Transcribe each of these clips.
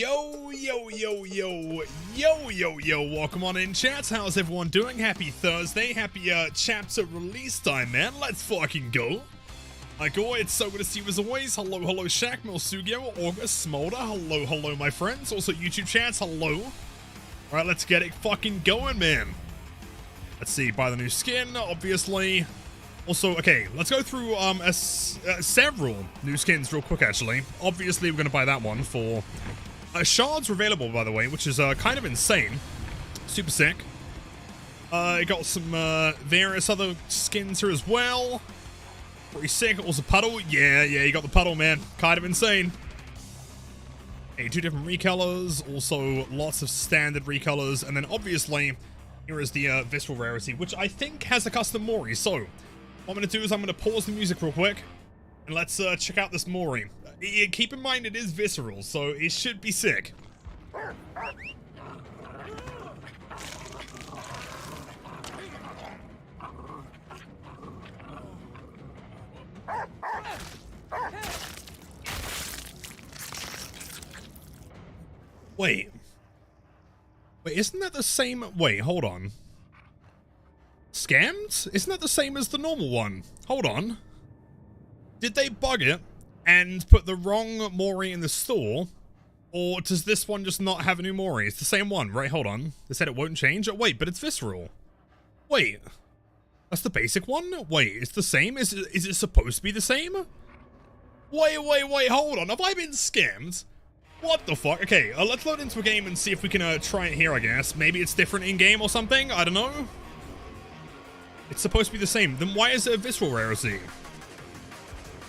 Yo, welcome on in, chat. How's everyone doing? Happy Thursday, happy chapter release time, man. Let's fucking go. Like always, it's so good to see you as always. Hello, Shaq, Milsugio, August, Smolder. Hello, my friends. Also, YouTube chats, hello. Alright, let's get it fucking going, man. Let's see, buy the new skin, obviously. Also, okay, let's go through several new skins real quick, actually. Obviously, we're going to buy that one for... shards are available, by the way, which is kind of insane. Super sick. I got some various other skins here as well. Pretty sick. Also, puddle. Yeah, you got the puddle, man. Kind of insane. Hey, 2 different recolors. Also, lots of standard recolors. And then, obviously, here is the visceral rarity, which I think has a custom Mori. So, what I'm going to do is I'm going to pause the music real quick. And let's check out this Mori. Keep in mind it is visceral, so it should be sick. Wait, isn't that the same? Wait, hold on. Scammed? Isn't that the same as the normal one? Hold on. Did they bug it and put the wrong Mori in the store? Or does this one just not have a new Mori? It's the same one, right? Hold on. They said it won't change? Oh, wait, but it's visceral. Wait. That's the basic one? Wait, it's the same? Is it supposed to be the same? Wait, hold on. Have I been scammed? What the fuck? Okay, let's load into a game and see if we can try it here, I guess. Maybe it's different in-game or something? I don't know. It's supposed to be the same. Then why is it a visceral rarity?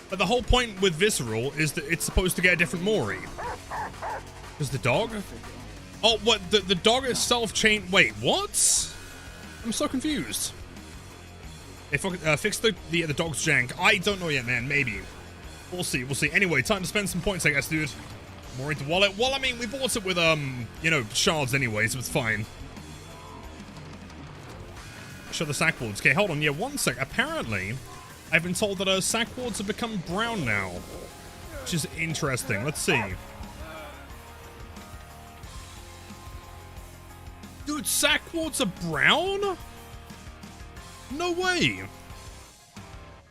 But the whole point with visceral is that it's supposed to get a different Mori. Is the dog? Oh, what? The dog itself changed. Wait, what? I'm so confused. They fixed the dog's jank. I don't know yet, man. Maybe. We'll see. Anyway, time to spend some points, I guess, dude. Mori to wallet. Well, I mean, we bought it with, you know, shards anyway, so it's fine. Show the sack wards. Okay, hold on. Yeah, one sec. Apparently, I've been told that sack wards have become brown now, which is interesting. Let's see. Dude, sack wards are brown? No way.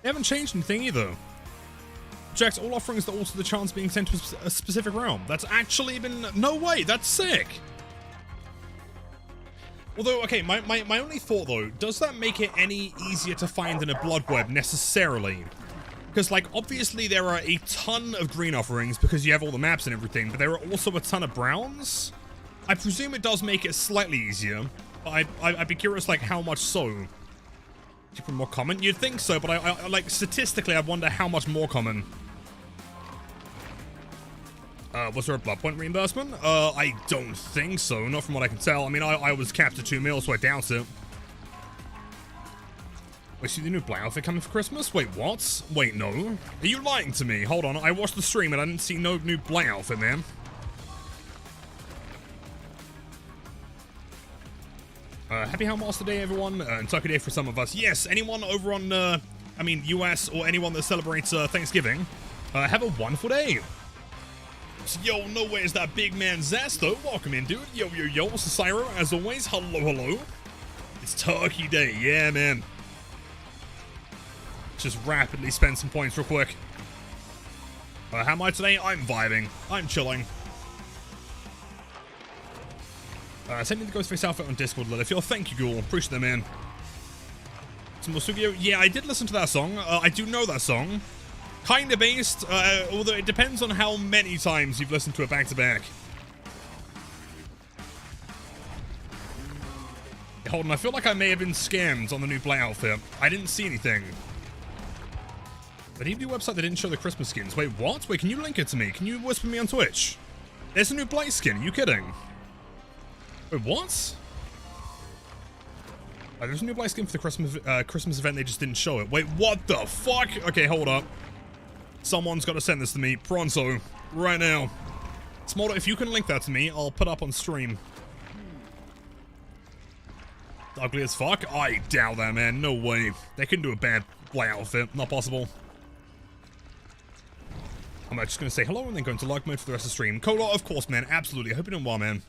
They haven't changed anything either. Rejects all offerings that alter the chance of being sent to a specific realm. That's actually been... No way, that's sick. Although, okay, my only thought, though, does that make it any easier to find in a blood web, necessarily? Because, like, obviously there are a ton of green offerings because you have all the maps and everything, but there are also a ton of browns. I presume it does make it slightly easier, but I'd be curious, like, how much so? Super more common? You'd think so, but I like, statistically, I wonder how much more common. Was there a blood point reimbursement? I don't think so, not from what I can tell. I mean, I was capped at 2 mil, so I doubt it. Wait, see the new black outfit coming for Christmas? Wait, what? Wait, no. Are you lying to me? Hold on, I watched the stream and I didn't see no new black outfit, man. Happy Houndmaster Day, everyone. And Turkey Day for some of us. Yes, anyone over on, I mean, US or anyone that celebrates Thanksgiving, have a wonderful day. Yo, no way is that big man Zasto. Welcome in, dude. Yo, what's the Cyro? As always, hello. It's Turkey Day. Yeah, man. Just rapidly spend some points real quick. How am I today? I'm vibing. I'm chilling. Send me the Ghostface outfit on Discord, Lilith. Thank you, Ghoul. Appreciate that, man. Some Mosugio. Yeah, I did listen to that song. I do know that song. Kinda based, although it depends on how many times you've listened to it back-to-back. Hold on, I feel like I may have been scammed on the new Blade outfit. I didn't see anything. But even the website that didn't show the Christmas skins. Wait, what? Wait, can you link it to me? Can you whisper me on Twitch? There's a new Blade skin, are you kidding? Wait, what? Oh, there's a new Blade skin for the Christmas event, they just didn't show it. Wait, what the fuck? Okay, hold up. Someone's got to send this to me, pronto, right now. Smolder, if you can link that to me, I'll put up on stream. Ugly as fuck? I doubt that, man. No way. They couldn't do a bad Blade outfit. Not possible. I'm just going to say hello and then go into log mode for the rest of the stream. Cola, of course, man. Absolutely. I hope you're doing well, man.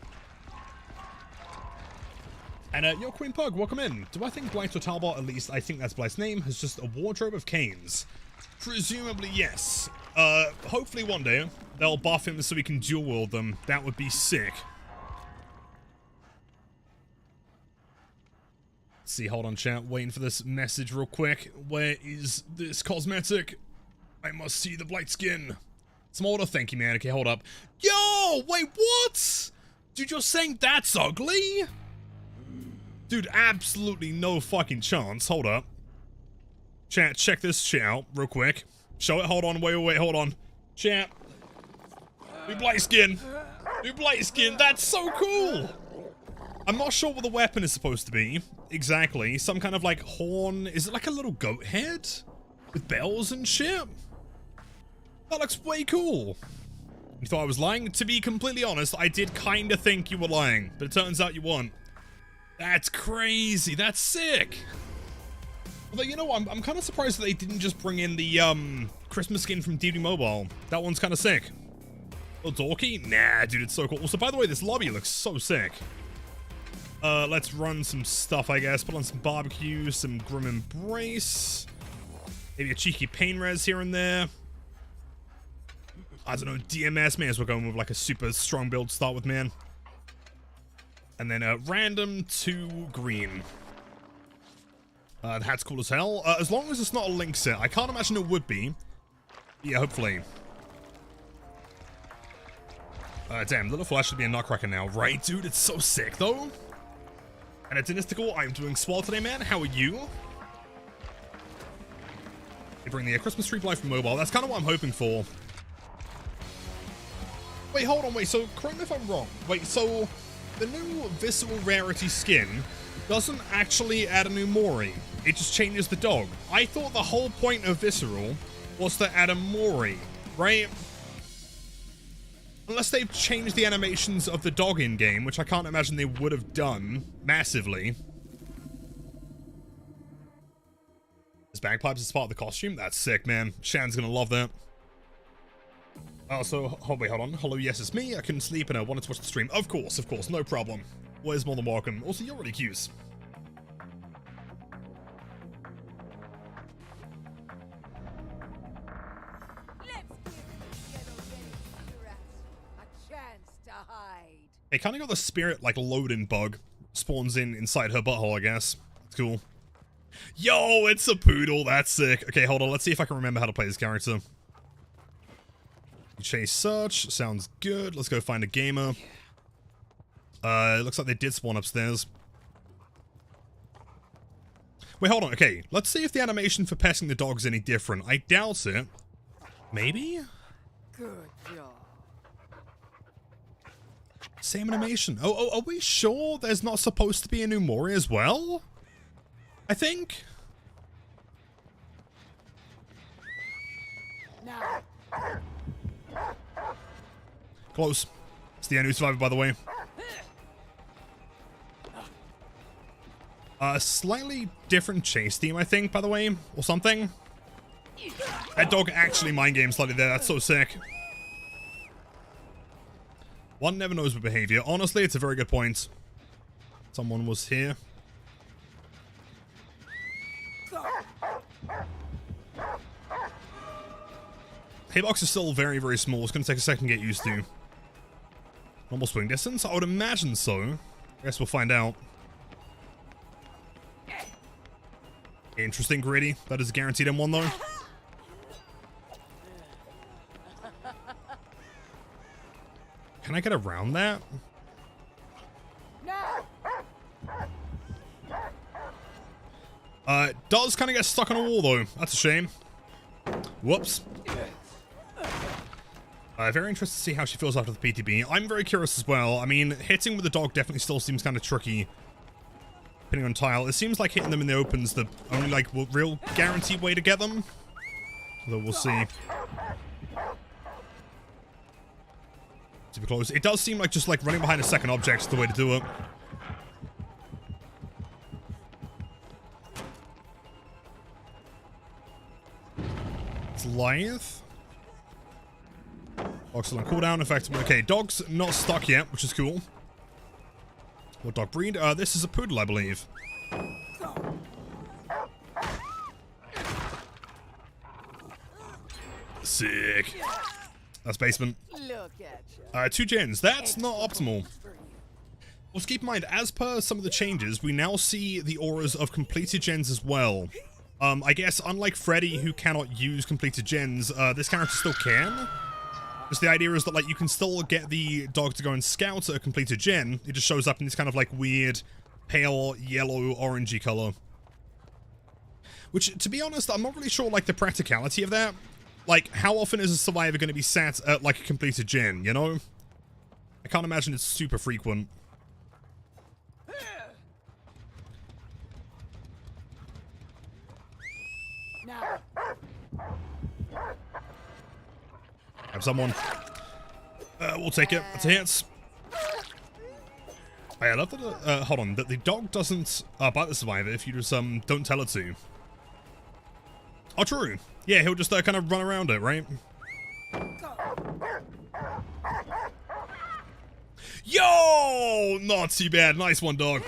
And, yo, Queen Pug, welcome in. Do I think Blight or Talbot, at least I think that's Blight's name, has just a wardrobe of canes? Presumably, yes. Hopefully one day they'll buff him so we can dual wield them. That would be sick. Let's see, hold on, chat. Waiting for this message real quick. Where is this cosmetic? I must see the Blight skin. Smolder, thank you, man. Okay, hold up. Yo, wait, what? Dude, you're saying that's ugly? Dude, absolutely no fucking chance. Hold up. Chat, check this shit out real quick. Show it. Hold on. Wait, hold on. Chat. New Blight skin. New Blight skin. That's so cool. I'm not sure what the weapon is supposed to be. Exactly. Some kind of like horn. Is it like a little goat head? With bells and shit? That looks way cool. You thought I was lying? To be completely honest, I did kind of think you were lying. But it turns out you weren't. That's crazy. That's sick. Although, you know, I'm kind of surprised that they didn't just bring in the Christmas skin from DD Mobile. That one's kind of sick. Oh, dorky? Nah, dude, it's so cool. Also, by the way, this lobby looks so sick. Let's run some stuff, I guess. Put on some barbecue, some Grim Embrace. Maybe a cheeky pain res here and there. I don't know, DMS. May as well go with like a super strong build to start with, man. And then random 2 green. The hat's cool as hell. As long as it's not a link set. I can't imagine it would be. Yeah, hopefully. Damn, Little Flash should be a nutcracker now. Right, dude? It's so sick, though. And at Dynastical, I'm doing swell today, man. How are you? They bring the Christmas tree life from mobile. That's kind of what I'm hoping for. Wait, hold on, wait. So, correct me if I'm wrong. Wait, so the new visceral rarity skin doesn't actually add a new Mori. It just changes the dog. I thought the whole point of visceral was to add a Mori, right? Unless they've changed the animations of the dog in-game, which I can't imagine they would have done massively. His bagpipes is part of the costume? That's sick, man. Shan's gonna love that. So, oh, wait, hold on. Hello, yes, it's me. I couldn't sleep and I wanted to watch the stream. Of course, no problem. Always more than welcome. Also, you're really cute. Hey, kind of got the spirit, like, loading bug. Spawns inside her butthole, I guess. It's cool. Yo, it's a poodle. That's sick. Okay, hold on. Let's see if I can remember how to play this character. Chase search. Sounds good. Let's go find a gamer. It looks like they did spawn upstairs. Wait, hold on. Okay, let's see if the animation for passing the dog's any different. I doubt it. Maybe? Good job. Same animation. Oh, are we sure there's not supposed to be a new Mori as well? I think. Now. Close. It's the enemy survivor, by the way. Slightly different chase theme, I think, by the way, or something. That dog actually mind games slightly there. That's so sick. One never knows with behavior. Honestly, it's a very good point. Someone was here. Hitbox is still very, very small. It's going to take a second to get used to. Normal swing distance? I would imagine so. I guess we'll find out. Interesting, Gritty. That is guaranteed in one, though. Can I get around that? It does kind of get stuck on a wall, though. That's a shame. Whoops. Very interested to see how she feels after the PTB. I'm very curious as well. I mean, hitting with the dog definitely still seems kind of tricky. Depending on tile. It seems like hitting them in the open's the only, like, real guaranteed way to get them. Although we'll see. Super close. It does seem like just, like, running behind a second object is the way to do it. It's Lithe. Dog's still on cooldown, effectively. Okay, dog's not stuck yet, which is cool. What dog breed? This is a poodle, I believe. Sick. That's basement. Look at you. 2 gens. That's not optimal. Let's keep in mind, as per some of the changes, we now see the auras of completed gens as well. I guess, unlike Freddy, who cannot use completed gens, this character still can. Just the idea is that, like, you can still get the dog to go and scout a completed gen. It just shows up in this kind of, like, weird, pale, yellow, orangey color. Which, to be honest, I'm not really sure, like, the practicality of that. Like, how often is a survivor going to be sat at, like, a completed gen, you know? I can't imagine it's super frequent. Now. Have someone. We'll take it. That's a hit. I love that, hold on, that the dog doesn't bite the survivor if you just, don't tell it to. Oh, true. Yeah, he'll just, kind of run around it, right? Yo! Not too bad. Nice one, dog.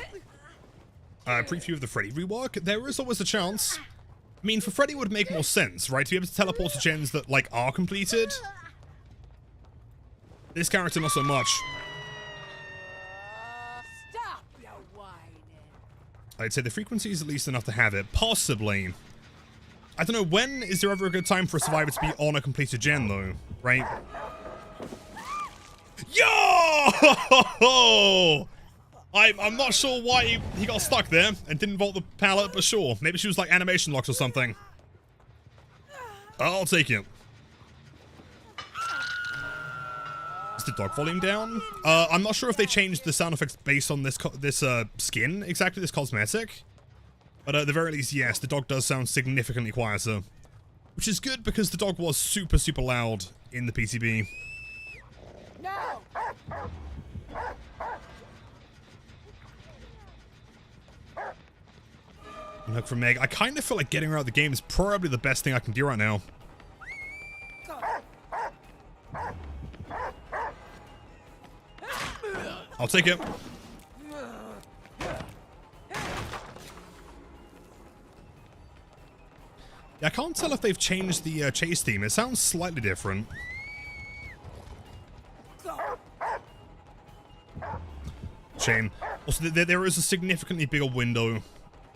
Preview of the Freddy rework. There is always a chance. I mean, for Freddy it would make more sense, right? To be able to teleport to gens that, like, are completed. This character, not so much. Stop your whining. I'd say the frequency is at least enough to have it. Possibly. I don't know, when is there ever a good time for a survivor to be on a completed gen, though? Right? Yo! I'm not sure why he got stuck there and didn't vault the pallet, but sure. Maybe she was like animation locks or something. I'll take it. Is the dog volume down? I'm not sure if they changed the sound effects based on this skin, exactly, this cosmetic. But at the very least, yes, the dog does sound significantly quieter. Which is good because the dog was super, super loud in the PCB. No. Look for Meg. I kind of feel like getting her out of the game is probably the best thing I can do right now. I'll take it. Yeah, I can't tell if they've changed the chase theme. It sounds slightly different. Shame. Also, there is a significantly bigger window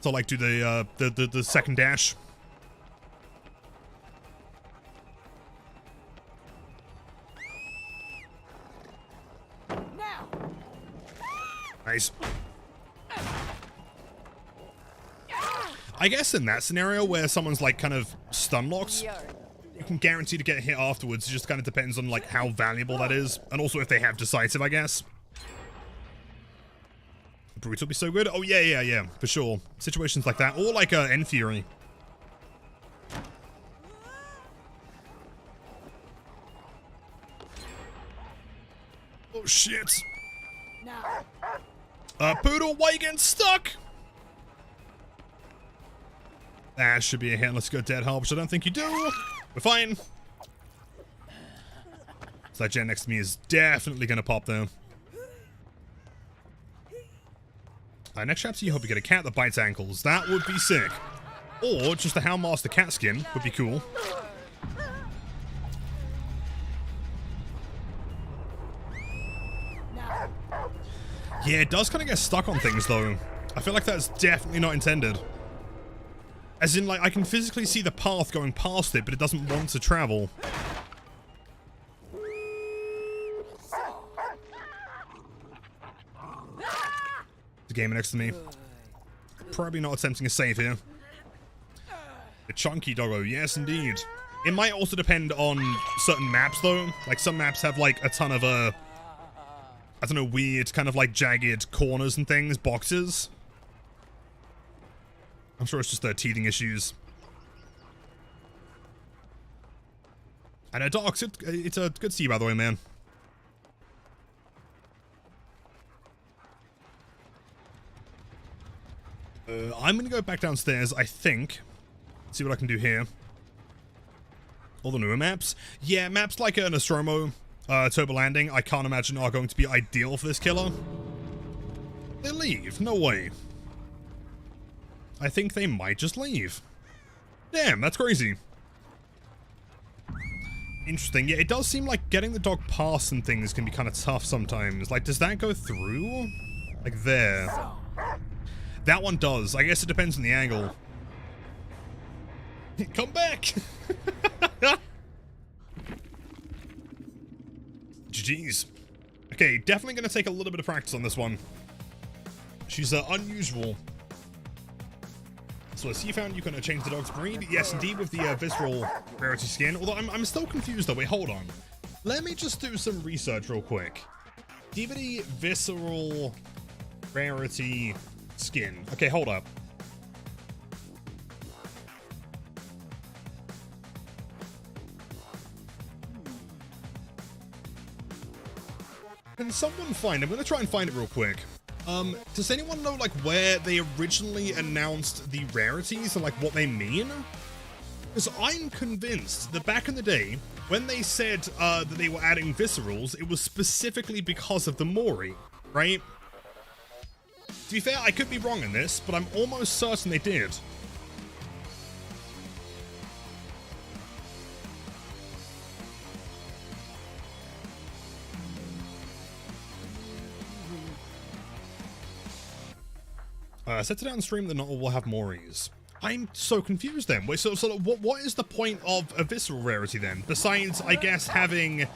to, like, do the second dash. Now. Nice. I guess in that scenario where someone's, like, kind of stun locked, you can guarantee to get hit afterwards. It just kind of depends on, like, how valuable that is. And also if they have decisive, I guess. Brute will be so good. Oh, yeah, for sure. Situations like that. Or like End Fury. Oh, shit. Poodle, why you getting stuck? That should be a hit. Let's go dead hard, which I don't think you do. We're fine. So that gen next to me is definitely going to pop though. Next chapter, you hope you get a cat that bites ankles. That would be sick. Or just a Houndmaster cat skin would be cool. Yeah, it does kind of get stuck on things though. I feel like that's definitely not intended. As in, like, I can physically see the path going past it, but it doesn't want to travel. The gamer next to me. Probably not attempting a save here. A chunky doggo, yes indeed. It might also depend on certain maps though. Like some maps have like a ton of I don't know, weird kind of like jagged corners and things, boxes. I'm sure it's just teething issues. And Docs, it's good to see you by the way, man. I'm gonna go back downstairs, I think. See what I can do here. All the newer maps. Yeah, maps like Nostromo, turbo landing, I can't imagine are going to be ideal for this killer. They leave. No way. I think they might just leave. Damn, that's crazy. Interesting. Yeah, it does seem like getting the dog past and things can be kind of tough sometimes. Like, does that go through? Like there. That one does. I guess it depends on the angle. Come back! GG's. Okay, definitely going to take a little bit of practice on this one. She's unusual. So I see you found you can change the dog's breed. Yes, indeed, with the visceral rarity skin. Although I'm still confused though. Wait, hold on. Let me just do some research real quick. DVD visceral rarity skin. Okay, hold up. Can someone find? I'm gonna try and find it real quick. Does anyone know like where they originally announced the rarities and like what they mean? Because I'm convinced that back in the day, when they said that they were adding viscerals, it was specifically because of the Mori, right? To be fair, I could be wrong in this, but I'm almost certain they did. Set it downstream that not all will have Moris. I'm so confused then. Wait, so what is the point of a visceral rarity then? Besides, I guess, having...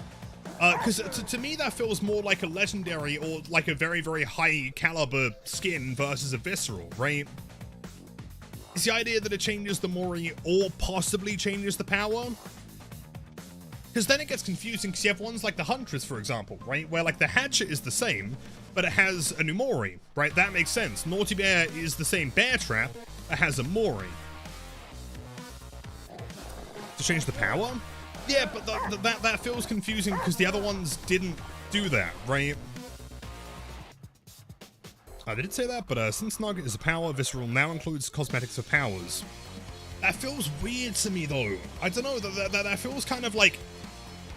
Because to me that feels more like a legendary or like a very, very high caliber skin versus a visceral, right? Is the idea that it changes the Mori or possibly changes the power? Because then it gets confusing because you have ones like the Huntress, for example, right? Where like the Hatchet is the same, but it has a new Mori, right? That makes sense. Naughty Bear is the same bear trap, but has a Mori. To change the power? Yeah, but that feels confusing because the other ones didn't do that, right? I did say that, but since Nugget is a power, Visceral now includes cosmetics for powers. That feels weird to me, though. I don't know, that feels kind of like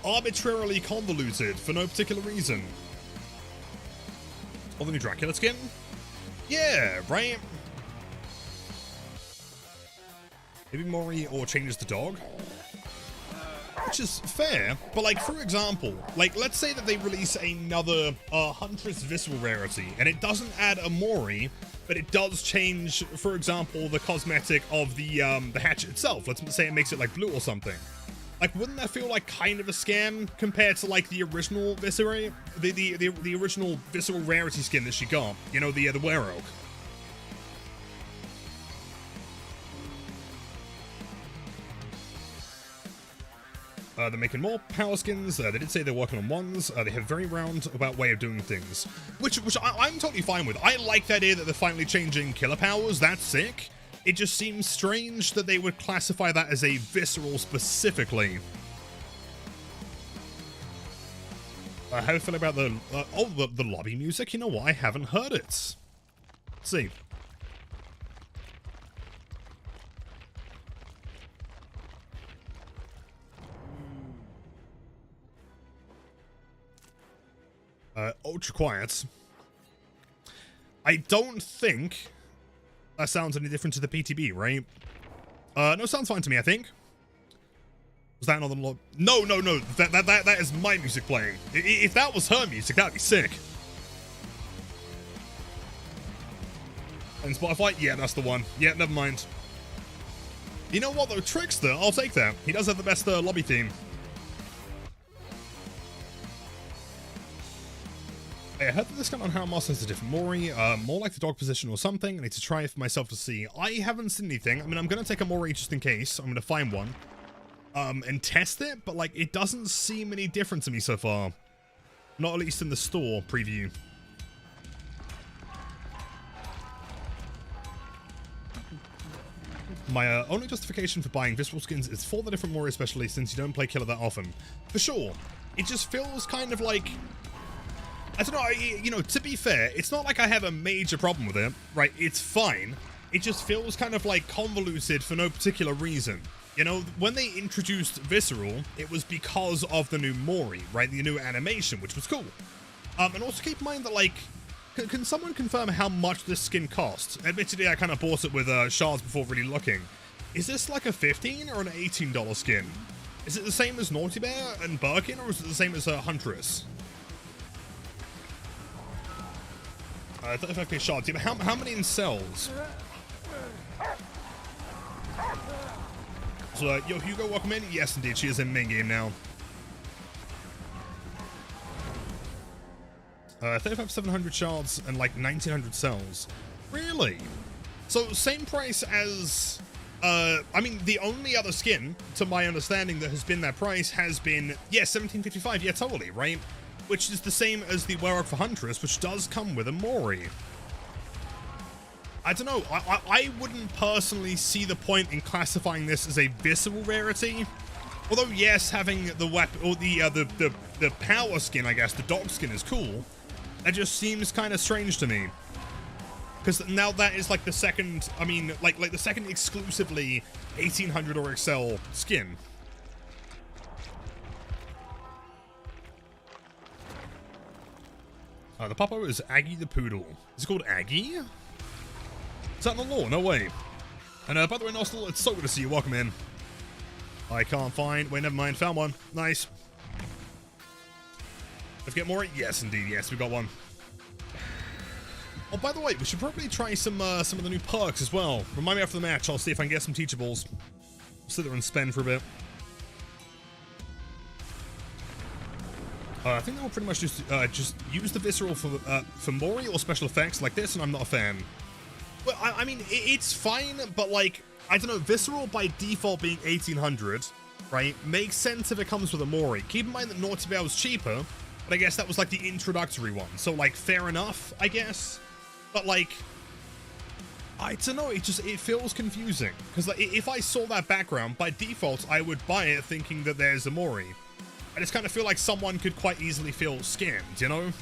arbitrarily convoluted for no particular reason. Oh, the new Dracula skin? Yeah, right? Maybe Mori or changes the dog? Which is fair, but like, for example, like, let's say that they release another Huntress Visceral rarity, and it doesn't add a Mori, but it does change, for example, the cosmetic of the hatchet itself. Let's say it makes it like blue or something. Like, wouldn't that feel like kind of a scam compared to like the original Visceral, the original Visceral rarity skin that she got? You know, the Were-Oak. They're making more power skins. They did say they're working on ones. They have a very roundabout way of doing things, which I'm totally fine with. I like the idea that they're finally changing killer powers. That's sick. It just seems strange that they would classify that as a visceral specifically. How do you feel about the the lobby music? You know what? I haven't heard it. Let's see. Ultra quiet. I don't think that sounds any different to the PTB, right? No, sounds fine to me, I think. Was that another log? No. That is my music playing. If that was her music, that'd be sick. And Spotify? Yeah, that's the one. Yeah, never mind. You know what, though? Trickster, I'll take that. He does have the best lobby theme. I heard that this gun on Houndmaster has a different Mori, more like the dog position or something. I need to try it for myself to see. I haven't seen anything. I mean, I'm going to take a Mori just in case. I'm going to find one. And test it, but like, it doesn't seem any different to me so far. Not at least in the store preview. My only justification for buying visceral skins is for the different Mori, especially since you don't play killer that often. For sure. It just feels kind of like... I don't know, you know, to be fair, it's not like I have a major problem with it, right? It's fine. It just feels kind of like convoluted for no particular reason. You know, when they introduced Visceral, it was because of the new Mori, right? The new animation, which was cool. And also keep in mind that, like, can someone confirm how much this skin costs? Admittedly, I kind of bought it with shards before really looking. Is this like a $15 or an $18 skin? Is it the same as Naughty Bear and Birkin, or is it the same as Huntress? 35k shards. Yeah, but how many in cells? So, yo, Hugo, welcome in. Yes, indeed, she is in main game now. 35,700 shards and like 1,900 cells. Really? So, same price as... I mean, the only other skin, to my understanding, that has been that price has been... Yeah, 1755. Yeah, totally, right? Which is the same as the Werewolf for Huntress, which does come with a Mori. I don't know. I wouldn't personally see the point in classifying this as a visceral rarity. Although, yes, having the weapon or the power skin, I guess, the dog skin is cool. That just seems kind of strange to me. Because now that is like the second, I mean, like the second exclusively 1800 or XL skin. The Puppo is Aggie the Poodle. Is it called Aggie? Is that in the lore? No way. And by the way, Nostal, it's so good to see you. Welcome in. I can't find... Wait, never mind. Found one. Nice. Let's get more. Yes, indeed. Yes, we got one. Oh, by the way, we should probably try some of the new perks as well. Remind me after the match. I'll see if I can get some teachables. We'll sit there and spend for a bit. I think they will pretty much just use the visceral for Mori or special effects like this, and I'm not a fan. Well, I mean, it's fine, but like, I don't know, visceral by default being 1800, right, makes sense if it comes with a Mori. Keep in mind that Naughty Bear was cheaper, but I guess that was like the introductory one, so like, fair enough, I guess. But like, I don't know, it feels confusing, because like, if I saw that background, by default, I would buy it thinking that there's a Mori. I just kind of feel like someone could quite easily feel scammed, you know?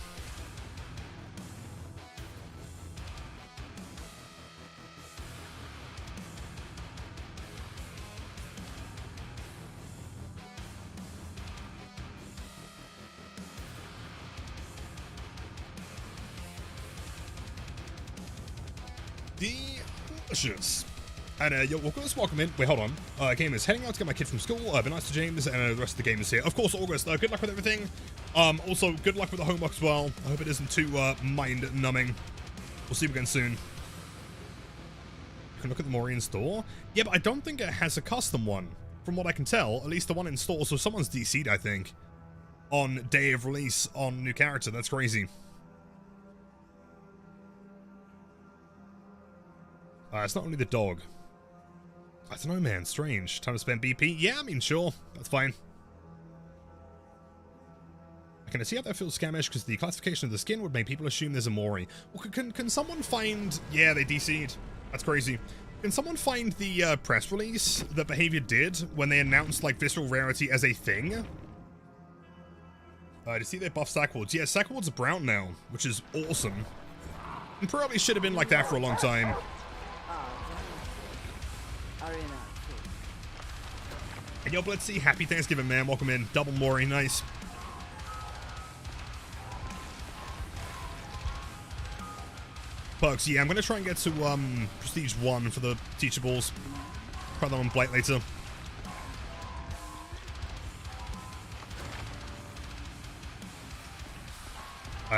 Delicious. And yo, August, welcome in. Wait, hold on. Gamers, heading out to get my kid from school. Been nice to James, and the rest of the gamers here. Of course, August, good luck with everything. Also, good luck with the homework as well. I hope it isn't too mind-numbing. We'll see you again soon. You can look at the Mori in store. Yeah, but I don't think it has a custom one, from what I can tell. At least the one in store. So someone's DC'd, I think, on day of release on new character. That's crazy. It's not only the dog. I don't know, man. Strange. Time to spend BP? Yeah, I mean, sure. That's fine. I can see how that feels scamish, because the classification of the skin would make people assume there's a Mori. Well, can someone find... Yeah, they DC'd. That's crazy. Can someone find the press release that Behavior did when they announced, like, visceral rarity as a thing? To see their buff Sackwards. Yeah, Sackwards are brown now, which is awesome. And probably should have been like that for a long time. Hey, yo, Blitzy, happy Thanksgiving, man. Welcome in. Double Mori, nice. Perks, yeah, I'm going to try and get to Prestige 1 for the teachables. Try that on Blight later.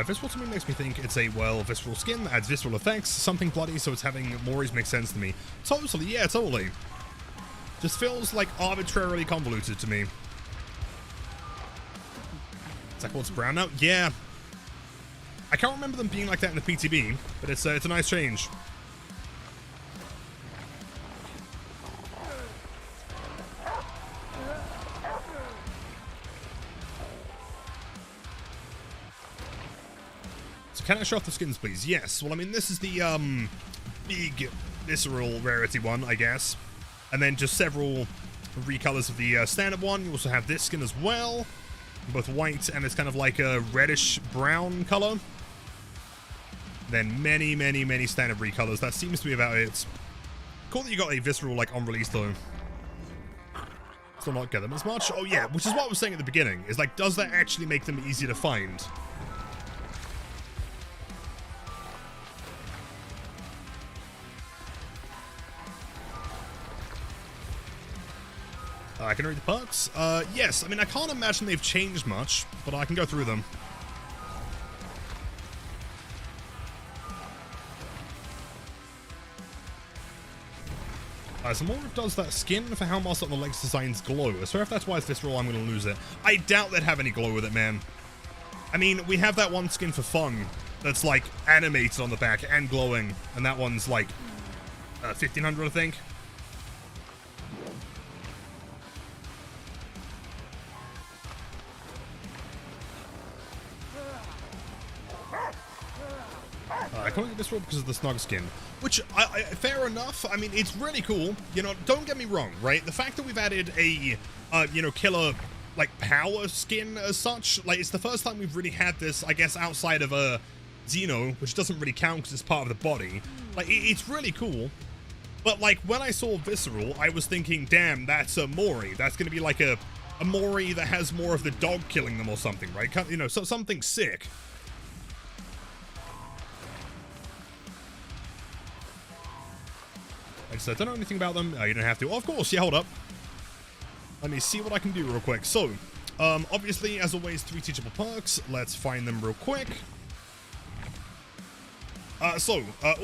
Visceral to me makes me think it's a, well, visceral skin that adds visceral effects, something bloody, so it's having Moris makes sense to me. Totally, yeah, totally. Just feels like arbitrarily convoluted to me. Is that what's brown now? Yeah. I can't remember them being like that in the PTB, but it's a nice change. Can I show off the skins, please? Yes. Well, I mean, this is the big visceral rarity one, I guess. And then just several recolors of the standard one. You also have this skin as well. Both white and it's kind of like a reddish-brown color. Then many, many, many standard recolors. That seems to be about it. Cool that you got a visceral, like, on release, though. still not get them as much. Oh yeah, which is what I was saying at the beginning, is like, does that actually make them easier to find? I can read the perks. Yes, I mean, I can't imagine they've changed much, but I can go through them. So Morph does that skin for Houndmaster on the legs designs glow. So if that's why it's visceral, I'm going to lose it. I doubt they'd have any glow with it, man. I mean, we have that one skin for Fung that's like animated on the back and glowing, and that one's like 1500, I think. I can't get this one because of the snug skin, which, fair enough. I mean, it's really cool. You know, don't get me wrong, right? The fact that we've added a, you know, killer, like, power skin as such, like, it's the first time we've really had this, I guess, outside of a Xeno, which doesn't really count because it's part of the body. Like, it's really cool. But, like, when I saw Visceral, I was thinking, damn, that's a Mori. That's going to be like a Mori that has more of the dog killing them or something, right? You know, so something sick. I don't know anything about them. You don't have to. Oh, of course, yeah, hold up. Let me see what I can do real quick. So, obviously, as always, 3 teachable perks. Let's find them real quick. All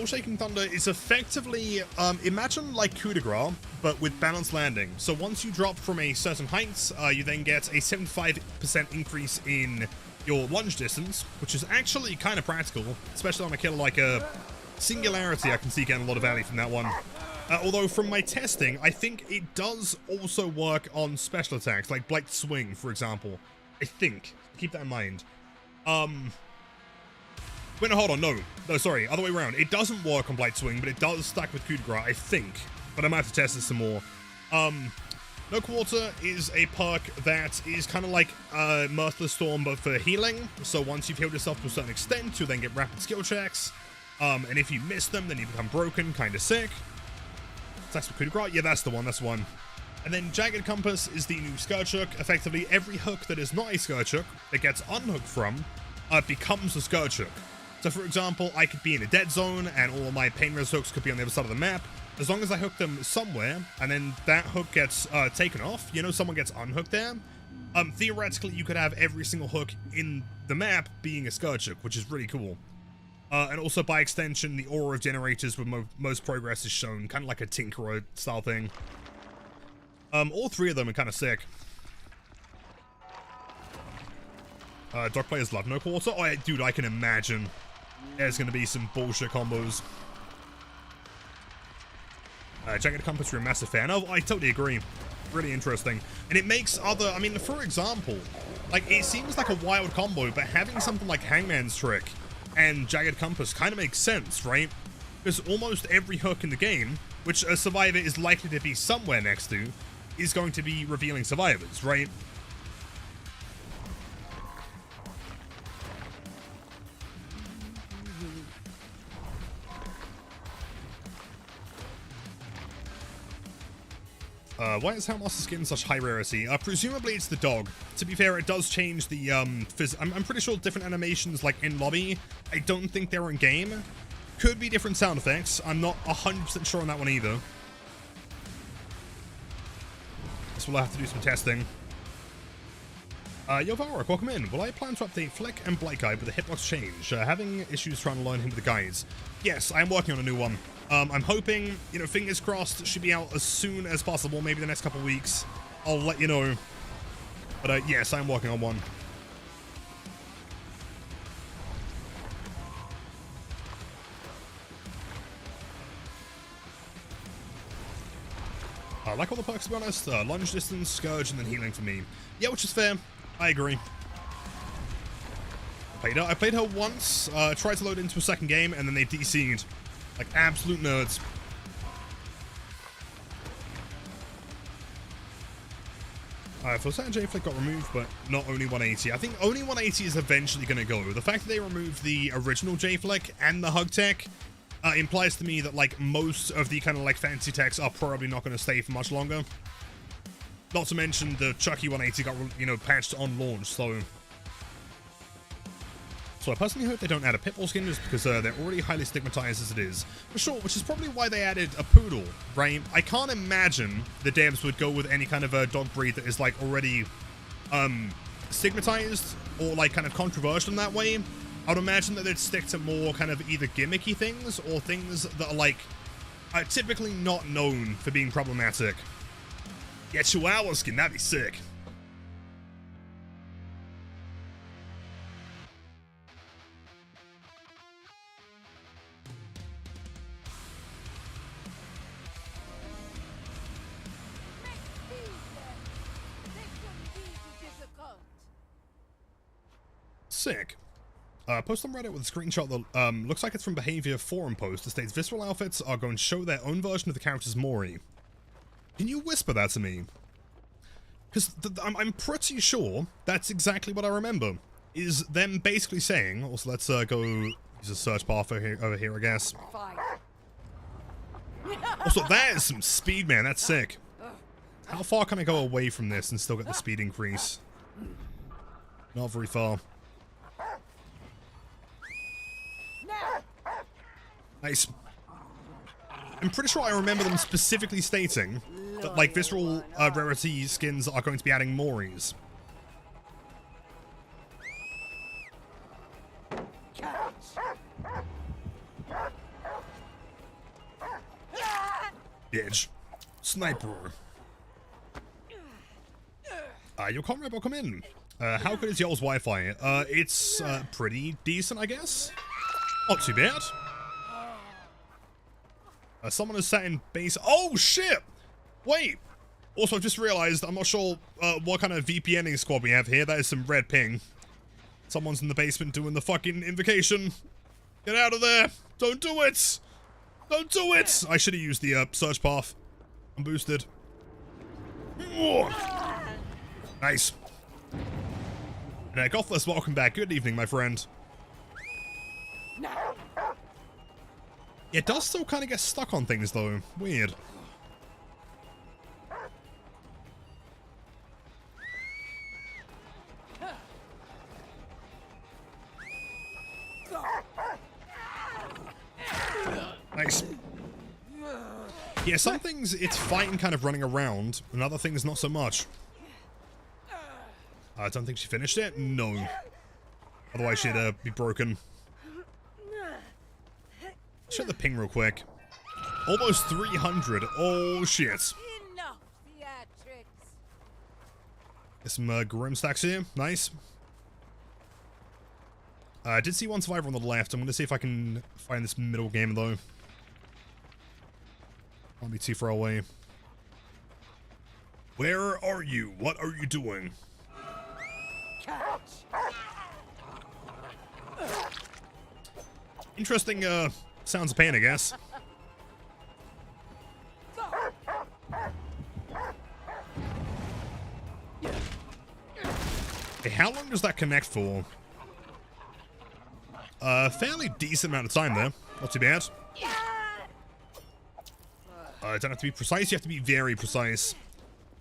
Shaking Thunder is effectively, imagine like coup de grace, but with balanced landing. So once you drop from a certain height, you then get a 75% increase in your lunge distance, which is actually kind of practical, especially on a killer like a Singularity. I can see getting a lot of value from that one. Although from my testing, I think it does also work on special attacks, like Blight Swing, for example. I think. Keep that in mind. Wait, no, hold on, no, sorry, other way around. It doesn't work on Blight Swing, but it does stack with coup de grace, I think. But I might have to test this some more. No Quarter is a perk that is kind of like Mirthless Storm, but for healing. So once you've healed yourself to a certain extent, you'll then get rapid skill checks. And if you miss them, then you become broken, kind of sick. That's for coup de grace. Yeah, that's the one, And then Jagged Compass is the new Scourge Hook. Effectively, every hook that is not a Scourge Hook that gets unhooked from becomes a Scourge Hook. So for example, I could be in a dead zone and all of my pain res hooks could be on the other side of the map. As long as I hook them somewhere and then that hook gets taken off, you know, someone gets unhooked there, theoretically you could have every single hook in the map being a Scourge Hook, which is really cool. And also, by extension, the aura of generators with most progress is shown, kind of like a Tinkerer style thing. All 3 of them are kind of sick. Dog players love No Quarter. Oh, dude, I can imagine there's going to be some bullshit combos. Jagged Compass, you're a massive fan. Oh, I totally agree. Really interesting. And it makes other, I mean, for example, like, it seems like a wild combo, but having something like Hangman's Trick and Jagged Compass kind of makes sense, right? Because almost every hook in the game, which a survivor is likely to be somewhere next to, is going to be revealing survivors, right? Why is Houndmaster skin such high rarity? Presumably it's the dog. To be fair, it does change the, I'm pretty sure different animations, like in lobby, I don't think they're in game. Could be different sound effects. I'm not 100% sure on that one either. So we'll have to do some testing. Yo, Varrock, welcome in. Will I plan to update Flick and Blight Guide with the hitbox change? Having issues trying to learn him with the guides. Yes, I'm working on a new one. I'm hoping, you know, fingers crossed, it should be out as soon as possible, maybe the next couple weeks. I'll let you know. But yes, I'm working on one. I like all the perks, to be honest. Lunge distance, Scourge, and then healing for me. Yeah, which is fair. I agree. I played her once, tried to load into a second game, and then they DC'd. Like absolute nerds. For San J Flick got removed, but not only 180. I think only 180 is eventually going to go. The fact that they removed the original J Flick and the Hug Tech implies to me that like most of the kind of like fancy techs are probably not going to stay for much longer. Not to mention the Chucky 180 got, you know, patched on launch, so I personally hope they don't add a pitbull skin just because they're already highly stigmatized as it is. For sure, which is probably why they added a poodle, right? I can't imagine the devs would go with any kind of a dog breed that is like already stigmatized or like kind of controversial in that way. I would imagine that they'd stick to more kind of either gimmicky things or things that are like typically not known for being problematic. Yeah, Chihuahua skin, that'd be sick. Sick. Post on Reddit with a screenshot that looks like it's from Behavior forum post that states visceral outfits are going to show their own version of the character's Mori. Can you whisper that to me? Because I'm pretty sure that's exactly what I remember. Is them basically saying, also let's go use a search path over here I guess. Also that is some speed, man, that's sick. How far can I go away from this and still get the speed increase? Not very far. Nice. I'm pretty sure I remember them specifically stating that, like, visceral rarity skins are going to be adding Moris. Bitch. Sniper. Your comrade will come in. How good is y'all's Wi-Fi? It's pretty decent, I guess. Not too bad. Someone has sat in base. Oh shit! Wait. Also, I've just realized I'm not sure what kind of VPNing squad we have here. That is some red ping. Someone's in the basement doing the fucking invocation. Get out of there! Don't do it! Don't do it! I should have used the search path. I'm boosted. Nice. Gothless, welcome back. Good evening, my friend. It does still kind of get stuck on things, though. Weird. Nice. Yeah, some things it's fine kind of running around, and other things not so much. I don't think she finished it? No. Otherwise she'd be broken. Check the ping real quick. Almost 300. Oh shit. There's some grim stacks here. Nice. I did see one survivor on the left. I'm going to see if I can find this middle game though. Won't be too far away. Where are you? What are you doing? Interesting sounds of pain, I guess. Hey, how long does that connect for? Fairly decent amount of time there. Not too bad. Don't have to be precise, you have to be very precise.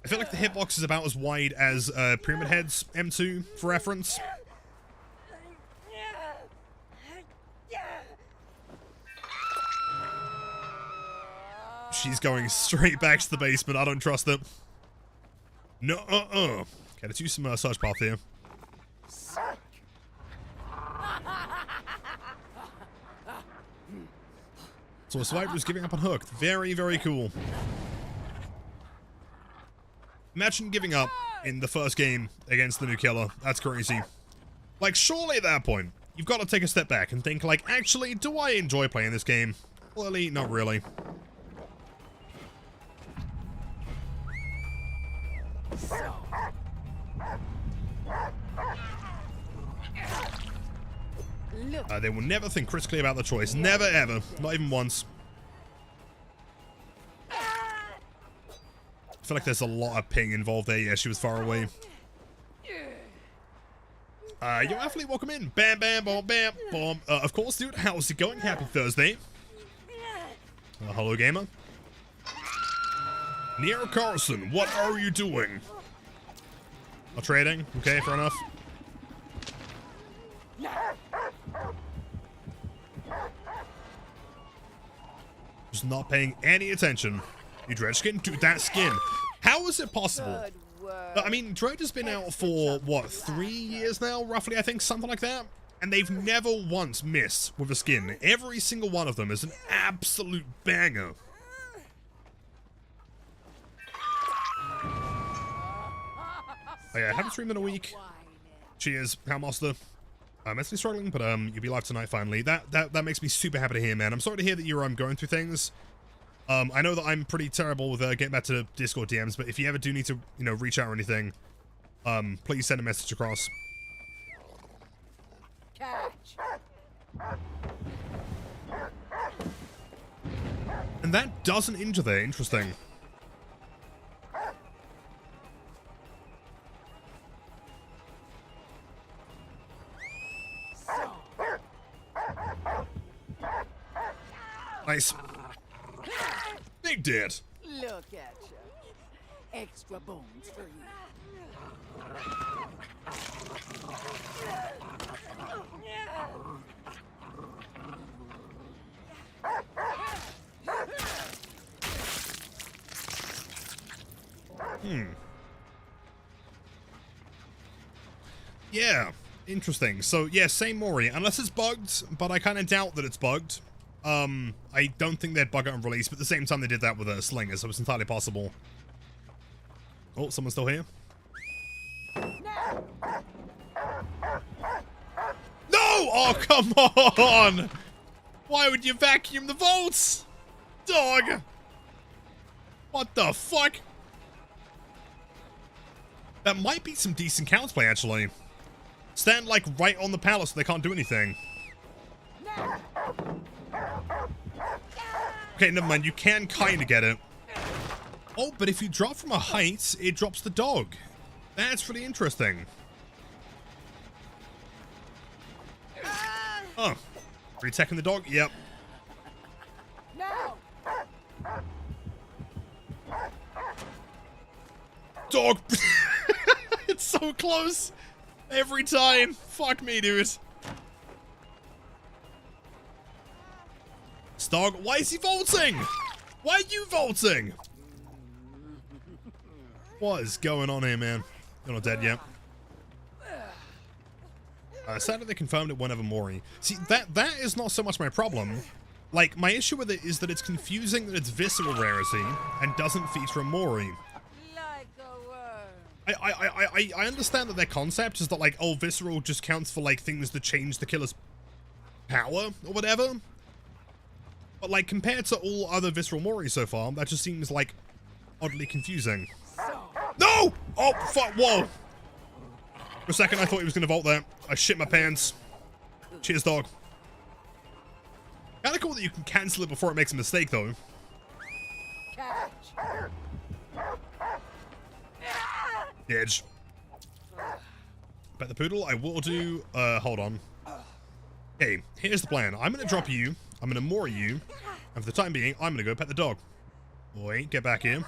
I feel like the hitbox is about as wide as Pyramid Head's M2, for reference. She's going straight back to the basement. I don't trust it. No, Okay, let's use some search path here. So a survivor is giving up on Hook. Very, very cool. Imagine giving up in the first game against the new killer. That's crazy. Like, surely at that point, you've got to take a step back and think, like, actually, do I enjoy playing this game? Clearly, not really. They will never think critically about the choice. Never, ever. Not even once. I feel like there's a lot of ping involved there. Yeah, she was far away. Yo, athlete, welcome in. Bam, bam, bam, bam, bam. Of course, dude. How's it going? Happy Thursday. Hello, gamer. Nero Carlson, what are you doing? Oh, trading? Okay, fair enough. Just not paying any attention. You Dredge skin? Dude, that skin. How is it possible? I mean, Dredge has been out for, what, 3 years now, roughly, I think, something like that? And they've never once missed with a skin. Every single one of them is an absolute banger. Oh yeah, haven't streamed in a week. Cheers, Houndmaster. I'm mentally struggling, but you'll be live tonight finally. That makes me super happy to hear, man. I'm sorry to hear that you're going through things. I know that I'm pretty terrible with getting back to Discord DMs, but if you ever do need to, you know, reach out or anything, please send a message across. Catch. And that doesn't injure there. Interesting. Nice. Big dead. Look at you. Extra bones for you. Yeah, interesting. So, yeah, same Mori. Unless it's bugged, but I kind of doubt that it's bugged. I don't think they'd bug it on release, but at the same time they did that with a Slinger, so it's entirely possible. Oh, someone's still here? No! Oh, come on! Why would you vacuum the vaults? Dog! What the fuck? That might be some decent counterplay, actually. Stand, like, right on the pallet so they can't do anything. Okay, never mind. You can kind of get it. Oh, but if you drop from a height, it drops the dog. That's really interesting. Oh. Reteching the dog? Yep. No. Dog! It's so close! Every time! Fuck me, dude. Dog, why is he vaulting? Why are you vaulting? What is going on here, man? You're not dead yet. Sadly, they confirmed it whenever Mori. See, that is not so much my problem. Like, my issue with it is that it's confusing that it's visceral rarity and doesn't feature a Mori. Like a worm. I understand that their concept is that, like, oh, visceral just counts for, like, things that change the killer's power or whatever. But, like, compared to all other visceral Mori so far, that just seems, like, oddly confusing. No! Oh, fuck, whoa! For a second, I thought he was going to vault there. I shit my pants. Cheers, dog. Kinda cool that you can cancel it before it makes a mistake, though. Catch. Edge. Pet the poodle, I will do, hold on. Okay, here's the plan. I'm gonna drop you, I'm gonna moor you, and for the time being, I'm gonna go pet the dog. Boy, get back here.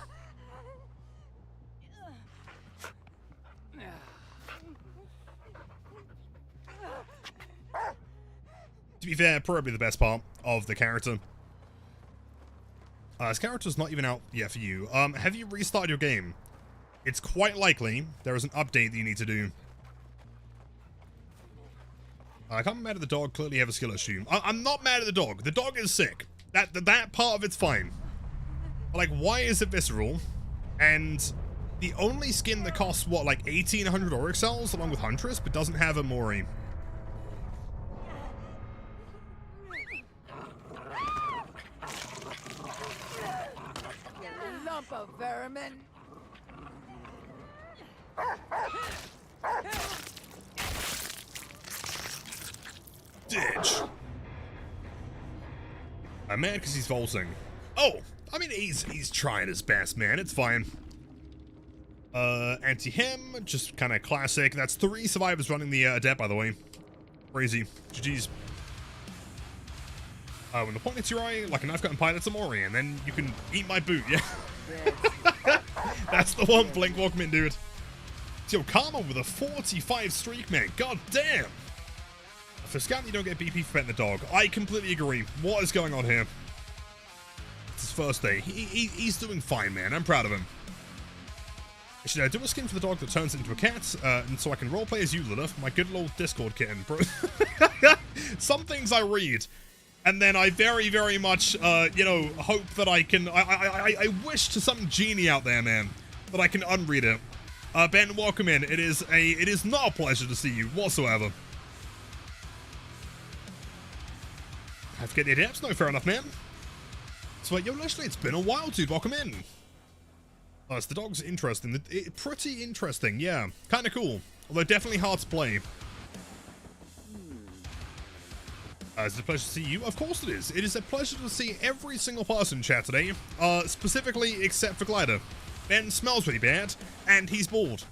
To be fair, probably the best part of the character. This character's not even out yet for you. Have you restarted your game? It's quite likely there is an update that you need to do. I can't be mad at the dog, clearly have a skill issue. I'm not mad at the dog. The dog is sick. That part of it's fine. But, like, why is it visceral? And the only skin that costs, what, like 1,800 Auric cells along with Huntress, but doesn't have a Mori. You lump of vermin. Ditch. I'm mad because he's vaulting. Oh, I mean, he's trying his best, man. It's fine. Anti-him, just kind of classic. That's 3 survivors running the adept, by the way. Crazy. GG's. When the point hits your eye, like a knife cut and pie, that's a Mori, and then you can eat my boot, yeah? That's the one, Blink Walkman, dude. It's your Karma with a 45 streak, man. God damn. For Scout, you don't get BP for petting the dog. I completely agree. What is going on here? It's his first day. He's doing fine, man. I'm proud of him. I should do a skin for the dog that turns into a cat, and so I can roleplay as you, Lilith, my good little Discord kitten, bro. Some things I read, and then I very, very much, you know, hope that I can. I wish to some genie out there, man, that I can unread it. Ben, welcome in. It is not a pleasure to see you whatsoever. Have to get the adepts? No, fair enough, man. So, yo, Leslie, it's been a while, dude. Welcome in. Oh, it's the dog's interesting. Pretty interesting, yeah. Kind of cool. Although definitely hard to play. Is it a pleasure to see you? Of course it is. It is a pleasure to see every single person in chat today. Specifically, except for Glider. Ben smells really bad, and he's bored.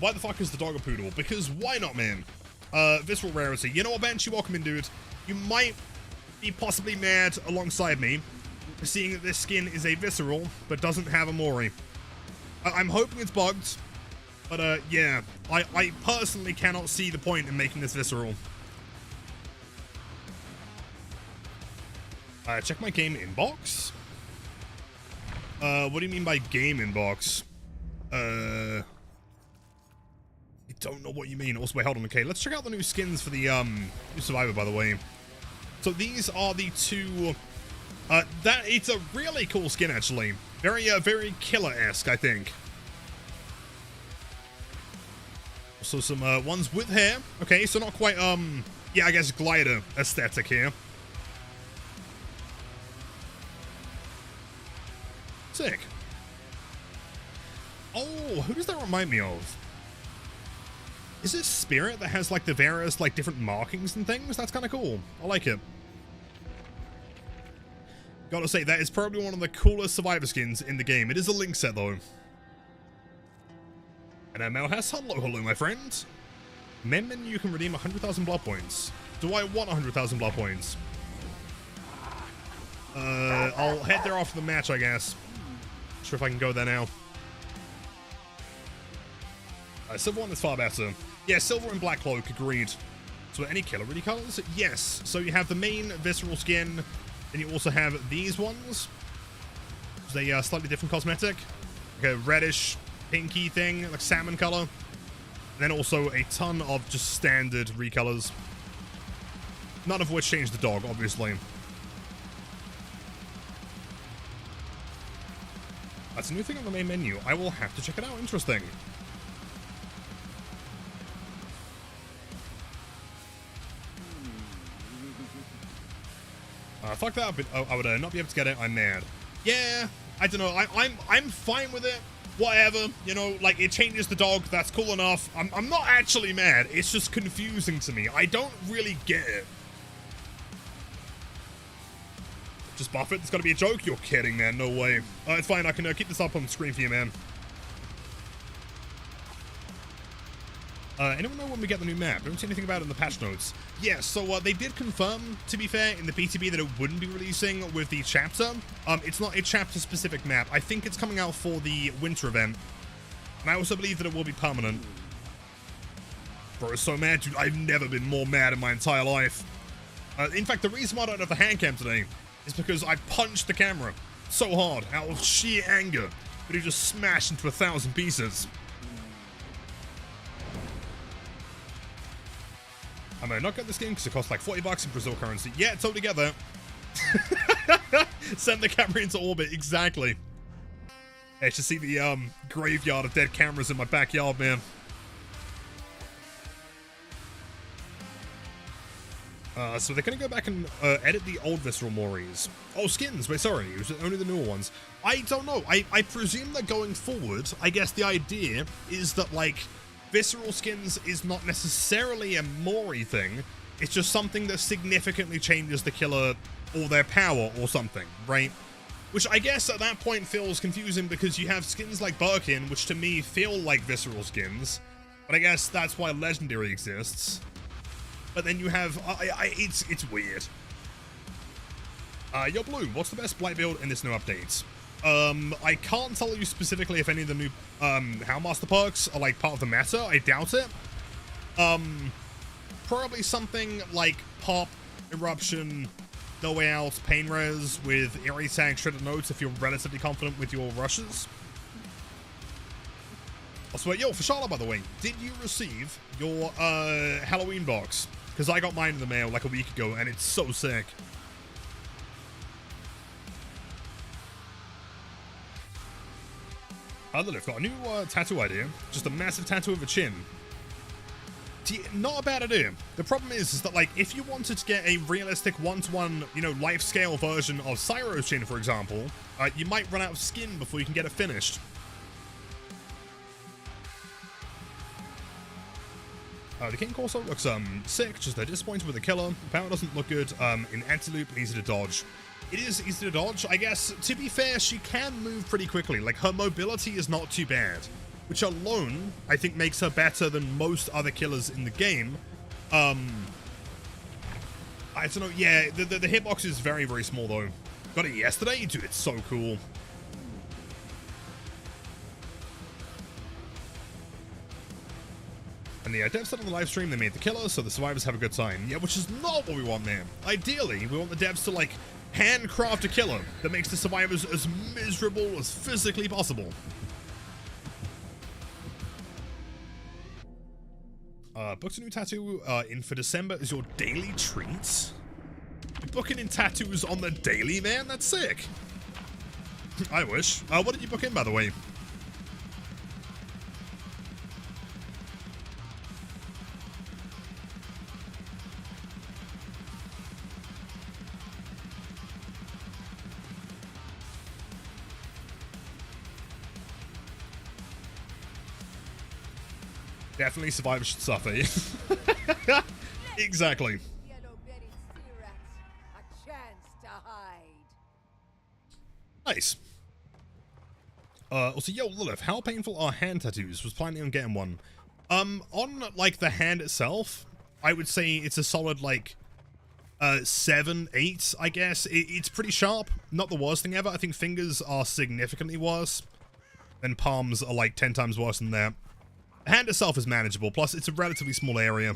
Why the fuck is the dog a poodle? Because why not, man? Visceral rarity. You know what, Ben? You welcome in, dude. You might be possibly mad alongside me, seeing that this skin is a visceral, but doesn't have a Mori. I'm hoping it's bugged, but yeah, I personally cannot see the point in making this visceral. Check my game inbox. What do you mean by game inbox? I don't know what you mean. Also, wait, hold on, okay, let's check out the new skins for the new Survivor, by the way. So these are the two. It's a really cool skin, actually. Very killer-esque, I think. So some ones with hair. Okay, so not quite yeah, I guess glider aesthetic here. Sick. Oh, who does that remind me of? Is it Spirit that has like the various like different markings and things? That's kind of cool. I like it. Gotta say, that is probably one of the coolest Survivor skins in the game. It is a link set, though. And Melhas, hello, my friend. Menu, you can redeem 100,000 blood points. Do I want 100,000 blood points? I'll head there after the match, I guess. Not sure if I can go there now. Silver one is far better. Yeah, silver and black cloak, agreed. So any killer really colors? Yes. So you have the main visceral skin. Then you also have these ones. It's a slightly different cosmetic. Like a reddish, pinky thing, like salmon color. And then also a ton of just standard recolors. None of which change the dog, obviously. That's a new thing on the main menu. I will have to check it out. Interesting. Fuck that, but I would not be able to get it. I'm mad. Yeah, I don't know. I'm fine with it. Whatever, you know, like it changes the dog. That's cool enough. I'm not actually mad. It's just confusing to me. I don't really get it. Just buff it. It's gotta be a joke. You're kidding, man. No way. It's fine. I can keep this up on the screen for you, man. Anyone know when we get the new map? I don't see anything about it in the patch notes. Yeah, so they did confirm, to be fair, in the PTB that it wouldn't be releasing with the chapter. It's not a chapter-specific map. I think it's coming out for the winter event. And I also believe that it will be permanent. Bro, so mad, dude. I've never been more mad in my entire life. In fact, the reason why I don't have the hand cam today is because I punched the camera so hard out of sheer anger that it just smashed into 1,000 pieces. I may not get this game because it costs like 40 bucks in Brazil currency. Yeah, totally get that. Send the camera into orbit, exactly. I should see the graveyard of dead cameras in my backyard, man. So they're going to go back and edit the old visceral Moris. Oh, skins. Wait, sorry. It was only the newer ones. I don't know. I presume that going forward, I guess the idea is that, like, visceral skins is not necessarily a Mori thing. It's just something that significantly changes the killer or their power or something, right? Which I guess at that point feels confusing because you have skins like Birkin, which to me feel like visceral skins. But I guess that's why Legendary exists. But then you have... it's weird. Yo, Blue, what's the best blight build in this new update? I can't tell you specifically if any of the new Houndmaster perks are like part of the meta. I doubt it. Probably something like Pop, Eruption, No Way Out, Pain Res with Eerie Tag, Shredded Notes if you're relatively confident with your rushes. Also, yo, for Charlotte, by the way, did you receive your Halloween box? Because I got mine in the mail like a week ago, and it's so sick. I've got a new tattoo idea. Just a massive tattoo of a chin. Not a bad idea. The problem is that, like, if you wanted to get a realistic one-to-one, you know, life-scale version of Cyro's chin, for example, you might run out of skin before you can get it finished. The King Corso looks sick, just disappointed with the killer. Power doesn't look good in anti-loop and easy to dodge. It is easy to dodge, I guess. To be fair, she can move pretty quickly. Like, her mobility is not too bad, which alone, I think, makes her better than most other killers in the game. I don't know, yeah, the hitbox is very, very small, though. Got it yesterday? Dude, it's so cool. And the devs said on the live stream they made the killer, so the survivors have a good time. Yeah, which is not what we want, man. Ideally, we want the devs to, like, handcraft a killer that makes the survivors as miserable as physically possible. Booked a new tattoo in for December is your daily treat. You're booking in tattoos on the daily, man? That's sick. I wish. What did you book in, by the way? Definitely survivors should suffer. Exactly. Nice. Also, yo, Lilith, how painful are hand tattoos? Was planning on getting one. On, like, the hand itself, I would say it's a solid, like, 7, 8, I guess. It's pretty sharp. Not the worst thing ever. I think fingers are significantly worse. And palms are, like, 10 times worse than that. The hand itself is manageable, plus it's a relatively small area.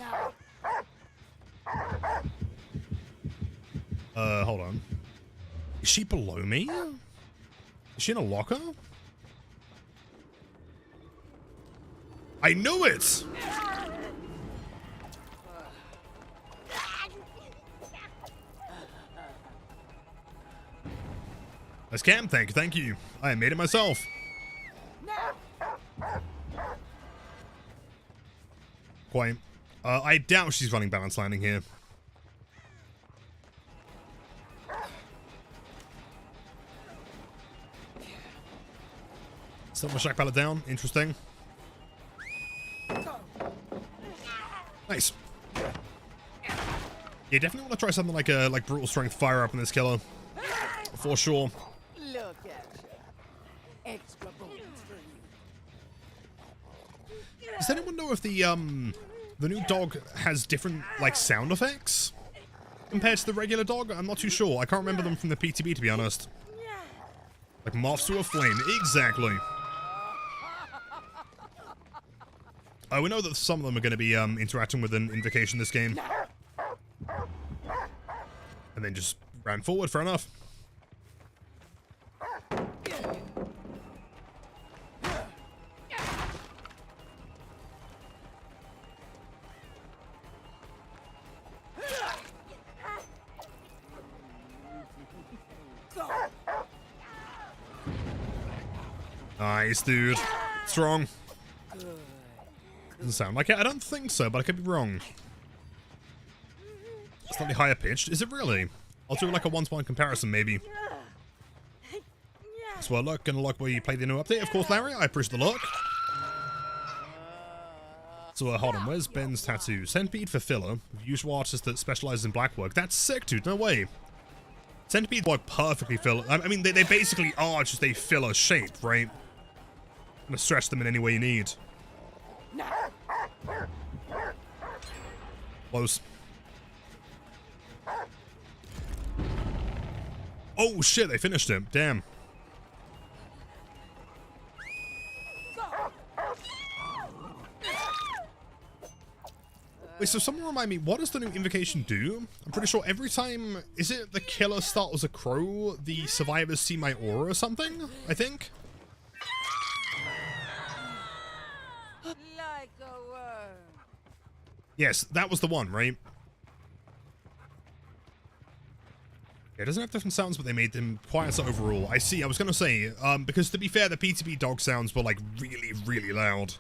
Hold on. Is she below me? Is she in a locker? I knew it! Nice cam, thank you. I made it myself. Quite. I doubt she's running balance landing here. Still my shack pallet down. Interesting. Nice. Yeah, definitely want to try something like a brutal strength fire up in this killer. For sure. Look at you. Extra bonus for you. Does anyone know if the new dog has different, like, sound effects compared to the regular dog? I'm not too sure. I can't remember them from the PTB, to be honest. Like moths to a flame. Exactly. We know that some of them are going to be interacting with an invocation this game. And then just ran forward. Fair enough. Nice, dude. Strong. Doesn't sound like it. I don't think so, but I could be wrong. Slightly higher pitched. Is it really? I'll do like a one-to-one comparison, maybe. So gonna look where you play the new update. Of course, Larry, I appreciate the look. So hold on, where's Ben's tattoo? Centipede for filler. Usual artist that specializes in black work. That's sick, dude. No way. Centipedes work perfectly filler. I mean, they basically are just a filler shape, right? I'm gonna stretch them in any way you need. Close. Oh shit, they finished him. Damn. Wait, so someone remind me, what does the new invocation do? I'm pretty sure every time, is it the killer startles a crow, the survivors see my aura or something? I think? Like a worm. Yes, that was the one, right? Yeah, it doesn't have different sounds, but they made them quieter overall. I see, I was gonna say, because to be fair, the PTB dog sounds were like really, really loud.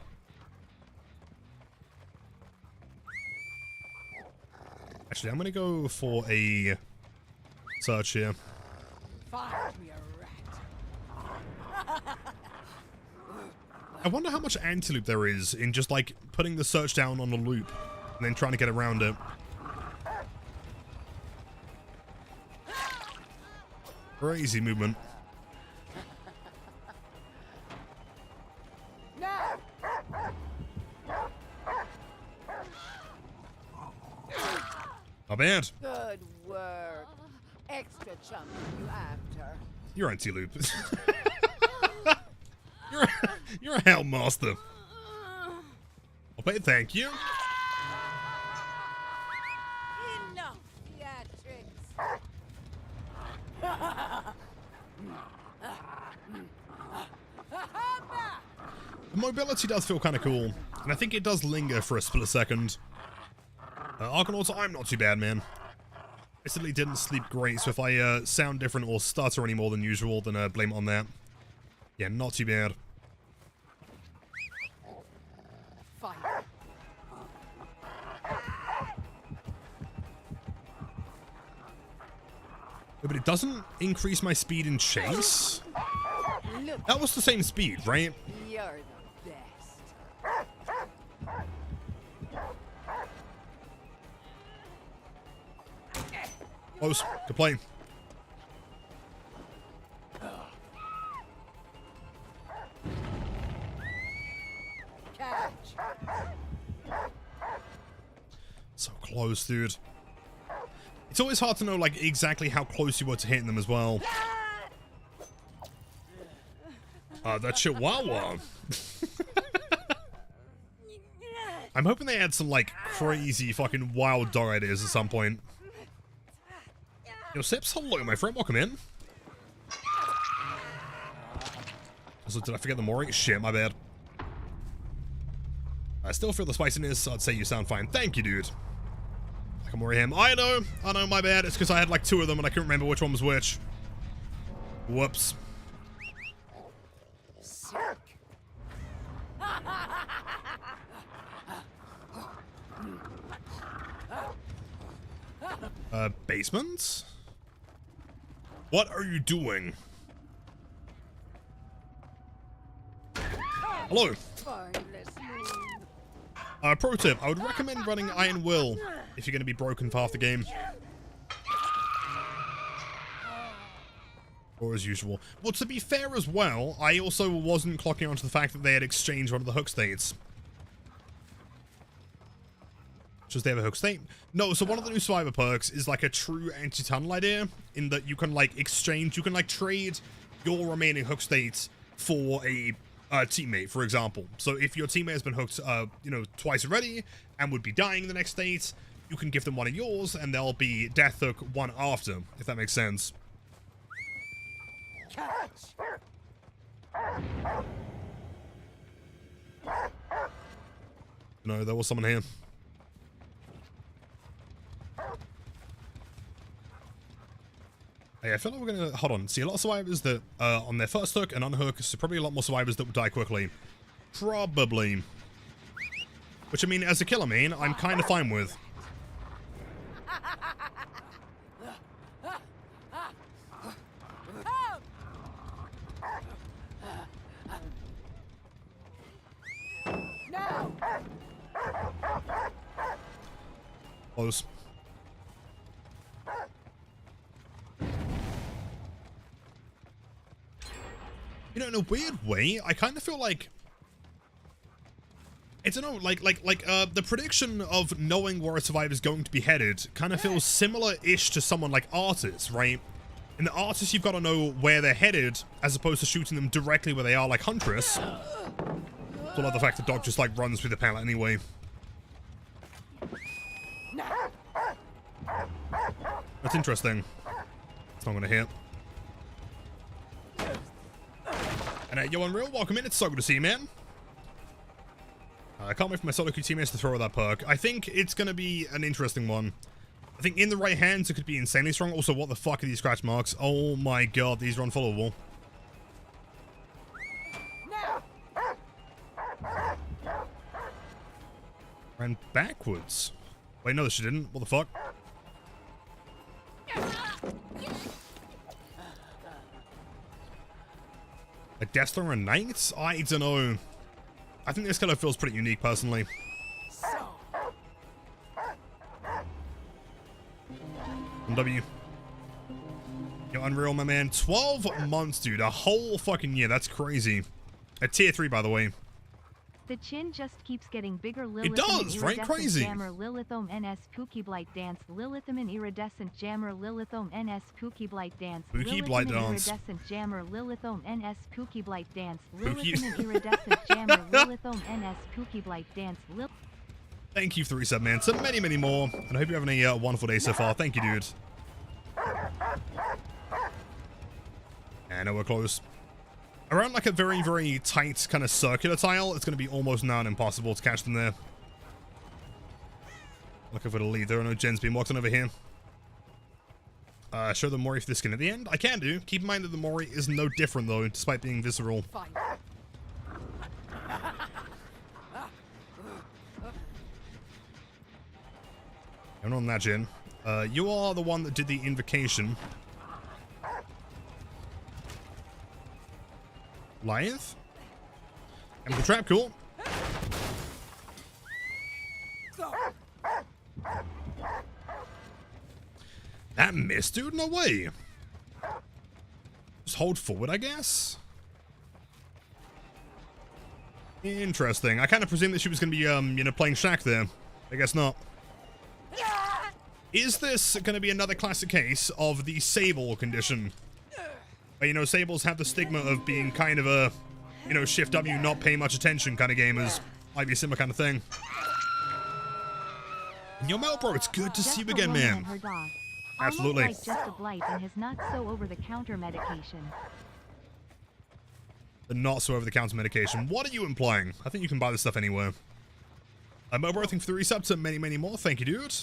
Actually, I'm gonna go for a search here. Find me a rat. I wonder how much anti-loop there is in just like putting the search down on a loop and then trying to get around it. Crazy movement. No. Not bad. Good work. Extra chunk you after. You're anti-loop. you're a Houndmaster. Okay, thank you. Enough theatrics. The mobility does feel kind of cool, and I think it does linger for a split second. Argonauts, I'm not too bad, man. I simply didn't sleep great, so if I sound different or stutter any more than usual, then blame it on that. Yeah, not too bad. Fight. But it doesn't increase my speed in chase. Look, That was the same speed, right? you're the best. Close. Good play. Catch. So close, dude. It's always hard to know, like, exactly how close you were to hitting them as well. That Chihuahua. I'm hoping they add some, like, crazy fucking wild dog ideas at some point. Yo, Sips, hello, my friend. Welcome in. Also, did I forget the mooring? Shit, my bad. I still feel the spiciness, so I'd say you sound fine. Thank you, dude. I can worry him. I know, my bad. It's because I had like 2 of them and I couldn't remember which one was which. Whoops. Sick. Basement? What are you doing? Hello. Spineless move. Pro tip, I would recommend running Iron Will if you're going to be broken for half the game. Or as usual. Well, to be fair as well, I also wasn't clocking onto the fact that they had exchanged one of the hook states. Just they have a hook state? No, so one of the new survivor perks is like a true anti-tunnel idea, in that you can like exchange, you can like trade your remaining hook states for a teammate, for example. So if your teammate has been hooked, you know, twice already and would be dying the next state, you can give them one of yours and they'll be death hook one after, if that makes sense. Catch. No, there was someone here. Hey, I feel like we're gonna, hold on, see a lot of survivors that on their first hook and unhook, so probably a lot more survivors that would die quickly. Probably. Which, I mean, as a killer main, I'm kind of fine with. No. Close. You know, in a weird way, I kind of feel like, I don't know, the prediction of knowing where a survivor is going to be headed kind of feels similar-ish to someone like Artis, right? In the artist, you've got to know where they're headed, as opposed to shooting them directly where they are, like Huntress. So like the fact the dog just like runs through the pallet anyway. That's interesting. It's not gonna hit. And yo, Unreal, welcome in. It's so good to see you, man. I can't wait for my solo queue teammates to throw that perk. I think it's gonna be an interesting one. I think in the right hands, it could be insanely strong. Also, what the fuck are these scratch marks? Oh my god, these are unfollowable. Ran backwards. Wait, no, she didn't. What the fuck? A Deathstar and Knight? I don't know. I think this color feels pretty unique, personally. W. Yo, Unreal, my man. 12 months, dude. A whole fucking year. That's crazy. At tier 3, by the way. The chin just keeps getting bigger. It does, right? Crazy. Jammer Lilithome NS Pookie Blight Dance Lilithum and Iridescent Jammer Lilithome NS Pookie Blight Dance Pookie Blight Dance Iridescent Jammer Lilithome NS Pookie Blight Dance Lilithum and Iridescent Jammer Lilithome NS Pookie Blight Dance Thank you for the reset, man. So many, many more. And I hope you're having a wonderful day so far. Thank you, dude. And we're close. Around like a very, very tight kind of circular tile, it's going to be almost now impossible to catch them there. Looking for the lead. There are no gens being walked on over here. Show the Mori for the skin at the end. I can do. Keep in mind that the Mori is no different, though, despite being visceral. Going on that, Jin. You are the one that did the invocation. Lyeth? And the trap, cool. That missed, dude? No way. Just hold forward, I guess. Interesting. I kind of presumed that she was going to be, you know, playing Shaq there. I guess not. Is this going to be another classic case of the Sable condition? Where, you know, Sables have the stigma of being kind of a, you know, shift W, not pay much attention kind of gamers. Might be a similar kind of thing. And yo, Mel, bro, it's good to see you again, man. Absolutely. Like just a blight and his not so over-the-counter medication. The not so over-the-counter medication. What are you implying? I think you can buy this stuff anywhere. I'm over, I think, for the resubs and many, many more. Thank you, dude.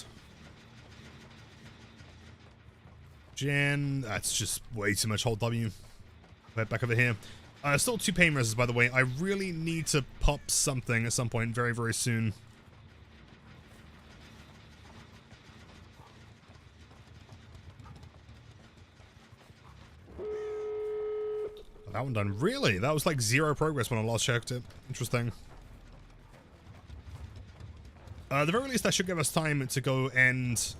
Jen, that's just way too much hold W. Right back over here. Still 2 pain reses, by the way. I really need to pop something at some point very, very soon. That one done. Really? That was like 0 progress when I last checked it. Interesting. At the very least, that should give us time to go and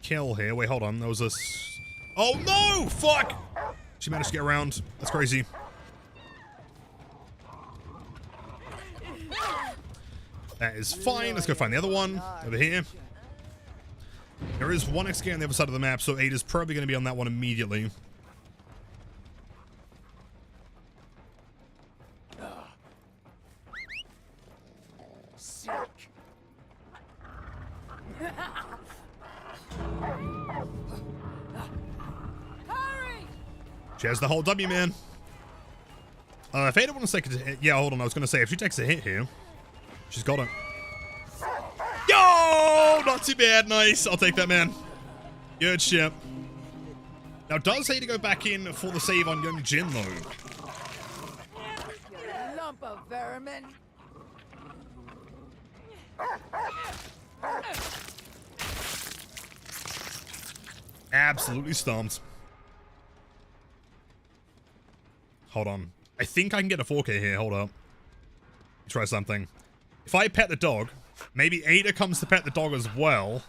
kill here. Wait, hold on. There was a... Oh, no! Fuck! She managed to get around. That's crazy. That is fine. Let's go find the other one over here. There is one XK on the other side of the map, so Ada's probably going to be on that one immediately. She has the whole W, man. If Ada wants to take a hit... Yeah, hold on. I was going to say, if she takes a hit here, she's got it. Yo! Not too bad. Nice. I'll take that, man. Good shit. Now, does Ada go back in for the save on young Jin, though? You lump of vermin. Absolutely stomped. Hold on. I think I can get a 4K here. Hold up. Try something. If I pet the dog, maybe Ada comes to pet the dog as well.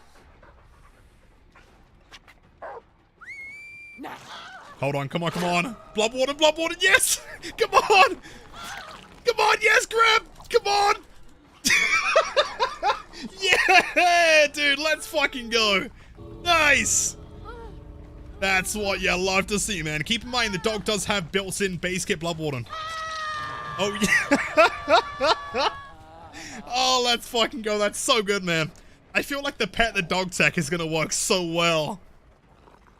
Hold on. Come on, come on. Blood warden, yes! Come on! Come on, yes, grab! Come on! Yeah, dude, let's fucking go. Nice! That's what you love to see, man. Keep in mind, the dog does have built-in base kit blood warden. Oh, yeah. Oh, let's fucking go. That's so good, man. I feel like the pet the dog tech is going to work so well.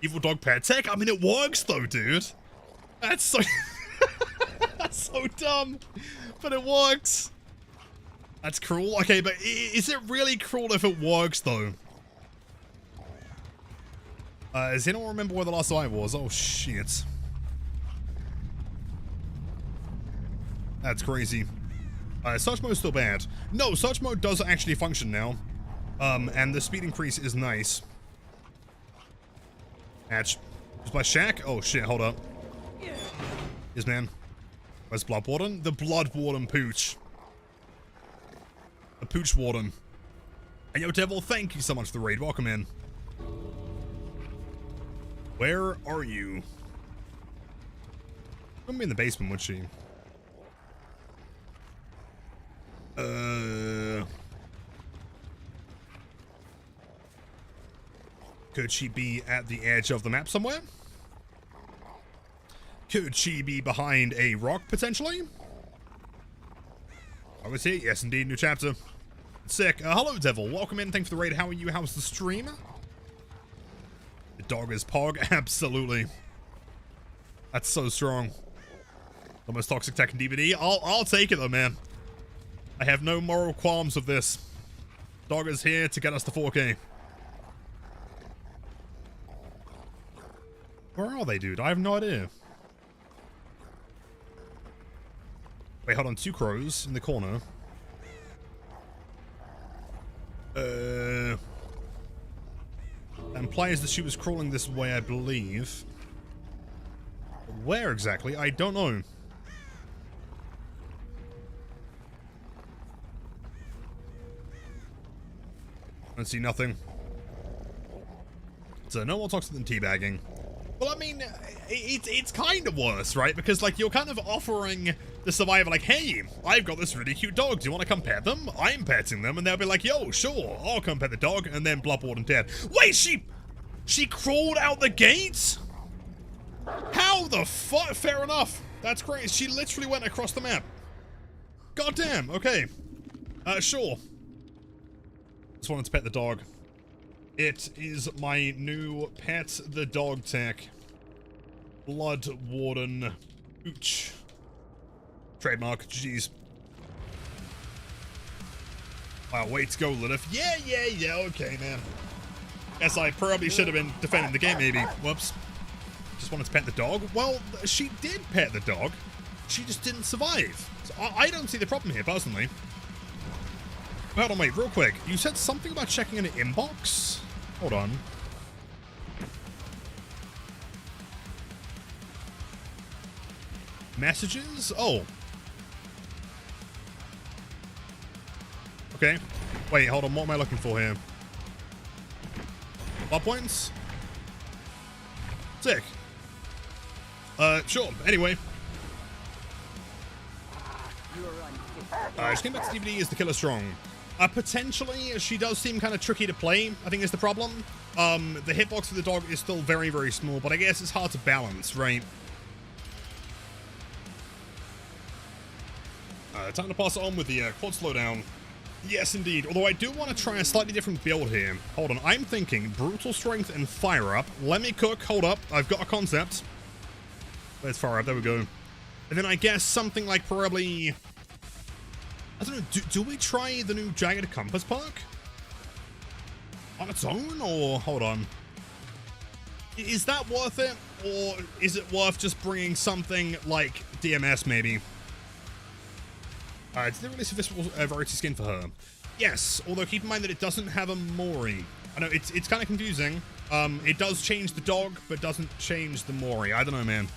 Evil dog pet tech? I mean, it works, though, dude. That's so... That's so dumb. But it works. That's cruel. Okay, but is it really cruel if it works, though? Does anyone remember where the last eye was? Oh, shit. That's crazy. Search mode is still bad. No, search mode does actually function now. And the speed increase is nice. Hatch. Is my shack? Oh, shit, hold up. Yes, man. Where's Blood Warden? The Blood Warden Pooch. The Pooch Warden. And yo, Devil, thank you so much for the raid. Welcome in. Where are you? Wouldn't be in the basement, would she? Could she be at the edge of the map somewhere? Could she be behind a rock, potentially? I was here. Yes, indeed. New chapter. Sick. Hello, Devil. Welcome in. Thanks for the raid. How are you? How's the stream? The dog is Pog. Absolutely. That's so strong. The most toxic tech in DVD. I'll take it, though, man. I have no moral qualms of this. Dog is here to get us to 4K. Where are they, dude? I have no idea. Wait, hold on. 2 crows in the corner. That implies that she was crawling this way, I believe. Where exactly? I don't know. I see nothing. So no more toxic than teabagging. Well, I mean, it's kind of worse, right? Because, like, you're kind of offering the survivor, like, hey, I've got this really cute dog. Do you want to come pet them? I'm petting them. And they'll be like, yo, sure, I'll come pet the dog. And then Blood Warden dead. Wait, she crawled out the gates? How the fuck? Fair enough. That's crazy. She literally went across the map. Goddamn. Okay. Sure. Just wanted to pet the dog. It is my new pet the dog tech. Blood Warden Pooch. Trademark. Jeez. Wow, way to go, Lilith. Yeah, okay, man. Guess I probably should have been defending the game, maybe. Whoops. Just wanted to pet the dog. Well, she did pet the dog. She just didn't survive. So I don't see the problem here, personally. Hold on, wait, real quick. You said something about checking an inbox? Hold on. Messages? Oh. Okay. Wait, hold on. What am I looking for here? Blood points? Sick. Sure. Anyway. She came back to DVD. Is the killer strong? Potentially, she does seem kind of tricky to play, I think is the problem. The hitbox for the dog is still very, very small, but I guess it's hard to balance, right? Time to pass it on with the quad slowdown. Yes, indeed. Although I do want to try a slightly different build here. Hold on, I'm thinking brutal strength and fire up. Let me cook. Hold up. I've got a concept. Let's fire up. There we go. And then I guess something like probably... I don't know, do we try the new Jagged Compass perk? On its own, or... Hold on. Is that worth it? Or is it worth just bringing something like DMS, maybe? Did they release a visceral rarity skin for her? Yes, although keep in mind that it doesn't have a Mori. I know, it's kind of confusing. It does change the dog, but doesn't change the Mori. I don't know, man.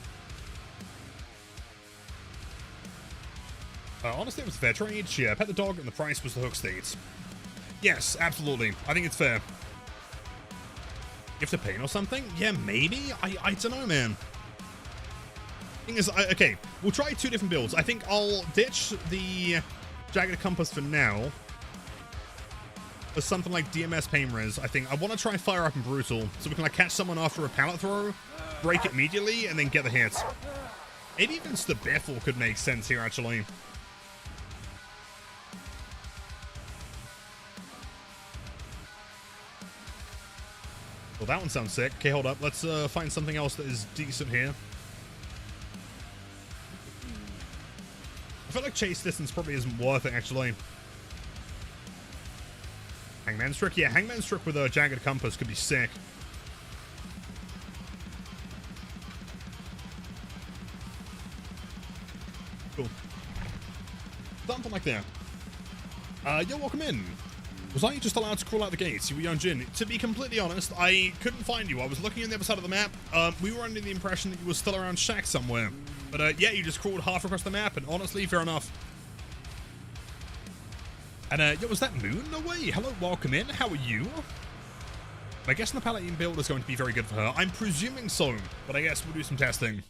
Honestly, it was a fair trade. She pet the dog, and the price was the hook state. Yes, absolutely. I think it's fair. Gift of pain or something? Yeah, maybe? I don't know, man. Thing is, okay, we'll try 2 different builds. I think I'll ditch the Jagged Compass for now. for something like DMS pain res, I think I want to try fire up and brutal, so we can like catch someone after a pallet throw, break it immediately, and then get the hit. Maybe even the Biffle could make sense here, actually. Well, that one sounds sick. Okay, hold up. Let's find something else that is decent here. I feel like chase distance probably isn't worth it, actually. Hangman's Trick? Yeah, Hangman's Trick with a Jagged Compass could be sick. Cool. Something like that. Yo, welcome in. Was I just allowed to crawl out the gates? You were young Jin. To be completely honest, I couldn't find you. I was looking on the other side of the map. We were under the impression that you were still around Shack somewhere. But yeah, you just crawled half across the map, and honestly, fair enough. And yo, was that Moon? No way. Hello, welcome in. How are you? I guess the Paladin build is going to be very good for her. I'm presuming so, but I guess we'll do some testing.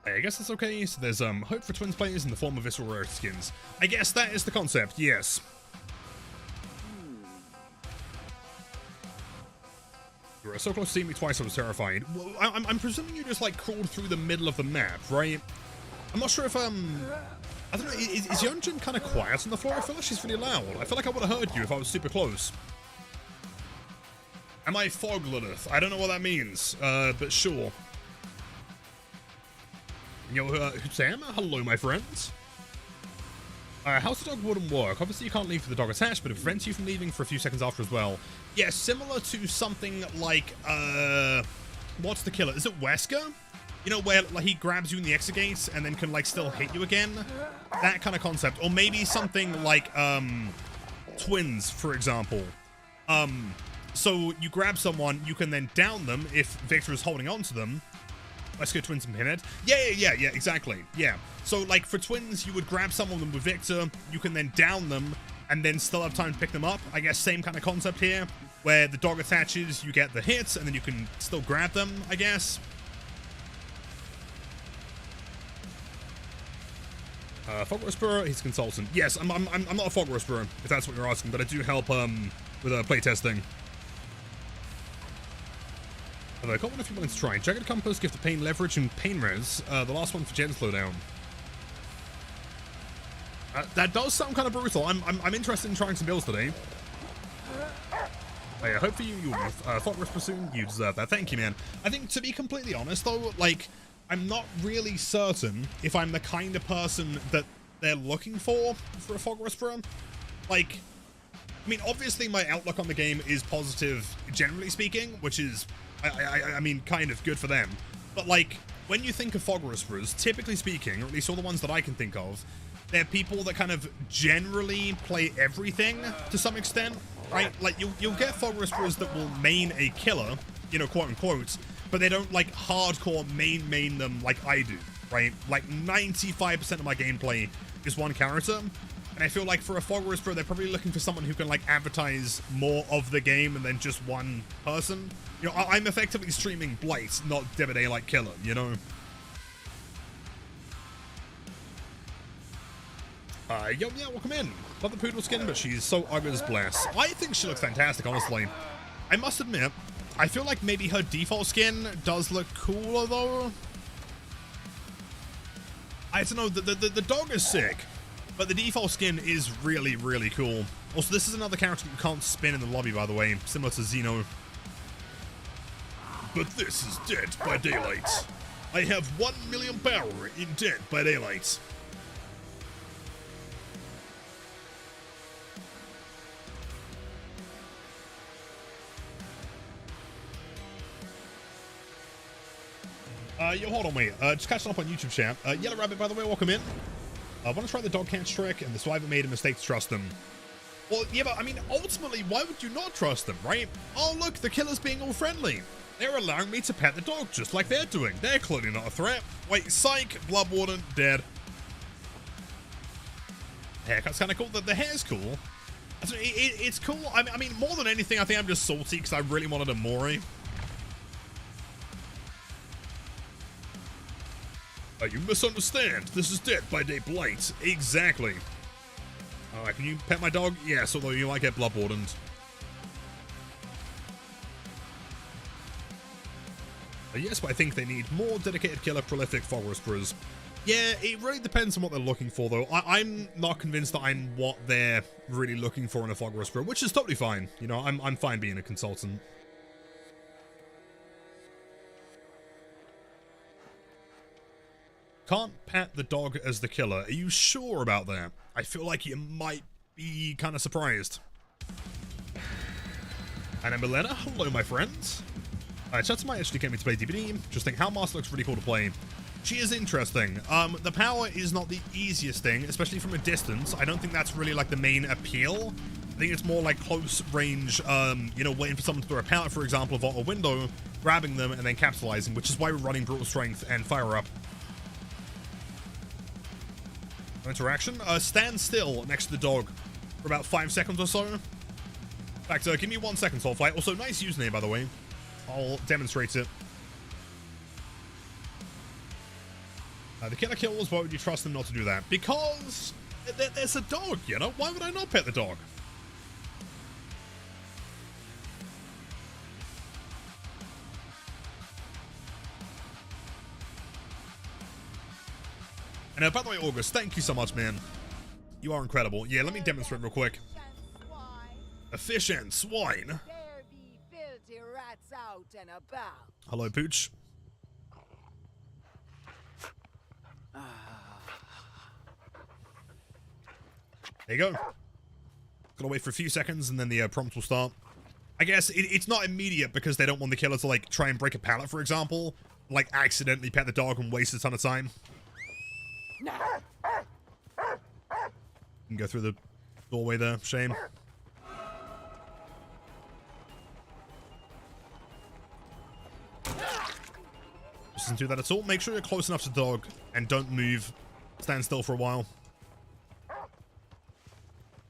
I guess that's okay. So there's hope for twins players in the form of visceral rarity skins. I guess that is the concept, yes. You were so close to seeing me twice I was terrified. Well, I'm presuming you just like crawled through the middle of the map, right? I'm not sure if I don't know, is Yeonjin kind of quiet on the floor? I feel like she's really loud. I feel like I would have heard you if I was super close. Am I fog Lilith? I don't know what that means, but sure. Yo, Sam, hello, my friends. How's the dog warden work? Obviously, you can't leave for the dog attached, but it prevents you from leaving for a few seconds after as well. Yeah, similar to something like, what's the killer? Is it Wesker? You know, where like he grabs you in the exit gates and then can like still hit you again? That kind of concept. Or maybe something like, twins, for example. So you grab someone, you can then down them if Victor is holding on to them. Let's go twins and pinhead. Yeah, exactly. Yeah. So, like, for twins, you would grab someone with Victor, you can then down them, and then still have time to pick them up. I guess same kind of concept here, where the dog attaches, you get the hits, and then you can still grab them, I guess. Fog Whisperer, he's a consultant. Yes, I'm not a Fog Whisperer, if that's what you're asking, but I do help, with playtesting. I got one if you wanted to try. Jagged Compass, Gift of Pain, Leverage, and Pain Res. The last one for Gen Slowdown. That does sound kind of brutal. I'm interested in trying some builds today. Oh, yeah, hope for you, Fog Whisper soon. You deserve that. Thank you, man. I think, to be completely honest, though, like, I'm not really certain if I'm the kind of person that they're looking for a Fog Whisperer. Like, I mean, obviously my outlook on the game is positive, generally speaking, which is... I mean, kind of good for them. But, like, when you think of Fog Whisperers, typically speaking, or at least all the ones that I can think of, they're people that kind of generally play everything to some extent, right? Like, you'll get Fog Whisperers that will main a killer, you know, quote unquote, but they don't, like, hardcore main them like I do, right? Like, 95% of my gameplay is one character. And I feel like for a Fog Whisperer, they're probably looking for someone who can, like, advertise more of the game and then just one person. You know, I'm effectively streaming Blight, not Dead by Daylight Killer, you know? Yo, yeah, welcome in. Love the poodle skin, but she's so ugly as bless. I think she looks fantastic, honestly. I must admit, I feel like maybe her default skin does look cooler, though. I don't know, the dog is sick. But the default skin is really, really cool. Also, this is another character that you can't spin in the lobby, by the way, similar to Xeno. But this is Dead by Daylight. I have 1 million power in Dead by Daylight. Yo, hold on, wait. Just catching up on YouTube chat. Yellow Rabbit, by the way, welcome in. I want to try the dog catch trick, and the survivor made a mistake to trust them. Well, yeah, but I mean, ultimately, why would you not trust them, right? Oh, look, the killer's being all friendly. They're allowing me to pet the dog just like they're doing. They're clearly not a threat. Wait, psych, Blood Warden, dead. Haircut's kind of cool. The hair's cool. It's cool. I mean, more than anything, I think I'm just salty because I really wanted a Mori. You misunderstand. This is Dead by Daylight. Exactly. Alright, can you pet my dog? Yes, although you might get blood wardened. Yes, but I think they need more dedicated killer prolific fog whisperers. Yeah, it really depends on what they're looking for, though. I'm not convinced that I'm what they're really looking for in a fog whisperer, which is totally fine. You know, I'm fine being a consultant. Can't pat the dog as the killer. Are you sure about that? I feel like you might be kind of surprised. And Milena, hello, my friends. Chats might actually get me to play DBD. Just think, Houndmaster looks really cool to play. She is interesting. The power is not the easiest thing, especially from a distance. I don't think that's really like the main appeal. I think it's more like close range, you know, waiting for someone to throw a pallet, for example, of a window, grabbing them, and then capitalizing, which is why we're running Brutal Strength and Fire Up. No interaction. Stand still next to the dog for about 5 seconds or so. In fact, give me 1 second, Soulflight. Also, nice username, by the way. I'll demonstrate it. The killer kills, why would you trust them not to do that? Because there's a dog, you know? Why would I not pet the dog? And by the way, August, thank you so much, man. You are incredible. Yeah, let me demonstrate real quick. A fish and swine. Hello, Pooch. There you go. Gotta wait for a few seconds and then the prompt will start. I guess it's not immediate because they don't want the killer to like try and break a pallet, for example. Like accidentally pet the dog and waste a ton of time. You can go through the doorway there, shame. Doesn't do that at all. Make sure you're close enough to the dog and don't move. Stand still for a while.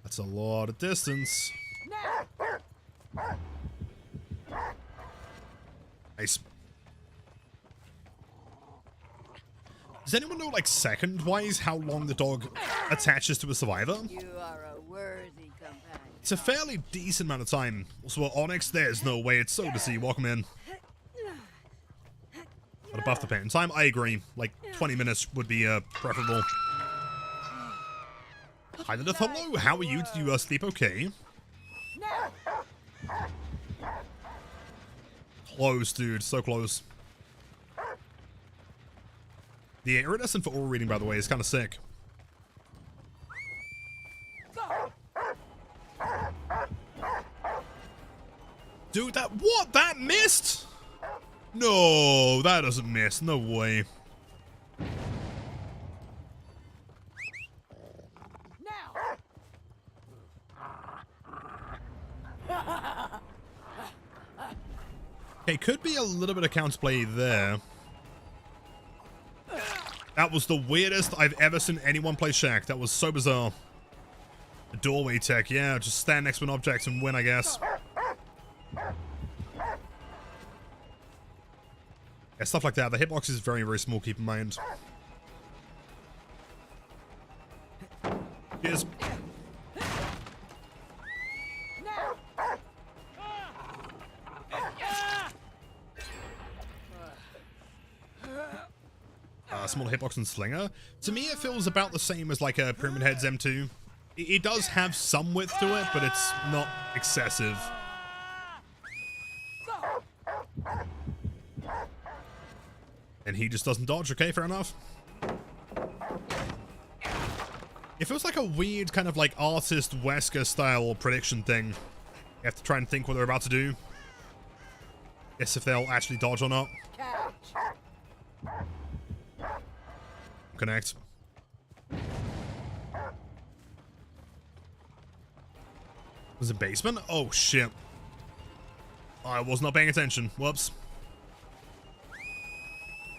That's a lot of distance. Nice. Does anyone know, like, second-wise, how long the dog attaches to a survivor? You are a worthy companion. It's a fairly decent amount of time. Also, Onyx, there's no way. It's so to see. Welcome in. Gotta buff the pain time. I agree. Like, 20 minutes would be preferable. Hi, Lilith. Hello. How are you? Did you sleep okay? Close, dude. So close. The iridescent for aura reading, by the way, is kind of sick. Dude, what? That missed? No, that doesn't miss. No way. Okay, could be a little bit of counterplay there. That was the weirdest I've ever seen anyone play Shaq. That was so bizarre. The doorway tech, yeah, just stand next to an object and win, I guess. Yeah, stuff like that. The hitbox is very, very small, keep in mind. Cheers. Small hitbox and slinger. To me, it feels about the same as like a Pyramid Head's M2. It does have some width to it, but it's not excessive. And he just doesn't dodge. Okay, fair enough. It feels like a weird kind of like artist Wesker style prediction thing. You have to try and think what they're about to do. Guess if they'll actually dodge or not. Connect. Was it basement? Oh shit. I was not paying attention. Whoops.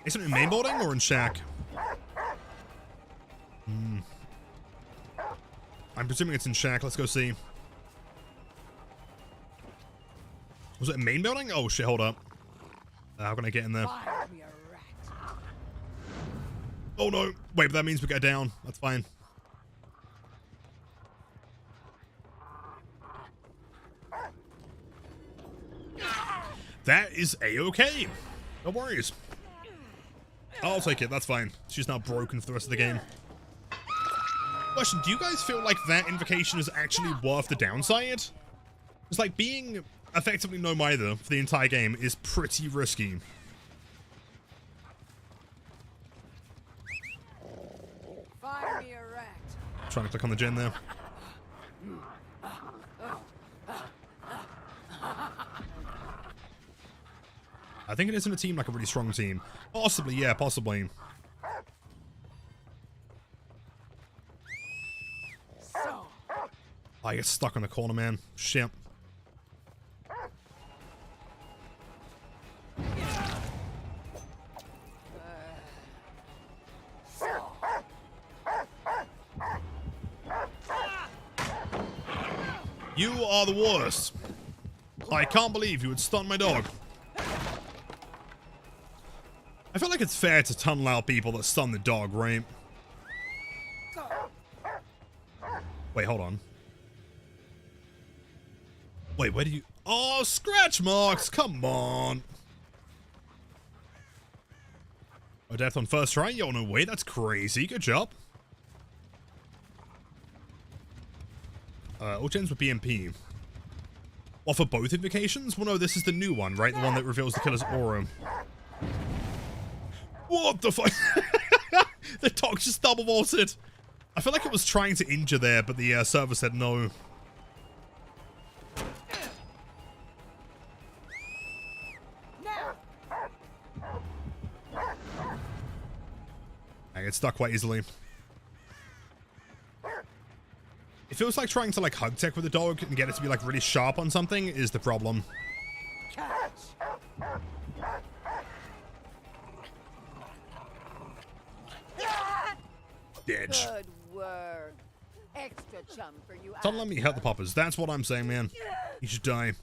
Is it in main building or in Shack? I'm presuming it's in Shack. Let's go see. Was it in main building? Oh shit, hold up. How can I get in there? Oh no. Wait, but that means we go down. That's fine. That is a-okay. No worries. I'll take it, that's fine. She's now broken for the rest of the game. Question, do you guys feel like that invocation is actually worth the downside? It's like being effectively no mither for the entire game is pretty risky. Fire me a rat. Trying to click on the gen there. I think it is in a team like a really strong team. Possibly, yeah, possibly. So. I get stuck on the corner, man. Shit. You are the worst. I can't believe you would stun my dog. I feel like it's fair to tunnel out people that stun the dog, right? Wait, hold on. Wait, where do you... Oh, scratch marks! Come on! Oh, death on first try? Yo, no way, that's crazy. Good job. All gens with BMP. Well, for both invocations? Well, no, this is the new one, right? The one that reveals the killer's aura. What the fuck? The dog just double vaulted. I feel like it was trying to injure there, but the server said no. I get stuck quite easily. It feels like trying to like hug tech with a dog and get it to be like really sharp on something is the problem. Bitch. Good work. Extra chum for you. Don't let me hurt the poppers. That's what I'm saying, man. You should die.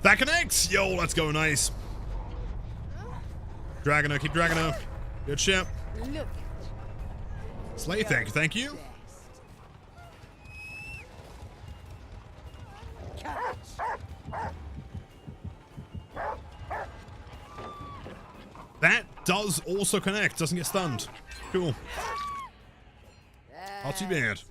That connects! Yo, let's go, nice. Dragging her, keep dragging her. Good shit. Look. Slay, thank you. That does also connect, doesn't get stunned. Cool. Not too bad.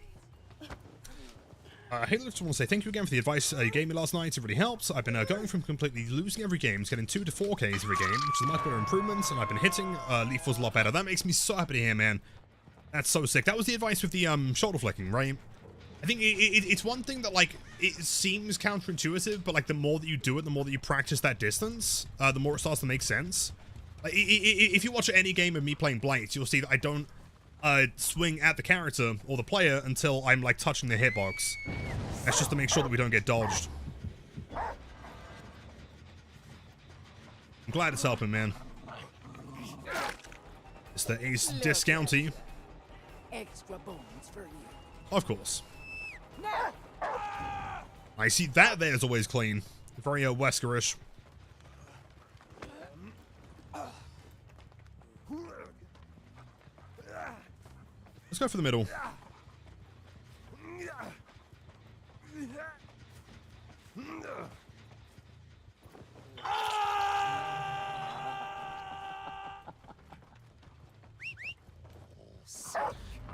Hey, I just want to say thank you again for the advice you gave me last night. It really helps. I've been going from completely losing every game to getting 2 to 4Ks every game, which is much better improvements, and I've been hitting lethals a lot better. That makes me so happy to hear, man. That's so sick. That was the advice with the shoulder flicking, right? I think it's one thing that, like, it seems counterintuitive, but, like, the more that you do it, the more that you practice that distance, the more it starts to make sense. Like, if you watch any game of me playing Blight, you'll see that I don't swing at the character or the player until I'm, like, touching the hitbox. That's just to make sure that we don't get dodged. I'm glad it's helping, man. It's the ace discounty. Extra bones for you. Of course. I see that there is always clean. Very Weskerish. Let's go for the middle.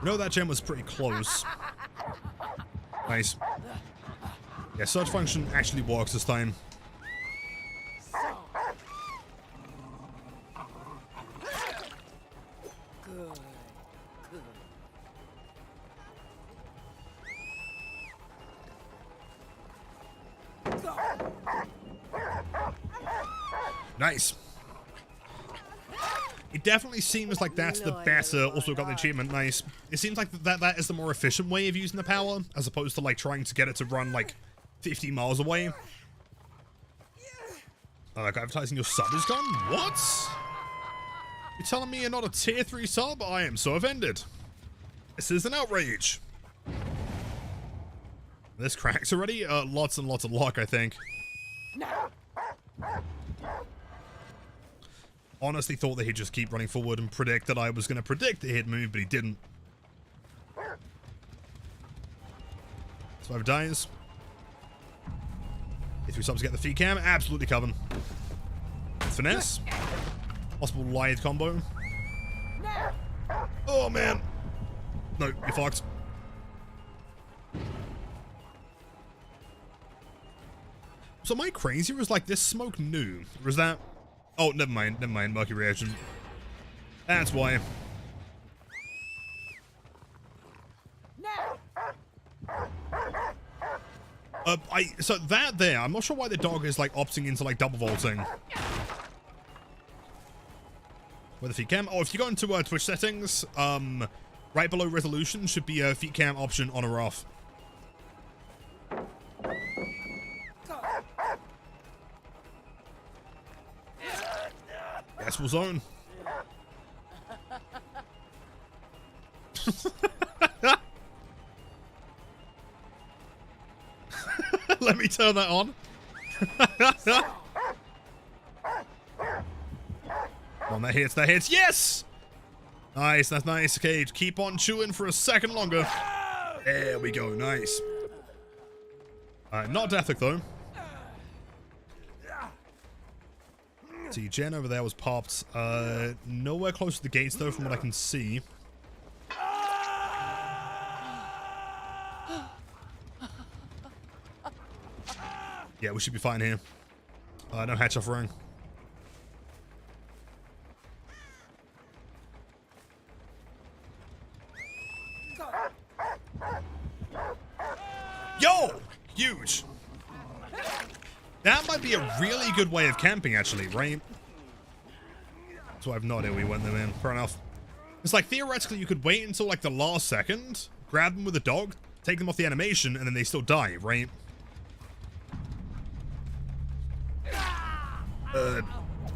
No, that gem was pretty close. Nice. Yeah, search function actually works this time. Good. Nice. It definitely seems like that's the better, also got the achievement, nice. It seems like that is the more efficient way of using the power, as opposed to like trying to get it to run like 50 miles away. Like advertising your sub is gone? What? You're telling me you're not a tier 3 sub? I am so offended. This is an outrage. This cracks already? Lots and lots of luck, I think. Honestly thought that he'd just keep running forward and predict that I was going to predict that he'd move, but he didn't. Survivor dies. If we subs get the feed cam, absolutely covered. Finesse. Possible lied combo. Oh, man. No, you fucked. So am I crazy, or is like this smoke new? Or is that... Oh, never mind, murky reaction. That's why. So that there, I'm not sure why the dog is like opting into like double vaulting. With the feet cam. Oh, if you go into Twitch settings, right below resolution should be a feet cam option on or off. Decibel zone. Let me turn that on. Come on, that hits. Yes! Nice, that's nice. Okay, keep on chewing for a second longer. There we go, nice. Not deathic though. See, Jen over there was popped. Nowhere close to the gates though, from what I can see. Yeah, we should be fine here. No hatch off ring. Yo! Huge! That might be a really good way of camping, actually, right? So I have no idea we went there, man. Fair enough. It's like, theoretically, you could wait until, like, the last second, grab them with a dog, take them off the animation, and then they still die, right?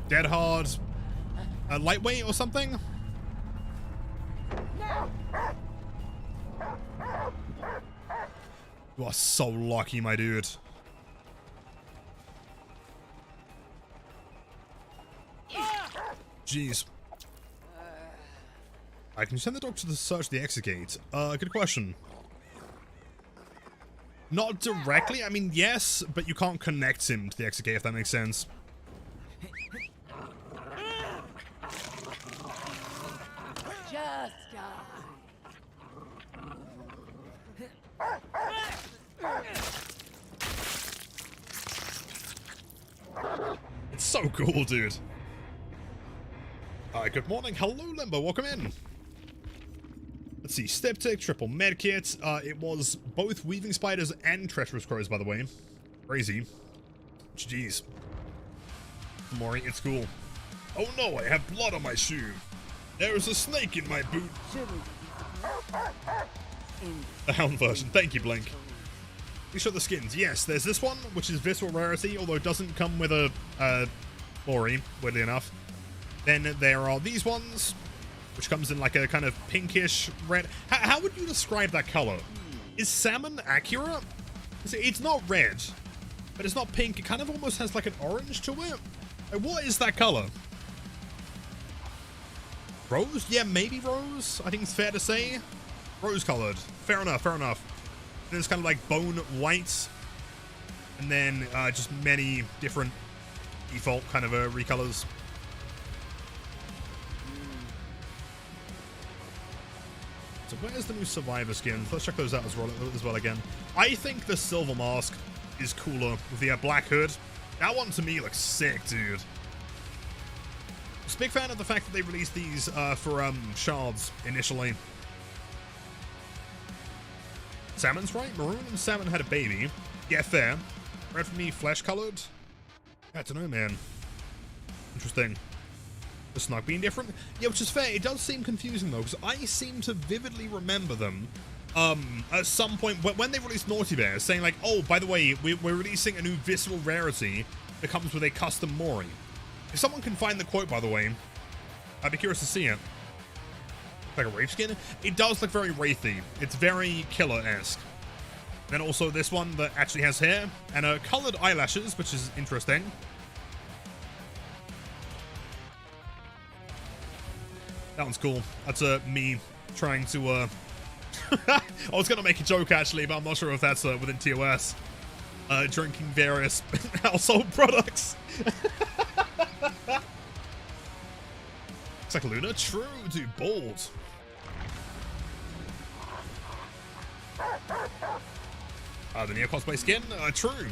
Dead hard. Lightweight or something? You are so lucky, my dude. Jeez. I can send the dog to the search the exit gate. Good question. Not directly. I mean, yes, but you can't connect him to the exit gate, if that makes sense. Just die. It's so cool, dude. Good morning. Hello, Limbo. Welcome in. Let's see. Steptic, triple medkit. It was both weaving spiders and treacherous crows, by the way. Crazy. Jeez. Maury, it's cool. Oh no, I have blood on my shoe. There is a snake in my boot. The Hound version. Thank you, Blink. These are the skins. Yes, there's this one, which is visceral rarity, although it doesn't come with a Maury, weirdly enough. Then there are these ones, which comes in like a kind of pinkish red. How would you describe that color? Is salmon accurate? It's not red, but it's not pink. It kind of almost has like an orange to it. Like, what is that color? Rose? Yeah, maybe rose. I think it's fair to say. Rose colored. Fair enough, fair enough. And it's kind of like bone white. And then just many different default kind of recolors. So where's the new Survivor skin? Let's check those out as well again. I think the silver mask is cooler with the black hood. That one to me looks sick, dude. Just a big fan of the fact that they released these for shards initially. Salmon's right. Maroon and salmon had a baby. Yeah, fair. Red for me, flesh colored. I don't know, man. Interesting. The snug being different? Yeah, which is fair. It does seem confusing, though, because I seem to vividly remember them at some point when they released Naughty Bear saying, like, oh, by the way, we're releasing a new visceral rarity that comes with a custom Maury. If someone can find the quote, by the way, I'd be curious to see it. Like a Wraith skin? It does look very Wraithy. It's very Killer-esque. Then also this one that actually has hair and colored eyelashes, which is interesting. That one's cool. That's me trying to I was gonna make a joke actually, but I'm not sure if that's within TOS. Drinking various household products. Looks like Luna. True, dude. Bold. The Neo cosplay skin. True.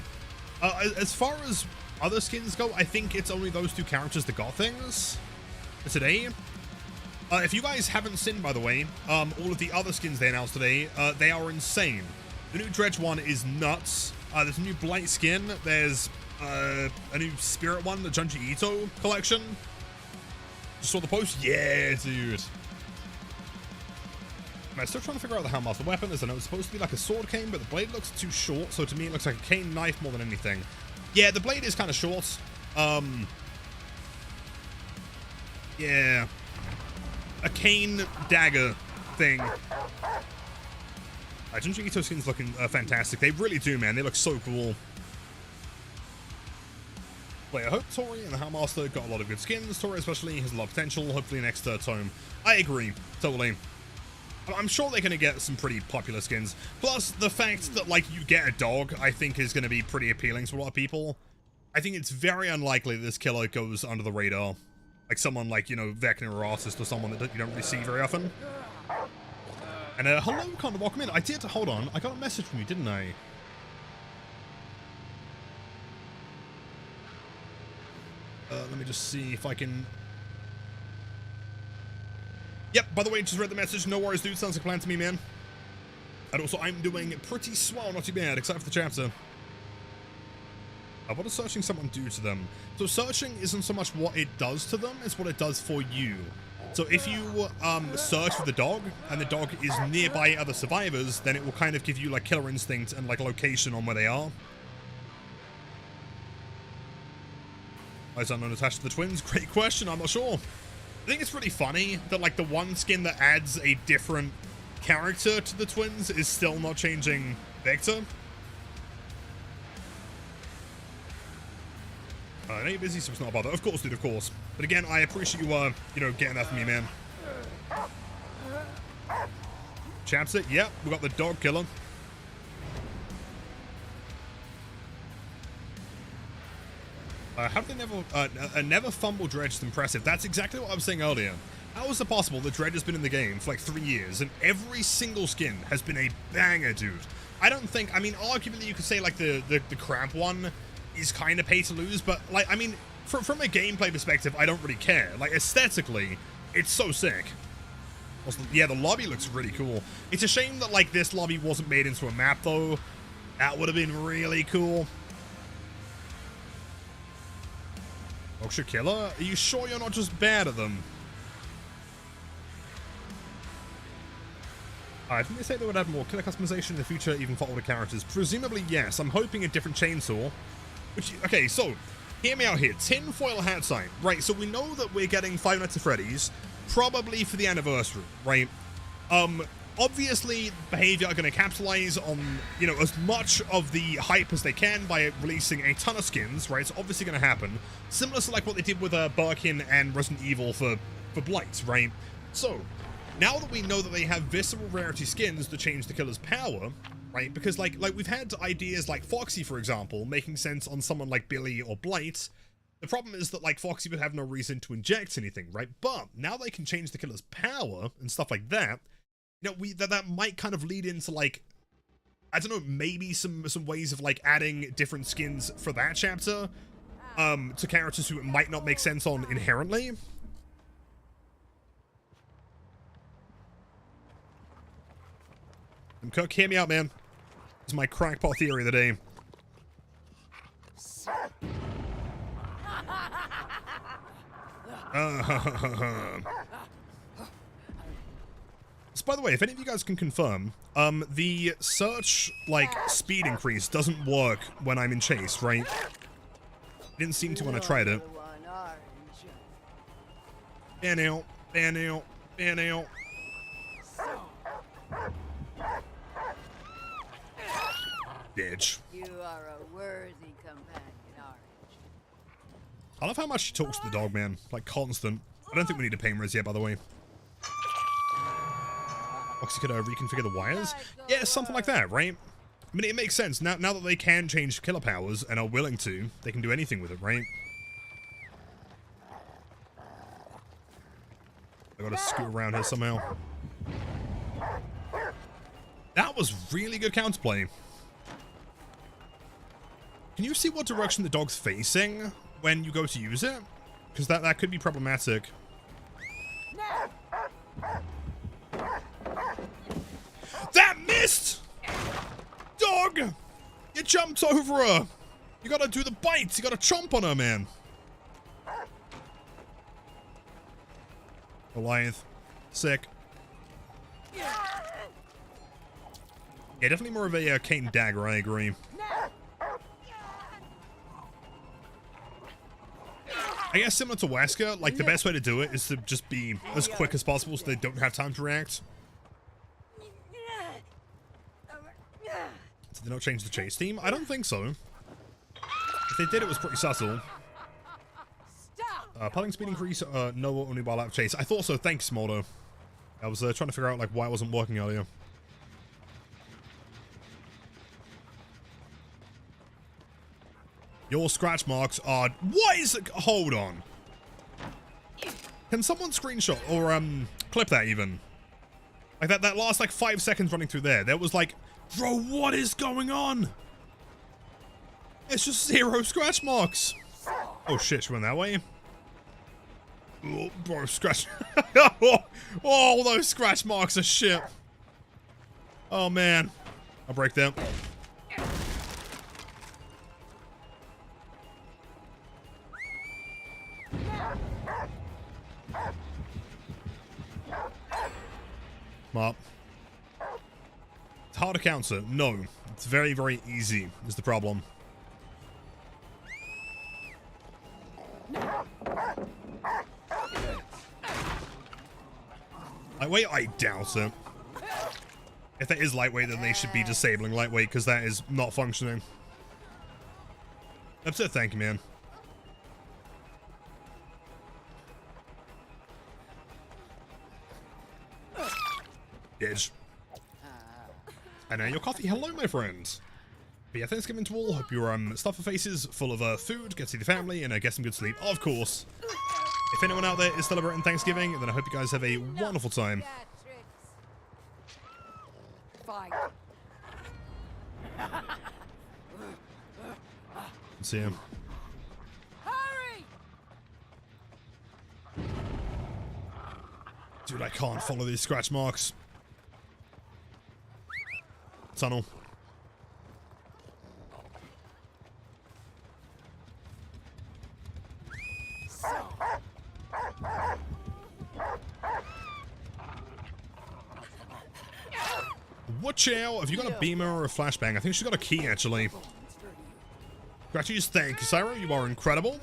As far as other skins go, I think it's only those two characters that got things for today. If you guys haven't seen, by the way, all of the other skins they announced today, they are insane. The new Dredge one is nuts. There's a new Blight skin. There's a new Spirit one, the Junji Ito collection. Just saw the post? Yeah, dude. I'm still trying to figure out the Houndmaster weapon, as I know it's supposed to be like a sword cane, but the blade looks too short, so to me it looks like a cane knife more than anything. Yeah, the blade is kind of short. Yeah. A cane dagger thing. Junji Ito skins looking fantastic. They really do, man. They look so cool. But I hope Tori and the Houndmaster got a lot of good skins. Tori especially has a lot of potential. Hopefully next tome. I agree. Totally. I'm sure they're going to get some pretty popular skins. Plus, the fact that, like, you get a dog, I think is going to be pretty appealing to a lot of people. I think it's very unlikely that this killer goes under the radar. Like someone like, you know, Vecna or Artist or someone that you don't really see very often. And hello, Condor, welcome in. I did, hold on, I got a message from you, didn't I? Let me just see if I can... Yep, by the way, just read the message. No worries, dude. Sounds like a plan to me, man. And also, I'm doing pretty swell, not too bad, except for the chapter. What does searching someone do to them? So searching isn't so much what it does to them, it's what it does for you. So if you search for the dog, and the dog is nearby other survivors, then it will kind of give you like killer instinct and like location on where they are. Why is unknown attached to the twins? Great question, I'm not sure. I think it's really funny that like the one skin that adds a different character to the twins is still not changing Vector. I know you're busy, so it's not a bother. Of course, dude, of course. But again, I appreciate you, you know, getting that for me, man. Chapter, yep, we got the dog killer. How did they never fumble Dredge is impressive? That's exactly what I was saying earlier. How is it possible that Dredge has been in the game for like 3 years and every single skin has been a banger, dude? I don't think, I mean, arguably you could say like the crab one is kind of pay to lose, but like, I mean, from a gameplay perspective, I don't really care. Like aesthetically, it's so sick. Also, yeah, the lobby looks really cool. It's a shame that like this lobby wasn't made into a map though. That would have been really cool. Oksha Killer, are you sure you're not just bad at them? Didn't they say they would have more killer customization in the future, even for older characters? Presumably, yes. I'm hoping a different chainsaw. Which, okay, so, hear me out here. Tinfoil hat sign. Right, so we know that we're getting Five Nights at Freddy's, probably for the anniversary, right? Obviously, Behavior are going to capitalize on, you know, as much of the hype as they can by releasing a ton of skins, right? It's obviously going to happen. Similar to like what they did with Birkin and Resident Evil for Blight, right? So, now that we know that they have visceral rarity skins to change the killer's power, right? Because like we've had ideas like Foxy, for example, making sense on someone like Billy or Blight. The problem is that like Foxy would have no reason to inject anything, right? But now they can change the killer's power and stuff like that. You know, that might kind of lead into like, I don't know, maybe some ways of like adding different skins for that chapter to characters who it might not make sense on inherently. And Cook, hear me out, man. This is my crackpot theory of the day. So by the way, if any of you guys can confirm, the search, like, speed increase doesn't work when I'm in chase, right? It didn't seem to when I tried it. Ban out, ban out, ban out. Bitch. You are a worthy companion, Orange. I love how much she talks to the dog, man. Like, constant. I don't think we need a pain res yet, by the way. Oxy could reconfigure the wires? Yeah, something like that, right? I mean, it makes sense. Now that they can change killer powers and are willing to, they can do anything with it, right? I gotta scoot around here somehow. That was really good counterplay. Can you see what direction the dog's facing when you go to use it? Because that could be problematic. That missed! Dog! You jumped over her! You gotta do the bites, you gotta chomp on her, man. Goliath. Sick. Yeah, definitely more of a cane dagger, I agree. I guess similar to Wesker, like the best way to do it is to just be as quick as possible so they don't have time to react. Did they not change the chase theme? I don't think so. If they did, it was pretty subtle. Pulling speed increase, no, only while out of chase. I thought so, thanks, Smolder. I was trying to figure out like why it wasn't working earlier. Your scratch marks are... What is it? Hold on. Can someone screenshot or clip that even? Like that last like 5 seconds running through there. There was like, bro, what is going on? It's just 0 scratch marks. Oh shit, she went that way. Oh, bro, scratch. Oh, those scratch marks are shit. Oh man. I'll break them. Up. It's hard to counter. No. It's very, very easy is the problem. Lightweight? I doubt it. If that is lightweight, then they should be disabling lightweight because that is not functioning. That's it. Thank you, man. Edge. And your coffee. Hello, my friend. But yeah, Thanksgiving to all. Hope your stuff of faces full of food, get to see the family, and get some good sleep. Of course. If anyone out there is celebrating Thanksgiving, then I hope you guys have a wonderful time. Let's see him. Dude, I can't follow these scratch marks. Tunnel. Watch out! Have you got a beamer or a flashbang? I think she's got a key, actually. Gratuitous thank you, Syro. You are incredible.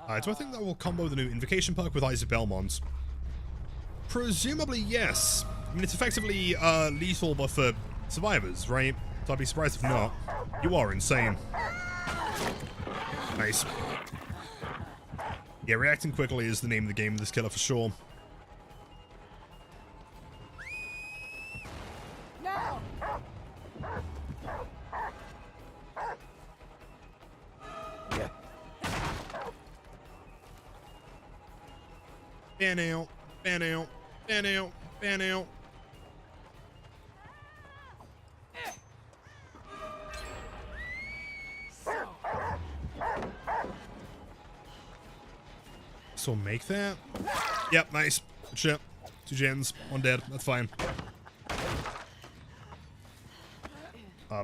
Do I think that will combo the new Invocation perk with Isaac Belmont? Presumably, yes. I mean, it's effectively lethal but for survivors, right? So I'd be surprised if not. You are insane. Nice. Yeah, reacting quickly is the name of the game of this killer for sure. Ban out, ban out, ban out, ban out. So make that? Yep, nice. Good shit. 2 gens, 1 dead. That's fine.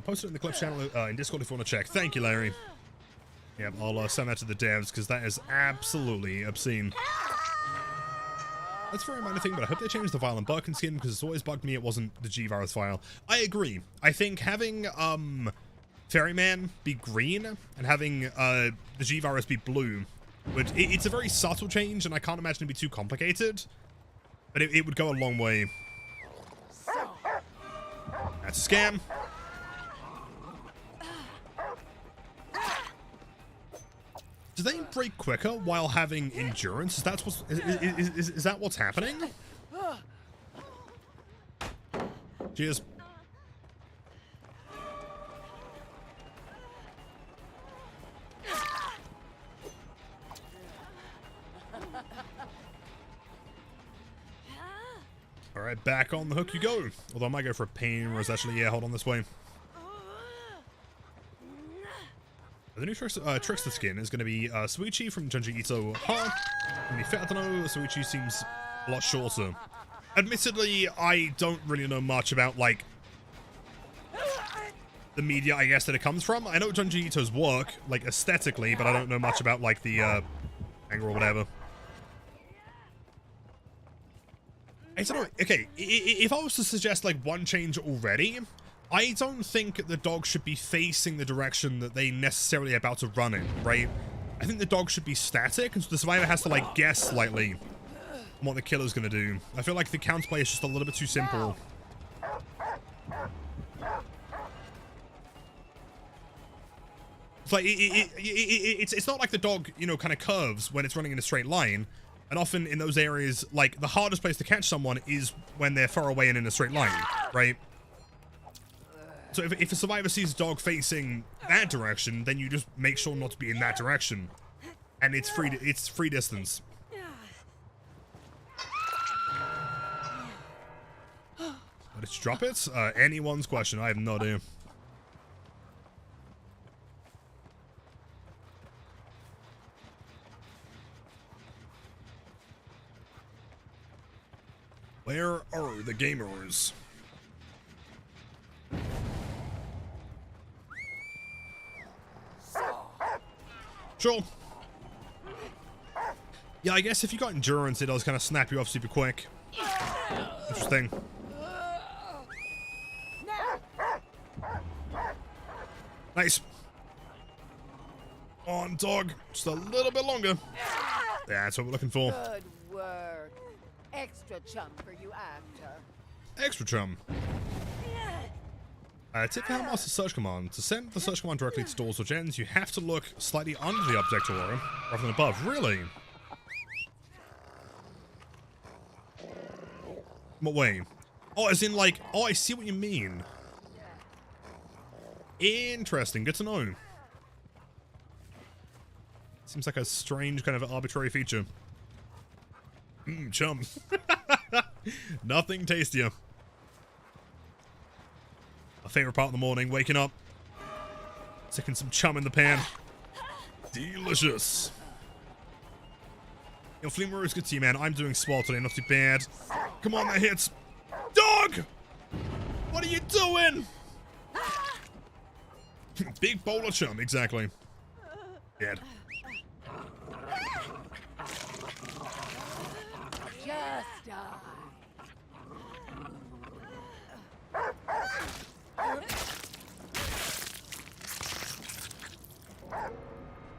Post it in the Clips channel in Discord if you want to check. Thank you, Larry. Yep, I'll send that to the devs because that is absolutely obscene. That's a very minor thing, but I hope they change the violent Birkin skin because it's always bugged me it wasn't the G-Virus file. I agree. I think having Ferryman be green and having the G-Virus be blue, it's a very subtle change and I can't imagine it'd be too complicated, but it would go a long way. That's a scam. do they break quicker while having endurance? Is that is that what's happening? Cheers. All right, back on the hook you go. Although I might go for a pain, whereas actually, yeah, hold on this way. The new Trickster skin is going to be Suichi from Junji Ito. Huh? Going to be fit, I don't know. Suichi seems a lot shorter. Admittedly, I don't really know much about, like, the media, I guess, that it comes from. I know Junji Ito's work, like, aesthetically, but I don't know much about, like, the anger or whatever. I don't know. Okay, if I was to suggest, like, one change already, I don't think the dog should be facing the direction that they necessarily are about to run in, right? I think the dog should be static, and so the survivor has to, like, guess slightly what the killer's gonna do. I feel like the counterplay is just a little bit too simple. It's like, it's not like the dog, you know, kind of curves when it's running in a straight line. And often in those areas, like, the hardest place to catch someone is when they're far away and in a straight line, right? So if a survivor sees a dog facing that direction, then you just make sure not to be in that direction. And it's free distance. Did you drop it? Anyone's question. I have no idea. Where are the gamers? Sure. Yeah, I guess if you got endurance, it does kind of snap you off super quick. Interesting. Nice. On, dog. Just a little bit longer. Yeah, that's what we're looking for. Good work. Extra chum for you after. Extra chum. Tip the Houndmaster search command. To send the search command directly to doors or gens, you have to look slightly under the object aura rather than above. Really? What way? Oh, as in like, oh, I see what you mean. Interesting. Good to know. Seems like a strange kind of arbitrary feature. Chum. Nothing tastier. My favorite part of the morning, waking up, sticking some chum in the pan. Delicious. Yo, Fleetmore is good to you, man. I'm doing swell today, not too bad. Come on, that hits. Dog! What are you doing? Big bowl of chum, exactly. Dead. Just die.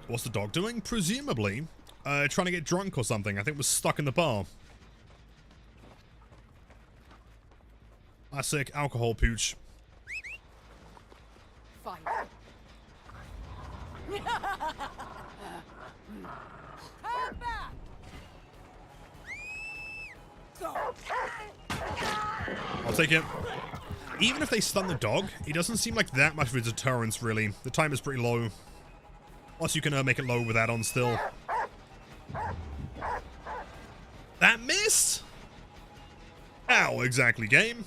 What's the dog doing? Presumably, trying to get drunk or something. I think was stuck in the bar. Classic alcohol pooch. Fight. Come back. Go. I'll take it. Even if they stun the dog, it doesn't seem like that much of a deterrence, really. The time is pretty low. Plus, you can make it low with add-on still. That missed? How exactly, game?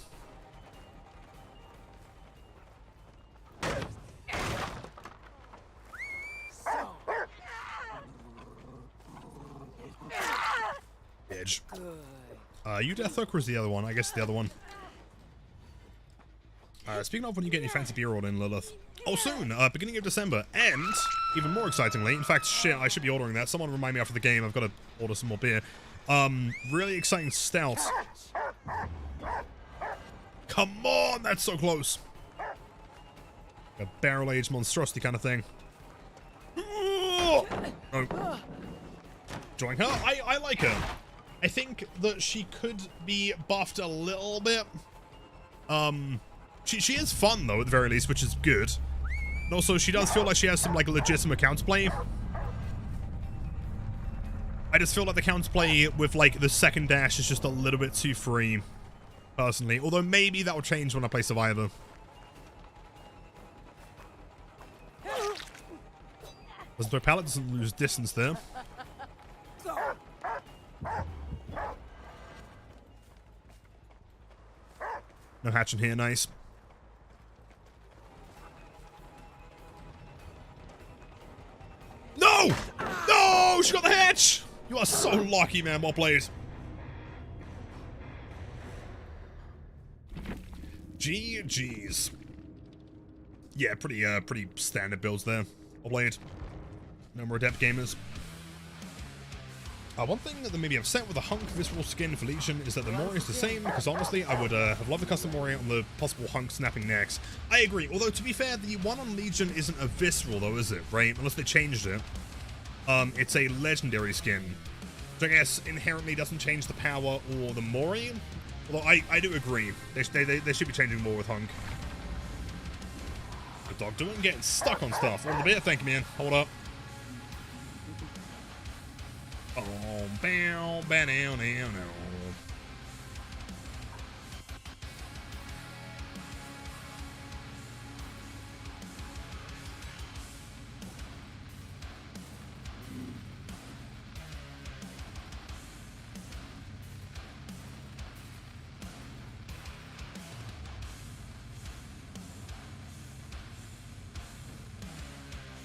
Edge. You Death Hook, or is the other one? I guess the other one. Speaking of when you get your fancy beer order in, Lilith. Oh, soon! Beginning of December. And, even more excitingly, in fact, shit, I should be ordering that. Someone remind me after the game, I've got to order some more beer. Really exciting stout. Come on! That's so close! A barrel-aged monstrosity kind of thing. Oh. Enjoying her? I like her. I think that she could be buffed a little bit. She is fun, though, at the very least, which is good. And also, she does feel like she has some, like, legitimate counterplay. I just feel like the counterplay with like the second dash is just a little bit too free, personally. Although maybe that will change when I play Survivor. The pallet doesn't lose distance there. No hatching here, nice. No! No! She got the hatch! You are so lucky, man. Well played. GG's. Yeah, pretty standard builds there. Well played. No more adept gamers. One thing that made me upset with the hunk visceral skin for Legion is that the Mori is the same, because honestly, I would have loved the custom Mori on the possible hunk snapping necks. I agree, although to be fair, the one on Legion isn't a visceral though, is it? Right? Unless they changed it. It's a legendary skin, which I guess inherently doesn't change the power or the Mori. Although I do agree, they should be changing more with hunk. Good dog doing, getting stuck on stuff. On the bit, thank you, man. Hold up. Oh, bow, bow, now, now.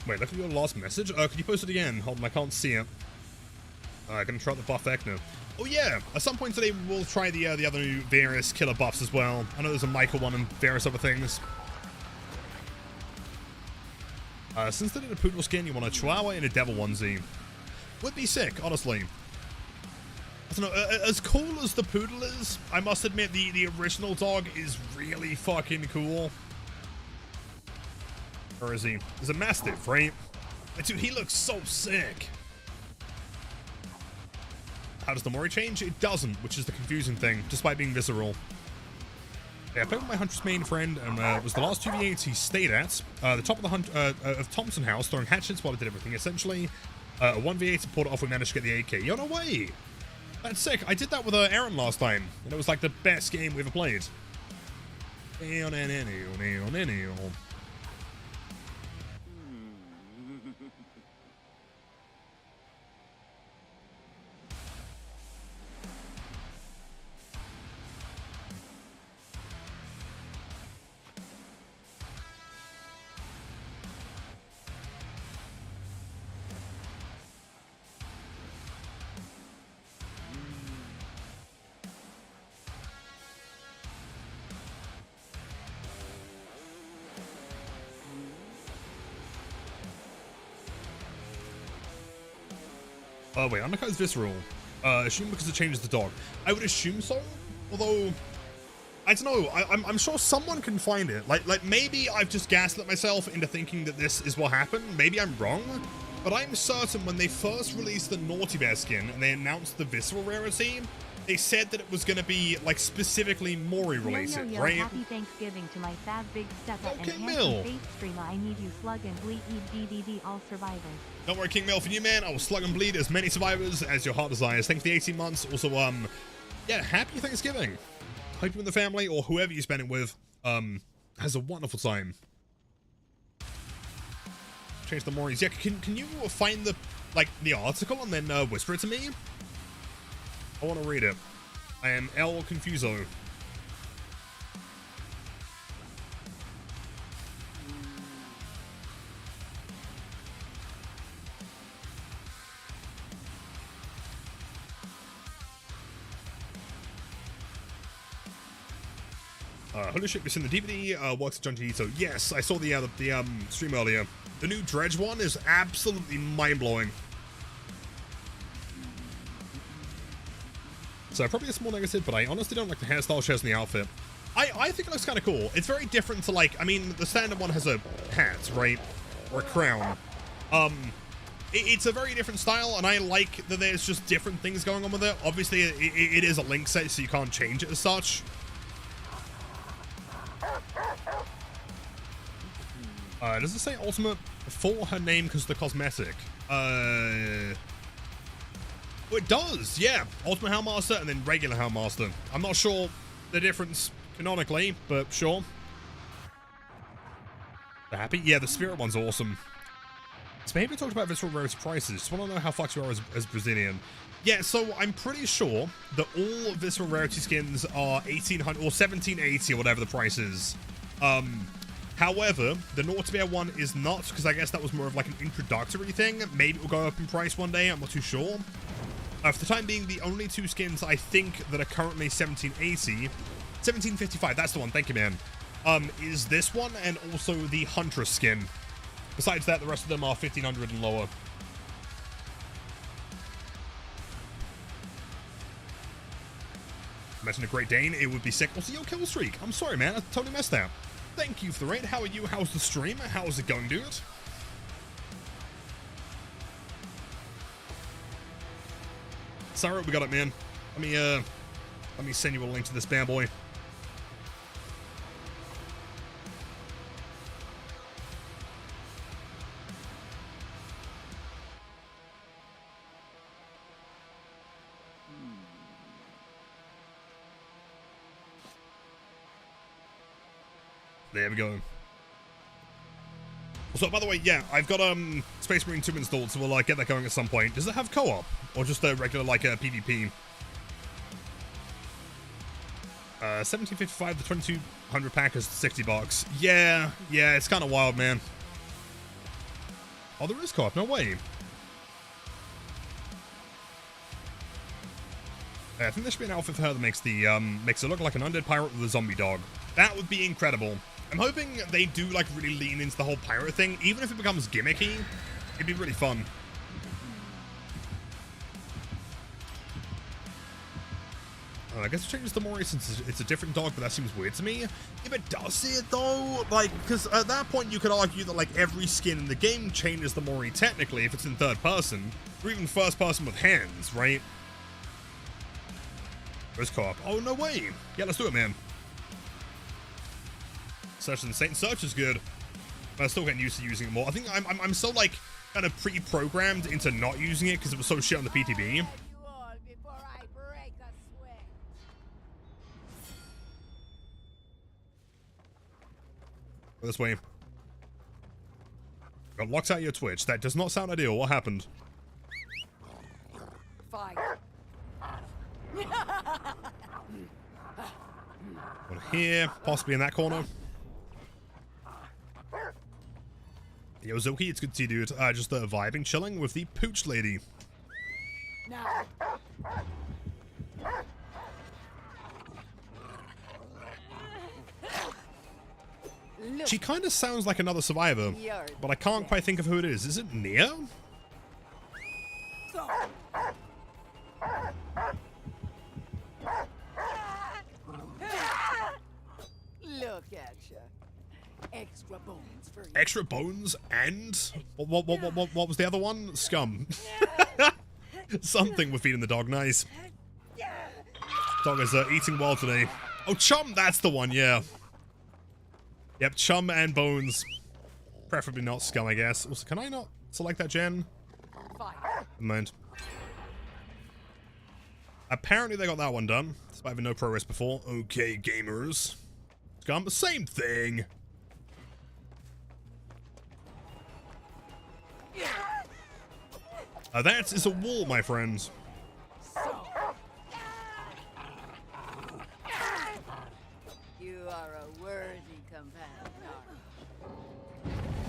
Wait, look at your last message. Could you post it again? Hold on, I can't see it. Gonna try the buff Ekna. Oh yeah, at some point today we'll try the other new various killer buffs as well. I know there's a Michael one and various other things. Since they did a poodle skin, you want a chihuahua and a devil onesie. Would be sick, honestly. I don't know, as cool as the poodle is, I must admit the original dog is really fucking cool. Or is he? He's a mastiff, right? Dude, he looks so sick. How does the Mori change? It doesn't, which is the confusing thing, despite being visceral. Yeah, I played with my Huntress main friend, and it was the last 2v8s he stayed at. The top of the of Thompson House, throwing hatchets while I did everything, essentially. 1v8 to pull it off, we managed to get the AK. Yo, no way! That's sick. I did that with Aaron last time, and it was like the best game we ever played. Oh wait, undercut is visceral. Assume because it changes the dog. I would assume so, although I don't know. I'm sure someone can find it. Like maybe I've just gaslit myself into thinking that this is what happened. Maybe I'm wrong, but I'm certain when they first released the Naughty Bear skin and they announced the visceral rarity, they said that it was going to be like specifically Mori related, right? Happy Thanksgiving to my fab big step up okay, and Mill. handsome face streamer. I need you slug and bleed DDD all survivors. Don't worry, King Mill, for you, man. I will slug and bleed as many survivors as your heart desires. Thanks for the 18 months. Also, yeah, happy Thanksgiving. Hope you and the family, or whoever you spend it with, has a wonderful time. Change the Moris. Yeah, can you find the article and then whisper it to me? I want to read it. I am El Confuso. Holy shit, we've seen the DVD, works at John Ito. Yes, I saw the stream earlier. The new Dredge one is absolutely mind-blowing. So probably a small negative, but I honestly don't like the hairstyle she has in the outfit. I think it looks kind of cool. It's very different to like, I mean, the standard one has a hat, right? Or a crown. It's a very different style, and I like that there's just different things going on with it. Obviously, it is a link set, so you can't change it as such. Does it say ultimate for her name because of the cosmetic? Oh, it does, yeah. Ultimate Houndmaster and then regular Houndmaster. I'm not sure the difference canonically, but sure. Happy? Yeah, the spirit one's awesome. So maybe we talked about visceral rarity prices. Just want to know how fucked you are as Brazilian. Yeah, so I'm pretty sure that all visceral rarity skins are 1800 or 1780 or whatever the price is. However, the Naught to Bear one is not, because I guess that was more of like an introductory thing. Maybe it will go up in price one day, I'm not too sure. For the time being, the only two skins I think that are currently 1780, 1755, that's the one, thank you, man, is this one and also the Huntress skin. Besides that, the rest of them are 1500 and lower. Imagine a Great Dane, it would be sick. Also, your kill streak. I'm sorry, man, I totally messed that. Thank you for the raid. How are you? How's the stream? How's it going, dude? Sarah, we got it, man. Let me send you a link to this bad boy. There we go. So, by the way, yeah, I've got Space Marine 2 installed, so we'll get that going at some point. Does it have co-op? Or just a regular, PvP? 1755, the 2200 pack is $60. Yeah, it's kind of wild, man. Oh, there is co-op, no way. I think there should be an outfit for her that makes it look like an undead pirate with a zombie dog. That would be incredible. I'm hoping they do really lean into the whole pirate thing, even if it becomes gimmicky. It'd be really fun. I guess it changes the Mori since it's a different dog, but that seems weird to me. If it does see it though, because at that point you could argue that every skin in the game changes the Mori technically if it's in third person, or even first person with hands, right? Where's co-op? Oh, no way. Yeah, let's do it, man. Search is insane. Search is good. But I'm still getting used to using it more. I think I'm so kind of pre-programmed into not using it because it was so shit on the PTB. This way. Got locked out your Twitch. That does not sound ideal. What happened? Fire. One here, possibly in that corner. Yo, Zoki, it's good to see you, dude. Just vibing, chilling with the pooch lady. Now. She kind of sounds like another survivor, but I can't quite think of who it is. Is it Nia? Look at you. Extra bones for you. Extra bones and what was the other one? Scum. Something we're feeding the dog. Nice. Dog is eating well today. Oh, Chum, that's the one. Yeah. Yep, Chum and bones. Preferably not Scum, I guess. Also, can I not select that gen? Fire. Never mind. Apparently they got that one done, despite having no progress before. Okay, gamers. Scum, the same thing. That is a wall, my friends. You are a worthy companion.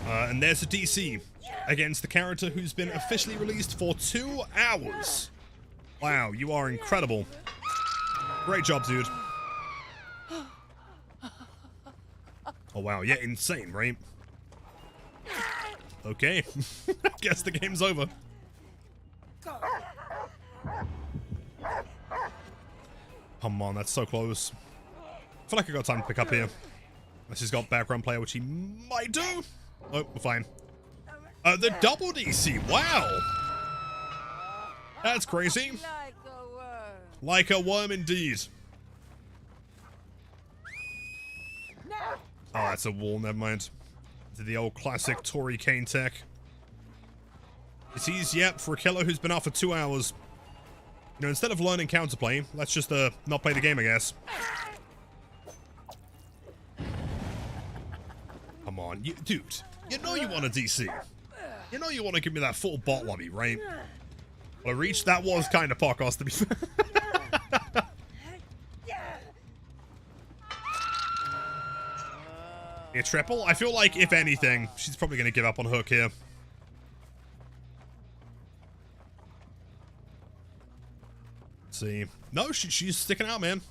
And there's a DC against the character who's been officially released for 2 hours. Wow, you are incredible. Great job, dude. Oh, wow. Yeah, insane, right? Okay. Guess the game's over. Come on, that's so close. I feel like I got time to pick up here. Unless he's got background player, which he might do. Oh, we're fine. The double DC. Wow. That's crazy. Like a worm. Like a worm indeed. Oh, that's a wall. Never mind. To the old classic Tory Kane tech. Disease, yep, for a killer who's been out for 2 hours. You know, instead of learning counterplay, let's just not play the game, I guess. Come on, dude. You know you want a DC. You know you want to give me that full bot lobby, right? Well, I reached. That was kind of podcast to be fair. A triple? I feel like, if anything, she's probably going to give up on Hook here. Let's see. No, she's sticking out, man.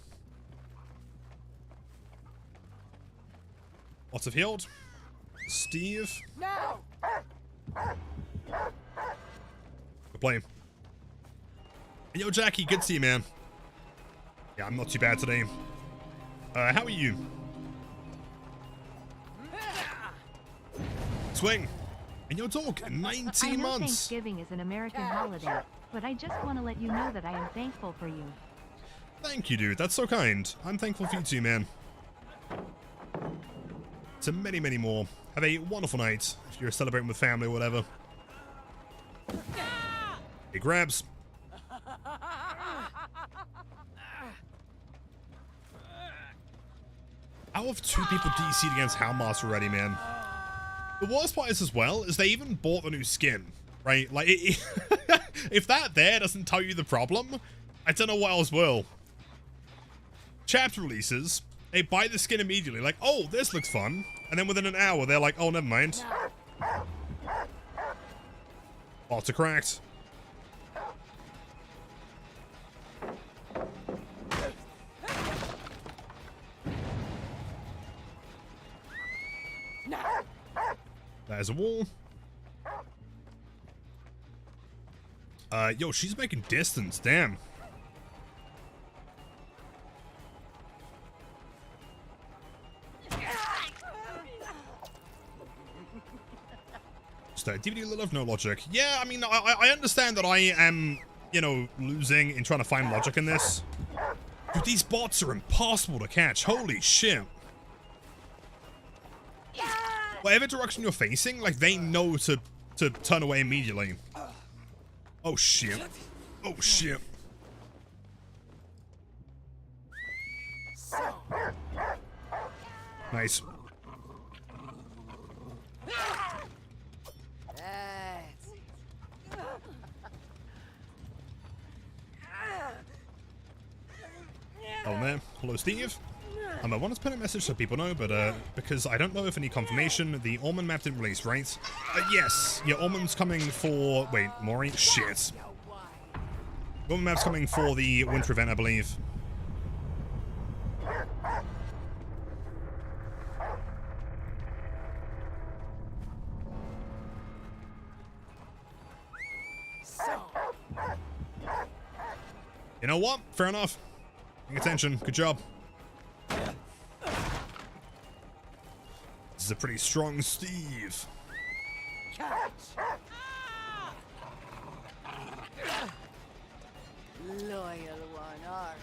Lots of healed. Steve. No. Good play. Yo, Jackie, good to see you, man. Yeah, I'm not too bad today. How are you? Swing. And your dog, 19 I know months. Thanksgiving is an American holiday, but I just want to let you know that I am thankful for you. Thank you, dude. That's so kind. I'm thankful for you too, man. To many, many more. Have a wonderful night if you're celebrating with family or whatever. He grabs. How have 2 people DC'd against Houndmaster already, man? The worst part is, as well, is they even bought the new skin, right? Like, if that there doesn't tell you the problem, I don't know what else will. Chapter releases, they buy the skin immediately, like, oh, this looks fun. And then within an hour, they're like, oh, never mind. Bots are cracked. There's a wall. Yo, she's making distance, damn. Just DVD love, no logic. Yeah, I mean, I understand that I am, you know, losing in trying to find logic in this. Dude, these bots are impossible to catch. Holy shit. Whatever direction you're facing, like, they know to turn away immediately. Oh, shit. Oh, shit. Nice. Oh, man. Hello, Steve. I wanted to put a message so people know, but because I don't know if any confirmation, the Ormond map didn't release, right? Yes. Yeah, Ormond's coming for... Wait, Maury? Shit. Ormond map's coming for the winter event, I believe. You know what? Fair enough. Paying attention. Good job. This is a pretty strong Steve. Loyal one, aren't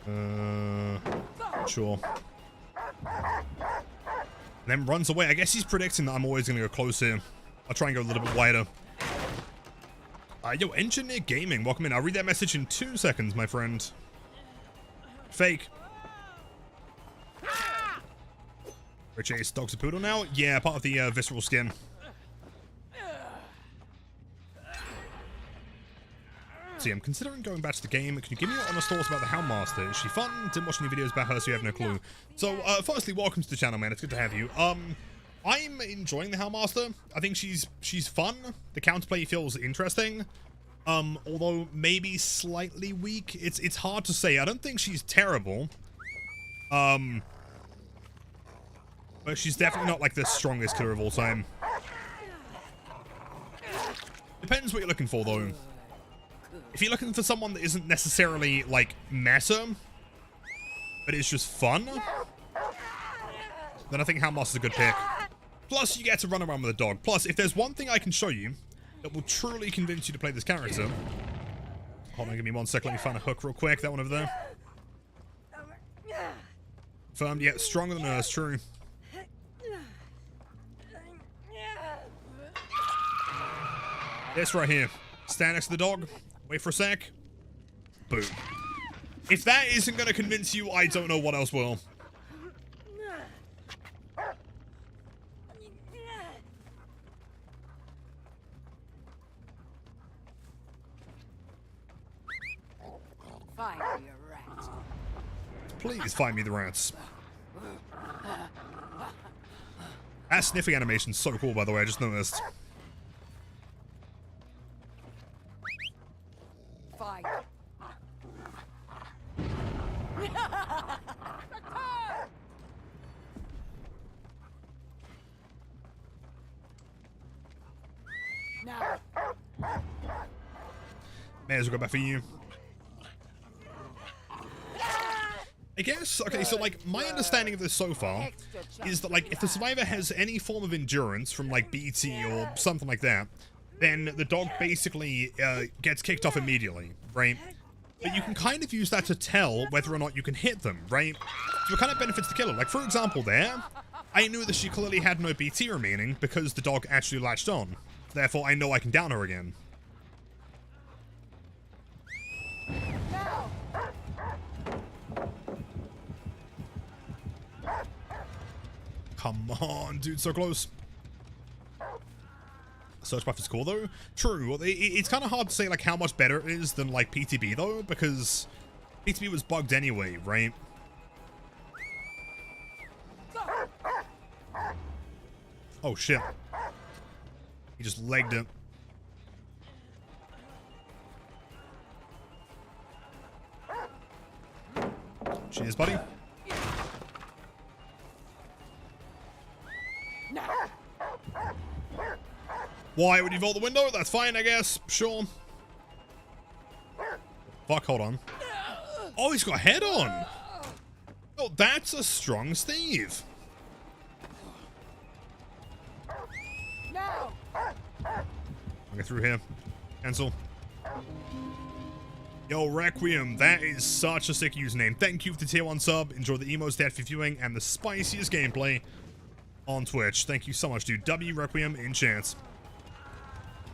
you? Sure. And then runs away. I guess he's predicting that I'm always going to go close here. I'll try and go a little bit wider. Yo, Engineer Gaming, welcome in. I'll read that message in 2 seconds, my friend. Fake. Rich Ace, Dog's a Poodle now? Yeah, part of the visceral skin. See, I'm considering going back to the game. Can you give me your honest thoughts about the Houndmaster? Is she fun? Didn't watch any videos about her, so you have no clue. So, firstly, welcome to the channel, man. It's good to have you. I'm enjoying the Houndmaster. I think she's fun. The counterplay feels interesting. Although maybe slightly weak. It's hard to say. I don't think she's terrible. But she's definitely not like the strongest killer of all time. Depends what you're looking for, though. If you're looking for someone that isn't necessarily, like, meta, but it's just fun, then I think Houndmaster's a good pick. Plus, you get to run around with a dog. Plus, if there's one thing I can show you that will truly convince you to play this character... Hold on, give me 1 sec. Let me find a hook real quick. That one over there. Confirmed. Yeah, stronger than us. True. This right here. Stand next to the dog. Wait for a sec. Boom. If that isn't going to convince you, I don't know what else will. Find me a rat. Please find me the rats. That sniffing animation's so cool, by the way, I just noticed. Find. Now. May as well go back for you. I guess, okay, so like, my understanding of this so far is that like, if the survivor has any form of endurance from like BT or something like that, then the dog basically gets kicked off immediately, right? But you can kind of use that to tell whether or not you can hit them, right? So it kind of benefits the killer. Like, for example there, I knew that she clearly had no BT remaining because the dog actually latched on. Therefore, I know I can down her again. Come on, dude, so close. Search buff is cool, though. True, it's kind of hard to say, like, how much better it is than, like, PTB, though, because PTB was bugged anyway, right? Oh, shit. He just legged it. Cheers, buddy. Why would you vault the window? That's fine, I guess. Sure. Fuck, hold on. Oh, he's got a head on. Oh, that's a strong Steve. Now. I'll get through here. Cancel. Yo, Requiem, that is such a sick username. Thank you for the tier 1 sub. Enjoy the emos, death for viewing, and the spiciest gameplay on Twitch. Thank you so much, dude. W Requiem in chance.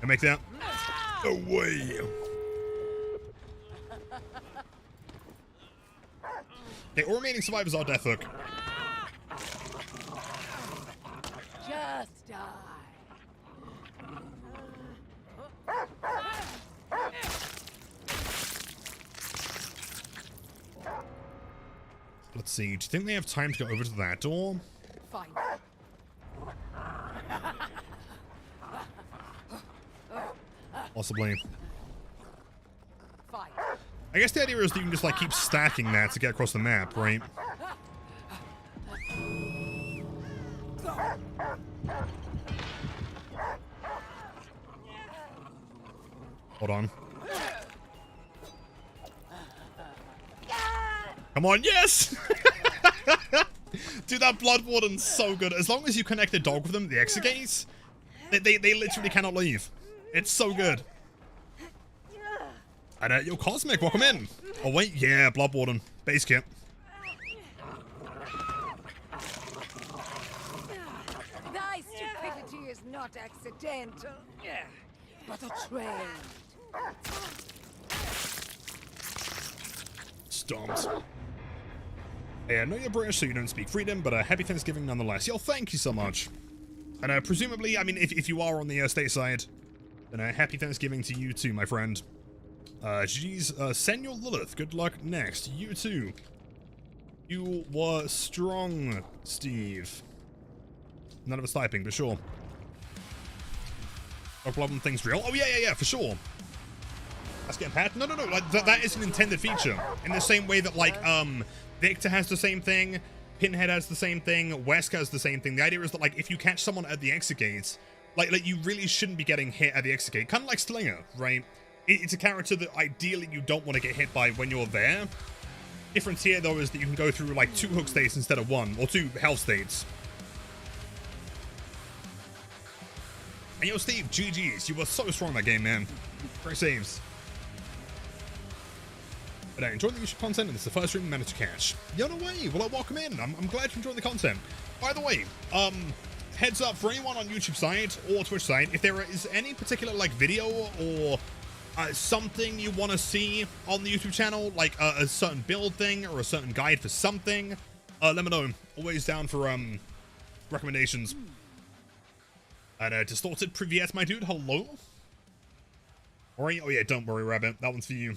I make that. No way. Okay, all remaining survivors are death hook. Just die. Let's see. Do you think they have time to go over to that door? Fine. Possibly. Fine. I guess the idea is that you can just like keep stacking that to get across the map, right? Hold on. Come on, yes! Dude, that blood warden's so good. As long as you connect the dog with them, the exit gates, they literally cannot leave. It's so good. And yo, Cosmic, welcome in. Oh wait, yeah, blood warden, base kit. Thy stupidity is not accidental, but a trade. Stomped. Hey, I know you're British, so you don't speak freedom, but happy Thanksgiving nonetheless. Yo, thank you so much. And presumably, I mean, if you are on the stateside, then happy Thanksgiving to you too, my friend. GG's, Senor Lilith, good luck next. You too. You were strong, Steve. None of us typing, but sure. No problem, things real. Oh, yeah, for sure. That's getting pat. No, like, that is an intended feature. In the same way that, like, Victor has the same thing, Pinhead has the same thing, Wesker has the same thing. The idea is that, like, if you catch someone at the exit gates, like you really shouldn't be getting hit at the exit gate. Kind of like Slinger, right? It's a character that ideally you don't want to get hit by when you're there. Difference here, though, is that you can go through, like, 2 hook states instead of 1, or 2 health states. And yo, Steve, GG's. You were so strong in that game, man. Great saves. But I enjoyed the usual content, and it's the first stream I managed to catch. Yo, no way. Well, welcome in. I'm glad you enjoyed the content. By the way, heads up for anyone on YouTube side or Twitch side, if there is any particular like video or something you want to see on the YouTube channel, like a certain build thing or a certain guide for something, let me know. Always down for recommendations. And distorted Privyet, my dude, hello. Alright, oh yeah, don't worry, Rabbit, that one's for you.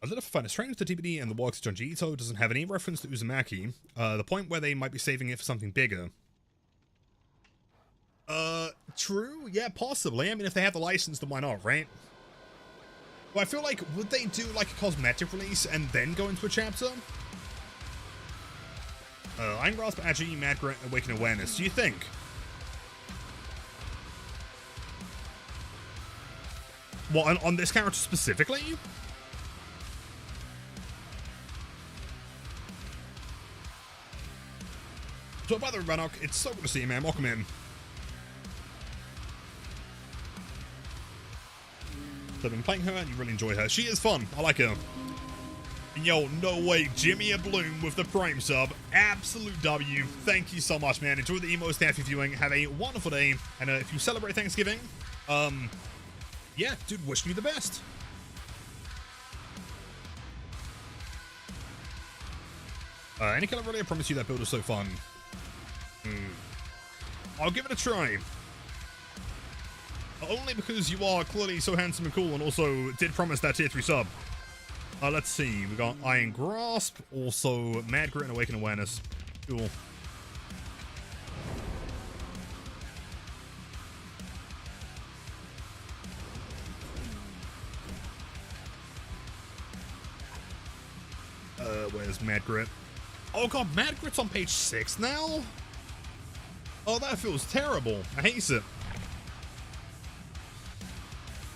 A little fun. It's strange the DVD and the works of Junji Ito doesn't have any reference to Uzumaki. The point where they might be saving it for something bigger. True? Yeah, possibly. I mean, if they have the license, then why not, right? Well, I feel like, would they do like a cosmetic release and then go into a chapter? Iron Grasp, Agi, Mad Grit, Awaken Awareness. Do you think? What, on this character specifically? So by the way, Ranok, it's so good to see you, man. Welcome in. So I've been playing her and you really enjoy her. She is fun. I like her. Yo, no way. Jimmy a Bloom with the Prime sub. Absolute W. Thank you so much, man. Enjoy the emos. Thank you for viewing. Have a wonderful day. And if you celebrate Thanksgiving, yeah, dude, wishing you the best. Any color really, I promise you that build is so fun. I'll give it a try. Only because you are clearly so handsome and cool and also did promise that tier 3 sub. Let's see. We got Iron Grasp, also Mad Grit and Awaken Awareness. Cool. Where's Mad Grit? Oh god, Mad Grit's on page 6 now? Oh, that feels terrible. I hate it.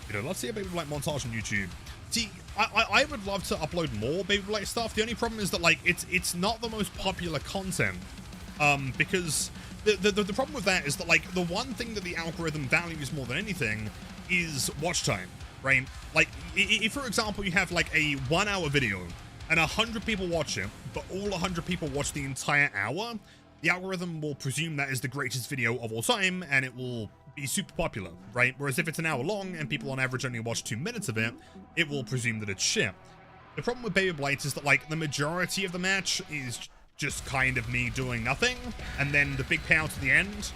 You know, let's see a Baby Blight montage on YouTube. See, I would love to upload more Baby Blight stuff. The only problem is that, like, it's not the most popular content. Because the problem with that is that, like, the one thing that the algorithm values more than anything is watch time, right? Like, if, for example, you have, like, a 1 hour video and 100 people watch it, but all 100 people watch the entire hour, the algorithm will presume that is the greatest video of all time, and it will be super popular, right? Whereas if it's an hour long, and people on average only watch 2 minutes of it, it will presume that it's shit. The problem with Baby Blight is that, like, the majority of the match is just kind of me doing nothing, and then the big payout at the end,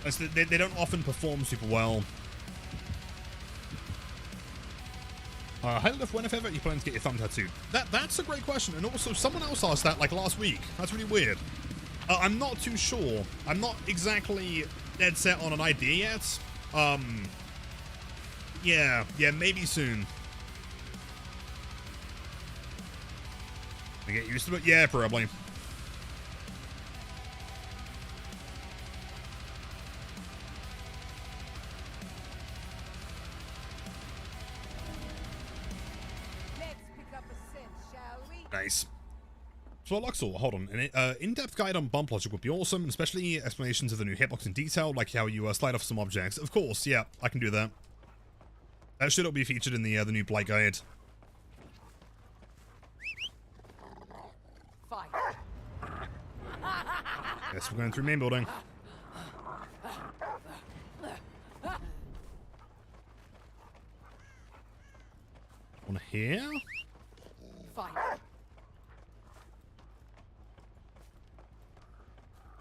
is that they don't often perform super well. How lift when if ever you plan to get your thumb tattooed? That's a great question, and also someone else asked that, like, last week. That's really weird. I'm not too sure. I'm not exactly dead set on an idea yet. Yeah, maybe soon. I get used to it? Yeah, probably. Let's pick up a scent, shall we? Nice. So Luxor, hold on, an in-depth guide on bump logic would be awesome, especially explanations of the new hitbox in detail, like how you slide off some objects. Of course, yeah, I can do that. That should all be featured in the new Blight guide. Fight. Guess we're going through main building. On here? Fight.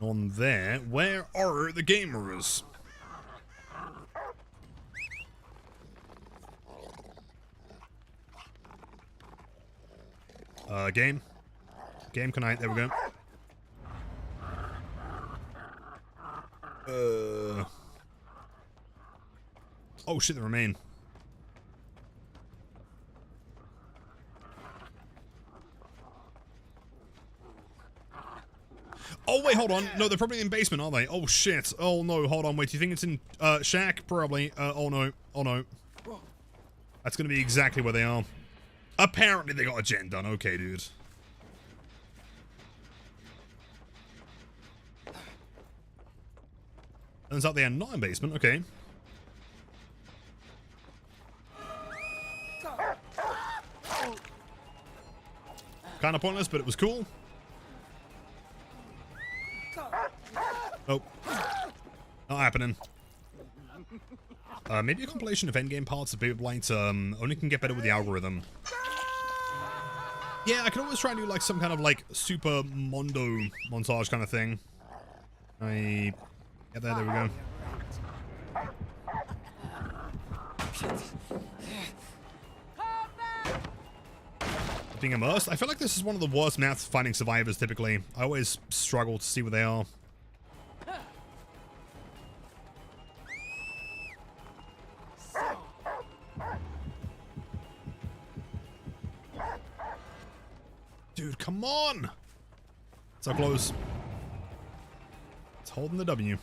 On there, where are the gamers? Game, can I? There we go. Oh shit, they remain. Oh, wait, hold on. No, they're probably in basement, aren't they? Oh, shit. Oh, no, hold on. Wait, do you think it's in, shack? Probably. Oh, no. Oh, no. That's gonna be exactly where they are. Apparently they got a gen done. Okay, dude. Turns out they are not in basement. Okay. Kind of pointless, but it was cool. Not happening. Maybe a compilation of endgame parts of Baby Blight only can get better with the algorithm. Yeah, I can always try and do like some kind of like super mondo montage kind of thing. I get there, there we go. Being immersed. I feel like this is one of the worst maps finding survivors typically. I always struggle to see where they are. Dude, come on! So close. It's holding the W.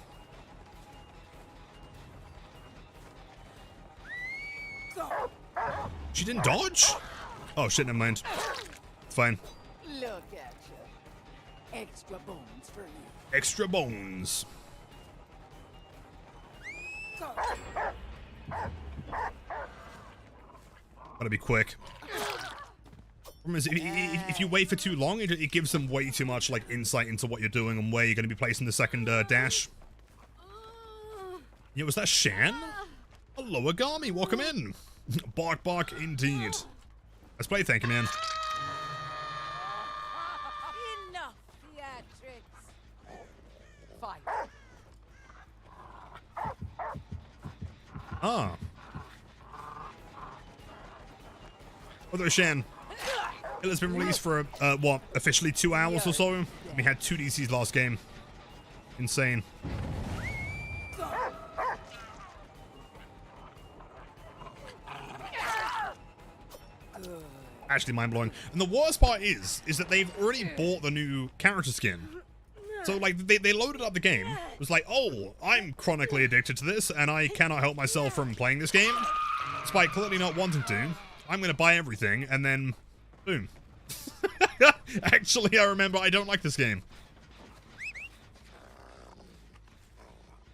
She didn't dodge? Oh shit, never mind. It's fine. Look at you. Extra bones for you. Extra bones. Gotta be quick. Problem is, if you wait for too long, it gives them way too much like insight into what you're doing and where you're gonna be placing the second dash. Yeah, was that Shan? Hello, Agami, welcome in. Bark, bark, indeed. Let's play, thank you, man. Enough theatrics. Fight. Ah. Although Shan, it has been released for, what, officially 2 hours or so? We had 2 DCs last game. Insane. Actually mind-blowing. And the worst part is that they've already bought the new character skin. So, like, they loaded up the game. It was like, oh, I'm chronically addicted to this, and I cannot help myself from playing this game. Despite clearly not wanting to. I'm gonna buy everything, and then, boom. Actually, I remember I don't like this game.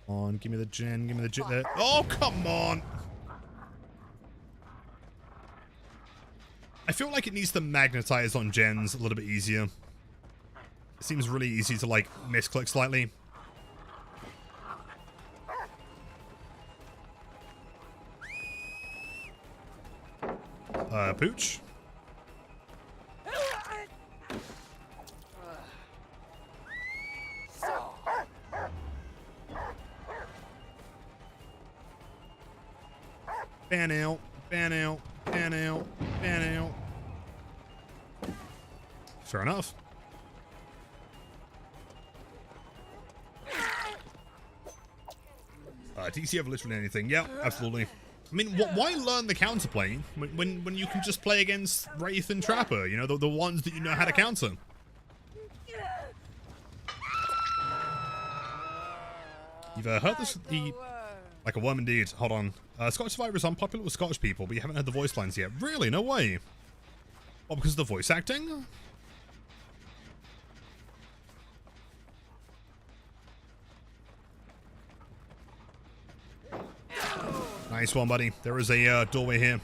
Come on, give me the gen, give me the gen. Oh, come on! I feel like it needs to magnetize on gens a little bit easier. It seems really easy to, like, misclick slightly. Pooch? Ban out, ban out, ban out, ban out. Fair enough. DC ever literally anything? Yeah, absolutely. I mean, why learn the counterplay when you can just play against Wraith and Trapper? You know, the ones that you know how to counter. You've heard this? Like a worm indeed. Hold on. Scottish Survivor is unpopular with Scottish people, but you haven't heard the voice lines yet. Really? No way. Well, because of the voice acting? Nice one, buddy. There is a doorway here.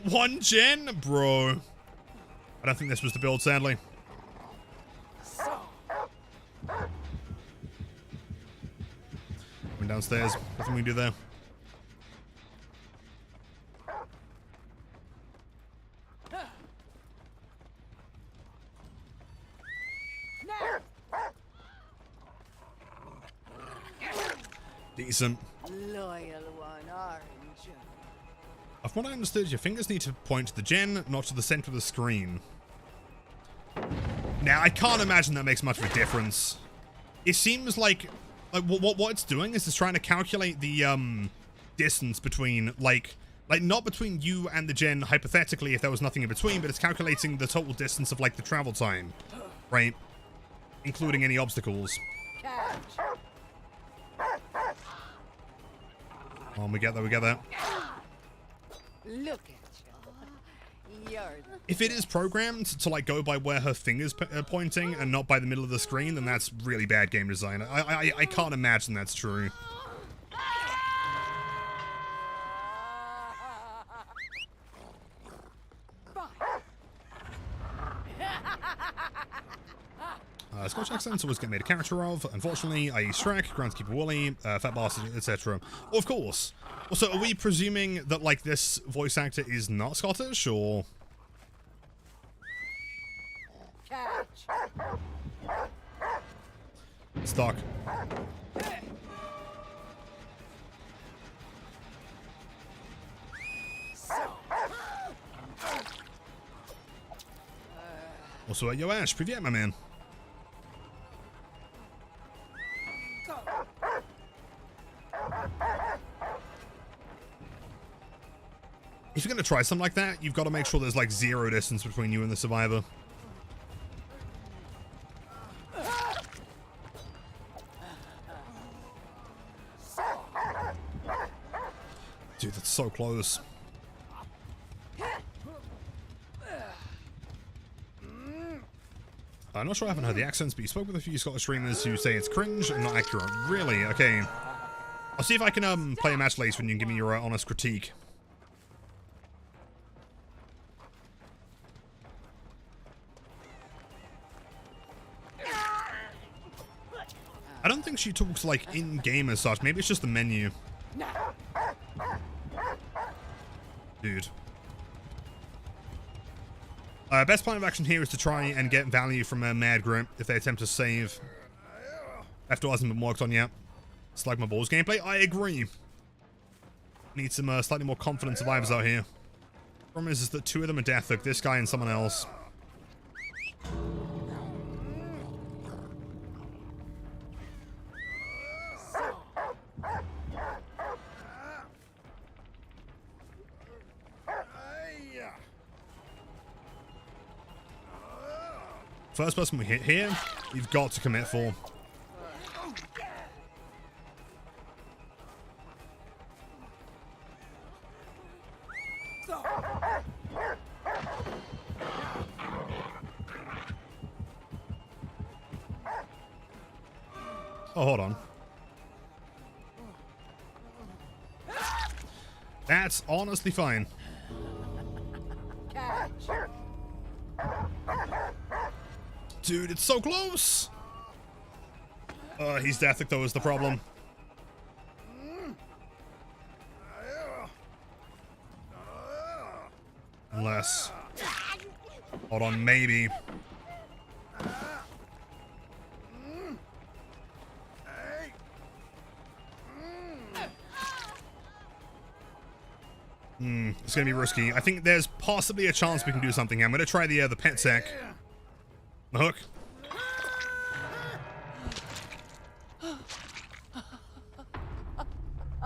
1 gen? Bro. I don't think this was the build, sadly. Going downstairs. Nothing we can do there. Decent. Loyal one, aren't you? From what I understood, your fingers need to point to the gen, not to the center of the screen. Now, I can't imagine that makes much of a difference. It seems like what it's doing is it's trying to calculate the distance between, like not between you and the gen, hypothetically, if there was nothing in between, but it's calculating the total distance of, like, the travel time, right? Including any obstacles. Catch. Oh, we get there, we get there. Look at you. You're If it is programmed to, like, go by where her finger's pointing and not by the middle of the screen, then that's really bad game design. I can't imagine that's true. Scotch accents always get made a character of. Unfortunately, i.e. Shrek, Groundskeeper Wooly, Fat Bastard, etc. Oh, of course. Also, are we presuming that, like, this voice actor is not Scottish, or...? Catch. Stuck. Also, yo, Ash, привет, my man. If you're gonna try something like that, you've got to make sure there's like 0 distance between you and the survivor. Dude, that's so close. I'm not sure I haven't heard the accents, but you spoke with a few Scottish streamers who say it's cringe and not accurate. Really? Okay. I'll see if I can play a match later and you can give me your honest critique. I don't think she talks like in-game as such. Maybe it's just the menu. Dude. Best plan of action here is to try and get value from a Mad Grip if they attempt to save. After hasn't been worked on yet. It's like my balls gameplay. I agree. Need some slightly more confident survivors out here. Problem is that 2 of them are death hook, this guy and someone else. First person we hit here, you've got to commit for. Oh, hold on. That's honestly fine. Dude, it's so close! He's deathic though is the problem. Unless... Hold on, maybe. It's gonna be risky. I think there's possibly a chance we can do something here. I'm gonna try the pet sack. The hook.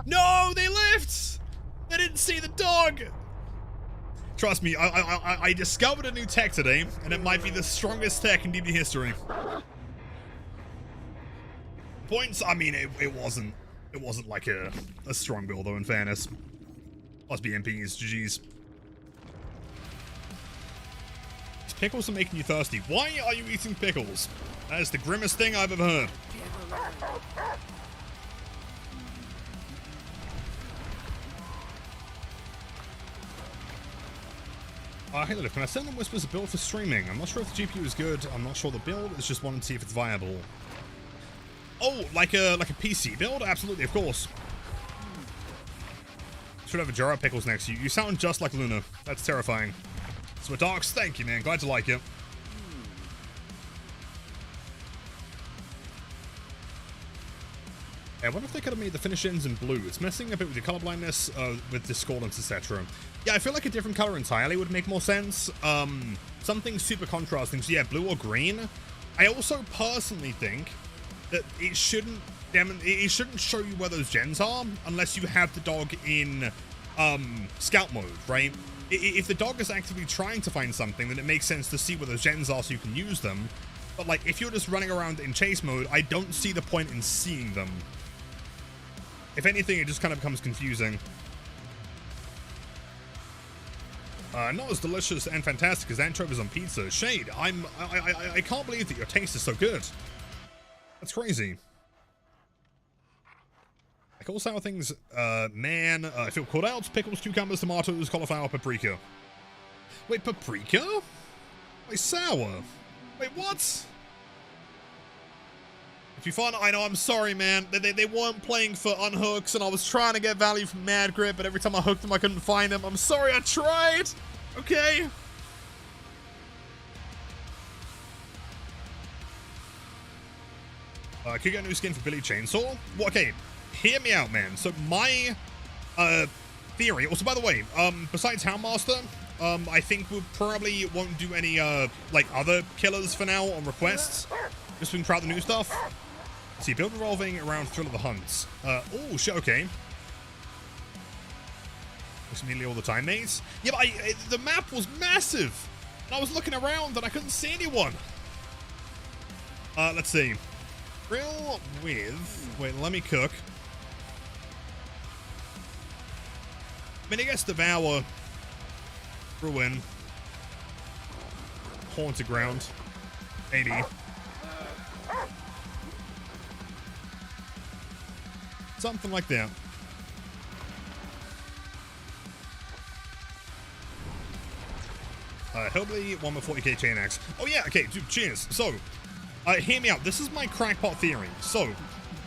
No, they left! They didn't see the dog! Trust me, I discovered a new tech today, and it might be the strongest tech in DB history. Points, I mean, it wasn't like a strong build though, in fairness. Plus BMPs, GG's. Pickles are making you thirsty. Why are you eating pickles? That is the grimmest thing I've ever heard. Hey Lilith, can I send them Whispers a build for streaming? I'm not sure if the GPU is good. I'm not sure the build. It's just wanting to see if it's viable. Oh, like a PC build? Absolutely, of course. Should have a jar of pickles next to you. You sound just like Luna. That's terrifying. So Darks, thank you, man. Glad to like you. I wonder if they could have made the finish ends in blue. It's messing a bit with your color blindness, with discordance, etc. Yeah, I feel like a different color entirely would make more sense. Something super contrasting. So yeah, blue or green. I also personally think that it shouldn't show you where those gens are unless you have the dog in scout mode, right? If the dog is actively trying to find something, then it makes sense to see where those gens are so you can use them. But like, if you're just running around in chase mode, I don't see the point in seeing them. If anything, it just kind of becomes confusing. Not as delicious and fantastic as anchovies on pizza. Shade, I can't believe that your taste is so good. That's crazy. Like all sour things, man, I feel caught out. Pickles, cucumbers, tomatoes, cauliflower, paprika. Wait, paprika? Wait, sour? Wait, what? If you find, I know, I'm sorry, man. They weren't playing for unhooks, and I was trying to get value from Mad Grip, but every time I hooked them, I couldn't find them. I'm sorry, I tried. Okay. Could get a new skin for Billy Chainsaw. Well, okay, hear me out, man. So my theory. Also, by the way, besides Houndmaster, I think we probably won't do any like other killers for now on requests. Just we can try out the new stuff. Let's see, build revolving around Thrill of the Hunts. Oh shit, okay. Looks immediately all the time, mates. Yeah, but the map was massive. And I was looking around and I couldn't see anyone. Let's see. Thrill with... Wait, let me cook. I mean, I guess Devour, Ruin, Haunted Ground, maybe. Something like that. Hillbilly, 1 with 40k chain axe. Oh yeah, okay, dude, cheers. So, hear me out. This is my crackpot theory. So,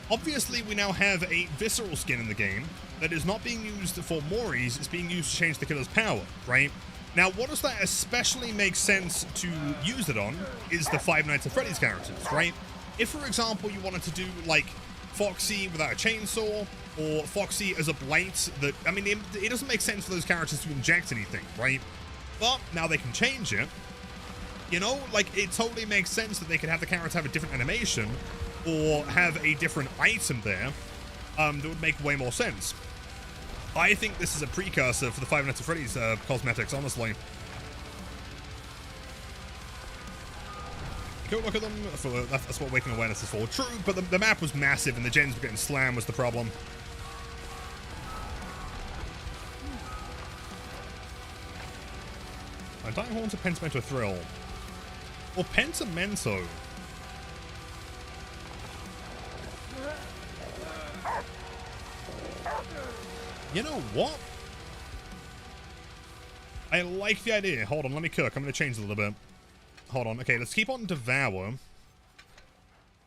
obviously we now have a visceral skin in the game that is not being used for Mori's, it's being used to change the killer's power, right? Now, what does that especially make sense to use it on is the Five Nights at Freddy's characters, right? If, for example, you wanted to do, like, Foxy without a chainsaw, or Foxy as a blight, that, I mean, it doesn't make sense for those characters to inject anything, right? But now they can change it. You know, like, it totally makes sense that they could have the character have a different animation, or have a different item there, that would make way more sense. I think this is a precursor for the Five Nights at Freddy's cosmetics, honestly. Go look at them. That's what Waking Awareness is for. True, but the map was massive and the gens were getting slammed was the problem. Dying Horns or Pentimento Thrill? Or Pentimento? You know what? I like the idea. Hold on, let me cook. I'm going to change a little bit. Hold on. Okay, let's keep on Devour.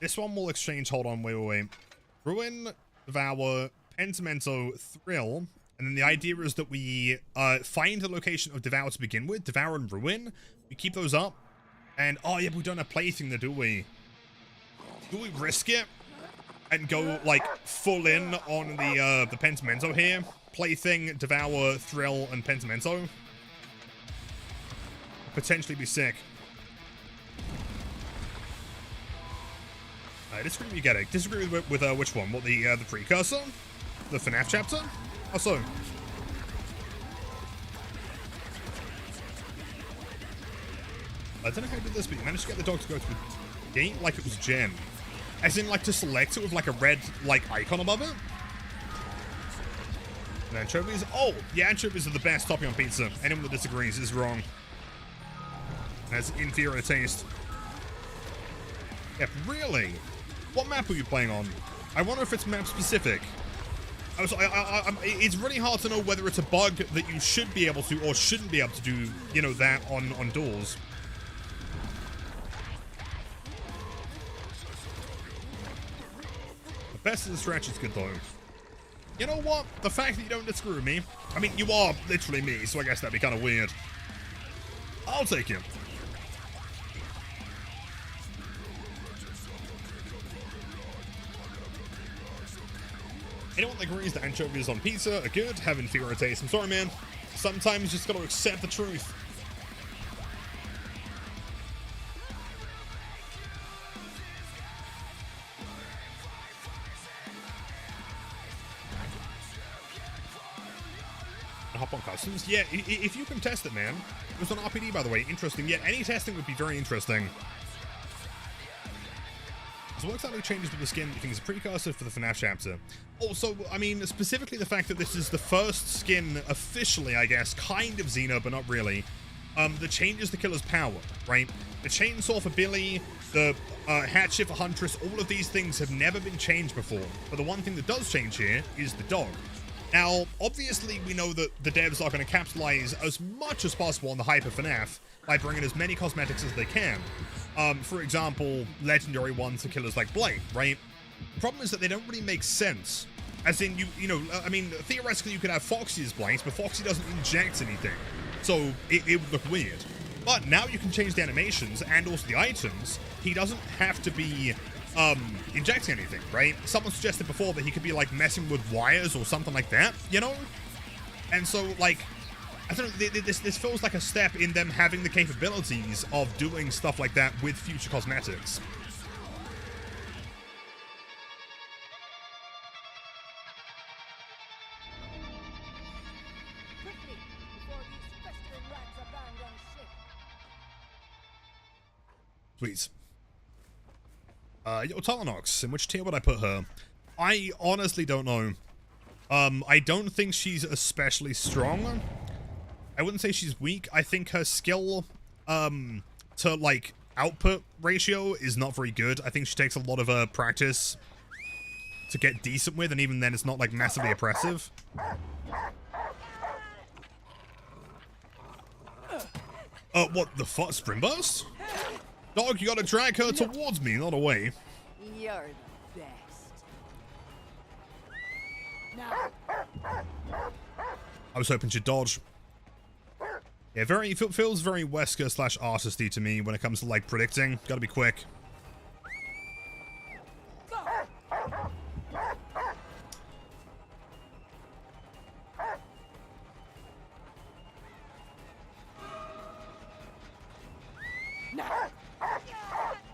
This one will exchange. Hold on. Wait. Ruin, Devour, Pentimento, Thrill. And then the idea is that we find the location of Devour to begin with. Devour and Ruin. We keep those up. And, oh yeah, but we don't have plaything there, do we? Do we risk it? And go, like, full in on the Pentimento here? Plaything, Devour, Thrill, and Pentimento? Potentially be sick. I disagree with you get it. Disagree with which one? What, the precursor? The FNAF chapter? How so? I don't know how I did this, but you managed to get the dog to go to the gate like it was Jen. As in, like, to select it with, like, a red, like, icon above it. And anchovies? Oh, yeah, anchovies are the best topping on pizza. Anyone that disagrees is wrong. Has inferior taste. Yeah, really? What map are you playing on? I wonder if it's map specific. It's really hard to know whether it's a bug that you should be able to or shouldn't be able to do, you know, that on doors. The best of the stretch is good though. You know what? The fact that you don't disagree with me, I mean, you are literally me, so I guess that'd be kind of weird. I'll take it. Anyone that agrees that anchovies on pizza are good, have inferior taste. I'm sorry, man. Sometimes you just gotta accept the truth. Hop on customs? Yeah, if you can test it, man. It was on RPD, by the way. Interesting. Yeah, any testing would be very interesting. So what exactly changes with the skin you think is a precursor for the FNAF chapter? Also, I mean, specifically the fact that this is the first skin officially, I guess, kind of Xeno, but not really, that changes the killer's power, right? The chainsaw for Billy, the hatchet for Huntress, all of these things have never been changed before. But the one thing that does change here is the dog. Now, obviously, we know that the devs are going to capitalize as much as possible on the hype of FNAF by bringing as many cosmetics as they can. For example, legendary ones for killers like Blade, right? The problem is that they don't really make sense. As in, you know, I mean, theoretically you could have Foxy as Blade, but Foxy doesn't inject anything. So it would look weird. But now you can change the animations and also the items. He doesn't have to be injecting anything, right? Someone suggested before that he could be like messing with wires or something like that, you know? And so, like, I don't know, this feels like a step in them having the capabilities of doing stuff like that with future cosmetics. Quickly, before these festering rats are bound on ship. Sweet. Yo, Talanox, in which tier would I put her? I honestly don't know. I don't think she's especially strong. I wouldn't say she's weak. I think her skill, to, like, output ratio is not very good. I think she takes a lot of, practice to get decent with, and even then it's not, like, massively oppressive. What the fuck? Spring Burst? Dog, you gotta drag her towards me, not away. You're the best. Now. I was hoping she'd dodge. Yeah, feels very Wesker / artisty to me when it comes to, like, predicting. Gotta be quick.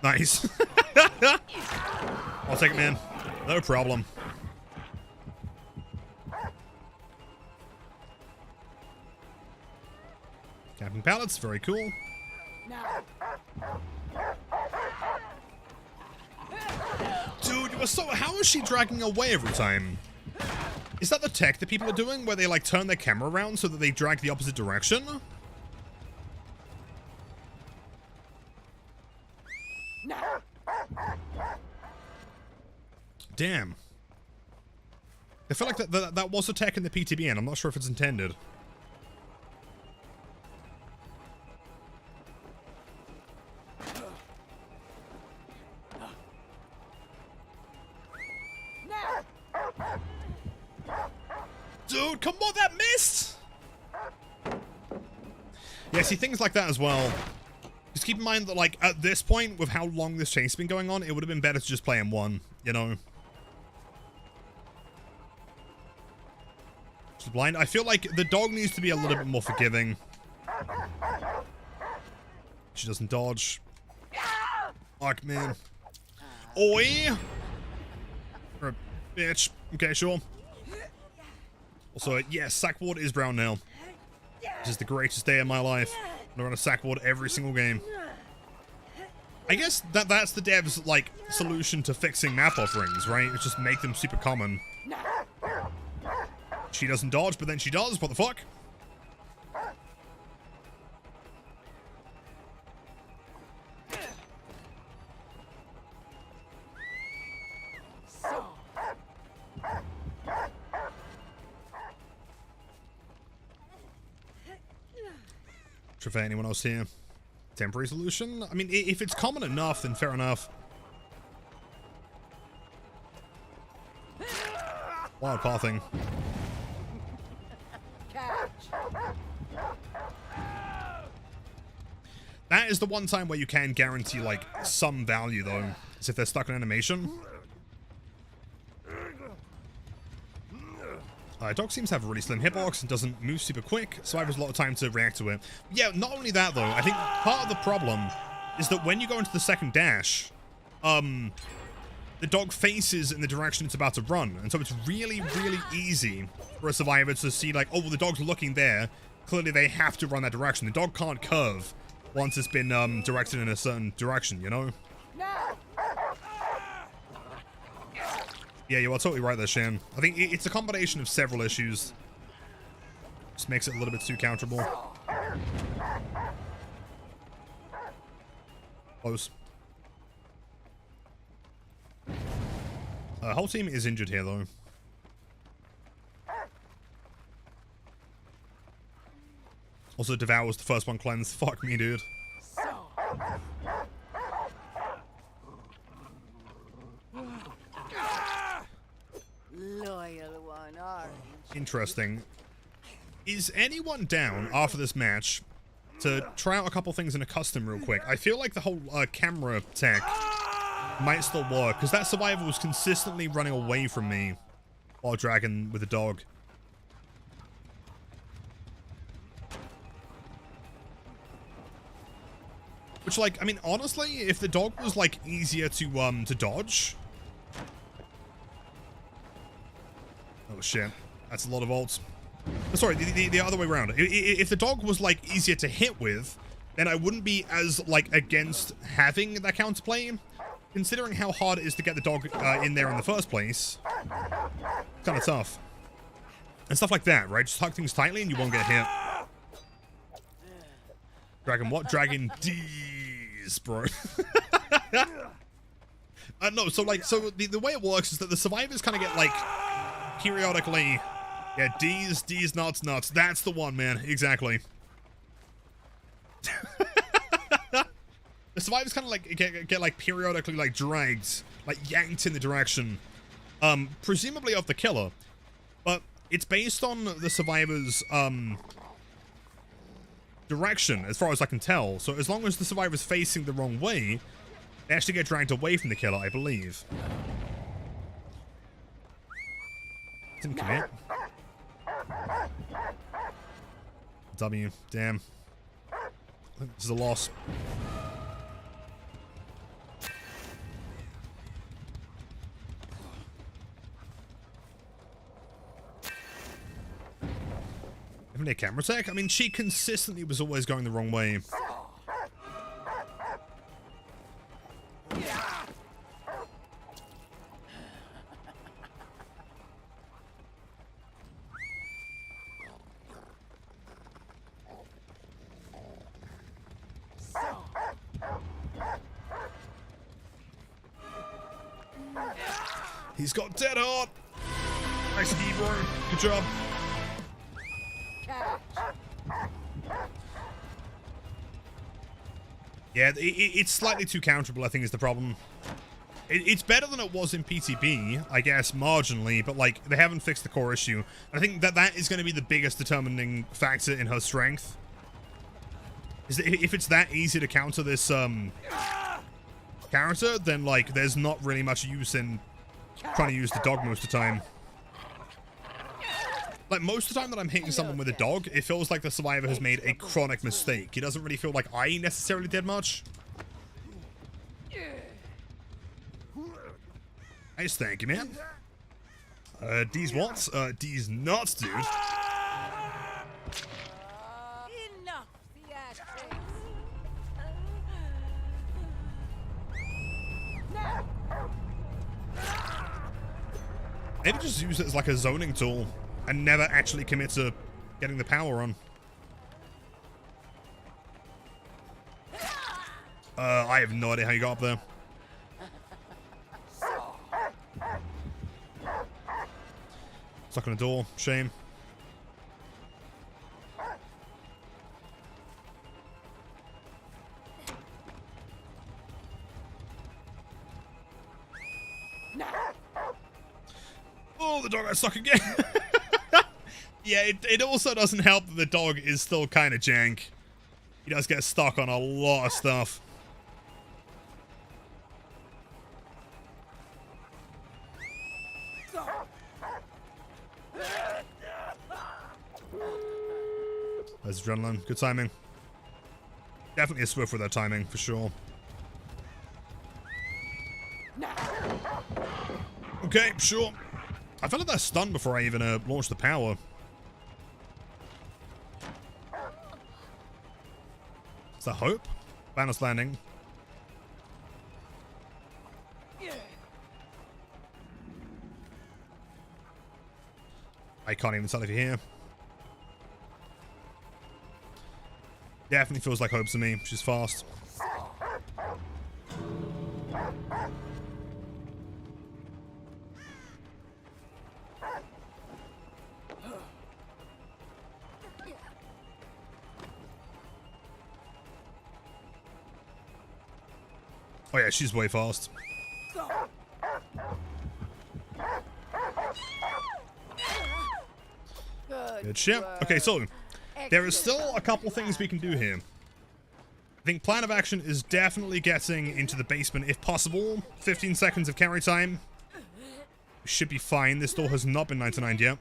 Nice. I'll take it, man. No problem. Camping pallets, very cool. Dude, you were so... How is she dragging away every time? Is that the tech that people are doing, where they, like, turn their camera around so that they drag the opposite direction? Damn. I feel like that was a tech in the PTBN. I'm not sure if it's intended. Dude, come on, that missed! Yeah, see, things like that as well. Just keep in mind that, like, at this point, with how long this chase has been going on, it would have been better to just play M1, you know? Just blind. I feel like the dog needs to be a little bit more forgiving. She doesn't dodge. Fuck, man. Oi! You're a bitch. Okay, sure. Also, yes, sack ward is brown now. This is the greatest day of my life. I run a sack ward every single game. I guess that's the devs, like, solution to fixing map offerings, right? It's just make them super common. She doesn't dodge, but then she does. What the fuck? Trevor, anyone else here? Temporary solution? I mean, if it's common enough, then fair enough. Wild pathing. That is the one time where you can guarantee, like, some value, though. Is if they're stuck in animation. Dog seems to have a really slim hitbox and doesn't move super quick, so I have a lot of time to react to it. Yeah, not only that, though, I think part of the problem is that when you go into the second dash, the dog faces in the direction it's about to run, and so it's really, really easy for a survivor to see, like, oh, well, the dog's looking there. Clearly, they have to run that direction. The dog can't curve once it's been directed in a certain direction, you know? Yeah, you are totally right there, Shan. I think it's a combination of several issues. Just makes it a little bit too counterable. Close. Whole team is injured here, though. Also, Devour was the first one cleansed. Fuck me, dude. interesting. Is anyone down after this match to try out a couple things in a custom real quick? I feel like the whole camera tech might still work, because that survivor was consistently running away from me while dragging with the dog. Which, like, I mean, honestly, if the dog was, like, easier to dodge... Oh, shit. That's a lot of ults. Sorry, the other way around. If the dog was, like, easier to hit with, then I wouldn't be as, like, against having that counterplay. Considering how hard it is to get the dog in there in the first place. It's kind of tough. And stuff like that, right? Just hug things tightly and you won't get hit. Dragon what? Dragon D's, bro. No, so, like, so the way it works is that the survivors kind of get, like, periodically... Yeah, D's, nuts. That's the one, man. Exactly. The survivors kind of, like, get, like, periodically, like, dragged, like, yanked in the direction, presumably of the killer. But it's based on the survivor's, direction, as far as I can tell. So as long as the survivor's facing the wrong way, they actually get dragged away from the killer, I believe. Didn't commit. W. Damn. I think this is a loss. Having a camera tech? I mean, she consistently was always going the wrong way. He's got dead heart. Nice D, bro. Good job. Yeah, it's slightly too counterable, I think, is the problem. It's better than it was in PTB, I guess, marginally, but, like, they haven't fixed the core issue. I think that is going to be the biggest determining factor in her strength. Is that if it's that easy to counter this, character, then, like, there's not really much use in trying to use the dog most of the time. Like, most of the time that I'm hitting someone with a dog, it feels like the survivor has made a chronic mistake. It doesn't really feel like I necessarily did much. Nice, thank you, man. D's what? D's nuts, dude. Enough theatrics. Maybe just use it as like a zoning tool and never actually commit to getting the power on. I have no idea how you got up there. Stuck on a door. Shame. Oh, the dog got stuck again. Yeah, it also doesn't help that the dog is still kind of jank. He does get stuck on a lot of stuff. There's adrenaline. Good timing. Definitely a Swift with that timing, for sure. Okay, sure. I felt like that stunned before I even launched the power. Is that Hope? Banner's landing. I can't even tell if you're here. Definitely feels like Hope's to me. She's fast. Oh yeah, she's way fast. Good shit. Okay, so there is still a couple things we can do here. I think plan of action is definitely getting into the basement if possible. 15 seconds of carry time. Should be fine. This door has not been 99'd yet.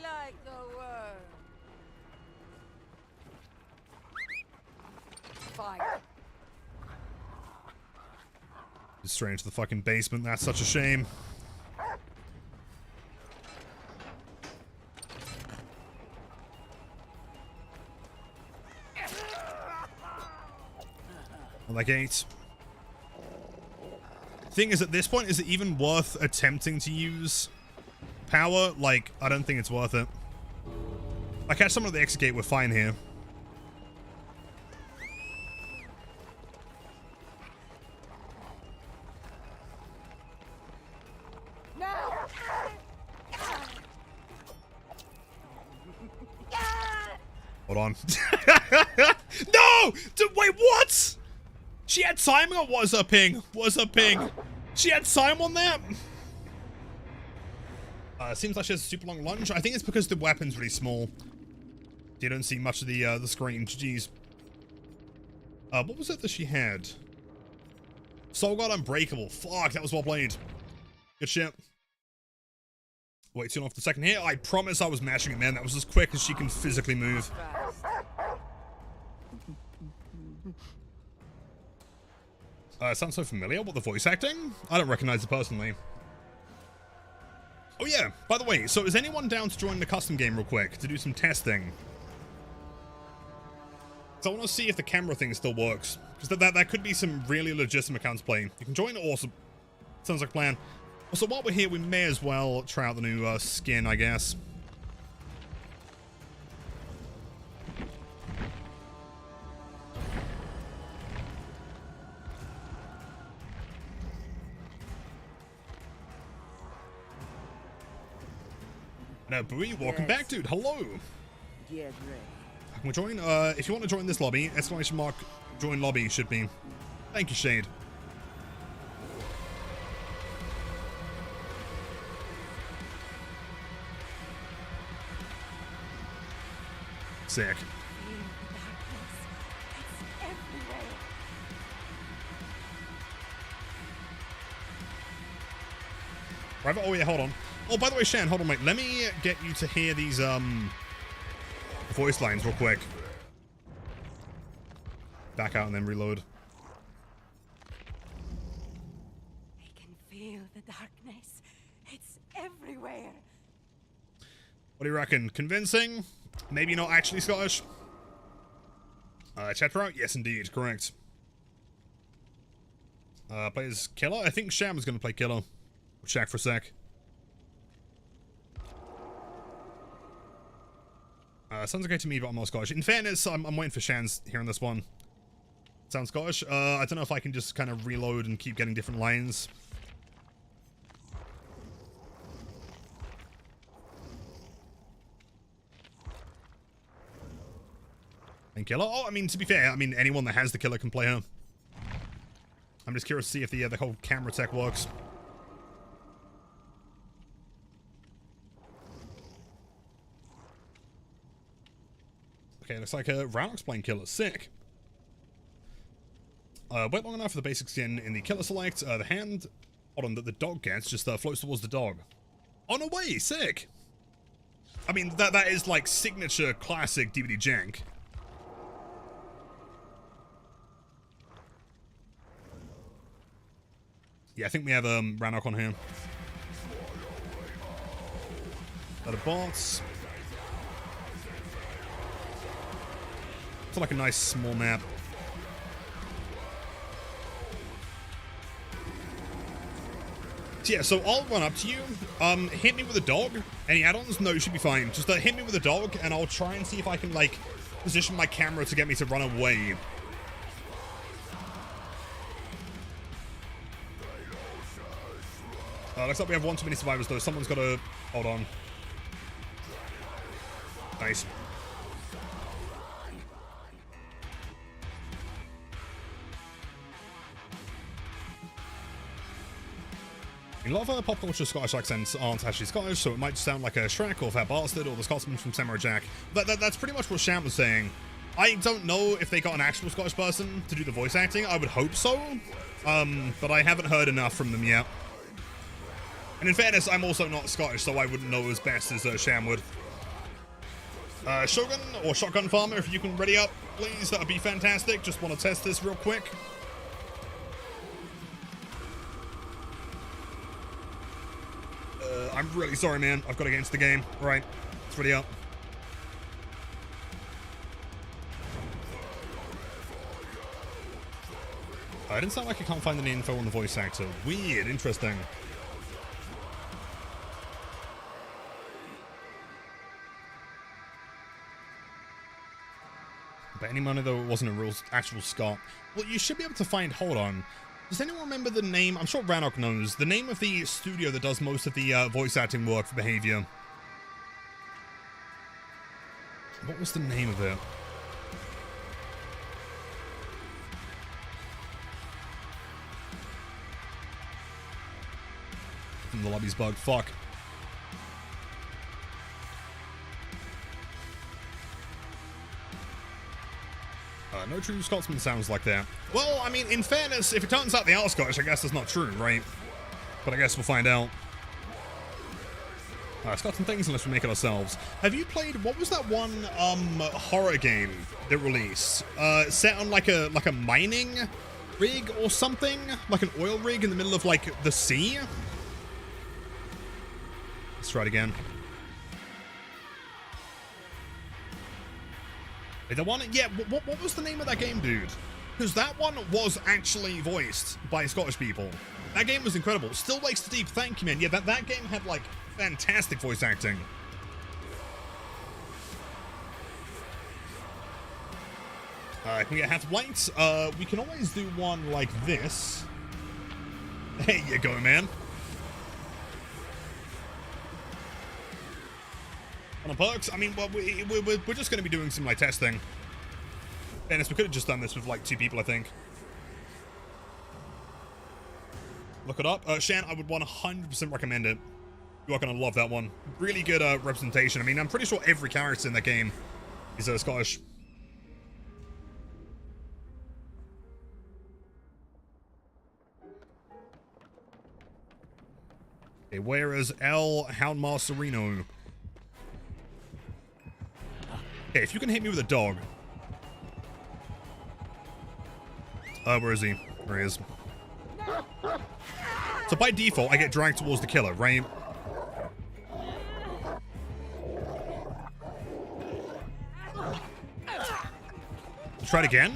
Like a worm. Fire. Straight into the fucking basement. That's such a shame. Like 8. Thing is, at this point, is it even worth attempting to use power? Like, I don't think it's worth it. I catch someone at the exit gate, we're fine here. Hold on. No! Wait, what? She had time or was her ping? Was her ping? She had time on that? Seems like she has a super long lunge. I think it's because the weapon's really small. You don't see much of the screen. Jeez. What was it that she had? Soul Guard Unbreakable. Fuck, that was well played. Good shit. Wait, turn off the second here. I promise I was mashing it, man. That was as quick as she can physically move. It sounds so familiar. What, the voice acting? I don't recognize it personally. Oh yeah, by the way, so is anyone down to join the custom game real quick to do some testing? So I want to see if the camera thing still works. Because that could be some really legitimate counterplay. You can join, awesome. Sounds like a plan. Also, while we're here, we may as well try out the new skin, I guess. No, Bowie, welcome back, dude. Hello. Get ready. Can we join? If you want to join this lobby, exclamation mark join lobby should be. Thank you, Shade. Sick. Private, oh yeah, hold on. Oh, by the way, Shan, hold on, mate. Let me get you to hear these, voice lines real quick. Back out and then reload. I can feel the darkness. It's everywhere. What do you reckon? Convincing? Maybe not actually Scottish? Chat out? Yes, indeed. Correct. Plays Killer? I think Sham was going to play Killer. We'll check for a sec. Sounds okay to me, but I'm not Scottish. In fairness, I'm waiting for Shan's hearing this one. Sounds Scottish? I don't know if I can just kind of reload and keep getting different lines. And Killer? Oh, I mean, to be fair, I mean, anyone that has the Killer can play her. I'm just curious to see if the whole camera tech works. Okay, looks like a Ranox playing Killer. Sick. Wait long enough for the basic skin in the Killer select. The hand, hold on, that the dog gets just floats towards the dog. Oh, no way. Sick. I mean, that is like signature classic DVD jank. Yeah, I think we have Rannoch on here. Lot of bots. It's like a nice small map. So yeah, so I'll run up to you. Hit me with a dog. Any add-ons? No, you should be fine. Just hit me with a dog, and I'll try and see if I can like position my camera to get me to run away. Looks like we have one too many survivors though. Someone's got to hold on. Nice. A lot of pop culture Scottish accents aren't actually Scottish, so it might sound like a Shrek or Fat Bastard or the Scotsman from Samurai Jack. That's pretty much what Sham was saying. I don't know if they got an actual Scottish person to do the voice acting. I would hope so, but I haven't heard enough from them yet. And in fairness, I'm also not Scottish, so I wouldn't know as best as Sham would. Shogun or Shotgun Farmer, if you can ready up, please, that would be fantastic. Just want to test this real quick. I'm really sorry, man. I've got to get into the game. All right, let's ready up. It didn't sound like I can't find any info on the voice actor. Weird, interesting. But any money, though, it wasn't a real actual Scot. Well, you should be able to find... Hold on. Does anyone remember the name? I'm sure Rannoch knows. The name of the studio that does most of the voice acting work for Behavior. What was the name of it? The lobby's bugged. Fuck. No true Scotsman sounds like that. Well, I mean, in fairness, if it turns out they are Scottish, I guess that's not true, right? But I guess we'll find out. Scots and things unless we make it ourselves. Have you played, what was that one horror game that released? Set on like a mining rig or something? Like an oil rig in the middle of like the sea? Let's try it again. The one, yeah, what was the name of that game, dude? Because that one was actually voiced by Scottish people. That game was incredible. Still Wakes the Deep, thank you, man. Yeah, that game had, like, fantastic voice acting. Can we get half lights? We can always do one like this. There you go, man. On the perks, I mean, well, we're just going to be doing some, like, testing. Fairness, we could have just done this with, like, 2 people, I think. Look it up. Shan, I would 100% recommend it. You are going to love that one. Really good representation. I mean, I'm pretty sure every character in that game is Scottish. Okay, where is El Houndmaster Reno? Okay, if you can hit me with a dog. Where is he? There he is. So by default, I get dragged towards the killer, right? Try it again.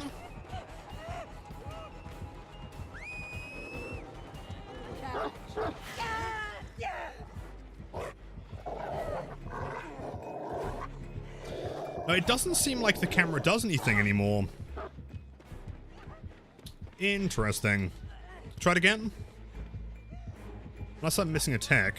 No, it doesn't seem like the camera does anything anymore. Interesting. Try it again. Unless I'm missing a tech.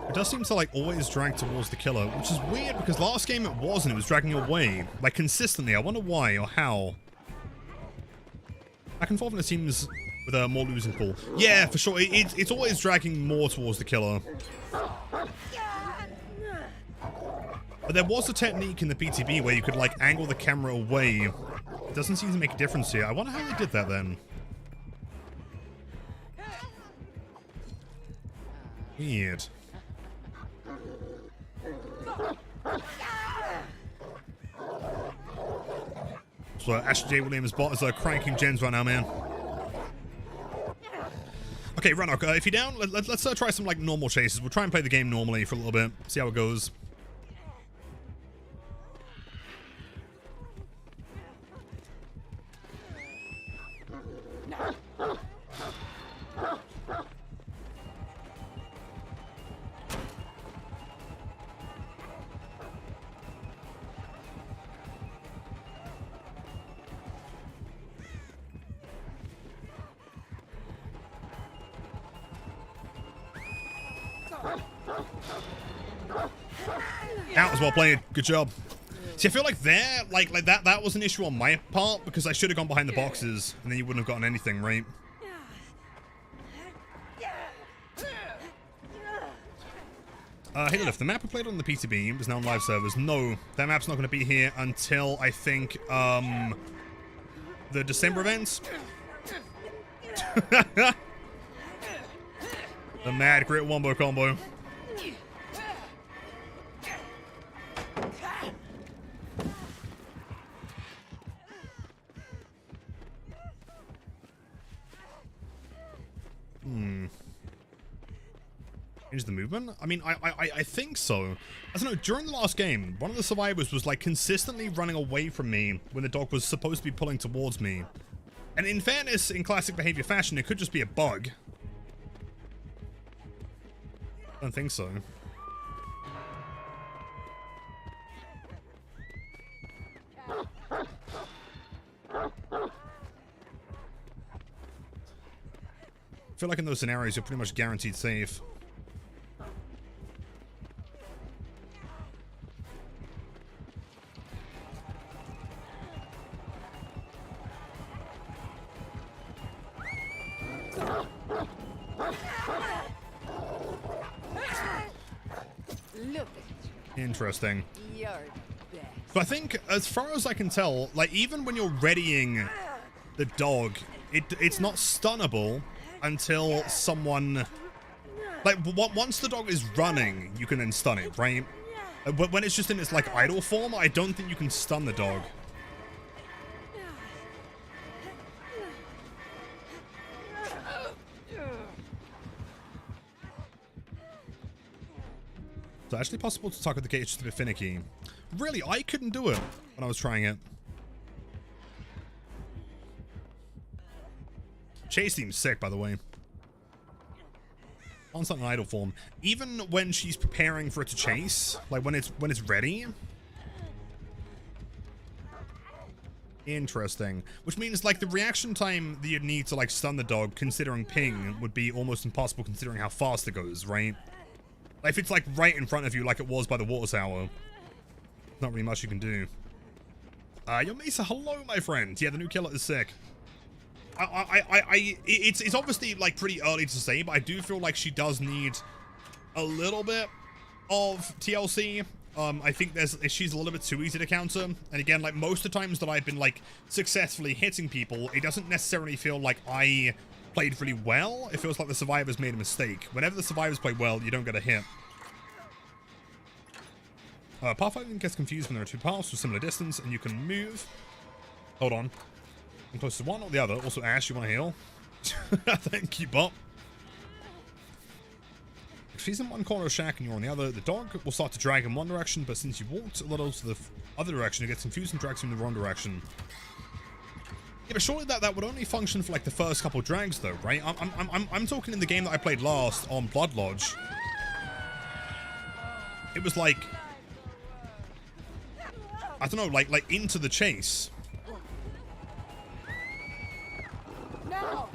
It does seem to, like, always drag towards the killer, which is weird because last game it wasn't. It was dragging away, like, consistently. I wonder why or how. Back and forth, and it seems with a more losing pool. Yeah, for sure. It's always dragging more towards the killer. But there was a technique in the PTB where you could, like, angle the camera away. It doesn't seem to make a difference here. I wonder how they did that then. Weird. So Ashley J. Williams bot is cranking gens right now, man. Okay, Rannoch, if you're down, let's try some, like, normal chases. We'll try and play the game normally for a little bit. See how it goes. That was well played. Good job. See, I feel like that was an issue on my part because I should have gone behind the boxes and then you wouldn't have gotten anything, right? Hey, Lilith, the map we played on the PTB is now on live servers. No, that map's not going to be here until, I think, the December events. The Mad Grit Wombo combo. Change the movement? I mean, I think so. I don't know, during the last game, one of the survivors was like consistently running away from me when the dog was supposed to be pulling towards me. And in fairness, in classic behavior fashion, it could just be a bug. I don't think so. I feel like in those scenarios, you're pretty much guaranteed safe. Interesting. So I think, as far as I can tell, like, even when you're readying the dog, it's not stunnable until someone... Like, once the dog is running, you can then stun it, right? But when it's just in its, like, idle form, I don't think you can stun the dog. It's actually possible to talk with the gate, just a bit finicky. Really, I couldn't do it when I was trying it. Chase seems sick, by the way. On something idle form. Even when she's preparing for it to chase, like when it's ready. Interesting. Which means like the reaction time that you'd need to like stun the dog, considering ping, would be almost impossible considering how fast it goes, right? If it's like right in front of you like it was by the water tower, not really much you can do. Yo Mesa, hello my friend. Yeah, the new killer is sick. It's obviously like pretty early to say, but I do feel like she does need a little bit of TLC. I think she's a little bit too easy to counter. And again, like most of the times that I've been like successfully hitting people, it doesn't necessarily feel like I played really well. It feels like the survivors made a mistake. Whenever the survivors play well, you don't get a hit. Pathfinding gets confused when there are two paths with similar distance and you can move. Hold on. I'm close to one or the other. Also, Ash, you want to heal? Thank you, Bob. If she's in one corner of Shack and you're on the other, the dog will start to drag in one direction, but since you walked a little to the other direction, it gets confused and drags you in the wrong direction. Yeah, but surely that would only function for like the first couple drags, though, right? I'm talking in the game that I played last on Blood Lodge. It was like, I don't know, like into the chase. No.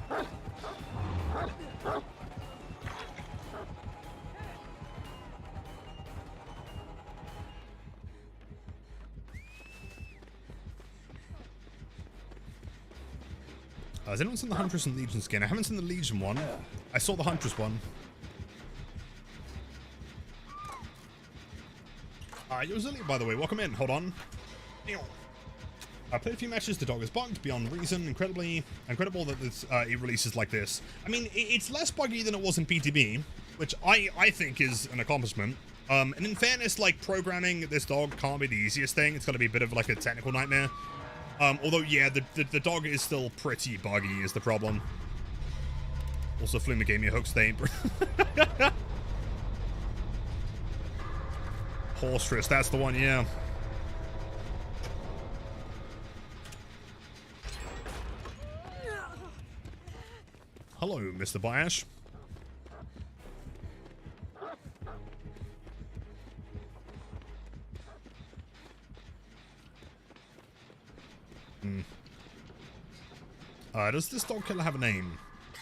Has anyone seen the Huntress and Legion skin? I haven't seen the Legion one. I saw the Huntress one. Yo, Zilly, by the way, welcome in. Hold on. I played a few matches. The dog is bugged beyond reason. Incredible that this, it releases like this. I mean, it's less buggy than it was in PTB, which I think is an accomplishment. And in fairness, like, programming this dog can't be the easiest thing. It's got to be a bit of like a technical nightmare. Although, yeah, the dog is still pretty buggy is the problem. Also, Fluma gave me a hook stain. Horstress, that's the one, yeah. Hello, Mr. Bayash. Does this dog killer have a name?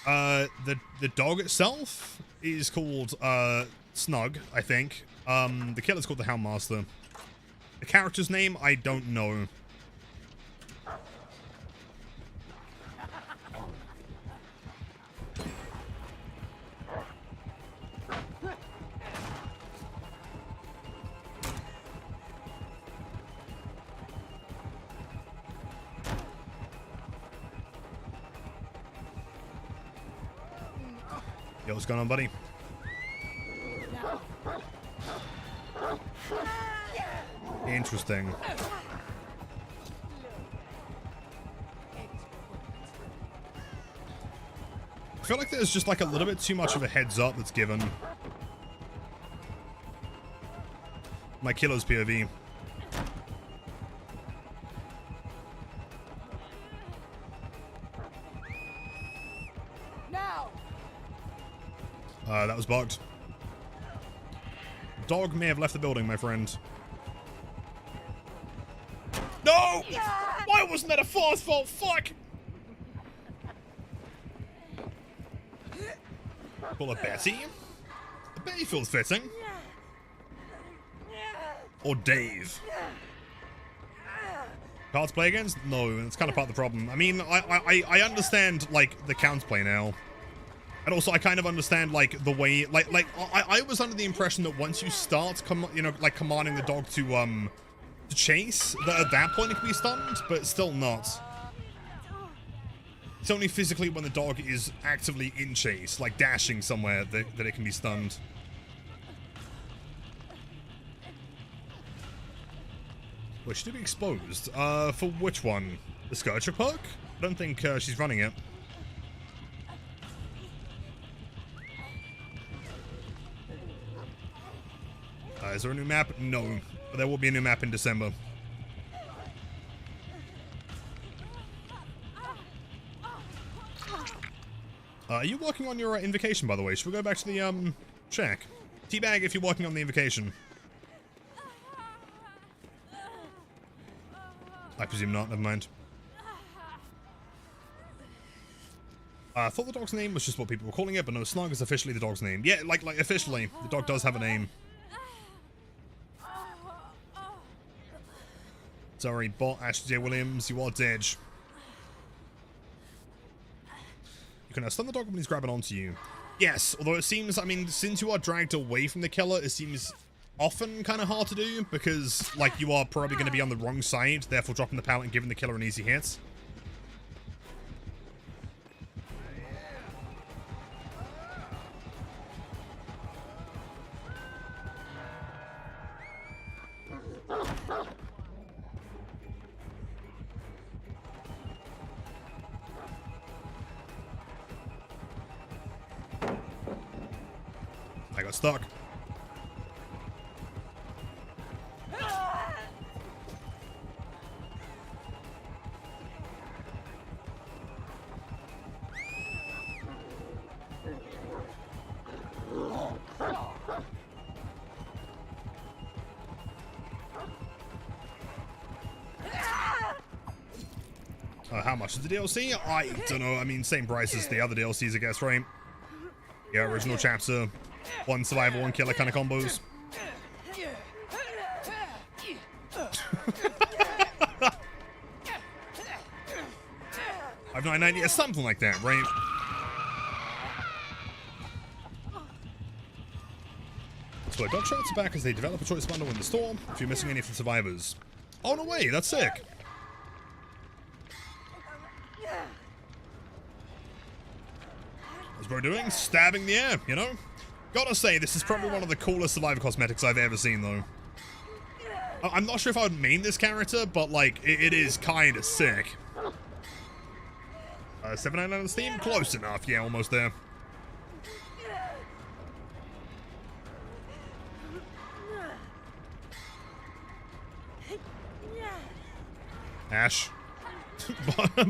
The dog itself is called Snug, I think. The killer's called the Houndmaster. The character's name, I don't know. Yo, what's going on, buddy? Interesting. I feel like there's just like a little bit too much of a heads up that's given. My killer's POV. That was bugged. Dog may have left the building, my friend. No! Why wasn't that a fast fault? Fuck! Well, a Betty? A Betty feels fitting. Or Dave. Cards play against? No, it's kind of part of the problem. I mean, I understand, like, the counterplay now. And also, I kind of understand, like, the way, I was under the impression that once you start, commanding the dog to chase, that at that point it can be stunned, but still not. It's only physically when the dog is actively in chase, like dashing somewhere, that it can be stunned. Well, she did be exposed. For which one? The Scourger perk? I don't think she's running it. Is there a new map? No. But there will be a new map in December. Are you working on your invocation, by the way? Should we go back to the, check? Teabag if you're working on the invocation. I presume not, never mind. I thought the dog's name was just what people were calling it, but no, Snug is officially the dog's name. Yeah, like officially, the dog does have a name. Sorry, bot Ashley J. Williams, you are dead. You can stun the dog when he's grabbing onto you. Yes, although it seems, I mean, since you are dragged away from the killer, it seems often kind of hard to do because, like, you are probably going to be on the wrong side, therefore dropping the pallet and giving the killer an easy hit. I got stuck. How much is the DLC? I don't know. I mean, same price as the other DLCs, I guess, right? Yeah, original chapter. One survival, one killer kind of combos. I've 990, something like that, right? So dog shots are back as they develop a choice bundle in the store if you're missing any of the survivors. Oh, no way, that's sick. What's bro doing? Stabbing the air, you know? Gotta say, this is probably one of the coolest survivor cosmetics I've ever seen, though. I'm not sure if I would main this character, but, like, it is kind of sick. 799 on Steam? Close enough. Yeah, almost there. Ash.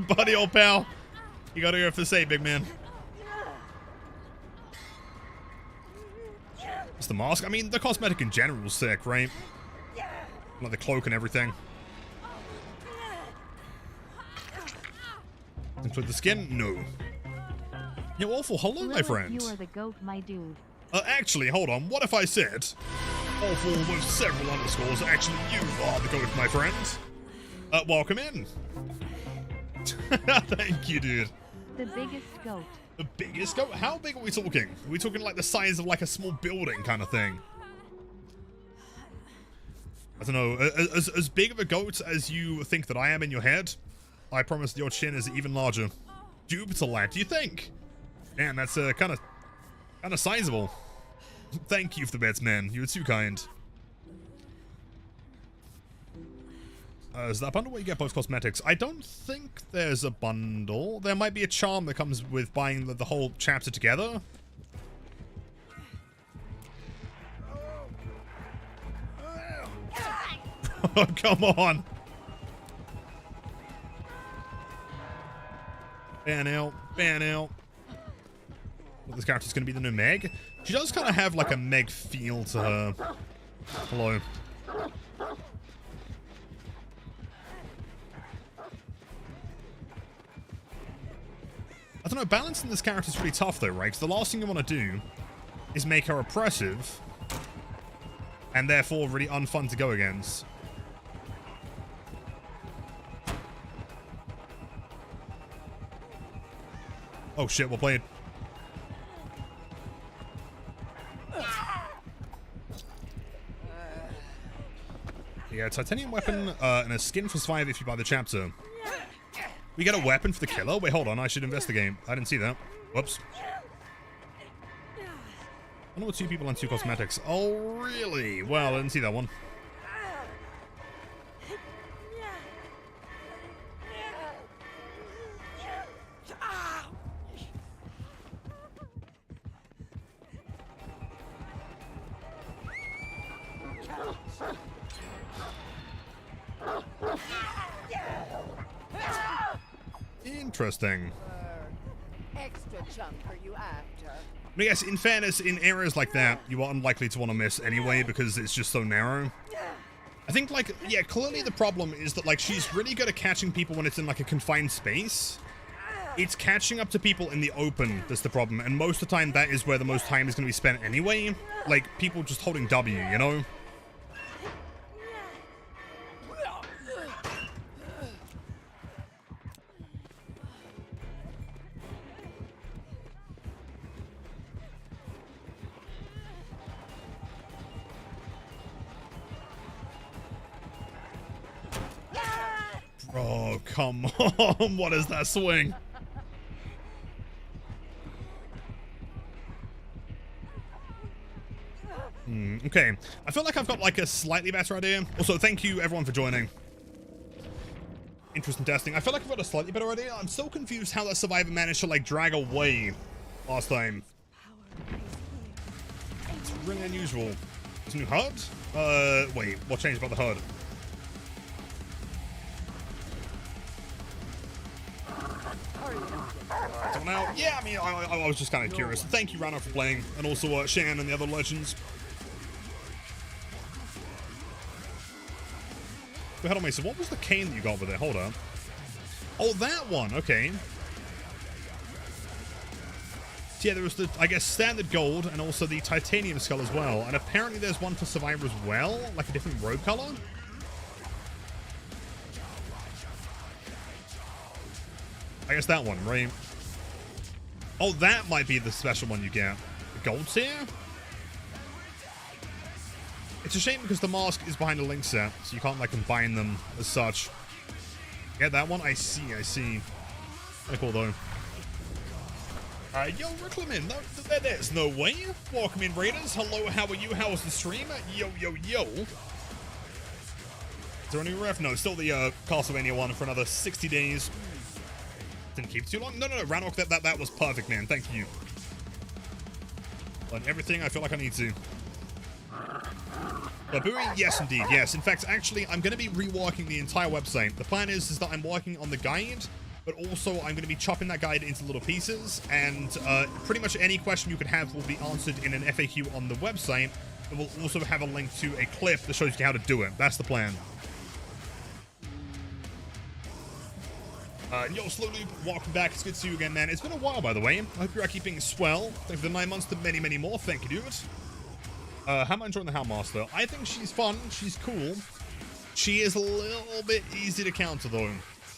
Buddy, old pal. You gotta go for the save, big man. It's the mask. I mean, the cosmetic in general is sick, right? Like the cloak and everything. Include the skin? No. Yo, Awful, hello, my friend. You are the goat, my dude. Actually, hold on. What if I said, awful with several underscores, actually you are the goat, my friend? Welcome in. Thank you, dude. The biggest goat. The biggest goat? How big are we talking? Are we talking like the size of like a small building kind of thing? I don't know. As big of a goat as you think that I am in your head, I promise your chin is even larger. Jupiter lad, do you think? Man, that's kind of sizable. Thank you for the bets, man. You were too kind. Is that a bundle where you get both cosmetics? I don't think there's a bundle. There might be a charm that comes with buying the whole chapter together. Oh, come on. Ban out. Ban out. Well, this character's going to be the new Meg. She does kind of have like a Meg feel to her. Hello. I don't know, balancing this character is pretty tough though, right? Because the last thing you want to do is make her oppressive and therefore really unfun to go against. Oh shit, we'll play it. Yeah, titanium weapon and a skin for 5 if you buy the chapter. We get a weapon for the killer? Wait, hold on, I should investigate. I didn't see that. Whoops. I know 2 people and 2 cosmetics. Oh, really? Well, I didn't see that one. Interesting. Extra chunk are you after? I mean, yes, in fairness, in areas like that, you are unlikely to want to miss anyway because it's just so narrow. I think, like, yeah, clearly the problem is that, like, she's really good at catching people when it's in, like, a confined space. It's catching up to people in the open that's the problem, and most of the time that is where the most time is going to be spent anyway. Like, people just holding W, you know? Oh, come on. What is that swing? Okay. I feel like I've got like a slightly better idea. Also, thank you everyone for joining. Interesting testing. I feel like I've got a slightly better idea. I'm so confused how that survivor managed to like drag away last time. It's really unusual. There's a new HUD? Wait, what changed about the HUD? Now, yeah, I mean, I was just kind of curious. Thank you, Rana, for playing, and also Shan and the other legends. Wait, hold on, Mason. What was the cane that you got with it? Hold up. Oh, that one. Okay. So, yeah, there was the, I guess, standard gold and also the titanium skull as well. And apparently there's one for survivor as well, like a different robe color. I guess that one, right? Oh, that might be the special one you get. The gold tier? It's a shame because the mask is behind a link set, so you can't, like, combine them as such. Yeah, that one? I see, I see. Kinda cool, though. Yo, Rickleman, no, there's no way. Welcome in, Raiders. Hello, how are you? How was the stream? Yo, yo, yo. Is there any ref? No, still the Castlevania one for another 60 days. Didn't keep too long. No, Ranok, that was perfect, man. Thank you. On everything I feel like I need to. Babui, yes, indeed, yes. In fact, actually, I'm going to be reworking the entire website. The plan is that I'm working on the guide, but also I'm going to be chopping that guide into little pieces, and pretty much any question you could have will be answered in an FAQ on the website, and we'll also have a link to a clip that shows you how to do it. That's the plan. Yo, Slow Loop, welcome back. It's good to see you again, man. It's been a while, by the way. I hope you're keeping swell. Thanks for the 9 months to many, many more. Thank you, dude. How am I enjoying the Houndmaster? I think she's fun. She's cool. She is a little bit easy to counter, though.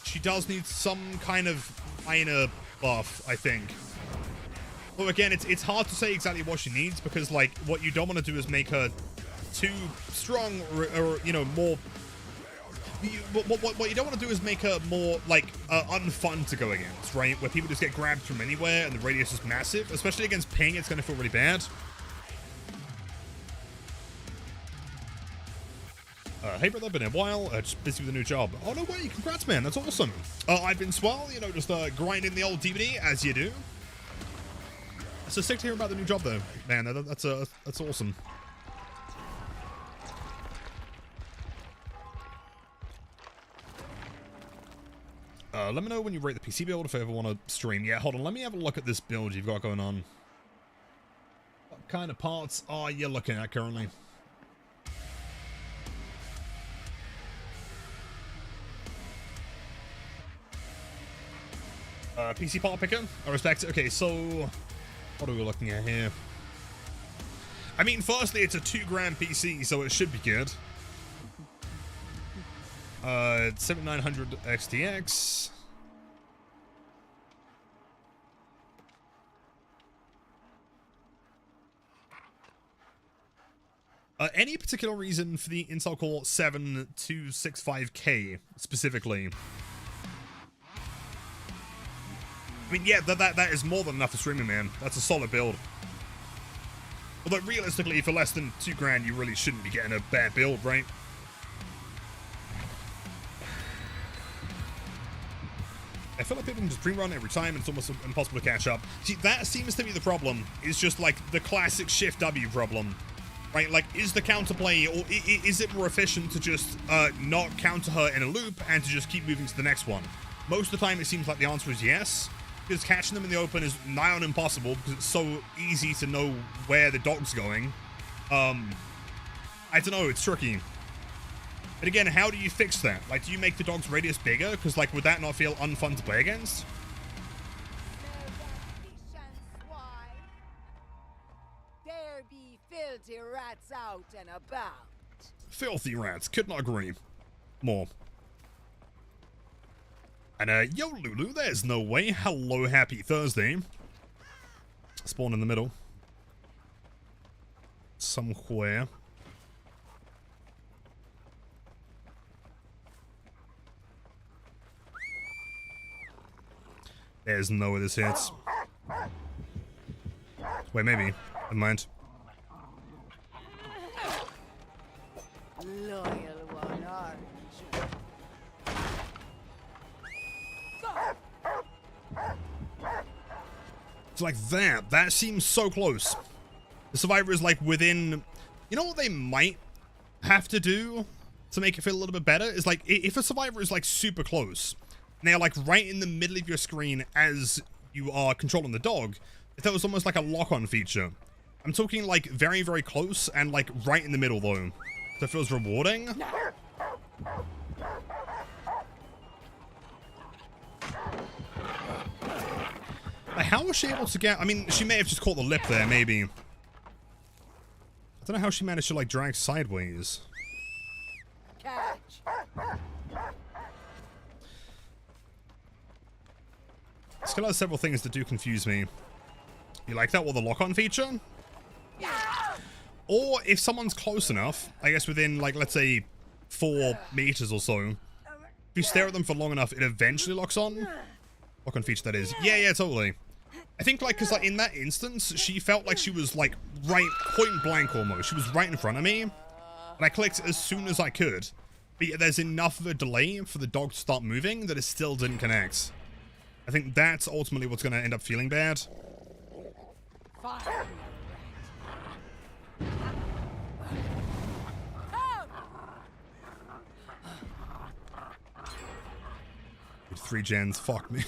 She does need some kind of minor buff, I think. Well, again, it's hard to say exactly what she needs, because, like, what you don't want to do is make her too strong or you know, more... What you don't want to do is make her more, like, unfun to go against, right? Where people just get grabbed from anywhere and the radius is massive. Especially against ping, it's going to feel really bad. Hey brother, been a while, just busy with a new job. Oh no way, congrats man, that's awesome. I've been swell, you know, just grinding the old DVD, as you do. So sick to hear about the new job though. Man, that's awesome. Let me know when you rate the PC build if I ever want to stream. Yeah, hold on, let me have a look at this build you've got going on. What kind of parts are you looking at currently? PC part picker, I respect it. Okay, so what are we looking at here? I mean, firstly, it's a 2 grand PC, so it should be good. 7900 XTX. Any particular reason for the Intel Core 7265K specifically? I mean, yeah, that is more than enough for streaming, man. That's a solid build. Although, realistically, for less than 2 grand, you really shouldn't be getting a bad build, right? I feel like people can just pre-run every time, and it's almost impossible to catch up. See, that seems to be the problem. It's just, like, the classic Shift W problem. Right? Like, is the counterplay, or is it more efficient to just not counter her in a loop, and to just keep moving to the next one? Most of the time, it seems like the answer is yes. Because catching them in the open is nigh on impossible, because it's so easy to know where the dog's going. I don't know, it's tricky. But again, how do you fix that? Like, do you make the dog's radius bigger? Because, like, would that not feel unfun to play against? There be filthy rats out and about. Filthy rats, could not agree more. And, yo, Lulu, there's no way. Hello, happy Thursday. Spawn in the middle. Somewhere. There's no way this hits. Wait, maybe. Never mind. Loyal one, aren't you? It's like that. That seems so close. The survivor is like within... You know what they might have to do to make it feel a little bit better? Is like, if a survivor is like super close, and they're like right in the middle of your screen as you are controlling the dog, if that was almost like a lock-on feature. I'm talking like very, very close and like right in the middle though. So it feels rewarding. Like, how was she able to get... I mean, she may have just caught the lip there, maybe. I don't know how she managed to, like, drag sideways. Catch. Skill has several things that do confuse me. You like that? Well, the lock-on feature? Or if someone's close enough, I guess within, like, let's say 4 meters or so, if you stare at them for long enough, it eventually locks on. Lock-on feature, that is. Yeah, totally. I think, like, because, like, in that instance, she felt like she was, like, right, point blank almost. She was right in front of me, and I clicked as soon as I could. But yet there's enough of a delay for the dog to start moving that it still didn't connect. I think that's ultimately what's going to end up feeling bad. Fire. 3 gens, fuck me.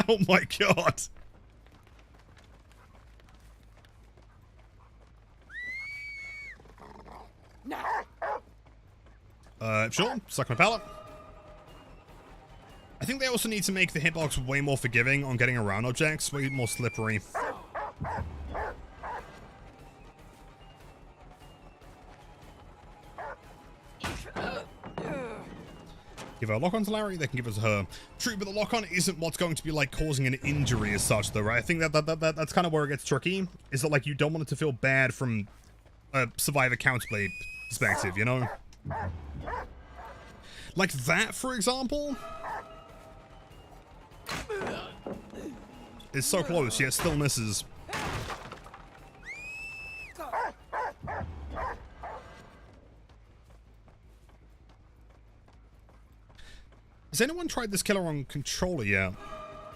Oh my god. Sure, suck my palate. I think they also need to make the hitbox way more forgiving on getting around objects, way more slippery. Give her a lock-on to Larry, they can give us her. True, but the lock-on isn't what's going to be, like, causing an injury as such, though, right? I think that's kind of where it gets tricky, is that, like, you don't want it to feel bad from a survivor counterplay perspective, you know? Like that, for example, is so close, yet still misses. Has anyone tried this killer on controller yet?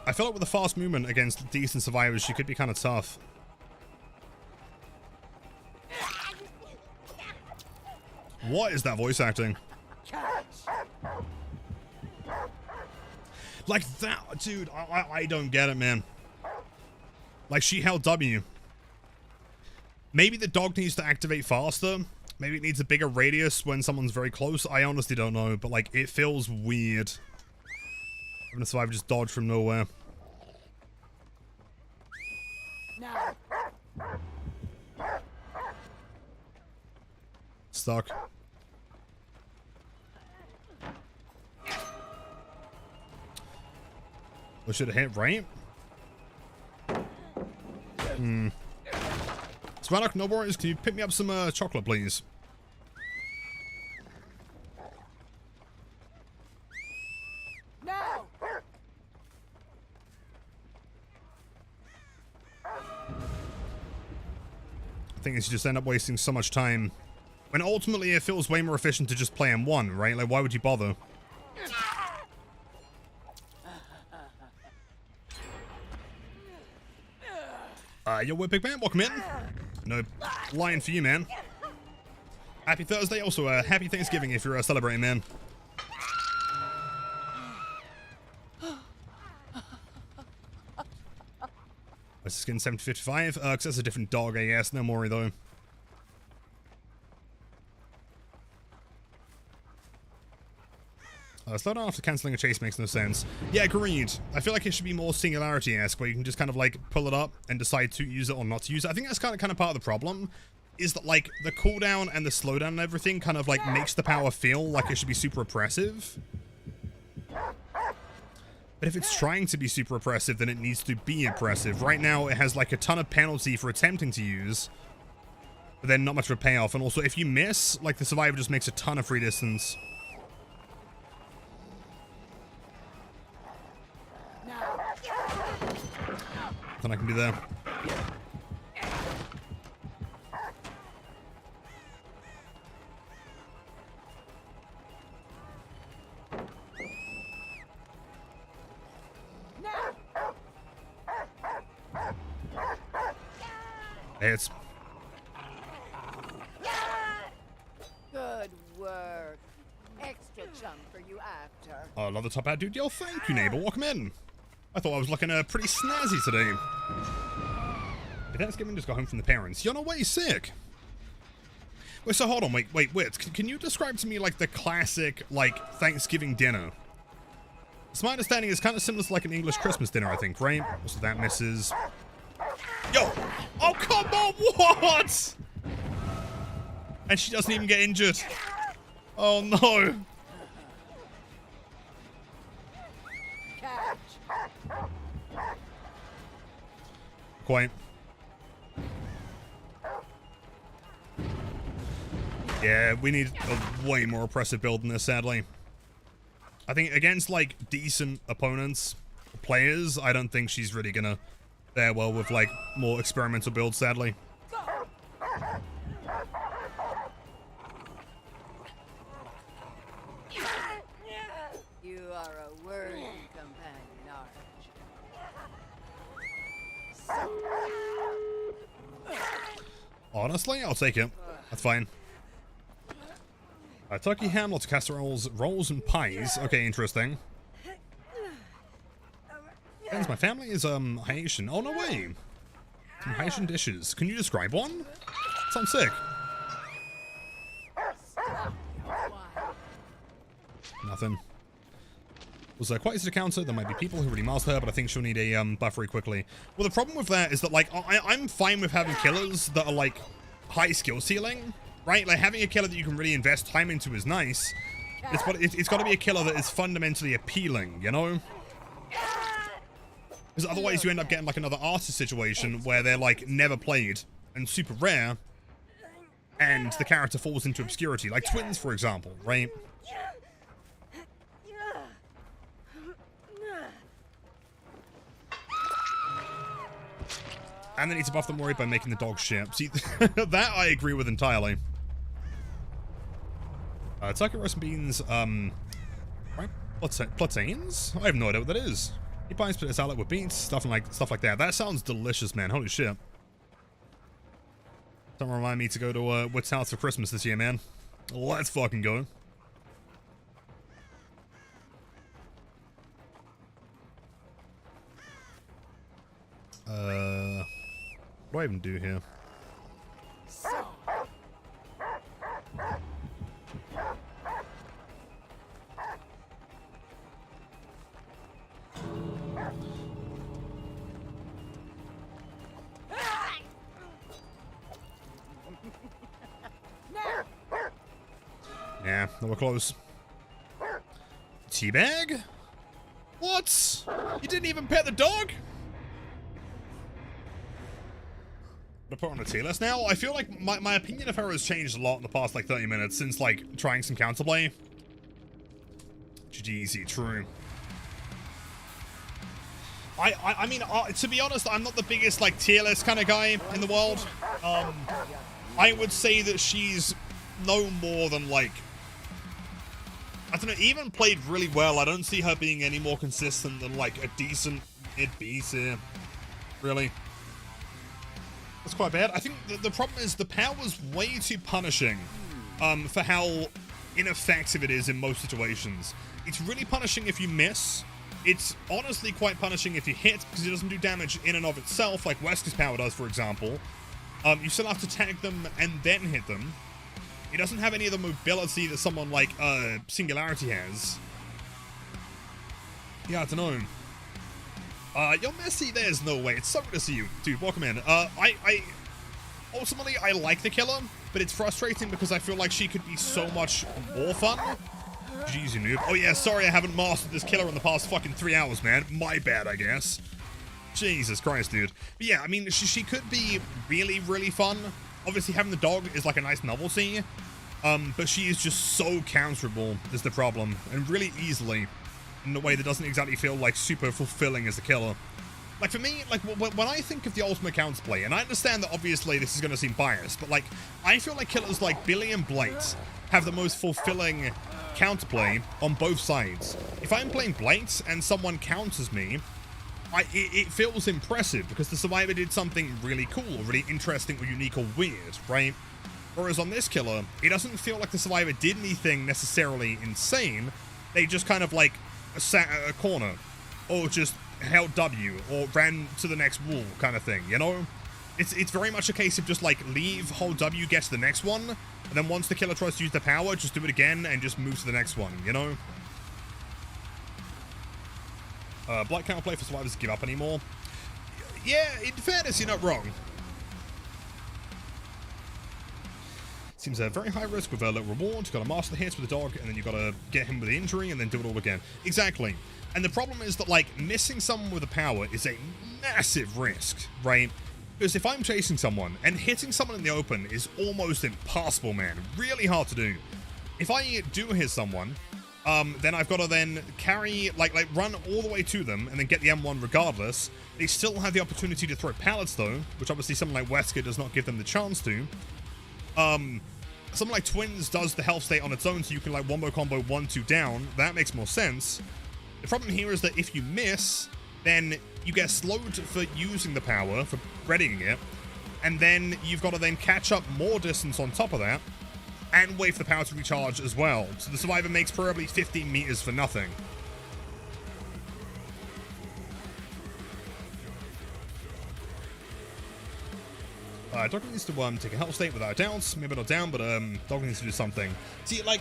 I feel like with the fast movement against decent survivors, she could be kind of tough. What is that voice acting? Like that, dude, I don't get it, man. Like, she held W. Maybe the dog needs to activate faster. Maybe it needs a bigger radius when someone's very close. I honestly don't know, but, like, it feels weird. Having a survivor just dodge from nowhere. Now. Stuck. We should have hit, right? Smarnock, no worries. Can you pick me up some chocolate, please? Now. I think it's just end up wasting so much time. When ultimately it feels way more efficient to just play M1, right? Like, why would you bother? Yo, we're big man, welcome in. No line for you, man. Happy Thursday, also happy Thanksgiving if you're celebrating, man. What's the skin 7055? Because that's a different dog, I guess. No worry, though. Slow down after cancelling a chase makes no sense. Yeah, agreed. I feel like it should be more Singularity-esque, where you can just kind of, like, pull it up and decide to use it or not to use it. I think that's kind of part of the problem, is that, like, the cooldown and the slowdown and everything kind of, like, makes the power feel like it should be super oppressive. But if it's trying to be super oppressive, then it needs to be oppressive. Right now, it has, like, a ton of penalty for attempting to use, but then not much of a payoff. And also, if you miss, like, the survivor just makes a ton of free distance. Nothing I can do there. It's Good work. Extra chum for you after. I love the top hat, dude. Yo, thank you, neighbor. Welcome in. I thought I was looking pretty snazzy today. But Thanksgiving just got home from the parents. You're on a way sick. Wait, so hold on. Wait. Can you describe to me, like, the classic, like, Thanksgiving dinner? So my understanding is kind of similar to, like, an English Christmas dinner, I think, right? So that misses. Yo! Oh, come on! What? And she doesn't even get injured. Oh, no. Quite. Yeah, we need a way more oppressive build than this, sadly. I think against, like, decent opponents, players, I don't think she's really gonna fare well with, like, more experimental builds, sadly. You are a worthy companion, aren't you? Honestly, I'll take it. That's fine. Turkey ham, lots of casseroles, rolls, and pies. Okay, interesting. Friends, my family is, Haitian. Oh, no way. Some Haitian dishes. Can you describe one? Sounds sick. Nothing. Was quite easy to counter. There might be people who really master her, but I think she'll need a buff very quickly. Well, the problem with that is that, like, I'm fine with having killers that are, like, high skill ceiling, right? Like, having a killer that you can really invest time into is nice. It's got to be a killer that is fundamentally appealing, you know? Because otherwise you end up getting, like, another artist situation where they're, like, never played and super rare, and the character falls into obscurity. Like Twins, for example, right? And they need to buff the Mori by making the dog shit. See, that I agree with entirely. Tucker rice and beans, right? Plantains? I have no idea what that is. He buys a salad with beans, stuff like that. That sounds delicious, man. Holy shit. Don't remind me to go to Wood's house for Christmas this year, man. Let's fucking go. What do I even do here? Yeah, no, we're close. Teabag? What? You didn't even pet the dog? To put on a tier list now. I feel like my opinion of her has changed a lot in the past like 30 minutes since like trying some counterplay. GG, true. I mean, to be honest, I'm not the biggest like tier list kind of guy in the world. I would say that she's no more than like, I don't know, even played really well. I don't see her being any more consistent than like a decent mid-B tier. Really. That's quite bad. I think the problem is the power's way too punishing for how ineffective it is in most situations. It's really punishing if you miss. It's honestly quite punishing if you hit, because it doesn't do damage in and of itself, like Wesker's power does, for example. You still have to tag them and then hit them. It doesn't have any of the mobility that someone like Singularity has. Yeah, I don't know. Yo, Messi, there's no way. It's so good to see you. Dude, welcome in. Ultimately, I like the killer, but it's frustrating because I feel like she could be so much more fun. Jeez, you noob. Oh yeah, sorry I haven't mastered this killer in the past fucking 3 hours, man. My bad, I guess. Jesus Christ, dude. But yeah, I mean, she could be really, really fun. Obviously, having the dog is like a nice novelty. But she is just so counterable is the problem. And really easily. In a way that doesn't exactly feel like super fulfilling as a killer. Like for me, like when I think of the ultimate counterplay, and I understand that obviously this is going to seem biased, but like I feel like killers like Billy and Blight have the most fulfilling counterplay on both sides. If I'm playing Blight and someone counters me, it feels impressive because the survivor did something really cool, really interesting or unique or weird, right? Whereas on this killer, it doesn't feel like the survivor did anything necessarily insane. They just kind of like sat at a corner, or just held W, or ran to the next wall kind of thing, you know? It's very much a case of just like leave, hold W, get to the next one, and then once the killer tries to use the power, just do it again and just move to the next one, you know? Black can't play for survivors to give up anymore. Yeah, in fairness, you're not wrong. Seems a very high risk with a low reward. You've got to master the hits with the dog, and then you've got to get him with the injury, and then do it all again. Exactly. And the problem is that, like, missing someone with a power is a massive risk, right? Because if I'm chasing someone, and hitting someone in the open is almost impossible, man. Really hard to do. If I do hit someone, then I've got to then carry, like run all the way to them, and then get the M1 regardless. They still have the opportunity to throw pallets, though, which obviously someone like Wesker does not give them the chance to. Something like Twins does the health state on its own, so you can like wombo combo 1-2 down. That makes more sense. The problem here is that if you miss, then you get slowed for using the power, for readying it, and then you've got to then catch up more distance on top of that, and wait for the power to recharge as well. So the survivor makes probably 15 meters for nothing. Dog needs to take a health state without a doubt. Maybe not down, but Dog needs to do something. See, like,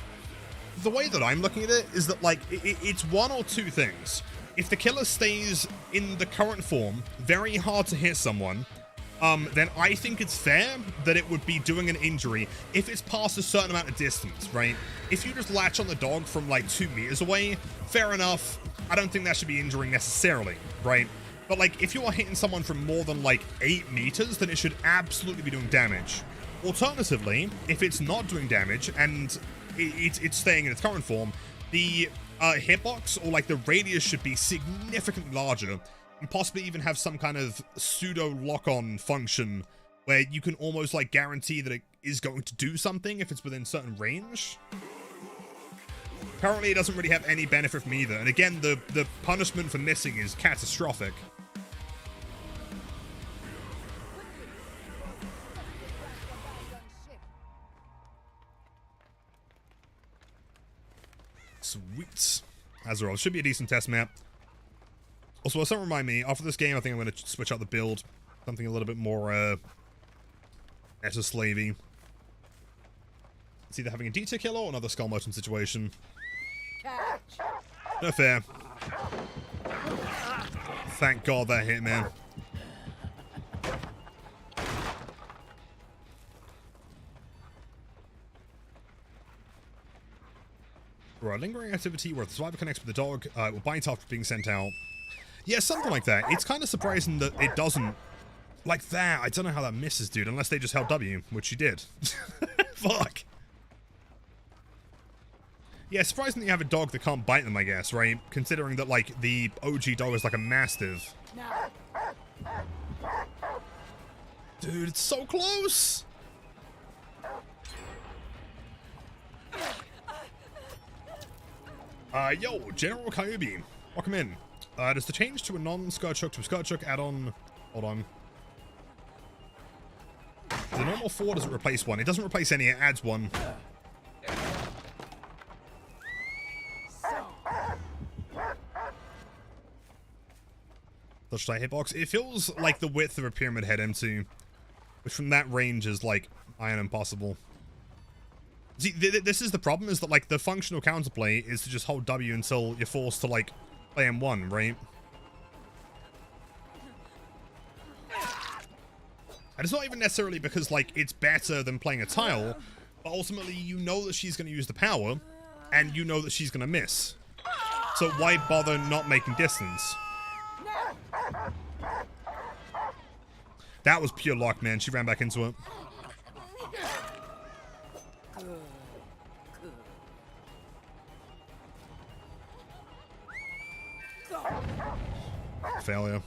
the way that I'm looking at it is that, like, it's one or two things. If the killer stays in the current form, very hard to hit someone, then I think it's fair that it would be doing an injury if it's past a certain amount of distance, right? If you just latch on the dog from, like, 2 meters away, fair enough. I don't think that should be injuring necessarily, right? But, like, if you are hitting someone from more than, like, 8 meters, then it should absolutely be doing damage. Alternatively, if it's not doing damage and it's staying in its current form, the hitbox or like the radius should be significantly larger and possibly even have some kind of pseudo lock-on function where you can almost like guarantee that it is going to do something if it's within certain range. Currently, it doesn't really have any benefit from either. And again, the punishment for missing is catastrophic. Sweet. Azeroth should be a decent test map. Also, doesn't remind me, after this game, I think I'm going to switch out the build. Something a little bit more, better slavey. It's either having a D-tier killer or another Skull Merchant situation. No fair. Thank God that hit, man. Right, lingering activity where the survivor connects with the dog, will bite after being sent out. Yeah, something like that. It's kind of surprising that it doesn't. Like that. I don't know how that misses, dude, unless they just held W, which she did. Fuck. Yeah, surprising that you have a dog that can't bite them, I guess, right? Considering that, like, the OG dog is like a mastiff. Dude, it's so close! Yo, General Kyubi. Welcome in. Does the change to a non-Scourge Hook to a Scourge Hook add on... Hold on. The normal 4 doesn't replace 1. It doesn't replace any, it adds 1. Touchdown hitbox. It feels like the width of a Pyramid Head M2, which from that range is, like, iron impossible. See, this is the problem, is that, like, the functional counterplay is to just hold W until you're forced to, like, play M1, right? And it's not even necessarily because, like, it's better than playing a tile, but ultimately you know that she's going to use the power, and you know that she's going to miss. So why bother not making distance? That was pure luck, man. She ran back into it. Failure.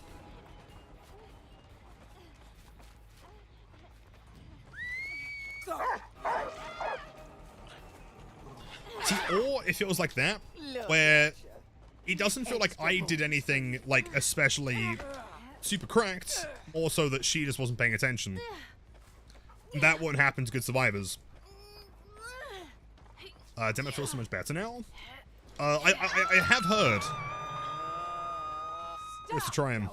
See, or it feels like that, where it doesn't feel like I did anything, like, especially super cracked, more so that she just wasn't paying attention. That won't happen to good survivors. Demo feels so much better now. I have heard. Just to try him.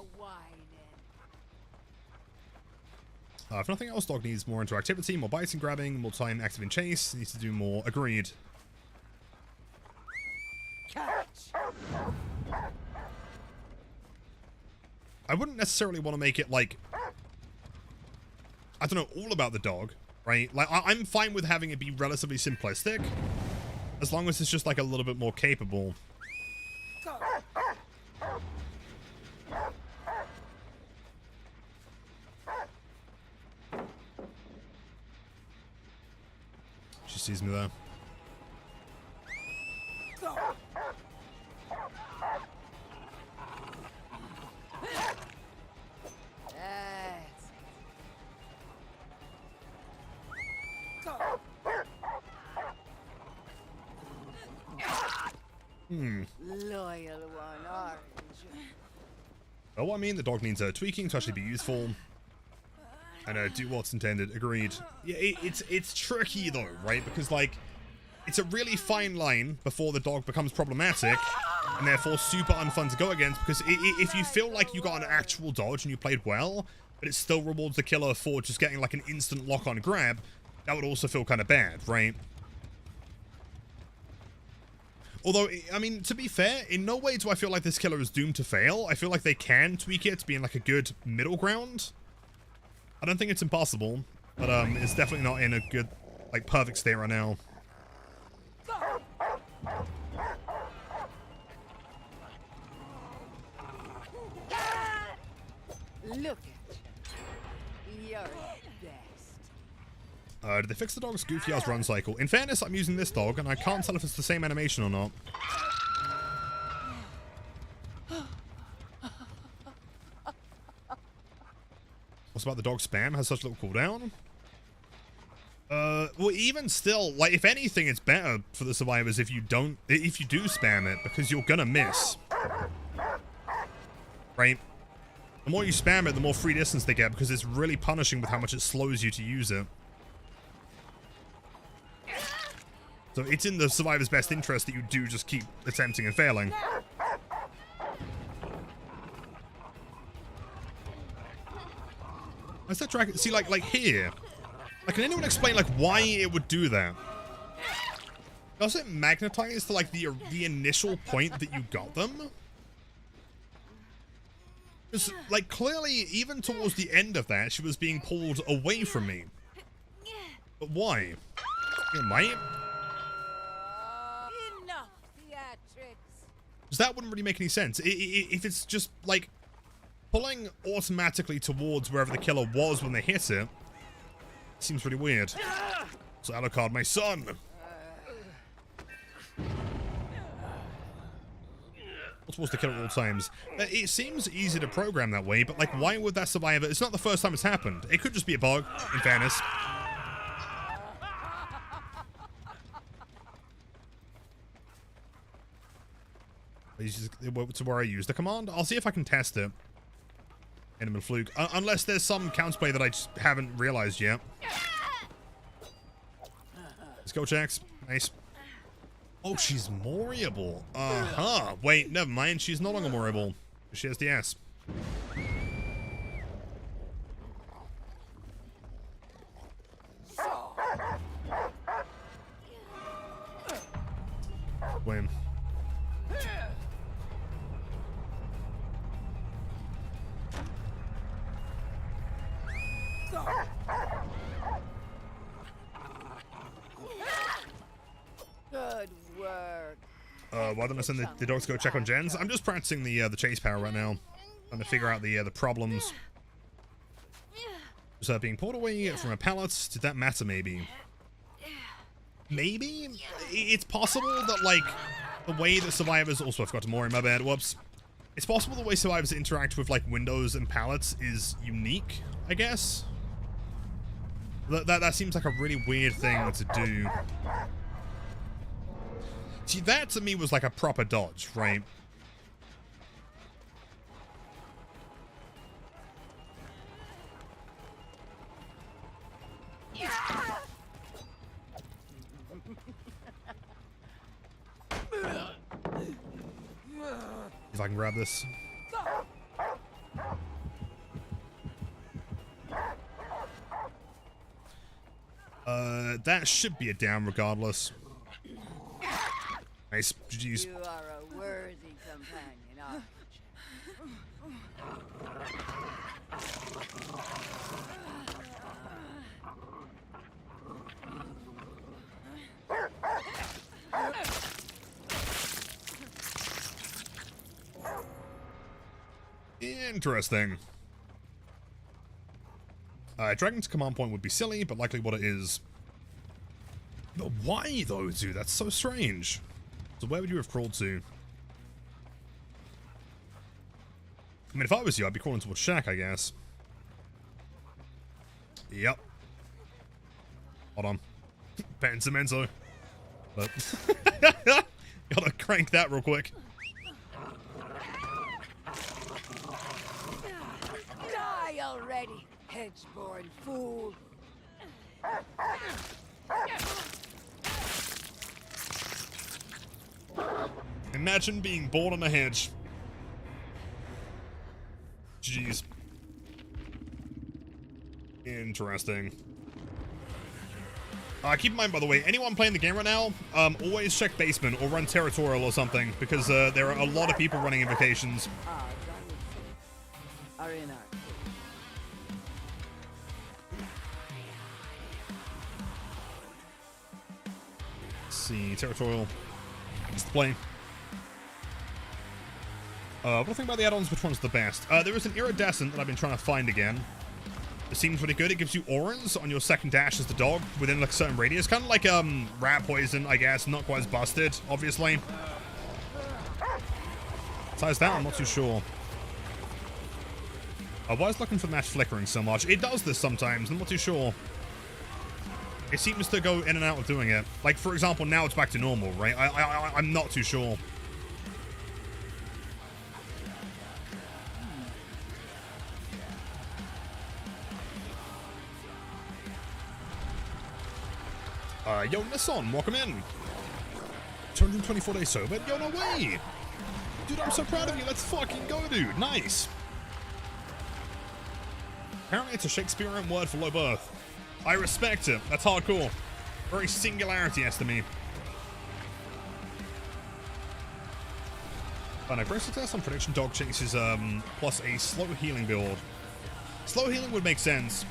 If nothing else, dog needs more interactivity, more biting, grabbing, more time active in chase. Needs to do more. Agreed. I wouldn't necessarily want to make it, like, I don't know, all about the dog, right? Like, I'm fine with having it be relatively simplistic, as long as it's just, like, a little bit more capable. She sees me there. Loyal one, orange. Well, I mean, the dog needs tweaking to actually be useful. And do what's intended. Agreed. Yeah, it's tricky though, right? Because, like, it's a really fine line before the dog becomes problematic, and therefore super unfun to go against, because if you feel like you got an actual dodge and you played well, but it still rewards the killer for just getting, like, an instant lock-on grab, that would also feel kind of bad, right? Although, I mean, to be fair, in no way do I feel like this killer is doomed to fail. I feel like they can tweak it to be in like a good middle ground. I don't think it's impossible, but it's definitely not in a good, like, perfect state right now. Look at you. You're the best. Did they fix the dog's goofy ass run cycle? In fairness, I'm using this dog, and I can't tell if it's the same animation or not. What's about the dog spam? Has such little cooldown? Well, even still, like, if anything, it's better for the survivors if you do spam it, because you're gonna miss. Right? The more you spam it, the more free distance they get, because it's really punishing with how much it slows you to use it. So it's in the survivor's best interest that you do just keep attempting and failing. What's that track? See, like here. Like, can anyone explain, like, why it would do that? Does it magnetize to, like, the initial point that you got them? Because, like, clearly, even towards the end of that, she was being pulled away from me. But why? It might. Enough theatrics. Because that wouldn't really make any sense. If it's just, like, pulling automatically towards wherever the killer was when they hit it, seems really weird. So Alucard, my son. Towards the killer at all times. It seems easy to program that way, but, like, why would that survivor? It's not the first time it's happened. It could just be a bug, in fairness. To where I use the command. I'll see if I can test it. Enemy fluke. Unless there's some counterplay that I just haven't realized yet. Let's go, Jax. Nice. Oh, she's moreable. Uh-huh. Wait, never mind. She's no longer moreable. She has the S. Win. Good work. Why don't I send the dogs to go check on gens? I'm just practicing the chase power right now. Trying to figure out the problems. So being pulled away from a pallet, did that matter maybe? Maybe? It's possible that, like, the way that survivors... Also, I forgot to moor in, my bad, whoops. It's possible the way survivors interact with, like, windows and pallets is unique, I guess? That seems like a really weird thing to do. See, that to me was like a proper dodge, right? If I can grab this. That should be a down regardless. Nice. GG's. You are a worthy companion, aren't you? Interesting. Dragging to command point would be silly, but likely what it is. But why though, dude? That's so strange. So where would you have crawled to? I mean, if I was you, I'd be crawling towards Shack, I guess. Yep. Hold on. Pensamento. But gotta crank that real quick. Die already, hedge-born fool. Imagine being born on a hedge. Jeez. Interesting. Keep in mind, by the way, anyone playing the game right now, always check basement or run territorial or something, because there are a lot of people running invocations. Are in our Let's see, territorial. It's the plane. What do you think about the add-ons? Which one's the best? There is an iridescent that I've been trying to find again. It seems pretty good. It gives you auras on your second dash as the dog within like a certain radius. Kind of like rat poison, I guess. Not quite as busted, obviously. Size that, I'm not too sure. Why is looking for match flickering so much? It does this sometimes, I'm not too sure. It seems to go in and out of doing it. Like, for example, now it's back to normal, right? I'm not too sure. Yo, Nissan, welcome in. 224 days sober? Yo, no way! Dude, I'm so proud of you. Let's fucking go, dude. Nice. Apparently it's a Shakespearean word for low birth. I respect it. That's hardcore. Very singularity-esque to me. I bring success on prediction dog chases plus a slow healing build. Slow healing would make sense.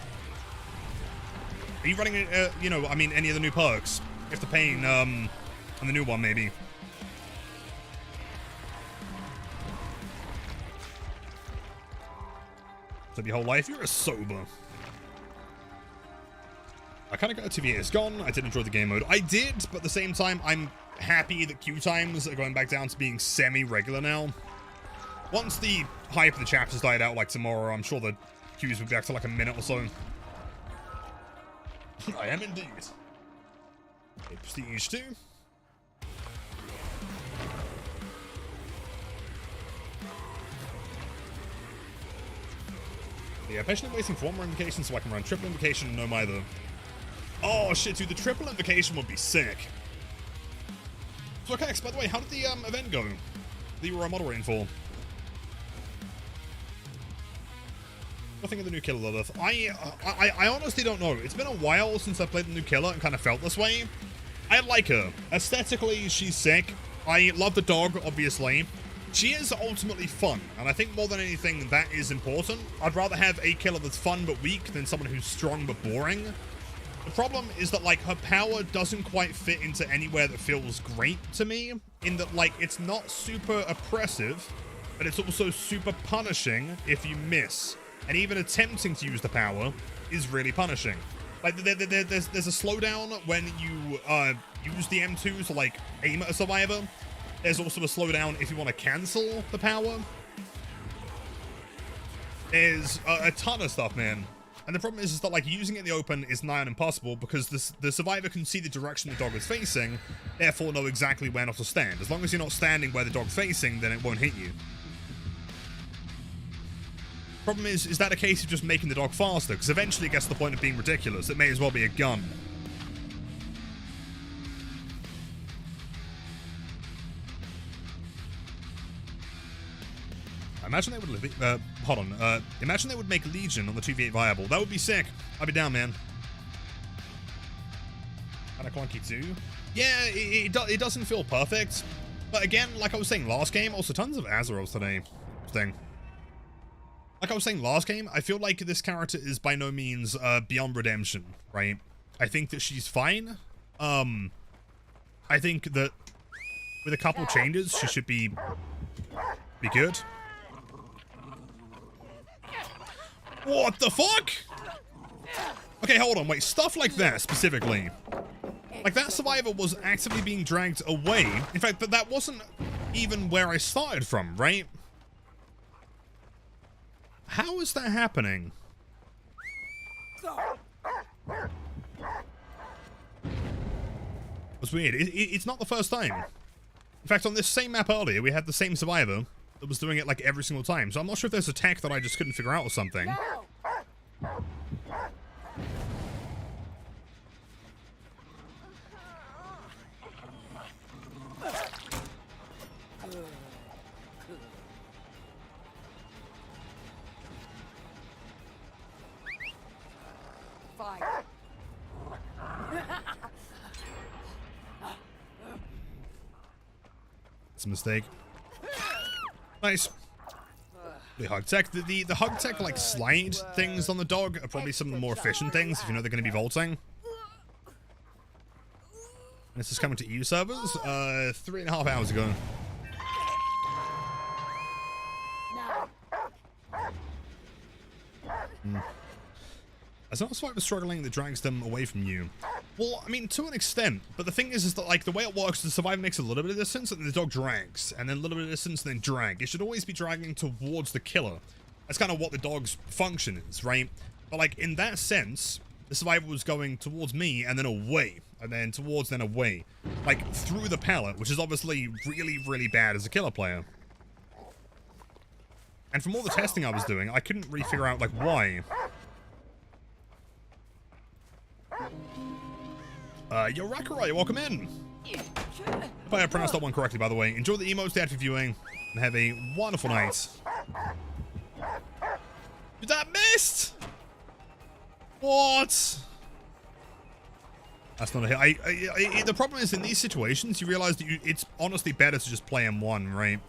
Are you running, you know, I mean, any of the new perks? If the pain, and the new one, maybe. So your whole life, you're a sober. I kind of got a TVA. It's gone. I did enjoy the game mode. I did, but at the same time, I'm happy that queue times are going back down to being semi-regular now. Once the hype of the chapters died out, like tomorrow, I'm sure the queues will be back to like a minute or so. I am indeed. Okay, prestige 2. Yeah, patiently waiting for one more invocation so I can run triple invocation and no either. Oh shit, dude, the triple invocation would be sick. So, okay, by the way, how did the event go that you were moderating for? Nothing of the new killer, Lilith. I honestly don't know. It's been a while since I played the new killer and kind of felt this way. I like her. Aesthetically, she's sick. I love the dog, obviously. She is ultimately fun, and I think more than anything, that is important. I'd rather have a killer that's fun but weak than someone who's strong but boring. The problem is that, like, her power doesn't quite fit into anywhere that feels great to me, in that, like, it's not super oppressive, but it's also super punishing if you miss. And even attempting to use the power is really punishing. Like, there's a slowdown when you use the M2 to, like, aim at a survivor. There's also a slowdown if you want to cancel the power. There's a ton of stuff, man. And the problem is that, like, using it in the open is nigh on impossible because the survivor can see the direction the dog is facing, therefore know exactly where not to stand. As long as you're not standing where the dog's facing, then it won't hit you. Problem is that a case of just making the dog faster? Because eventually it gets to the point of being ridiculous. It may as well be a gun. Imagine they would imagine they would make Legion on the 2v8 viable. That would be sick. I'd be down, man. Kinda clunky too. Yeah, it doesn't feel perfect. But again, like I was saying last game, also tons of Azeroths today. Thing. Like I was saying last game, I feel like this character is by no means beyond redemption, right? I think that she's fine. I think that with a couple changes, she should be good. What the fuck? Okay, hold on, wait, stuff like that specifically. Like, that survivor was actively being dragged away. In fact, that wasn't even where I started from, right? How is that happening? It's weird. It's not the first time. In fact, on this same map earlier, we had the same survivor that was doing it, like, every single time. So I'm not sure if there's a tech that I just couldn't figure out or something. That's a mistake. Nice. The hug tech. The hug tech, like, slide things on the dog are probably some of the more efficient things if you know they're going to be vaulting. This is coming to EU servers 3.5 hours ago. As an survivor struggling that drags them away from you. Well, I mean, to an extent, but the thing is that, like, the way it works, the survivor makes a little bit of distance, and the dog drags, and then a little bit of distance, and then drag. It should always be dragging towards the killer. That's kind of what the dog's function is, right? But, like, in that sense, the survivor was going towards me, and then away, and then towards, then away. Like, through the pallet, which is obviously really, really bad as a killer player. And from all the testing I was doing, I couldn't really figure out, like, why. Yo, Rakurai, welcome in. If I pronounced that one correctly, by the way. Enjoy the emotes, the active viewing, and have a wonderful night. Did that missed? What? That's not a hit. The problem is, in these situations, you realize that it's honestly better to just play M1, right?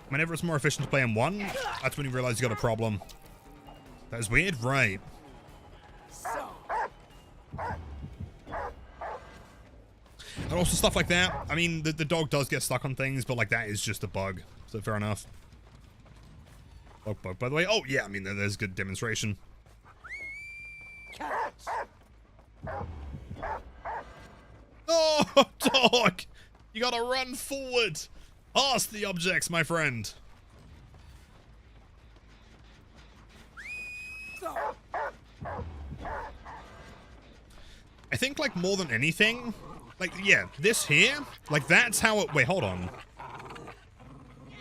Whenever it's more efficient to play M1, that's when you realize you got a problem. That is weird, right? And also stuff like that. I mean, the dog does get stuck on things, but like that is just a bug. So fair enough. Bug, by the way. Oh, yeah, I mean, there's good demonstration. Oh, dog! You gotta run forward. Ask the objects, my friend. I think, like, more than anything, like, yeah, this here, like, that's how it, wait, hold on.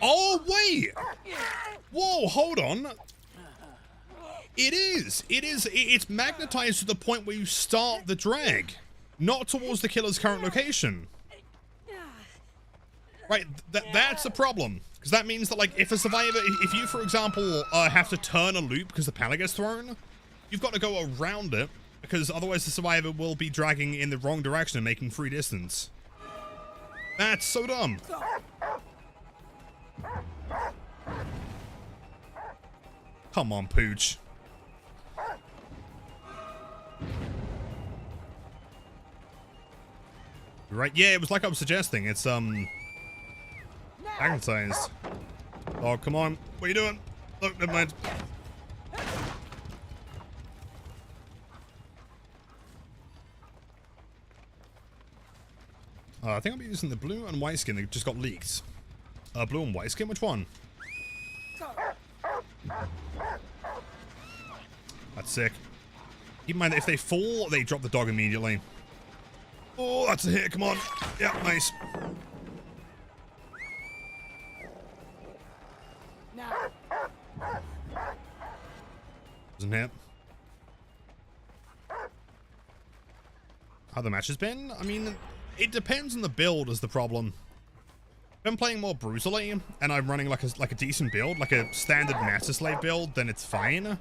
Oh, wait! Whoa, hold on. It's magnetized to the point where you start the drag, not towards the killer's current location. Right, that's the problem. Because that means that, like, if a survivor, if you, for example, have to turn a loop because the pallet gets thrown, you've got to go around it, because otherwise the survivor will be dragging in the wrong direction and making free distance. That's so dumb. Come on, Pooch. Right, yeah, it was like I was suggesting. It's, magnetized. Oh, come on. What are you doing? Look, never mind. I think I'll be using the blue and white skin that just got leaked. Blue and white skin? Which one? That's sick. Keep in mind that if they fall, they drop the dog immediately. Oh, that's a hit. Come on. Yeah, nice. Doesn't hit. How the match has been? I mean, it depends on the build is the problem. If I'm playing more brutally and I'm running like a decent build, like a standard Master Slave build, then it's fine.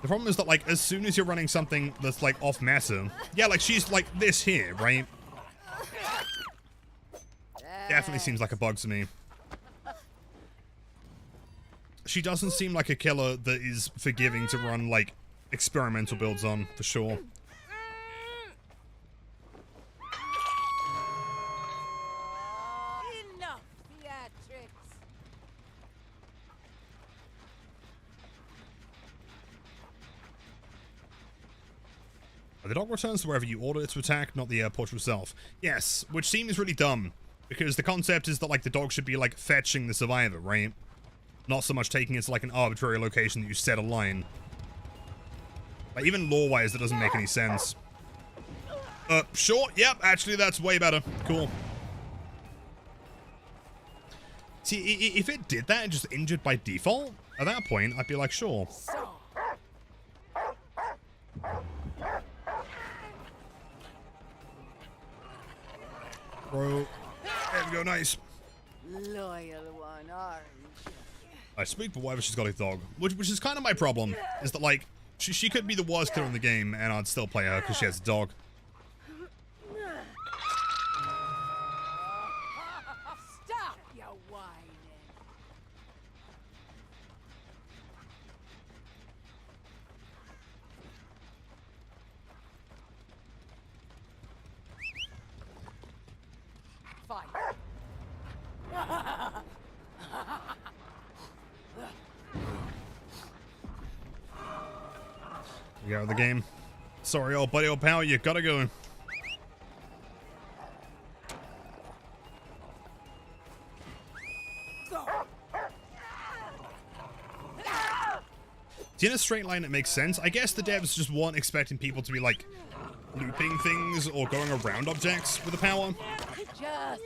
The problem is that, like, as soon as you're running something that's like off meta, yeah, like she's like this here, right? Definitely seems like a bug to me. She doesn't seem like a killer that is forgiving to run, like, experimental builds on, for sure. Enough theatrics. The dog returns to wherever you order it to attack, not the portal itself. Yes, which seems really dumb, because the concept is that, like, the dog should be, like, fetching the survivor, right? Not so much taking it to, like, an arbitrary location that you set a line. Like, even lore-wise, that doesn't make any sense. Sure, yep, actually, that's way better. Cool. See, if it did that and just injured by default, at that point, I'd be like, sure. Bro. There we go, nice. Loyal one, aren't you? I speak, but whatever, she's got a dog. Which is kind of my problem, is that, like, she could be the worst killer in the game, and I'd still play her because she has a dog. Get out of the game. Sorry, old buddy, old pal, you gotta go. In a straight line, it makes sense. I guess the devs just weren't expecting people to be like looping things or going around objects with the power. Just die.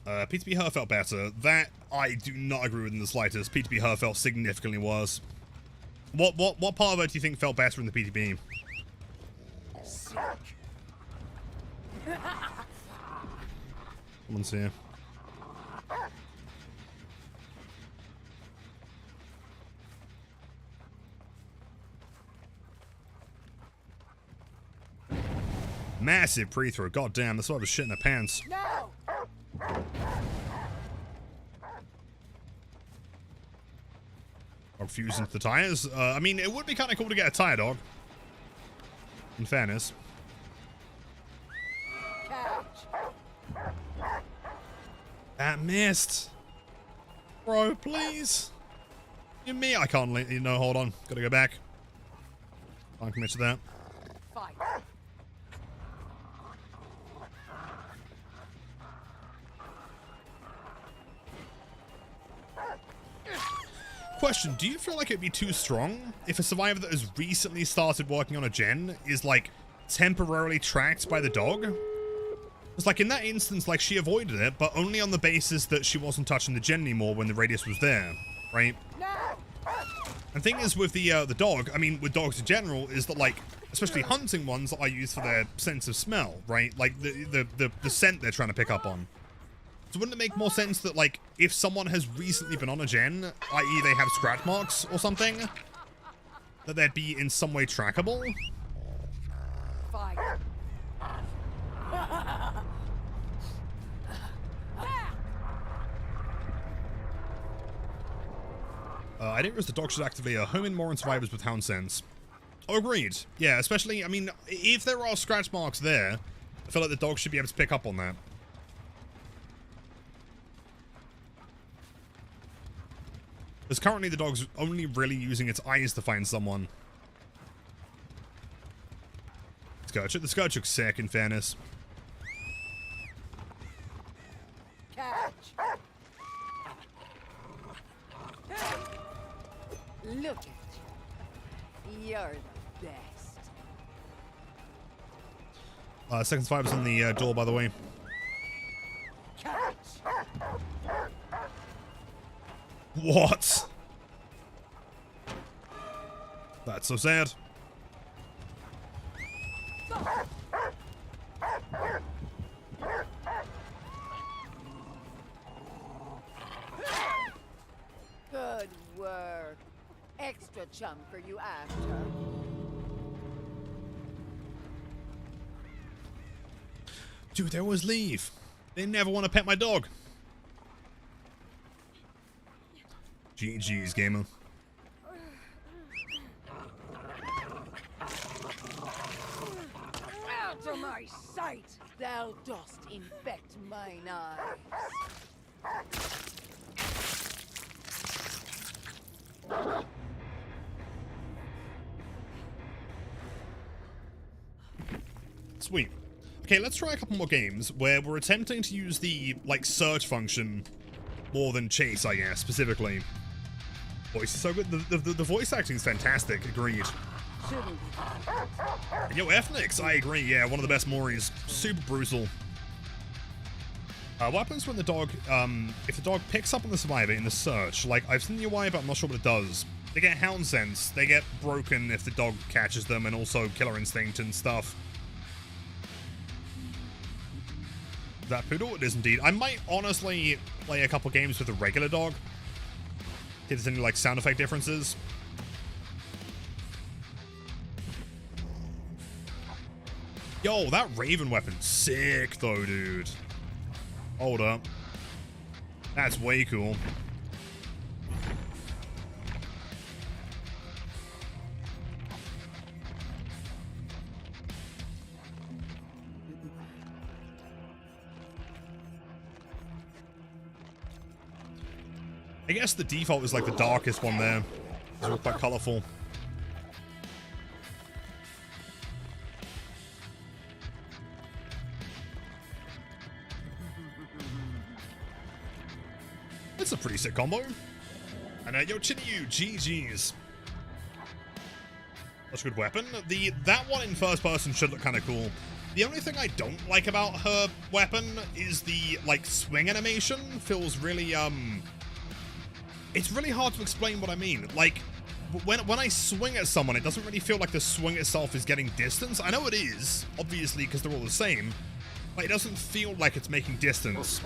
P2P her felt better. That I do not agree with in the slightest. P2P her felt significantly worse. What part of it do you think felt better in the PTB? Someone's here. Massive pre-throw. God damn, that's why I was shit in the pants. No. Dog fused into the tires. I mean, it would be kind of cool to get a tire dog. In fairness. Catch. That missed. Bro, please. You me? I can't let you know. Hold on. Gotta go back. Can't commit to that. Fight. Question, do you feel like it'd be too strong if a survivor that has recently started working on a gen is like temporarily tracked by the dog? It's like in that instance, like she avoided it, but only on the basis that she wasn't touching the gen anymore when the radius was there, right? No. And thing is with the dog, I mean with dogs in general, is that like, especially hunting ones that are used for their sense of smell, right? Like the scent they're trying to pick up on. So wouldn't it make more sense that, like, if someone has recently been on a gen, i.e. they have scratch marks or something, that they'd be in some way trackable? Fight. I didn't realize the dog should activate home in more on survivors with hound sense. Oh, agreed. Yeah, especially, I mean, if there are scratch marks there, I feel like the dog should be able to pick up on that. Because currently the dog's only really using its eyes to find someone. The Scourge looks sick, in fairness. Catch. Look at you. You're the best. Second survivor's on the door, by the way. Catch. What? That's so sad. Good work. Extra chum for you after. Dude, they always leave. They never want to pet my dog. GG's, gamer. Out of my sight! Thou dost infect mine eyes. Sweet. Okay, let's try a couple more games where we're attempting to use the, like, search function more than chase, I guess, specifically. Voice is so good. The voice acting is fantastic. Agreed. Yo, Ethnix, I agree. Yeah, one of the best Moris. Super brutal. What happens when the dog, if the dog picks up on the survivor in the search? Like, I've seen the UI, but I'm not sure what it does. They get hound sense. They get broken if the dog catches them, and also killer instinct and stuff. Is that poodle? It is indeed. I might honestly play a couple games with a regular dog. See if there's any, like, sound effect differences. Yo, that Raven weapon's sick, though, dude. Hold up. That's way cool. I guess the default is like the darkest one there. It's all quite colorful. It's a pretty sick combo. And yo, Chinyu, GG's. That's a good weapon. That one in first person should look kind of cool. The only thing I don't like about her weapon is the, like, swing animation. Feels really, it's really hard to explain what I mean. Like, when I swing at someone, it doesn't really feel like the swing itself is getting distance. I know it is, obviously, because they're all the same. But it doesn't feel like it's making distance.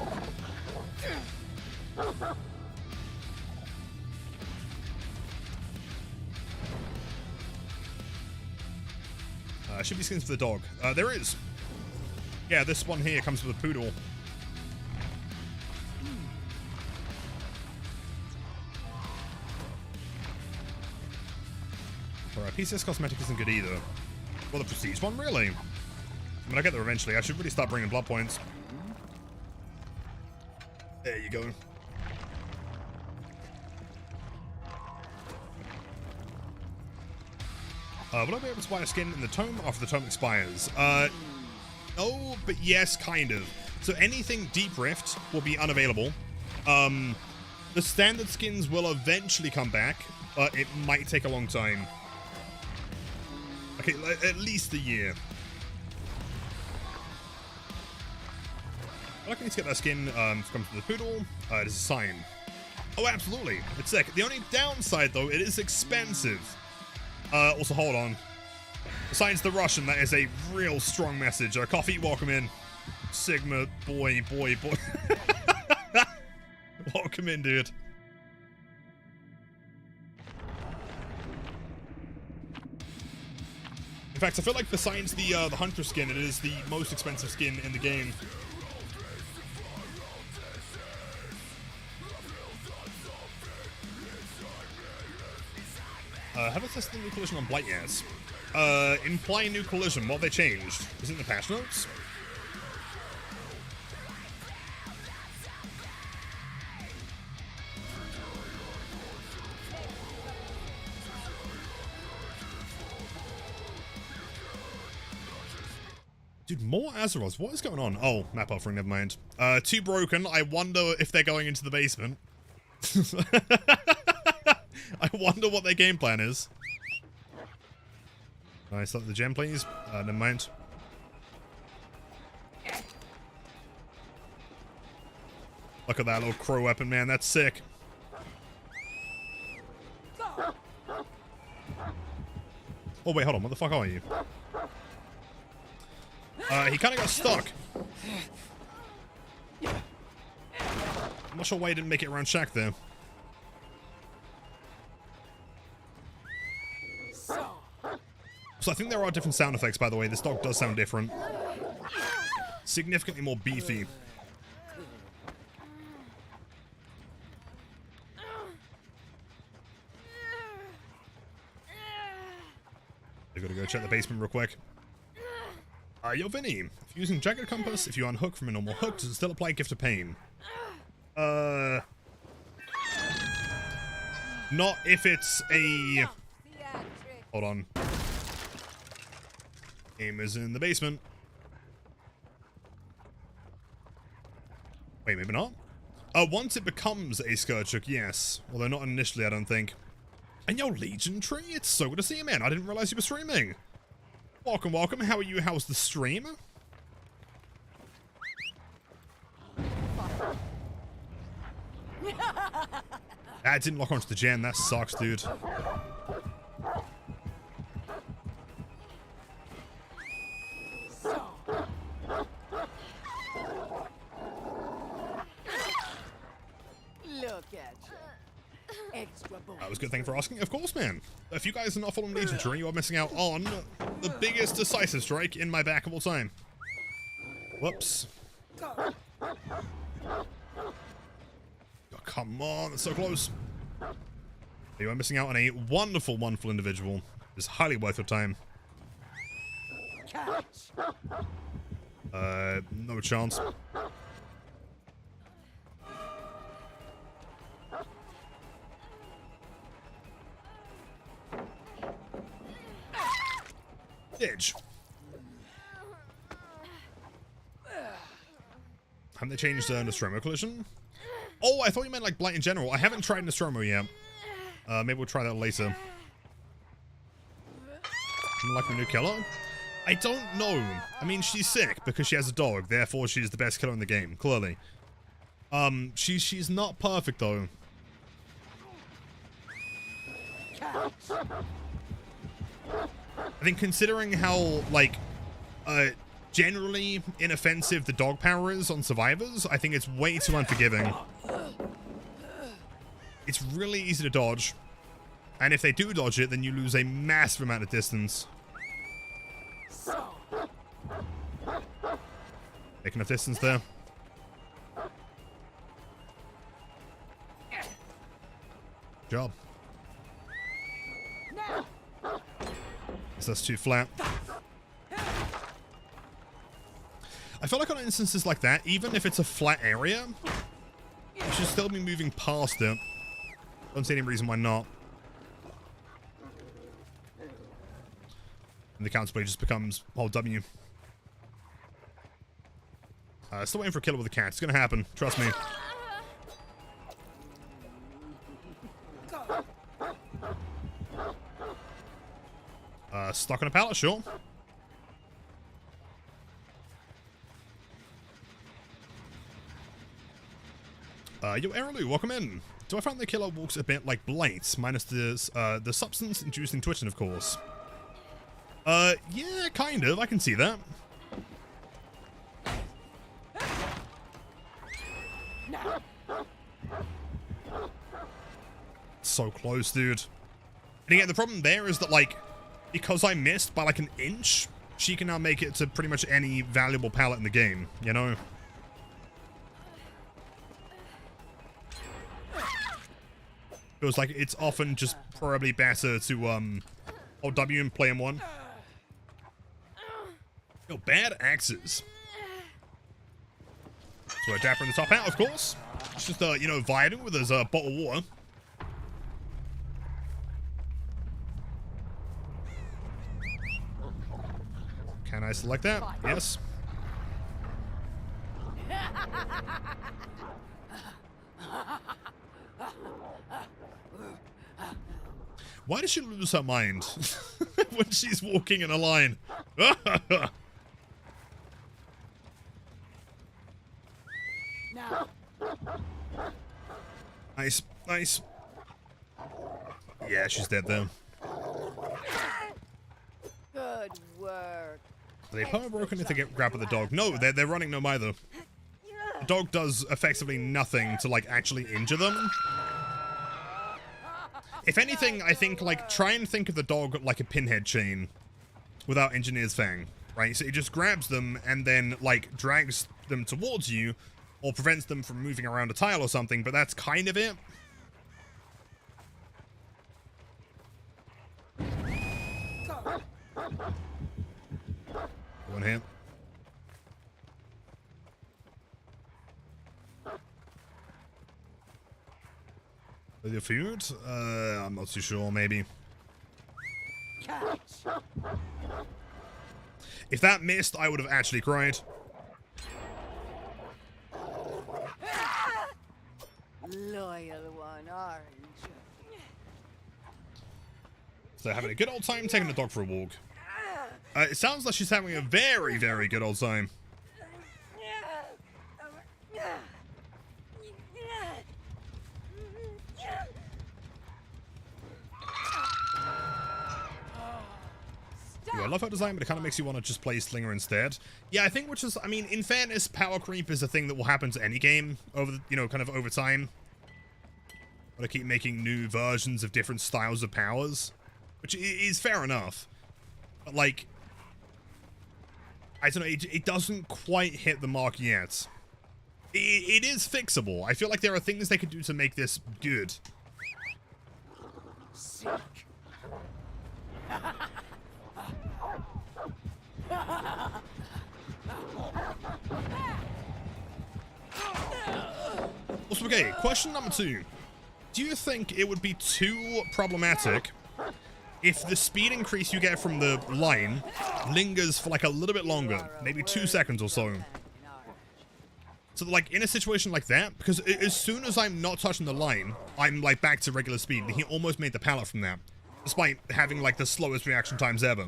Should be skins for the dog. There is. Yeah, this one here comes with a poodle. Alright, PCS cosmetic isn't good either. Well, the prestige one, really? I mean, I'll get there eventually. I should really start bringing blood points. There you go. Will I be able to buy a skin in the tome after the tome expires? No, but yes, kind of. So anything Deep Rift will be unavailable. The standard skins will eventually come back, but it might take a long time. Okay, at least a year. I'm lucky to get that skin from the poodle. It is a sign. Oh, absolutely. It's sick. The only downside, though, it is expensive. Also, hold on. Besides the Russian, that is a real strong message. Coffee, welcome in. Sigma, boy. Welcome in, dude. In fact, I feel like besides the Hunter skin, it is the most expensive skin in the game. Have I tested the new collision on Blight? Yes. Imply new collision. What have they changed? Is it in the patch notes? Dude, more Azeroths. What is going on? Oh, map buffering, never mind. Too broken. I wonder if they're going into the basement. I wonder what their game plan is. Nice, let the gem, please. Never mind. Look at that little crow weapon, man. That's sick. Oh, wait, hold on. What the fuck are you? He kind of got stuck. I'm not sure why he didn't make it around Shaq there. So I think there are different sound effects, by the way. This dog does sound different. Significantly more beefy. I gotta go check the basement real quick. Yo, Vinny. If using Jagged Compass, if you unhook from a normal hook, does it still apply Gift of Pain? Not if it's a... Hold on. Game is in the basement. Wait, maybe not? Once it becomes a Scourge Hook, yes. Although not initially, I don't think. And yo, Legion Tree, it's so good to see you, man. I didn't realize you were streaming. Welcome, welcome. How are you? How's the stream? That didn't lock onto the gen. That sucks, dude. Look at you. Extra bonus. That was a good thing for asking. Of course, man. If you guys are not following Legion Tree, you are missing out on the biggest decisive strike in my back of all time. Whoops. Oh, come on, that's so close. You are missing out on a wonderful, wonderful individual. It's highly worth your time. No chance. Ditch. Haven't they changed Nostromo collision? Oh, I thought you meant like Blight in general. I haven't tried Nostromo yet. Maybe we'll try that later. Like a new killer? I don't know. I mean, she's sick because she has a dog. Therefore, she's the best killer in the game. Clearly. She's not perfect though. I think considering how like generally inoffensive the dog power is on survivors, I think it's way too unforgiving. It's really easy to dodge. And if they do dodge it, then you lose a massive amount of distance. Taking enough distance there. Job. That's too flat. I feel like on instances like that, even if it's a flat area, you should still be moving past it. Don't see any reason why not. And the counterplay just becomes whole W. Still waiting for a killer with a cat. It's gonna happen. Trust me. Stuck on a pallet, sure. Yo, Erelu, welcome in. Do I find the killer walks a bit like Blight, minus the substance-inducing twitching, of course? Yeah, kind of. I can see that. So close, dude. And again, the problem there is that, like, because I missed by like an inch, she can now make it to pretty much any valuable pallet in the game, you know? Feels like it's often just probably better to hold W and play M1. Yo, bad axes. So a dapper in the top hat, of course. It's just you know, vibing with his bottle of water. Can I select that? Yes. Why does she lose her mind when she's walking in a line? Nice, nice. Yeah, she's dead though. Good work. Are they perma broken if they get grabbed with the dog? No, they're running gnome either. The dog does effectively nothing to like actually injure them. If anything, I think like try and think of the dog like a pinhead chain without Engineer's Fang, right? So it just grabs them and then like drags them towards you or prevents them from moving around a tile or something, but that's kind of it. One hit. With your food? I'm not too sure, maybe. If that missed, I would have actually cried. Loyal one, aren't you? So having a good old time taking the dog for a walk. It sounds like she's having a very, very good old time. I love her design, but it kind of makes you want to just play Slinger instead. Yeah, I think which is, I mean, in fairness, power creep is a thing that will happen to any game over, you know, kind of over time. But I keep making new versions of different styles of powers, which is fair enough. But like, I don't know, it doesn't quite hit the mark yet. It is fixable. I feel like there are things they could do to make this good. Sick. Also, okay, question number 2. Do you think it would be too problematic if the speed increase you get from the line lingers for like a little bit longer, maybe 2 seconds or so. So like in a situation like that, because as soon as I'm not touching the line, I'm like back to regular speed. He almost made the pallet from that, despite having like the slowest reaction times ever.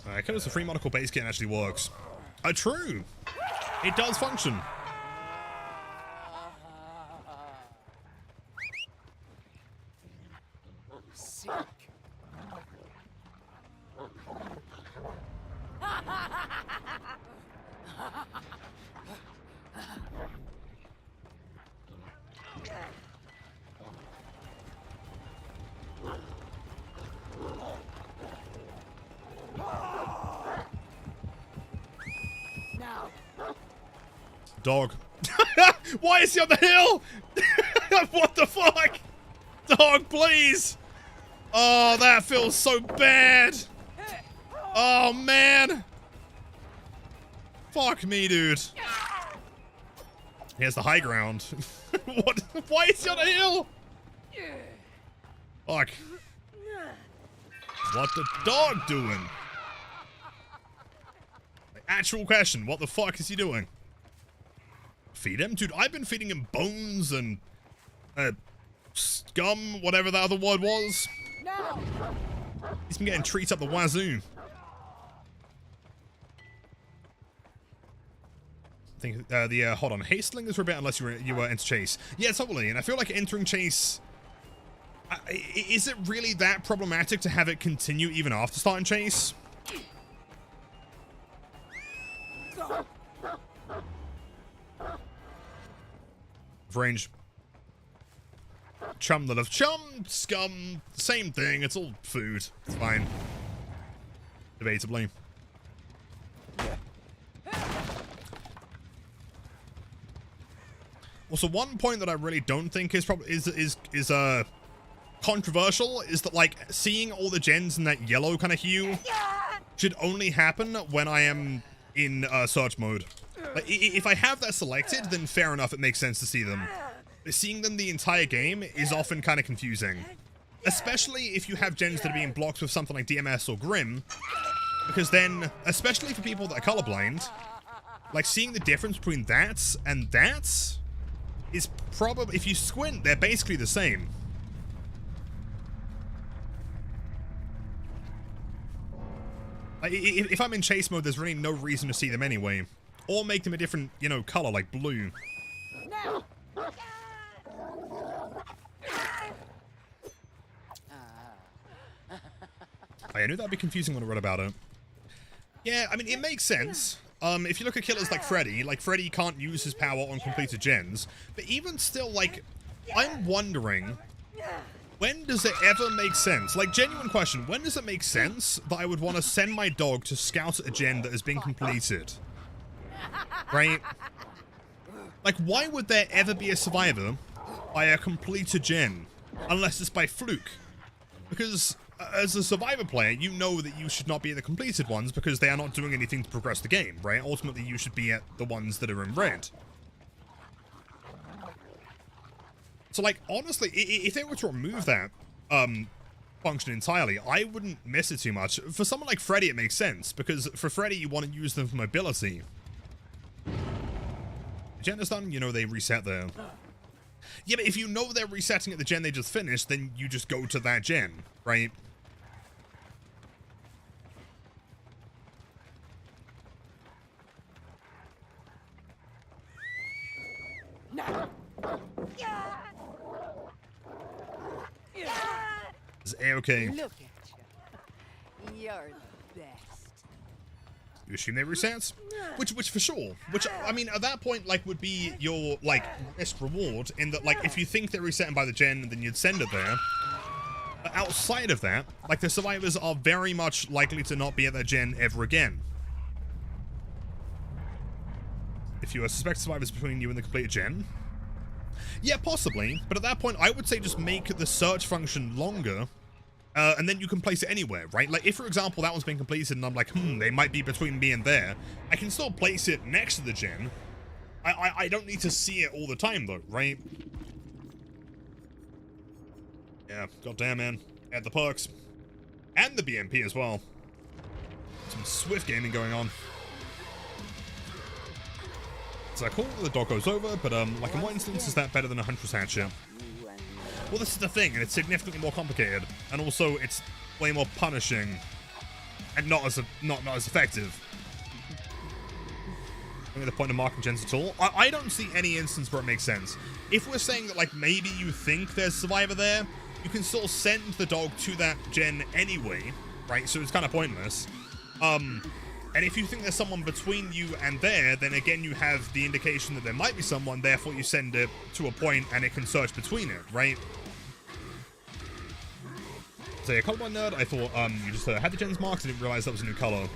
Alright, because the free monocle base kit actually works. True. It does function. Sick. Now. Dog. Why is he on the hill? What the fuck? Dog, please. Oh, that feels so bad. Oh, man. Fuck me, dude. Here's the high ground. What? Why is he on a hill? Fuck. What the dog doing? Actual question. What the fuck is he doing? Feed him? Dude, I've been feeding him bones and scum, whatever that other word was. Now. He's been getting treats up the wazoo. I think hold on, hastelingers were a bit unless you were into chase. Yeah, totally. And I feel like entering chase, is it really that problematic to have it continue even after starting chase? Range. Chum that of chum, scum, same thing. It's all food. It's fine. Debatably. Also, one point that I really don't think is controversial is that like seeing all the gens in that yellow kind of hue should only happen when I am in search mode. Like, if I have that selected, then fair enough, it makes sense to see them. But seeing them the entire game is often kind of confusing. Especially if you have gens that are being blocked with something like DMS or Grim. Because then, especially for people that are colorblind, like seeing the difference between that and that is probably, if you squint, they're basically the same. Like, if I'm in chase mode, there's really no reason to see them anyway. Or make them a different, you know, color, like blue. Now. I knew that'd be confusing when I read about it. Yeah, I mean, it makes sense. If you look at killers like Freddy can't use his power on completed gens. But even still, like, I'm wondering, when does it ever make sense? Like, genuine question, when does it make sense that I would want to send my dog to scout a gen that has been completed? Right? Like, why would there ever be a survivor by a completed gen? Unless it's by fluke. Because as a survivor player, you know that you should not be at the completed ones because they are not doing anything to progress the game, right? Ultimately, you should be at the ones that are in red. So, like, honestly, if they were to remove that function entirely, I wouldn't miss it too much. For someone like Freddy, it makes sense, because for Freddy, you want to use them for mobility. Gen is done, you know, they reset there. Yeah, but if you know they're resetting at the gen they just finished, then you just go to that gen, right? Now. It's A-okay. Look at you. You're the best. You assume they resets? Which for sure. Which, I mean, at that point, like, would be your, like, best reward, in that, like, if you think they're resetting by the gen, then you'd send it there. But outside of that, like, the survivors are very much likely to not be at that gen ever again. If you suspect survivors between you and the completed gen. Yeah, possibly, but at that point, I would say just make the search function longer, and then you can place it anywhere, right? Like, if, for example, that one's been completed and I'm like, they might be between me and there, I can still place it next to the gen. I don't need to see it all the time, though, right? Yeah, goddamn, man. Add the perks. And the BMP as well. Some swift gaming going on. So cool, the dog goes over, but like in what instance is that better than a Huntress Hatchet? Well, this is the thing, and it's significantly more complicated, and also it's way more punishing, and not as effective. I mean, the point of marking gens at all. I don't see any instance where it makes sense. If we're saying that, like, maybe you think there's Survivor there, you can still send the dog to that gen anyway, right? So it's kind of pointless. And if you think there's someone between you and there, then again you have the indication that there might be someone, therefore you send it to a point and it can search between it, right? So yeah, colorblind nerd, I thought you just had the gens marked and didn't realize that was a new color.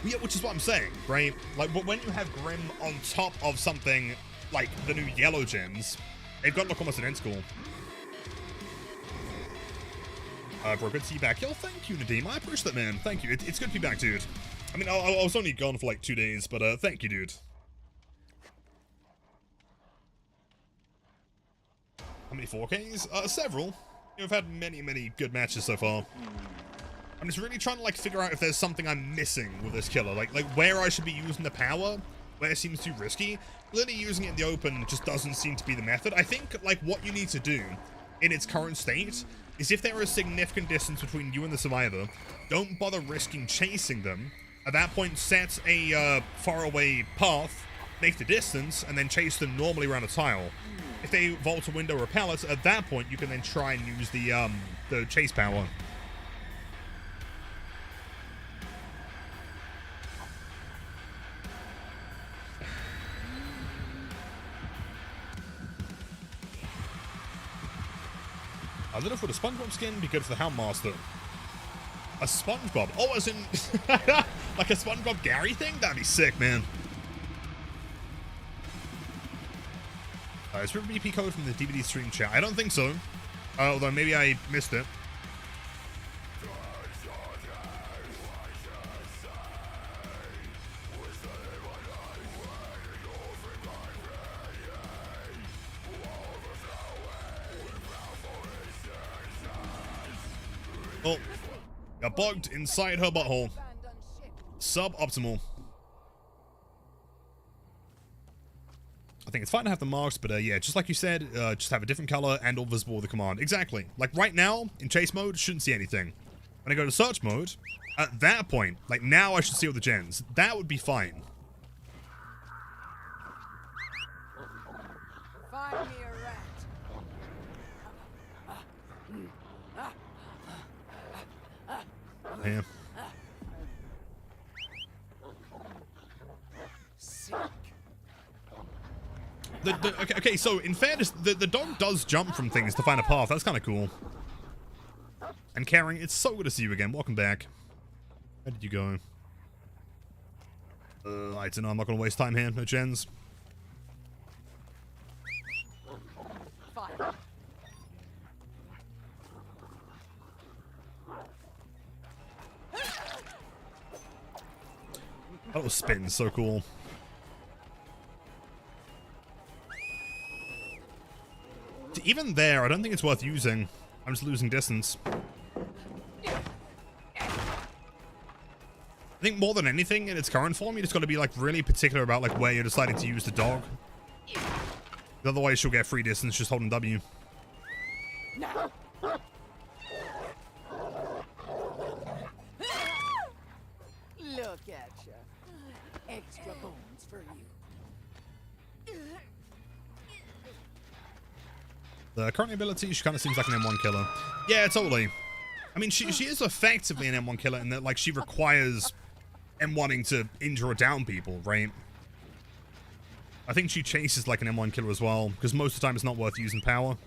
Yeah, which is what I'm saying, right? Like, but when you have Grim on top of something like the new yellow gens, they've got to look almost identical. Bro, good to see you back. Yo, thank you, Nadeem. I appreciate that, man. Thank you. It's good to be back, dude. I mean, I was only gone for like 2 days, but thank you, dude. How many 4Ks? Several. I've had many good matches so far. I'm just really trying to like figure out if there's something I'm missing with this killer. Like where I should be using the power, where it seems too risky. Literally using it in the open just doesn't seem to be the method. I think like what you need to do in its current state is if there is significant distance between you and the survivor, don't bother risking chasing them. At that point, set a faraway path, make the distance, and then chase them normally around a tile. If they vault a window or a pallet, at that point you can then try and use the chase power. I don't know if would a SpongeBob skin be good for the Houndmaster. A SpongeBob? Oh, as in like a SpongeBob Gary thing? That'd be sick, man. Is there a BP code from the DVD stream chat? I don't think so. Although maybe I missed it. Oh, got bugged inside her butthole. Suboptimal. I think it's fine to have the marks, but yeah, just like you said, just have a different color and all visible with the command. Exactly. Like right now, in chase mode, shouldn't see anything. When I go to search mode, at that point, like now I should see all the gens. That would be fine. Find me a rat. Yeah. Sick. Okay, so in fairness, the dog does jump from things to find a path. That's kind of cool. And Karen, it's so good to see you again. Welcome back. Where did you go? I don't know. I'm not going to waste time here. No gens. Fire. That little spin's so cool. Even there, I don't think it's worth using. I'm just losing distance. I think more than anything in its current form, you just got to be like really particular about like where you're deciding to use the dog. Otherwise, she'll get free distance just holding W. Now. Look at ya. Extra bones for you. The current ability, she kind of seems like an M1 killer. Yeah, totally. I mean, she is effectively an M1 killer in that, like, she requires M1ing to injure or down people, right? I think she chases like an M1 killer as well, because most of the time it's not worth using power.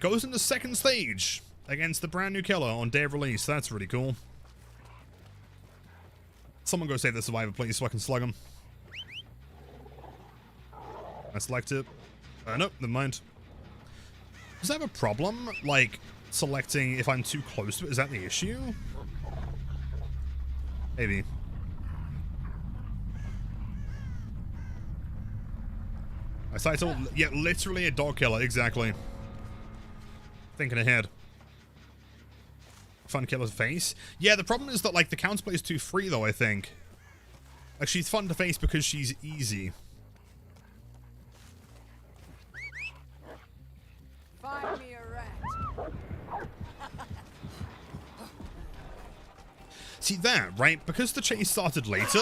Goes into second stage against the brand new killer on day of release. That's really cool. Someone go save the survivor, please, so I can slug him. I select it. Nope, never mind. Does I have a problem, like, selecting if I'm too close to it? Is that the issue? Maybe. I cited, yeah, literally a dog killer, exactly. Thinking ahead. Fun killer's face. Yeah, the problem is that, like, the counterplay is too free, though, I think. Like, she's fun to face because she's easy. Find me a rat. See that, right? Because the chase started later,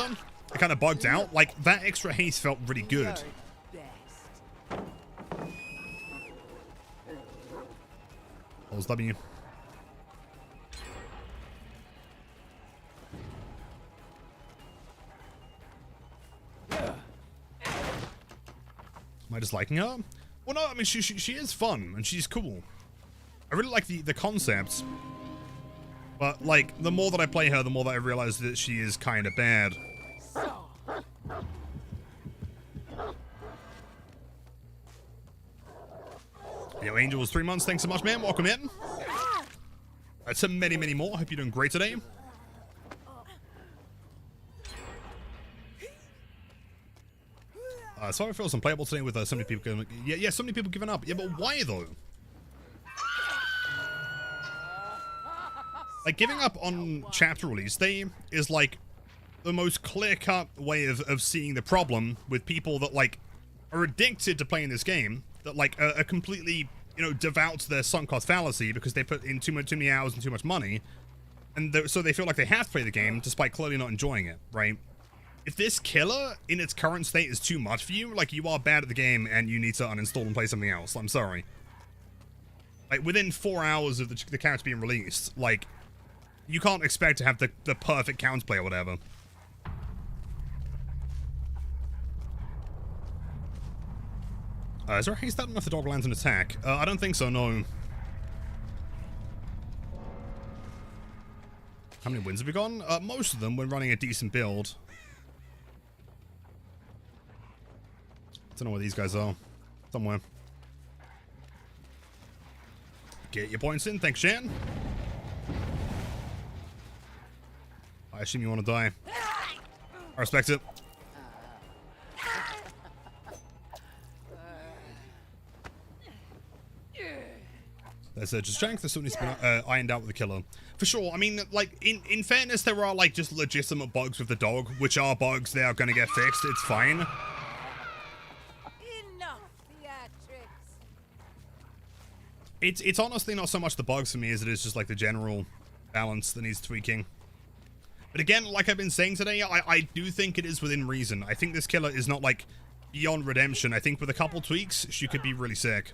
it kind of bugged out. Like, that extra haste felt really good. Pulls W. Am I just liking her? Well, no, I mean, she is fun, and she's cool. I really like the concept. But, like, the more that I play her, the more that I realize that she is kind of bad. Yo, Angel was 3 months. Thanks so much, man. Welcome in. To many, many more. Hope you're doing great today. So I feel unplayable today with so many people. Yeah, so many people giving up. Yeah, but why though? Like, giving up on chapter release day is like the most clear-cut way of seeing the problem with people that like are addicted to playing this game, that like are completely, you know, devout to their sunk cost fallacy because they put in too many hours and too much money, and so they feel like they have to play the game despite clearly not enjoying it, right? If this killer in its current state is too much for you, like, you are bad at the game and you need to uninstall and play something else. I'm sorry. Like, within 4 hours of the character being released, like, you can't expect to have the perfect counterplay or whatever. Is there a haste out enough the dog lands an attack? I don't think so, no. How many wins have we gone? Most of them when running a decent build. Don't know where these guys are. Somewhere. Get your points in. Thanks, Shan. I assume you want to die. I respect it. There's just strength that still needs to be ironed out with the killer. For sure. I mean, like, in fairness, there are, like, just legitimate bugs with the dog, which are bugs. They are going to get fixed. It's fine. It's honestly not so much the bugs for me as it is just like the general balance that needs tweaking. But again, like I've been saying today, I do think it is within reason. I think this killer is not like beyond redemption. I think with a couple tweaks, she could be really sick.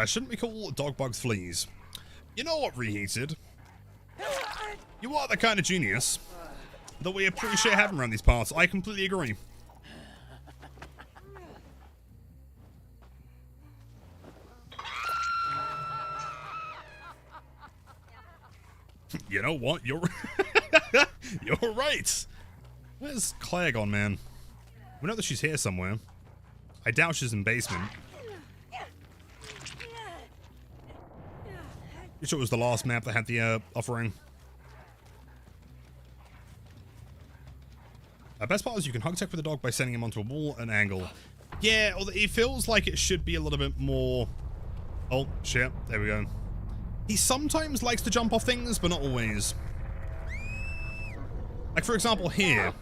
Shouldn't we call dog bugs fleas? You know what, Reheated? You are the kind of genius that we appreciate having around these parts. I completely agree. You know what? You're you're right. Where's Claire gone, man? We know that she's here somewhere. I doubt she's in basement. You sure it was the last map that had the offering? Best part is you can hug tech with the dog by sending him onto a wall and angle. Yeah, it feels like it should be a little bit more... Oh, shit. There we go. He sometimes likes to jump off things, but not always. Like, for example, here.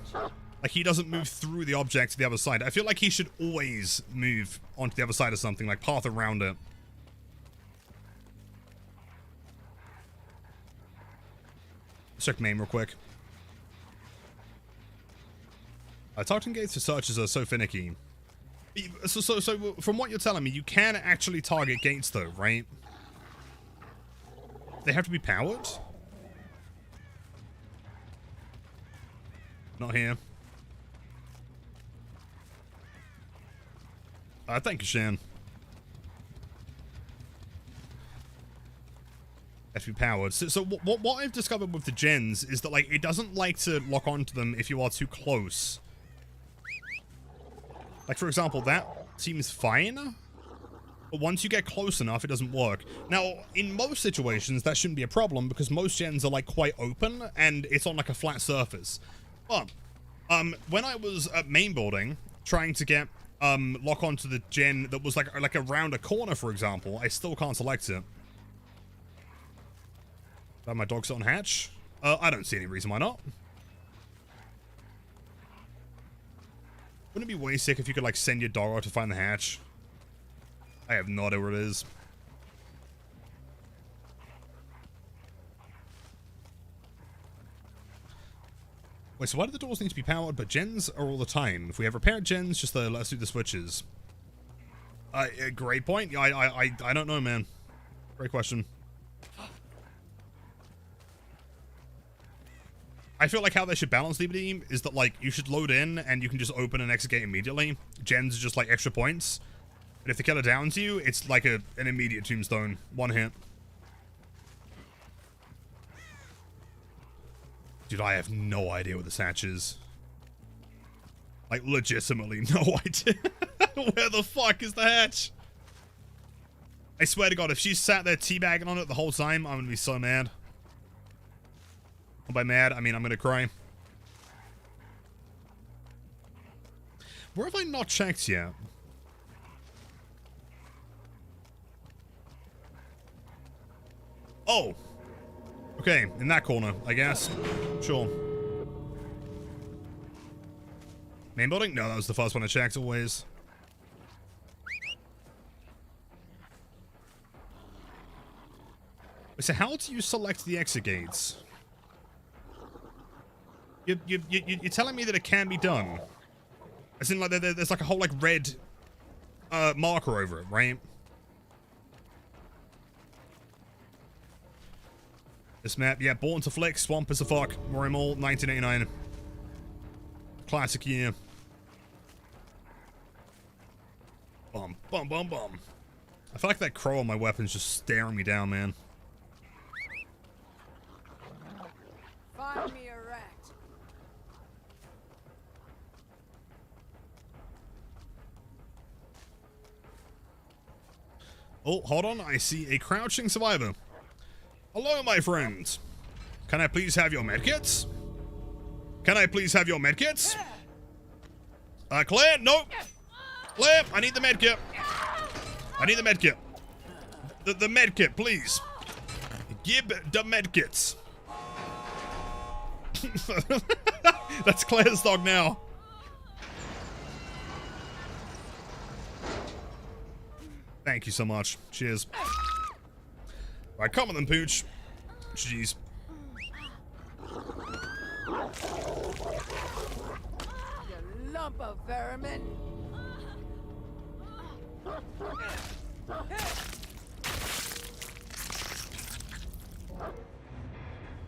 Like, he doesn't move through the object to the other side. I feel like he should always move onto the other side of something, like path around it. Check main real quick. Targeting gates for searches are so finicky. So from what you're telling me, you can actually target gates though, right? They have to be powered? Not here. Thank you, Shan. Have to be powered. So what I've discovered with the gens is that, like, it doesn't like to lock onto them if you are too close. Like, for example, that seems fine. But once you get close enough, it doesn't work. Now, in most situations, that shouldn't be a problem because most gens are, like, quite open and it's on, like, a flat surface. But, when I was at main building, trying to get lock onto the gen that was like around a corner, for example, I still can't select it. My dog's on hatch. I don't see any reason why not. Wouldn't it be way sick if you could like send your dog out to find the hatch? I have no idea where it is. Wait, so why do the doors need to be powered, but gens are all the time? If we have repaired gens, just let us do the switches. Great point. I don't know, man. Great question. I feel like how they should balance DBD is that, like, you should load in and you can just open and exit gate immediately. Gens are just, like, extra points. But if the killer downs you, it's like an immediate tombstone. One hit. Dude, I have no idea what this hatch is. Like, legitimately no idea. Where the fuck is the hatch? I swear to God, if she's sat there teabagging on it the whole time, I'm gonna be so mad. And by mad, I mean I'm gonna cry. Where have I not checked yet? Oh! Okay, in that corner, I guess. Sure. Main building? No, that was the first one I checked, always. So how do you select the exit gates? You're telling me that it can be done? As in, like, there's like a whole, like, red marker over it, right? This map, yeah, Born to Flick, Swamp is a fuck, Rory Mall, 1989. Classic year. Bum, bum, bum, bum. I feel like that crow on my weapon's just staring me down, man. Find me a rat. Oh, hold on, I see a crouching survivor. Hello, my friend. Can I please have your medkits? Can I please have your medkits? Claire, no. Claire, I need the medkit. I need the medkit. The medkit, please. Give the medkits. That's Claire's dog now. Thank you so much. Cheers. Right, come on then, Pooch. Jeez. You lump of vermin.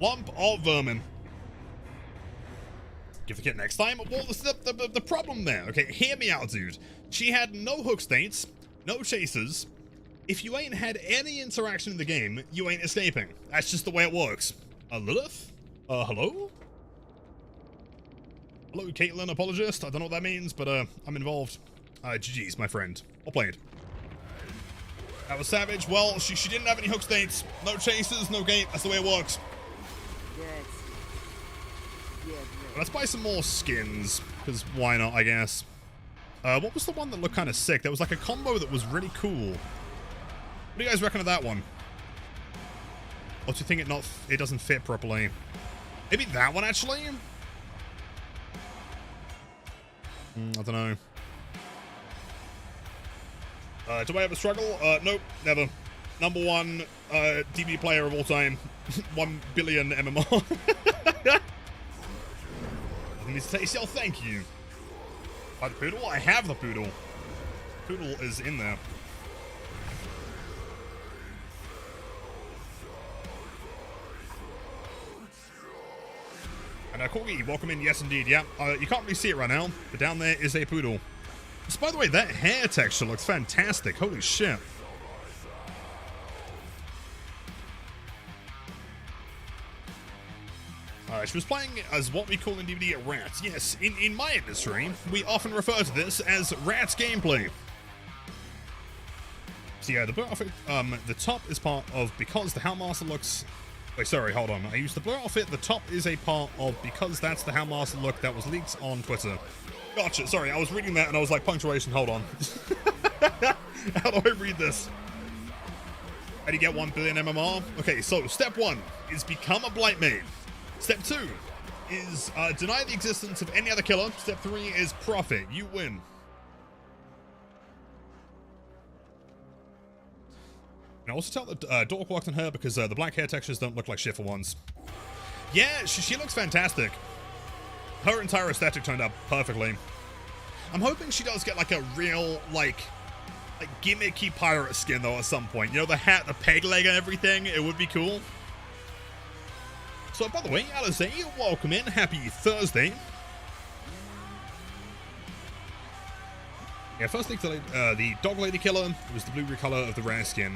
Lump of vermin. Give the kit next time. Well, the problem there. Okay, hear me out, dude. She had no hook states, no chasers. If you ain't had any interaction in the game, you ain't escaping. That's just the way it works. Lilith? Hello? Hello, Caitlin, apologist. I don't know what that means, but, I'm involved. GG's, my friend. Well played. That was savage. Well, she didn't have any hook states. No chasers, no gate. That's the way it works. Yes. Let's buy some more skins, because why not, I guess. What was the one that looked kind of sick? There was like a combo that was really cool. What do you guys reckon of that one? Or do you think it doesn't fit properly? Maybe that one, actually? I don't know. Do I ever struggle? Nope, never. Number one DB player of all time. 1 billion MMR. Mr. Tasty, thank you. The poodle? I have the poodle. Poodle is in there. And Corgi, welcome in. Yes, indeed. Yeah, you can't really see it right now, but down there is a poodle. So, by the way, that hair texture looks fantastic. Holy shit. She was playing as what we call in DVD a rat. Yes, in my industry, we often refer to this as rat gameplay. So yeah, the blue outfit, the top is part of because the Houndmaster looks... Wait, sorry, hold on. I used the blue outfit. The top is a part of because that's the Houndmaster look that was leaked on Twitter. Gotcha. Sorry, I was reading that and I was like, punctuation, hold on. How do I read this? How do you get 1 billion MMR? Okay, so step 1 is become a Blight Maid. Step 2 is deny the existence of any other killer. Step 3 is profit. You win. And also tell the dog walked on her because the black hair textures don't look like shit for once. Yeah, she looks fantastic. Her entire aesthetic turned out perfectly. I'm hoping she does get like a real, like gimmicky pirate skin though at some point. You know, the hat, the peg leg and everything. It would be cool. So, by the way, Alice, welcome in. Happy Thursday. Yeah, first thing, the dog lady killer was the blue color of the rare skin.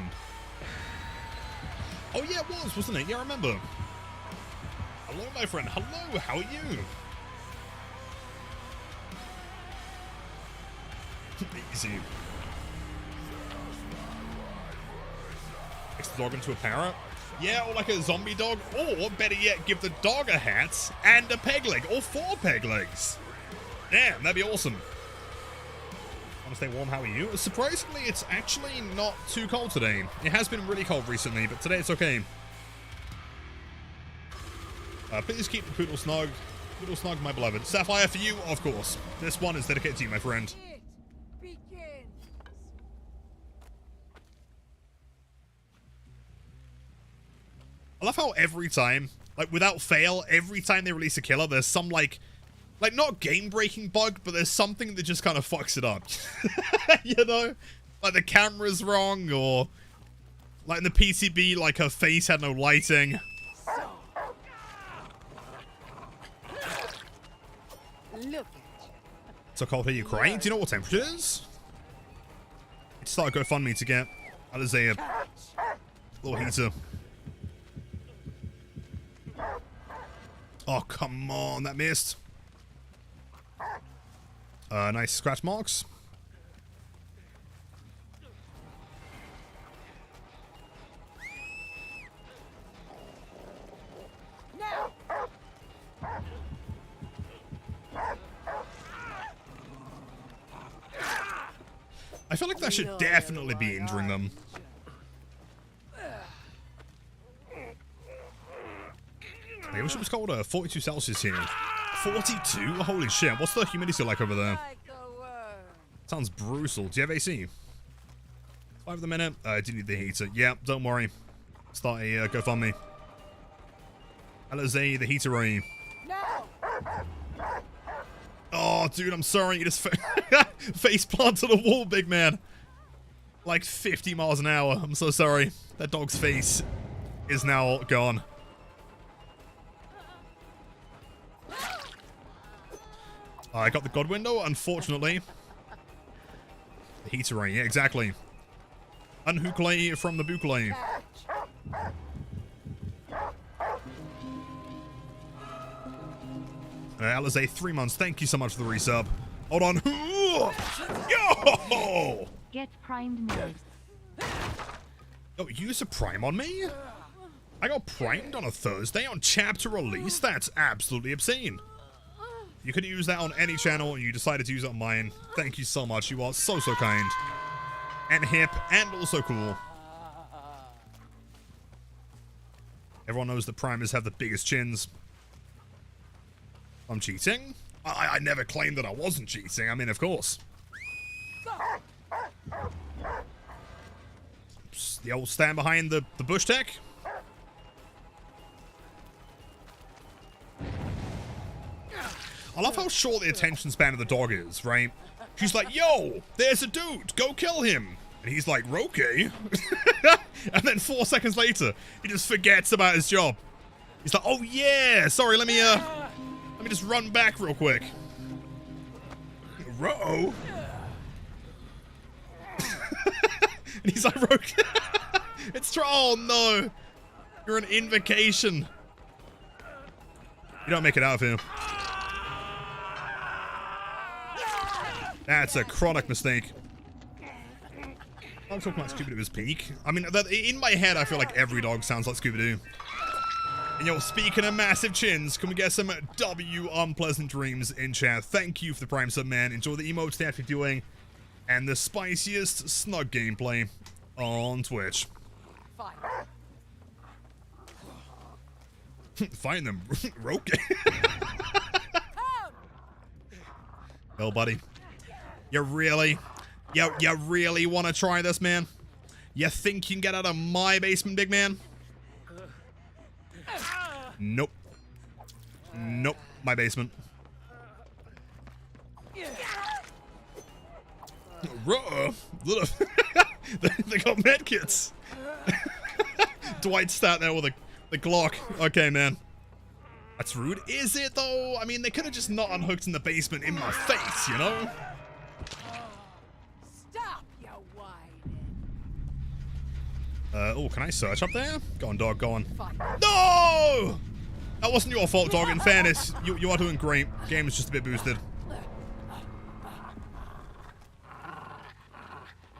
Oh yeah, it was, wasn't it? Yeah, I remember. Hello, my friend. Hello, how are you? Easy. Makes the dog into a parrot. Yeah, or like a zombie dog. Or, better yet, give the dog a hat and a peg leg. Or 4 peg legs. Damn, that'd be awesome. Want to stay warm? How are you? Surprisingly, it's actually not too cold today. It has been really cold recently, but today it's okay. Please keep the poodle snug. Poodle snug, my beloved. Sapphire for you, of course. This one is dedicated to you, my friend. I love how every time, like without fail, every time they release a killer, there's some like not game-breaking bug, but there's something that just kind of fucks it up. You know? Like the camera's wrong, or like in the PCB, like her face had no lighting. So cold here, Ukraine. Do you know what temperature it is? It's start a GoFundMe to get Alizé a little heater. Oh, come on, that missed. Nice scratch marks. I feel like that should definitely be injuring them. I wish it was colder. 42 Celsius here. 42? Holy shit. What's the humidity like over there? Sounds brutal. Do you have AC? 5 the minute. I do need the heater. Yeah, don't worry. Start a GoFundMe. Alizé, the heater ray. Oh, dude, I'm sorry. You just face planted a wall, big man. Like 50 miles an hour. I'm so sorry. That dog's face is now gone. I got the God window, unfortunately. The heater ray, yeah, exactly. Unhookle from the bookle. Alizé, 3 months. Thank you so much for the resub. Hold on. Yo! Get primed nerds. Yo, use a prime on me? I got primed on a Thursday on chapter release? That's absolutely obscene. You could use that on any channel, and you decided to use it on mine. Thank you so much. You are so, so kind. And hip, and also cool. Everyone knows that primers have the biggest chins. I'm cheating? I never claimed that I wasn't cheating. I mean, of course. The old stand behind the bush tech. I love how short the attention span of the dog is, right? She's like, yo, there's a dude, go kill him. And he's like, okay. And then 4 seconds later, he just forgets about his job. He's like, oh yeah, sorry, let me just run back real quick. Ruh-oh. And he's like, it's oh no. You're an invocation. You don't make it out of here. That's a chronic mistake. I'm talking about Scooby-Doo's peak. I mean, in my head, I feel like every dog sounds like Scooby-Doo. And yo, speaking of massive chins, can we get some W unpleasant dreams in chat? Thank you for the prime sub, man. Enjoy the emotes they have to be doing. And the spiciest snug gameplay on Twitch. Fine. Find them. Roke. Hell, buddy. You really want to try this, man? You think you can get out of my basement, big man? Nope. Nope. My basement. Ruh. They got medkits. Dwight sat there with the Glock. Okay, man. That's rude. Is it, though? I mean, they could have just not unhooked in the basement in my face, you know? Stop, you whining. Oh, can I search up there? Go on, dog, go on. Fine. No! That wasn't your fault, dog. In fairness, you are doing great. Game is just a bit boosted.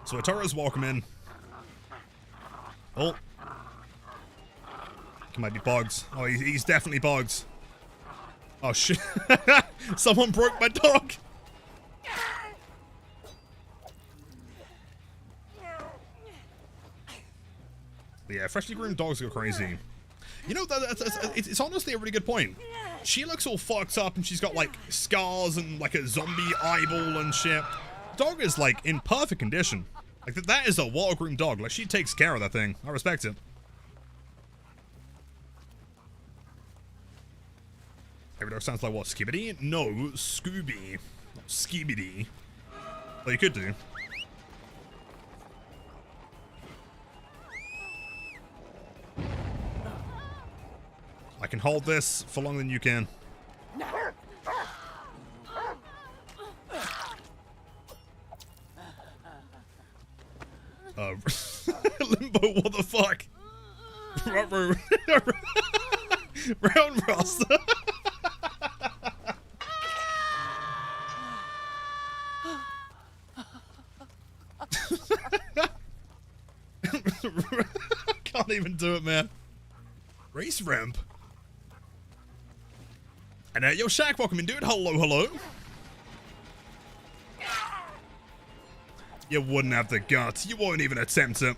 So Atara's welcome in. Oh. He might be Bugs. Oh, he's definitely Bugs. Oh, shit. Someone broke my dog. Yeah, freshly groomed dogs go crazy. You know, it's honestly a really good point. She looks all fucked up and she's got, like, scars and, like, a zombie eyeball and shit. Dog is, like, in perfect condition. Like, that is a well-groomed dog. Like, she takes care of that thing. I respect it. Every dog sounds like what? Skibidi? No, Scooby. Not Skibidi. Well, you could do. I can hold this for longer than you can. Limbo, what the fuck? Round roster. Can't even do it, man. Race ramp. And yo, Shaq, welcome in, dude. Hello, hello. You wouldn't have the guts. You won't even attempt it.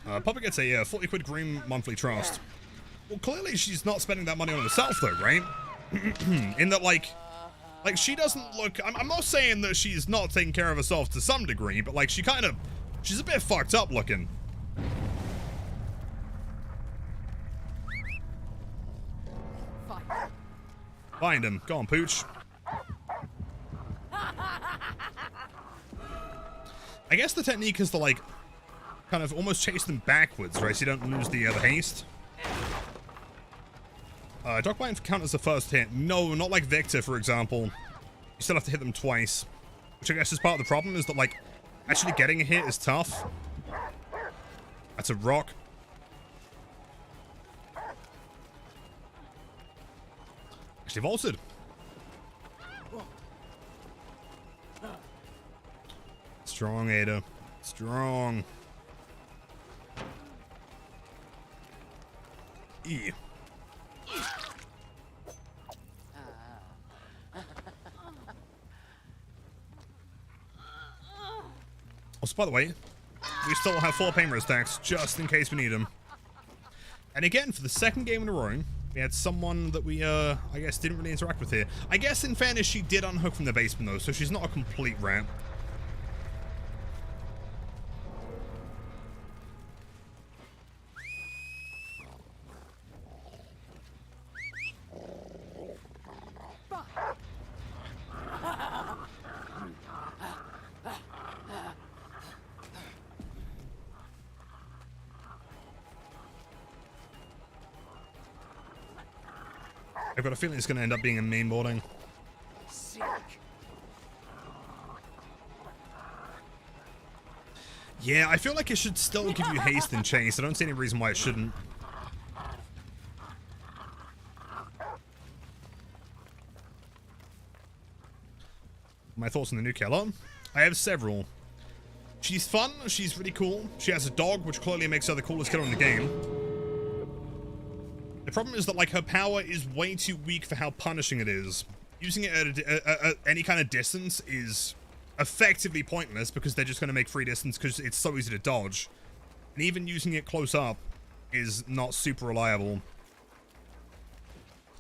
Puppet gets a 40 quid green monthly trust. Well, clearly she's not spending that money on herself, though, right? In that, like she doesn't look... I'm not saying that she's not taking care of herself to some degree, but, like, she's a bit fucked up looking. Find him. Go on, Pooch. I guess the technique is to, like, kind of almost chase them backwards, right? So you don't lose the haste. Dog bite count as the first hit. No, not like Victor, for example. You still have to hit them twice. Which I guess is part of the problem, is that, like, actually getting a hit is tough. That's a rock. Actually vaulted. Strong, Ada. Strong. E. Also, by the way, we still have 4 Painter stacks just in case we need them. And again, for the second game in a row, we had someone that we, I guess, didn't really interact with here. I guess, in fairness, she did unhook from the basement, though, so she's not a complete rat. I've got a feeling it's going to end up being a mainboarding. Sick. Yeah, I feel like it should still give you haste and chase. I don't see any reason why it shouldn't. My thoughts on the new killer? I have several. She's fun, she's really cool. She has a dog, which clearly makes her the coolest killer in the game. The problem is that, like, her power is way too weak for how punishing it is. Using it at any kind of distance is effectively pointless because they're just going to make free distance because it's so easy to dodge. And even using it close up is not super reliable.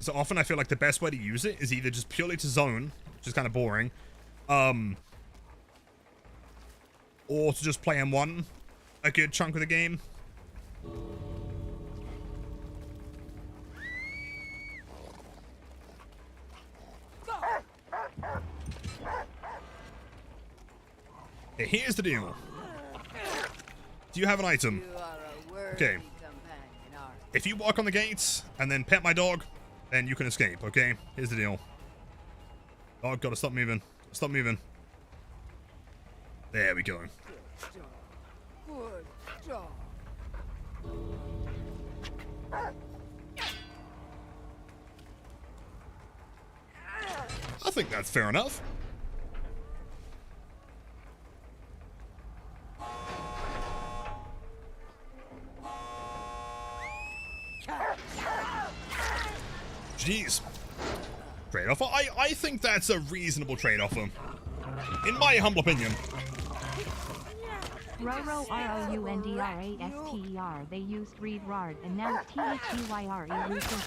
So often I feel like the best way to use it is either just purely to zone, which is kind of boring, or to just play M1 a good chunk of the game. Okay, here's the deal. Do you have an item? Okay. If you walk on the gates and then pet my dog, then you can escape, okay? Here's the deal. Dog, gotta stop moving. Stop moving. There we go. Good job. I think that's fair enough. Jeez. Trade-off. I think that's a reasonable trade-off. In my humble opinion. Roro ROUNDRASTER. They used read rard and now THEYRE loosen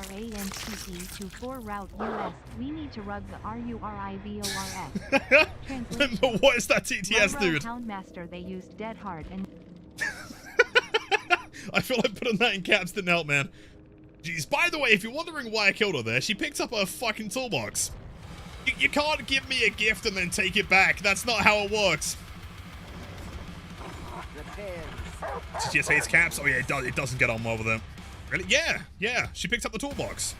RELIVERANCE to 4 route US. We need to rug the RURIVORS. But what is that TTS, Roro dude? Houndmaster. They used dead hard and I feel like putting that in caps didn't help, man. Jeez, by the way, if you're wondering why I killed her there, she picked up a fucking toolbox. You can't give me a gift and then take it back. That's not how it works. She just hates caps? Oh yeah, it doesn't get on well with them. Really? Yeah. She picked up the toolbox.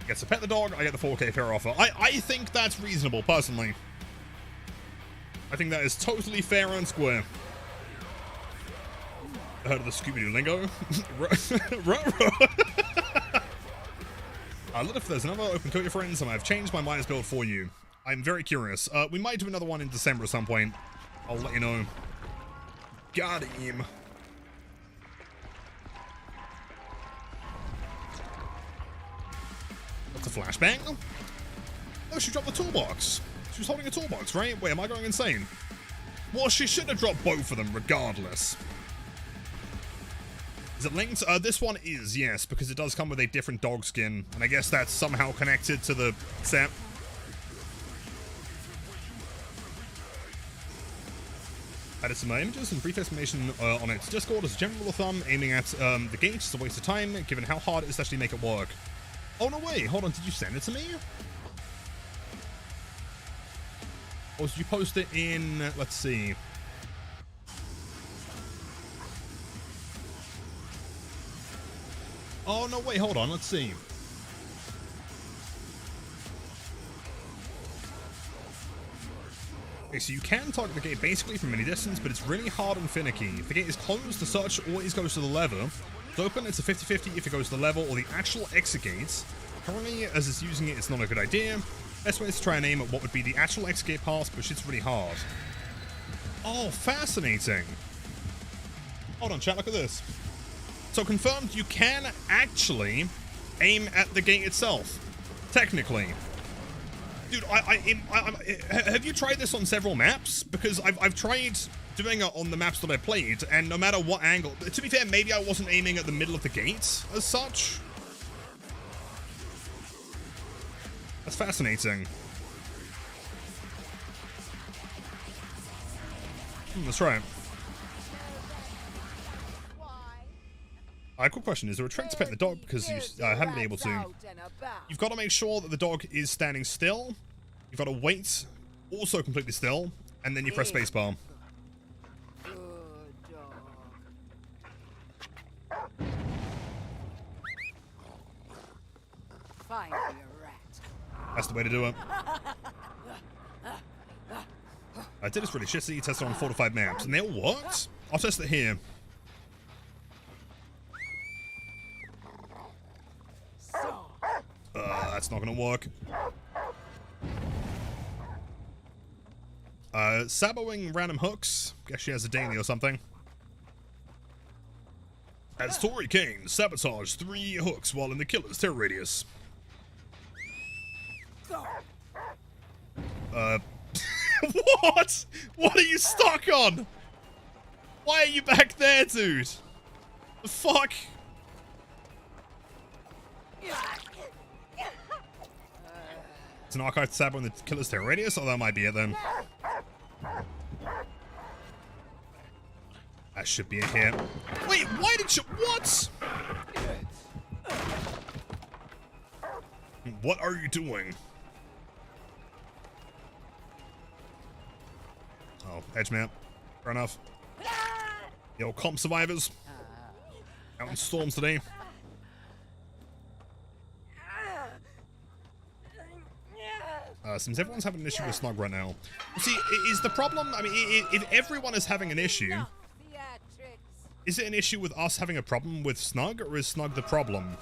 Gets to pet the dog, I get the 4K fair offer. I think that's reasonable, personally. I think that is totally fair and square. I heard of the Scooby-Doo lingo. Look, if there's another open kill your friends, and I've changed my minus build for you. I'm very curious. We might do another one in December at some point. I'll let you know. Got him. That's a flashbang. Oh, she dropped the toolbox. She was holding a toolbox, right? Wait, am I going insane? Well, she should have dropped both of them regardless. Is it linked? This one is, yes, because it does come with a different dog skin, and I guess that's somehow connected to the set. Added some images and brief explanation on its Discord. As a general rule of thumb, aiming at the gate is a waste of time, given how hard it is to actually make it work. Oh, no way. Hold on. Did you send it to me? Or did you post it in... Let's see. Oh, no, wait, hold on. Let's see. Okay, so you can target the gate basically from any distance, but it's really hard and finicky. If the gate is closed, the search always goes to the lever. If it's open, it's a 50-50 if it goes to the level or the actual exit gates. Currently, as it's using it, it's not a good idea. Best way is to try and aim at what would be the actual exit gate pass, but shit's really hard. Oh, fascinating. Hold on, chat, look at this. So confirmed, you can actually aim at the gate itself. Technically. Dude, have you tried this on several maps? Because I've tried doing it on the maps that I played, and no matter what angle... To be fair, maybe I wasn't aiming at the middle of the gate as such. That's fascinating. That's right. Quick question. Is there a trick to pet the dog because you haven't been able to? You've got to make sure that the dog is standing still. You've got to wait, also completely still, and then you press spacebar. Find me a rat. That's the way to do it. I did this really shitty, tested on 4 to 5 maps, and they all worked. I'll test it here. That's not gonna work. Saboing random hooks. Guess she has a daily or something. As Tori Kane sabotaged 3 hooks while in the killer's terror radius. What? What are you stuck on? Why are you back there, dude? The fuck? It's an archived stab on the killer's terror radius? Oh, that might be it then. That should be it here. Wait, why did you... What? What are you doing? Oh, edge map. Fair enough. The old comp survivors. Out in storms today. Since everyone's having an issue with Snug right now. See, is the problem... I mean, if everyone is having an issue... Is it an issue with us having a problem with Snug, or is Snug the problem?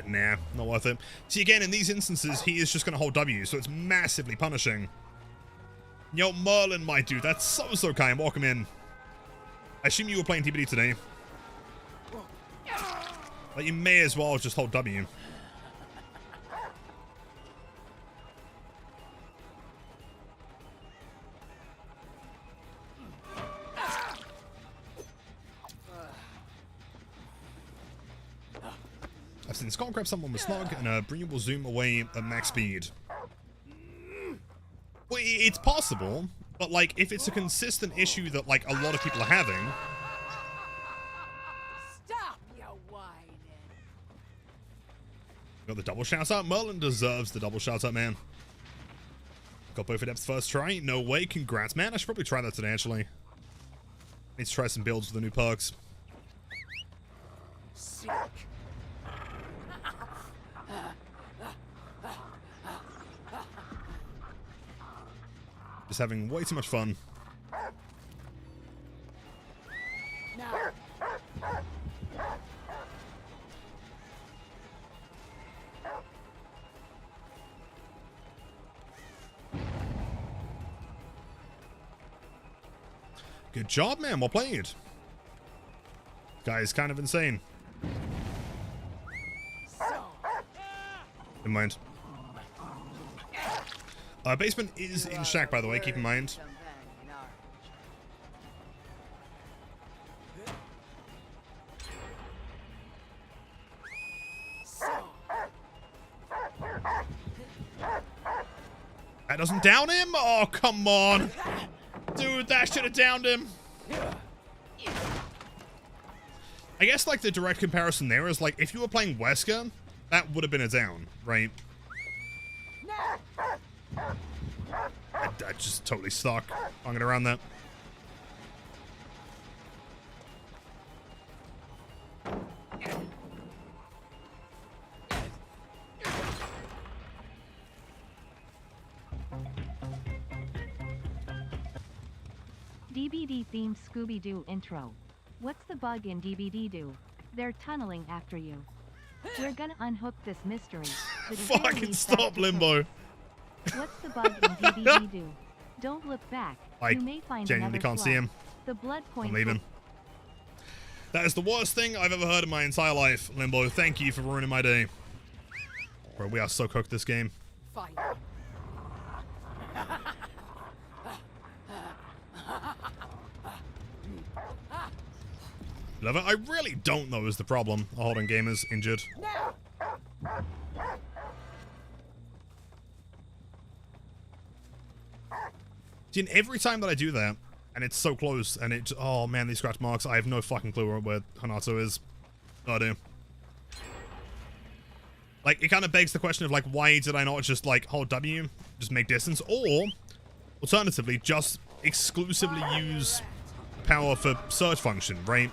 Nah, not worth it. See, again, in these instances, he is just going to hold W, so it's massively punishing. Yo, Merlin, my dude, that's so kind. Welcome in. I assume you were playing TBD today. But you may as well just hold W. I've seen Skull grab someone with Snug, and Breen will zoom away at max speed. Well, it's possible, but like, if it's a consistent issue that like a lot of people are having. Stop your whining. Got the double shout out. Merlin deserves the double shout out, man. Got both adepts first try. No way. Congrats, man. I should probably try that today, actually. Need to try some builds with the new perks. Sick. Just having way too much fun. Now. Good job, man. Well played. Guy is kind of insane. Never mind. Basement is in shack, by the way. Keep in mind. That doesn't down him? Oh, come on. Dude, that should have downed him. I guess, like, the direct comparison there is, like, if you were playing Wesker, that would have been a down, right? I just totally stuck. I'm gonna around that. DBD theme Scooby-Doo intro. What's the bug in DBD-Doo? They're tunneling after you. We're gonna unhook this mystery. Fucking stop, Limbo. What's the bug in DBD-Doo? Don't look back. I You may find genuinely another can't see him. The blood point. I'm leaving. That is the worst thing I've ever heard in my entire life, Limbo. Thank you for ruining my day. Bro, we are so cooked this game. Fight. Love it. I really don't know is the problem. A holding gamer's injured. See, and every time that I do that, and it's so close, and it, oh man, these scratch marks, I have no fucking clue where Hanato is. Oh, I do. Like, it kind of begs the question of, like, why did I not just, like, hold W, just make distance, or, alternatively, just exclusively use power for search function, right?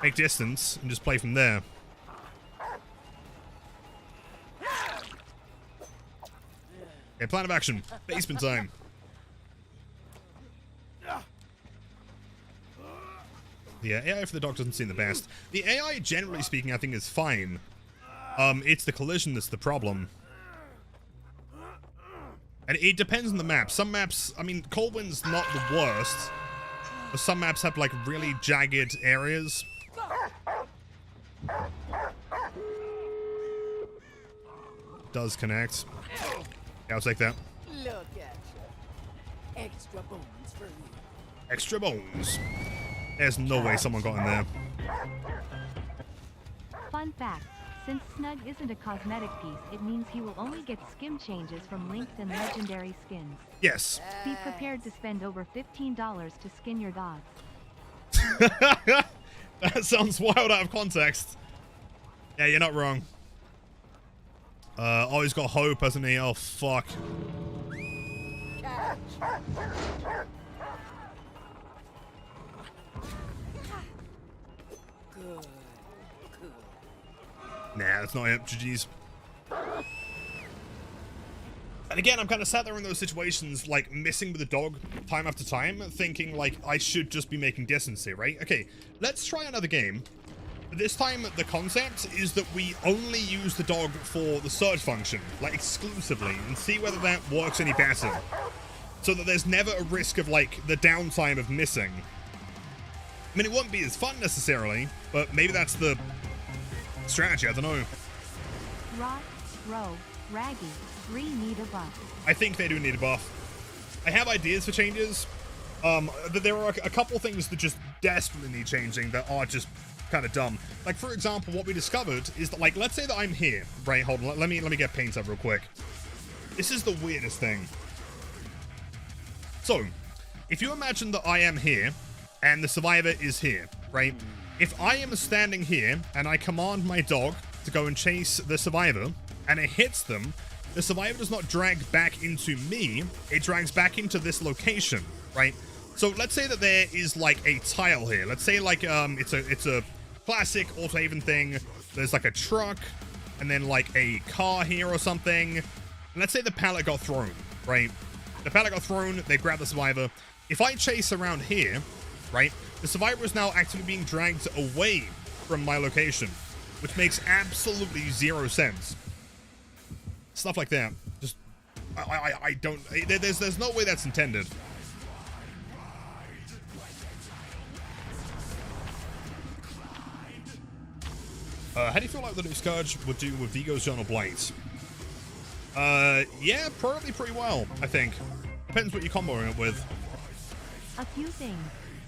Make distance, and just play from there. Okay, plan of action. Basement time. The AI for the dog doesn't seem the best. The AI, generally speaking, I think is fine. It's the collision that's the problem. And it depends on the map. Some maps, I mean, Colwyn's not the worst, but some maps have like really jagged areas. Does connect. Yeah, I'll take that. Look at you. Extra bones for you. Extra bones. There's no way someone got in there. Fun fact, since Snug isn't a cosmetic piece, it means he will only get skin changes from linked and legendary skins. Yes. Be prepared to spend over $15 to skin your dog. That sounds wild out of context. Yeah, you're not wrong. Oh, he's got hope, hasn't he? Oh, fuck. Catch. Good. Good. Nah, that's not it. GG's. And again, I'm kind of sat there in those situations, like, missing with the dog time after time, thinking, like, I should just be making distance here, right? Okay, let's try another game. This time, the concept is that we only use the dog for the search function, like, exclusively, and see whether that works any better. So that there's never a risk of, like, the downtime of missing. I mean, it won't be as fun, necessarily, but maybe that's the strategy, I don't know. Rot, Rogue, Raggy, 3 need a buff. I think they do need a buff. I have ideas for changes. There are a couple things that just desperately need changing that are just kind of dumb. Like, for example, what we discovered is that, like, let's say that I'm here. Right, hold on. Let me get paint up real quick. This is the weirdest thing. So, if you imagine that I am here, and the survivor is here, right? If I am standing here, and I command my dog to go and chase the survivor, and it hits them, the survivor does not drag back into me, it drags back into this location, right? So let's say that there is like a tile here. Let's say like it's a classic Auto-Haven thing. There's like a truck, and then like a car here or something. And let's say the pallet got thrown, right? The pallet got thrown, they grab the survivor. If I chase around here, right, the survivor is now actively being dragged away from my location, which makes absolutely zero sense. Stuff like that. Just, I don't, there's no way that's intended. How do you feel like the new Scourge would do with Vigo's Journal Blades? Yeah, probably pretty well, I think. Depends what you're comboing it with. A few things.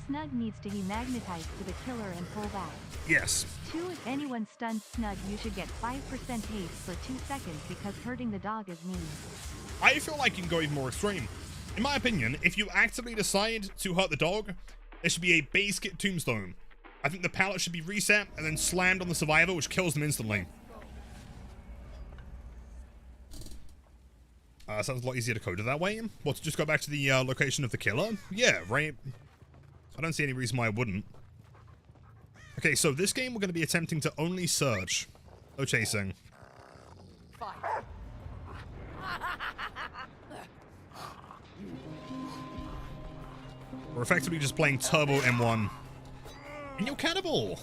Snug needs to be magnetized to the killer and pull back. Yes. 2. If anyone stuns Snug, you should get 5% haste for 2 seconds because hurting the dog is mean. I feel like you can go even more extreme. In my opinion, if you actively decide to hurt the dog, there should be a base kit tombstone. I think the pallet should be reset and then slammed on the survivor, which kills them instantly. Sounds a lot easier to code it that way. What, to just go back to the location of the killer? Yeah, right. I don't see any reason why I wouldn't. Okay, so this game we're going to be attempting to only search. No chasing. Fight. We're effectively just playing Turbo M1. And you're Cannibal!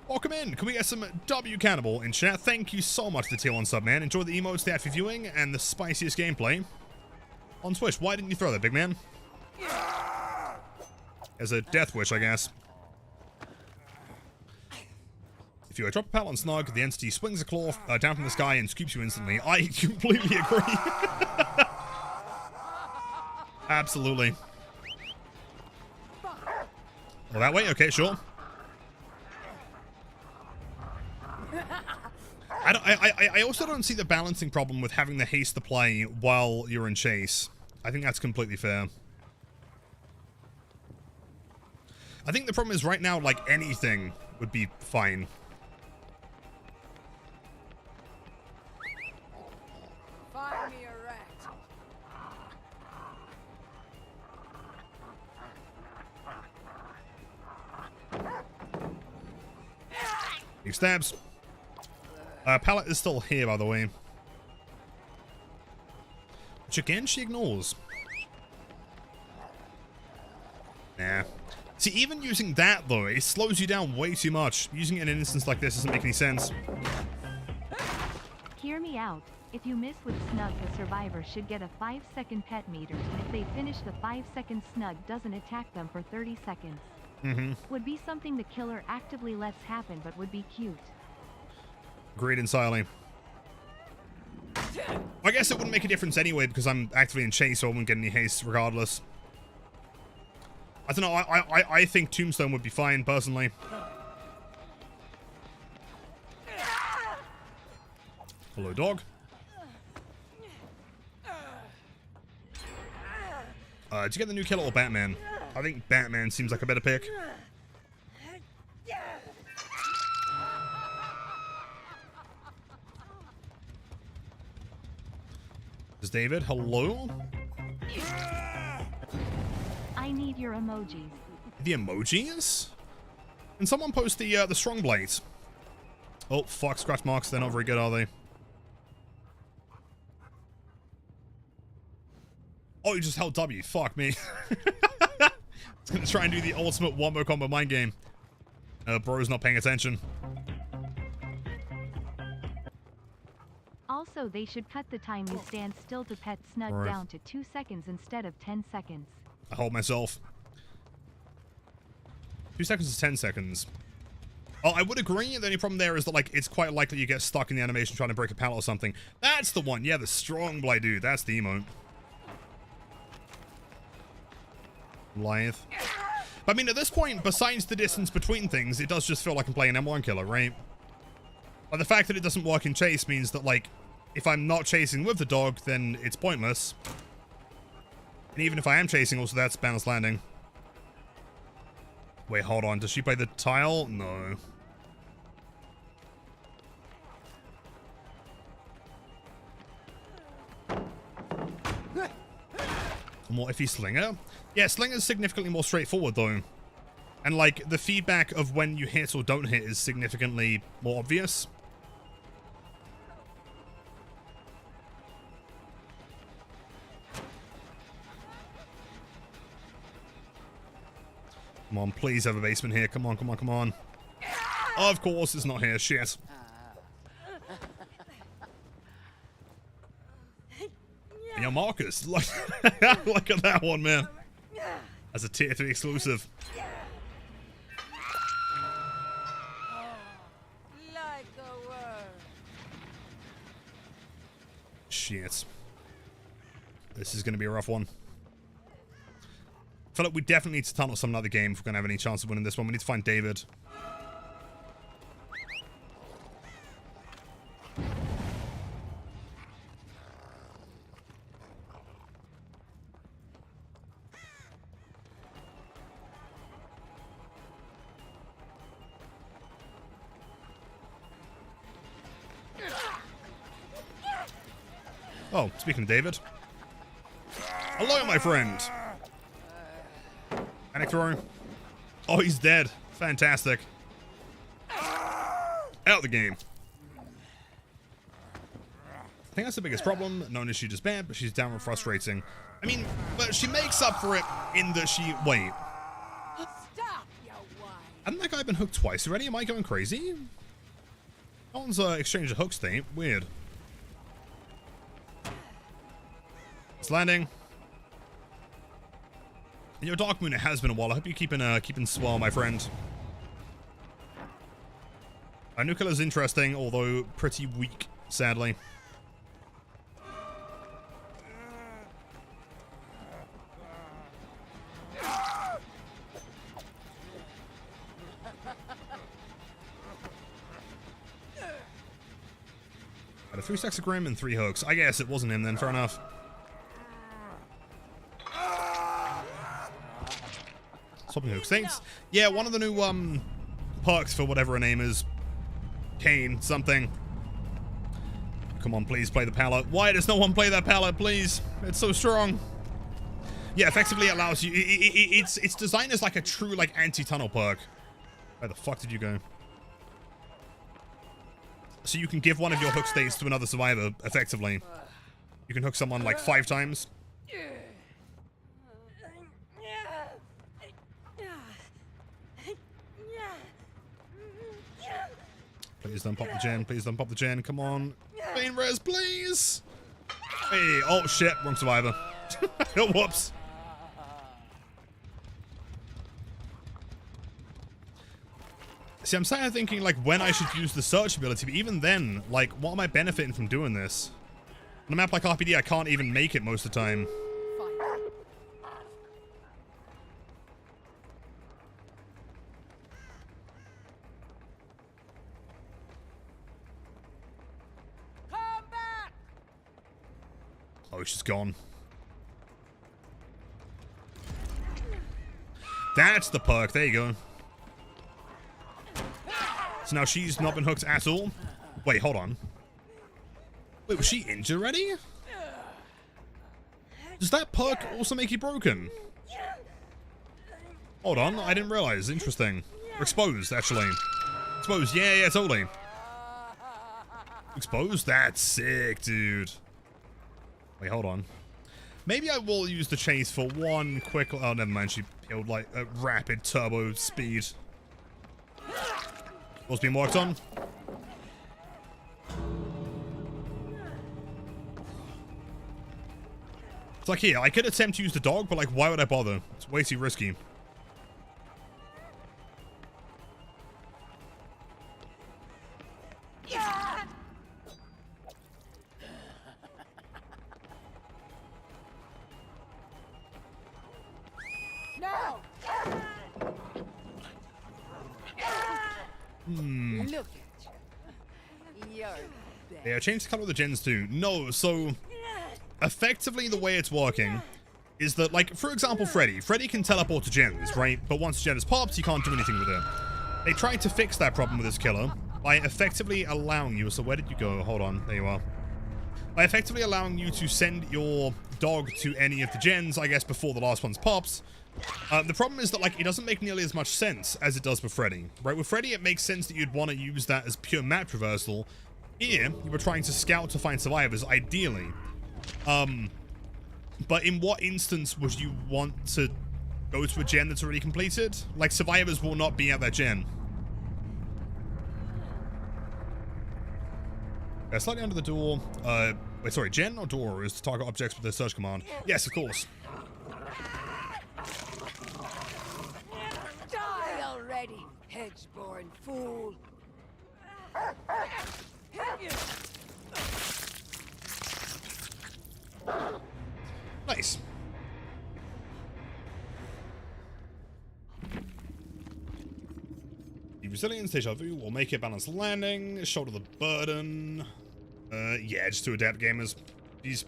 Welcome in! Can we get some W Cannibal in chat? Thank you so much for the tier 1 sub, man. Enjoy the emotes, the active viewing, and the spiciest gameplay on Twitch. Why didn't you throw that, big man? As a death wish, I guess. If you drop a pallet on Snug, the entity swings a claw down from the sky and scoops you instantly. I completely agree. Absolutely. Well, that way? Okay, sure. I also don't see the balancing problem with having the haste to play while you're in chase. I think that's completely fair. I think the problem is right now, like, anything would be fine. Find me a rat. He stabs. Pallet is still here, by the way. Which again, she ignores. Nah. See, even using that, though, it slows you down way too much. Using it in an instance like this doesn't make any sense. Hear me out. If you miss with snug, the survivor should get a 5-second pet meter, and if they finish the 5-second snug doesn't attack them for 30 seconds. Would be something the killer actively lets happen, but would be cute. Agreed entirely. I guess it wouldn't make a difference anyway because I'm actively in chase, so I wouldn't get any haste regardless. I don't know, I think Tombstone would be fine, personally. Hello, dog. Did you get the new killer or Batman? I think Batman seems like a better pick. Is David? Hello? I need your emojis. The emojis? Can someone post the strong blades? Oh, fuck, scratch marks. They're not very good, are they? Oh, you just held W. Fuck me. I was gonna try and do the ultimate wombo combo mind game. Bro's not paying attention. Also, they should cut the time you stand still to pet snug down to 2 seconds instead of 10 seconds. I hold myself. 2 seconds is 10 seconds. Oh, I would agree. The only problem there is that, like, it's quite likely you get stuck in the animation trying to break a pallet or something. That's the one. Yeah, the strong blade dude. That's the emote. Lithe. But I mean, at this point, besides the distance between things, it does just feel like I'm playing M1 killer, right? Like, the fact that it doesn't work in chase means that, like, if I'm not chasing with the dog, then it's pointless. And even if I am chasing, also that's balanced landing. Wait, hold on. Does she play the tile? No. A more iffy Slinger? Yeah, Slinger's significantly more straightforward, though. And, like, the feedback of when you hit or don't hit is significantly more obvious. Come on, please have a basement here. Come on, come on, come on. Of course, it's not here. Shit. And yo, Marcus, look, look at that one, man. That's a tier 3 exclusive. Like a worm. Shit. This is going to be a rough one. I feel like we definitely need to tunnel some other game if we're going to have any chance of winning this one. We need to find David. Oh, speaking of David. Hello, my friend. Panic throw. Oh, he's dead. Fantastic. Out the game. I think that's the biggest problem. Not only is she just bad, but she's downright frustrating. I mean, but she makes up for it in that she... Wait. Stop, you whine. Hasn't that guy been hooked twice already? Am I going crazy? No one's exchanged a hook state. Weird. It's landing. And your Dark Moon, it has been a while. I hope you're keeping swell, my friend. Nuclear's interesting, although pretty weak, sadly. Had a 3 stacks of Grim and 3 hooks. I guess it wasn't him then, fair enough. Swapping hook states. Yeah, one of the new perks for whatever her name is. Kane, something. Come on, please play the pallet. Why does no one play that pallet, please? It's so strong. Yeah, effectively it allows you... It's designed as like a true like anti-tunnel perk. Where the fuck did you go? So you can give one of your hook states to another survivor, effectively. You can hook someone like 5 times. Play Please don't pop the gen. Please don't pop the gen. Come on. Main res, please. Hey, oh shit, wrong survivor. Whoops. See, I'm sat here thinking, like, when I should use the search ability, but even then, like, what am I benefiting from doing this? On a map like RPD, I can't even make it most of the time. Oh, she's gone. That's the perk. There you go. So now she's not been hooked at all. Wait, hold on. Wait, was she injured already? Does that perk also make you broken? Hold on, I didn't realize. Interesting. We're exposed, actually. Exposed, yeah, totally. Exposed? That's sick, dude. Wait, hold on. Maybe I will use the chase for one quick... Oh, never mind. She peeled like a rapid turbo speed. What's being worked on? It's like here, I could attempt to use the dog, but like, why would I bother? It's way too risky. Look at you. Yeah, I changed the color of the gens too. No, so effectively the way it's working is that, like, for example, Freddy can teleport to gens, right? But once the gen is popped, you can't do anything with it. They tried to fix that problem with this killer by effectively allowing you... So where did you go? Hold on. There you are. By effectively allowing you to send your dog to any of the gens, I guess, before the last one's popped. The problem is that, like, it doesn't make nearly as much sense as it does with Freddy, right? With Freddy, it makes sense that you'd want to use that as pure map traversal. Here, you were trying to scout to find survivors, ideally. But in what instance would you want to go to a gen that's already completed? Like, survivors will not be at that gen. Slightly under the door. Wait, sorry, gen or door is to target objects with the search command. Yes, of course. Die already, hedge-born fool. Nice. The resilience, deja vu, will make it balanced landing, shoulder the burden. Yeah, just to adapt gamers. Jeez.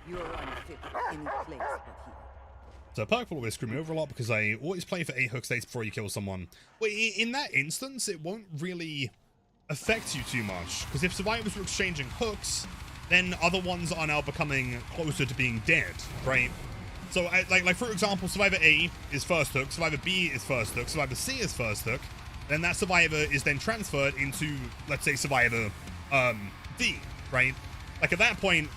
You're unfit for any place but here. So perk will always screw me over a lot because I always play for 8 hook states before you kill someone. Well, in that instance, it won't really affect you too much, because if survivors were exchanging hooks, then other ones are now becoming closer to being dead, right? So, like for example, Survivor A is first hook, Survivor B is first hook, Survivor C is first hook, then that Survivor is then transferred into, let's say, Survivor D, right? Like, at that point,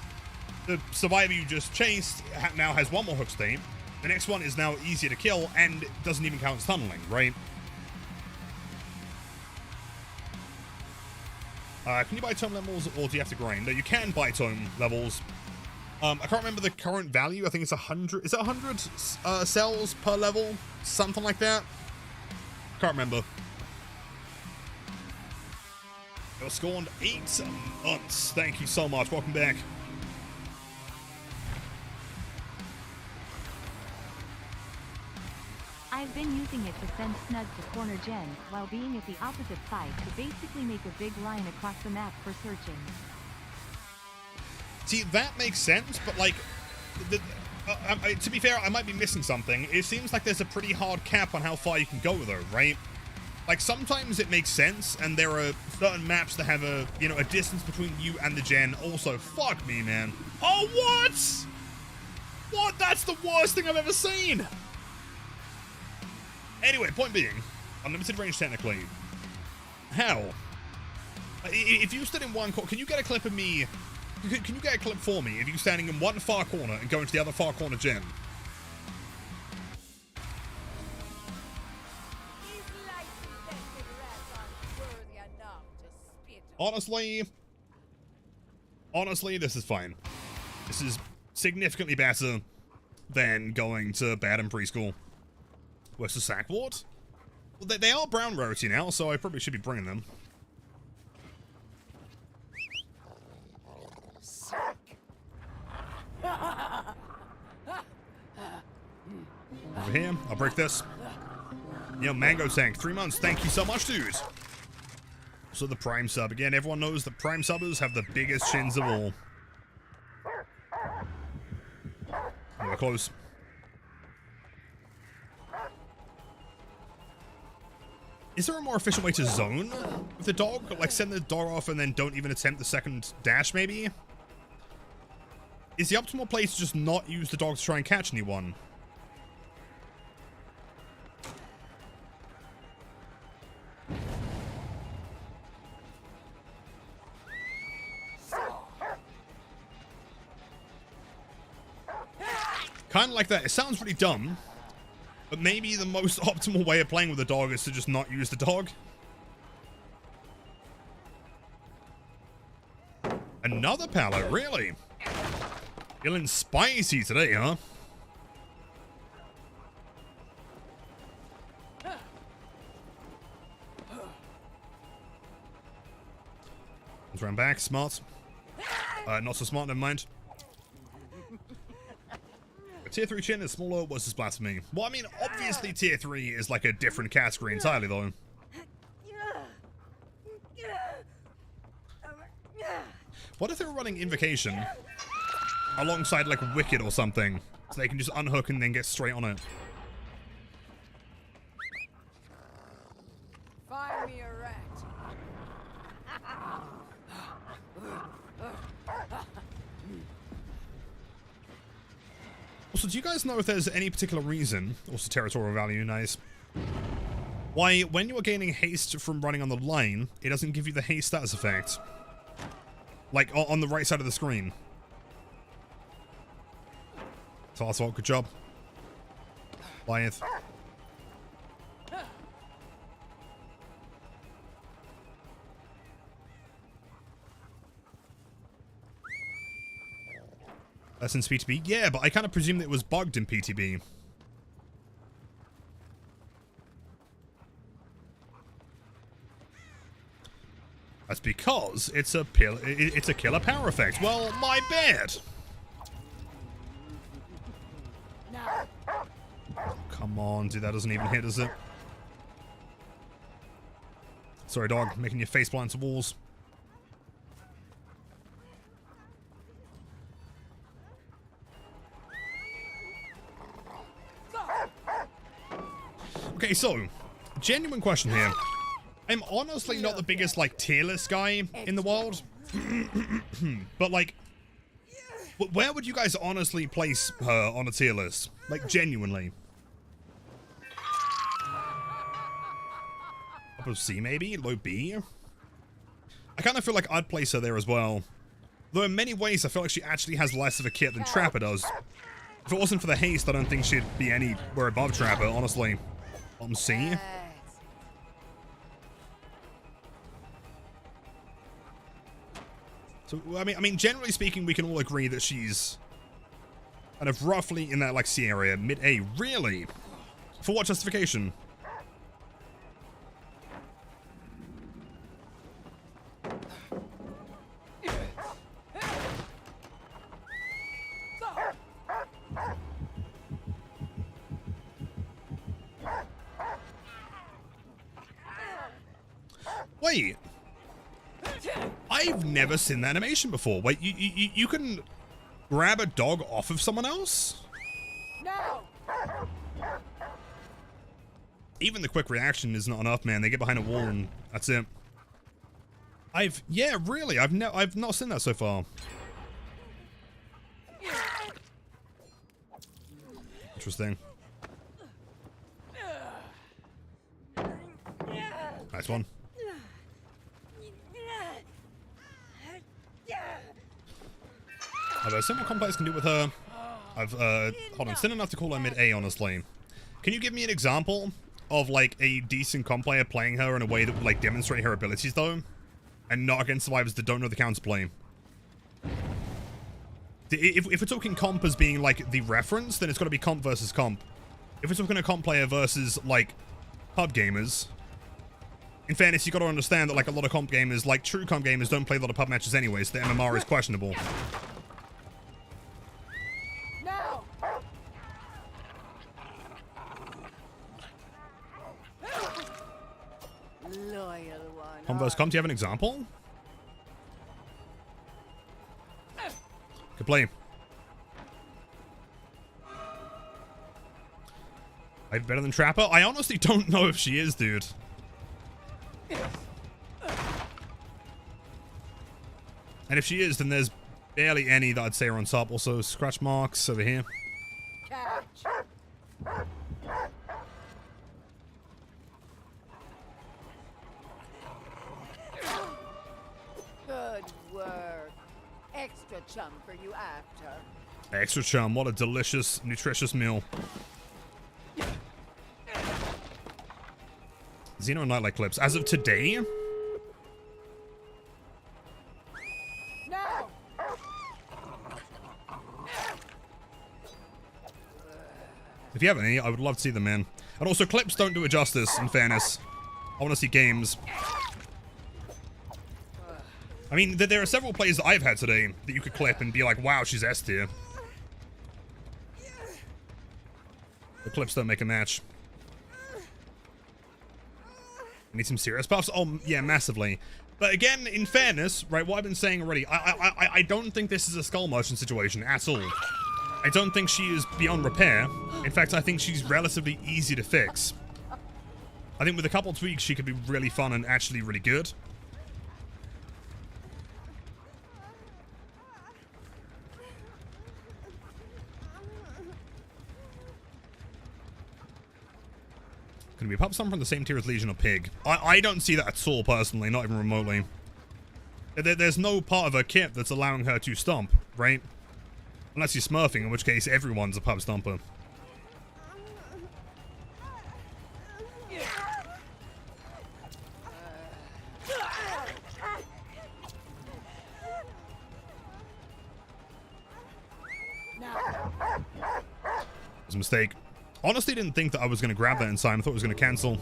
the Survivor you just chased now has one more hook state, the next one is now easier to kill, and doesn't even count as tunneling, right? Can you buy tome levels, or do you have to grind? No, you can buy tome levels. I can't remember the current value. I think it's 100. Is it 100 cells per level? Something like that. Can't remember. You're scorned 8 months. Thank you so much. Welcome back. I've been using it to send Snug to corner gens while being at the opposite side to basically make a big line across the map for searching. See, that makes sense, but like, to be fair, I might be missing something. It seems like there's a pretty hard cap on how far you can go though, right? Like, sometimes it makes sense, and there are certain maps that have a, you know, a distance between you and the gen. Also, fuck me, man. Oh, what? What? That's the worst thing I've ever seen. Anyway, point being, unlimited range technically. How? If you stood in one corner, can you get a clip of me? Can you get a clip for me if you standing in one far corner and going to the other far corner gen? Honestly, this is fine. This is significantly better than going to bad in preschool. Where's the sack ward? Well, they are brown rarity now, so I probably should be bringing them. Over here, I'll break this. Yo, Mango Tank, 3 months. Thank you so much, dude. So the Prime sub. Again, everyone knows the Prime subbers have the biggest chins of all. We're close. Is there a more efficient way to zone with the dog? Like send the dog off and then don't even attempt the second dash, maybe? Is the optimal place to just not use the dog to try and catch anyone? Kind of like that. It sounds really dumb, but maybe the most optimal way of playing with the dog is to just not use the dog. Another pallet, really? Feeling spicy today, huh? Let's run back. Smart. Not so smart, never mind. Tier 3 chin is smaller versus blasphemy. Well, I mean, obviously Tier 3 is like a different category entirely, though. What if they were running Invocation alongside, like, Wicked or something? So they can just unhook and then get straight on it. Find me a rat. Also, do you guys know if there's any particular reason, also territorial value, nice, why when you are gaining haste from running on the line, it doesn't give you the haste status effect? Like, on the right side of the screen. Tarsal, good job. Wyeth. That's in PTB? Yeah, but I kind of presumed it was bugged in PTB. That's because it's a killer power effect. Well, my bad. Come on, dude, that doesn't even hit, does it? Sorry, dog, making your face blind to walls. Okay, so, genuine question here. I'm honestly not the biggest, like, tier list guy in the world. But, like, where would you guys honestly place her on a tier list? Like, genuinely. Upper C, maybe? Low B? I kind of feel like I'd place her there as well. Though in many ways, I feel like she actually has less of a kit than Trapper does. If it wasn't for the haste, I don't think she'd be anywhere above Trapper, honestly. C. So, I mean, generally speaking, we can all agree that she's kind of roughly in that, like, C area. Mid-A. Really? For what justification? Wait. I've never seen that animation before. Wait, you can grab a dog off of someone else? No. Even the quick reaction is not enough, man. They get behind a wall and that's it. Yeah, really. I've not seen that so far. Interesting. Nice one. I've seen what complex can do with her. Hold on, seen enough to call her mid-A, honestly. Can you give me an example of, like, a decent comp player playing her in a way that would, like, demonstrate her abilities, though? and not against survivors that don't know the counterplay. If we're talking comp as being, like, the reference, then it's got to be comp versus comp. If we're talking a comp player versus, like, pub gamers, in fairness, you got to understand that, like, a lot of comp gamers, like true comp gamers, don't play a lot of pub matches anyway, so the MMR is questionable. Now. Loyal one. Comp versus comp, do you have an example? Good play. Are you better than Trapper? I honestly don't know if she is, dude. And if she is, then there's barely any that I'd say are on top. Also, scratch marks over here. Catch. Good work. Extra chum for you after. Extra chum. What a delicious, nutritious meal. Xeno Nightlight clips. As of today... Now. If you have any, I would love to see them, man. And also, clips don't do it justice, in fairness. I want to see games. I mean, there are several plays that I've had today that you could clip and be like, wow, she's S tier. The clips don't make a match. Need some serious buffs? Oh, yeah, massively. But again, in fairness, right, what I've been saying already, I don't think this is a skull motion situation at all. I don't think she is beyond repair. In fact, I think she's relatively easy to fix. I think with a couple tweaks, she could be really fun and actually really good. Can we pop some from the same tier as Legion or Pig? I don't see that at all, personally, not even remotely. There's no part of her kit that's allowing her to stomp, right? Unless you're smurfing, in which case everyone's a pub stomper. It was a mistake. Honestly, didn't think that I was going to grab that in time. I thought it was going to cancel.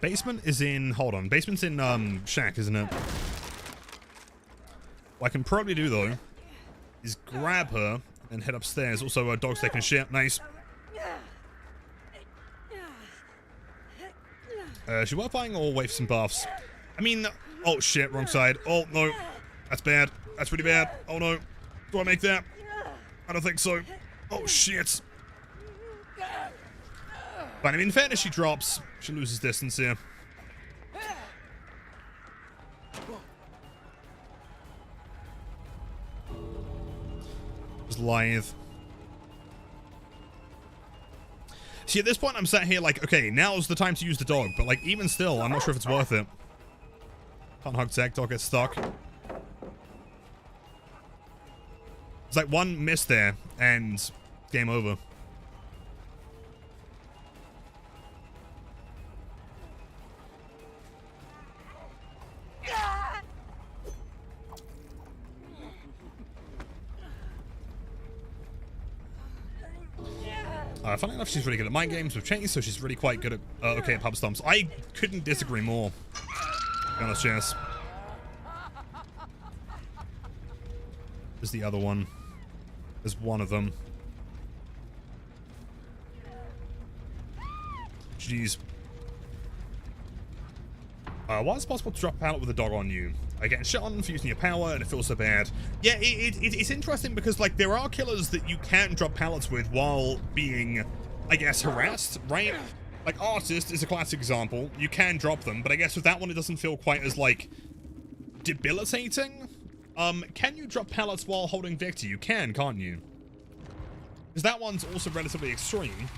Basement is in... Hold on. Basement's in, Shack, isn't it? What I can probably do, though, is grab her and head upstairs. Also, dog's taking shit. Nice. Should we work buying or wait for some buffs? I mean... Oh, shit. Wrong side. Oh, no. That's bad. That's pretty bad. Oh, no. Do I make that? I don't think so. Oh, shit. But I mean, in fairness, she drops. She loses distance here. Just lithe. See, at this point, I'm sat here like, okay, now's the time to use the dog. But, like, even still, I'm not sure if it's worth it. Can't hug tech. Dog gets stuck. It's like one miss there, and game over. Funny enough, she's really good at mind games with Chase, so she's really quite good at, okay at pub stomps. I couldn't disagree more. To be honest, Jess. There's the other one. There's one of them. Jeez. Why is it possible to drop a pallet with a dog on you? I get shit on for using your power, and it feels so bad. Yeah, it's interesting because, like, there are killers that you can drop pallets with while being, I guess, harassed, right? Like, Artist is a classic example. You can drop them, but I guess with that one, it doesn't feel quite as, like, debilitating. Can you drop pallets while holding Victor? You can, can't you? Because that one's also relatively extreme.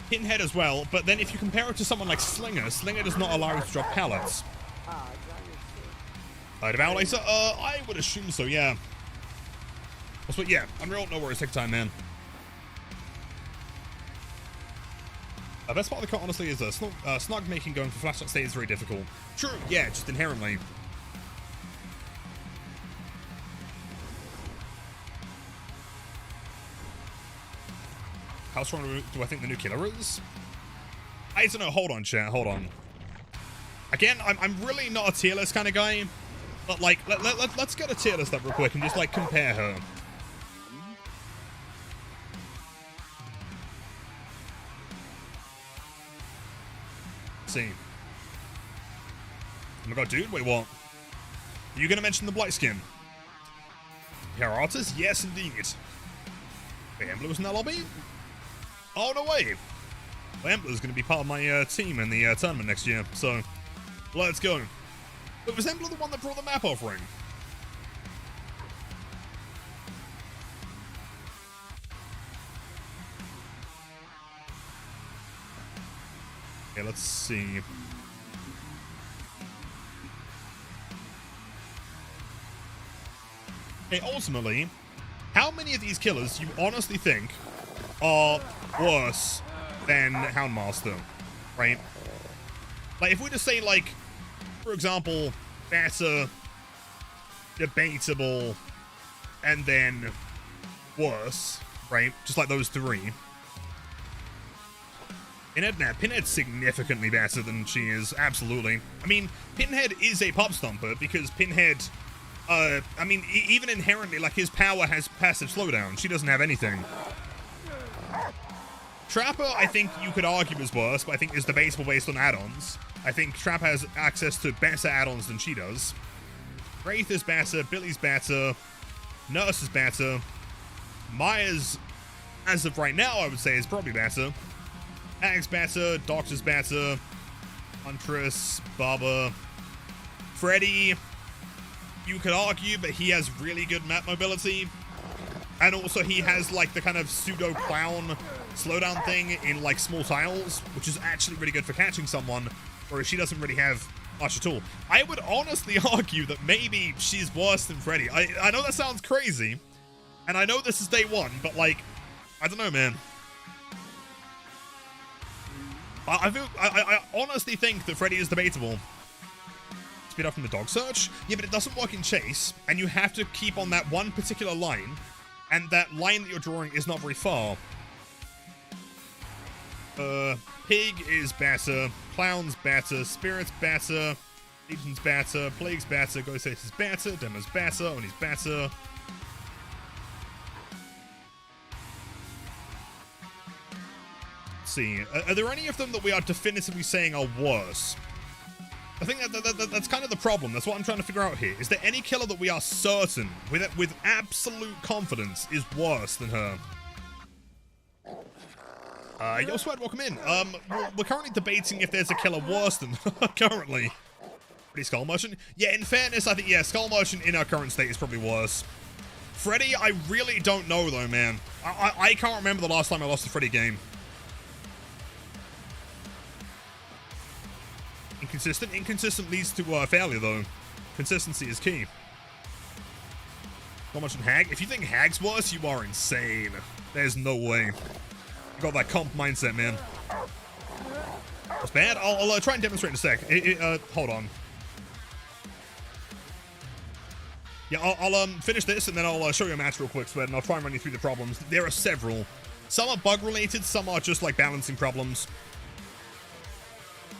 Pinhead as well, but then if you compare it to someone like Slinger, Slinger does not allow you to drop pallets. Devour Laser? I would assume so, yeah. But yeah, Unreal, no worries, take time, man. The best part of the cut, honestly, is snug making going for flashlight state is very difficult. True, yeah, just inherently. How strong do I think the new killer is? I don't know. Hold on, chat. Hold on. Again, I'm really not a tier list kind of guy. But, like, let's get a tier list up real quick and just, like, compare her. See. Oh my god, dude, wait, what? Are you gonna mention the blight skin? Here are artists? Yes, indeed. Wait, Embler's in that lobby? Oh, no way. Well, Embler's gonna be part of my team in the tournament next year, so let's go. But was Embler the one that brought the map offering? Okay, let's see. Okay, ultimately, how many of these killers you honestly think are worse than Houndmaster, right? Like, if we just say, like, for example, better, debatable, and then worse, right? Just like those three. Pinhead's significantly better than she is, absolutely. I mean, Pinhead is a pub stomper because Pinhead, I mean, even inherently, like, his power has passive slowdown. She doesn't have anything. Trapper, I think you could argue is worse, but I think is debatable based on add-ons. I think Trapper has access to better add-ons than she does. Wraith is better, Billy's better, Nurse is better, Myers, as of right now, I would say, is probably better. Hag's better, Doctor's better, Huntress, Barber, Freddy, you could argue, but he has really good map mobility. And also he has, like, the kind of pseudo-clown slowdown thing in, like, small tiles, which is actually really good for catching someone, whereas she doesn't really have much at all. I would honestly argue that maybe she's worse than Freddy. I know that sounds crazy, and I know this is day one, but, like, I don't know, man. I honestly think that Freddy is debatable. Speed up from the dog search? Yeah, but it doesn't work in chase, and you have to keep on that one particular line, and that line that you're drawing is not very far. Pig is better, Clown's better, Spirit's better, Legion's better, Plague's better, Ghostface is better, Demo's better, Oni's better. Let's see, are there any of them that we are definitively saying are worse? I think that's kind of the problem. That's what I'm trying to figure out here. Is there any killer that we are certain, with absolute confidence, is worse than her? Yo, Sweat, welcome in. We're currently debating if there's a killer worse than her currently. Pretty Skull Merchant? Yeah, in fairness, I think, yeah, Skull Merchant in our current state is probably worse. Freddy, I really don't know, though, man. I can't remember the last time I lost a Freddy game. Inconsistent? Inconsistent leads to failure, though. Consistency is key. Not much in Hag. If you think Hag's worse, you are insane. There's no way. You got that comp mindset, man. That's bad. I'll try and demonstrate in a sec. Hold on. Yeah, I'll finish this, and then I'll show you a match real quick, Sweat, and I'll try and run you through the problems. There are several. Some are bug-related, some are just, like, balancing problems.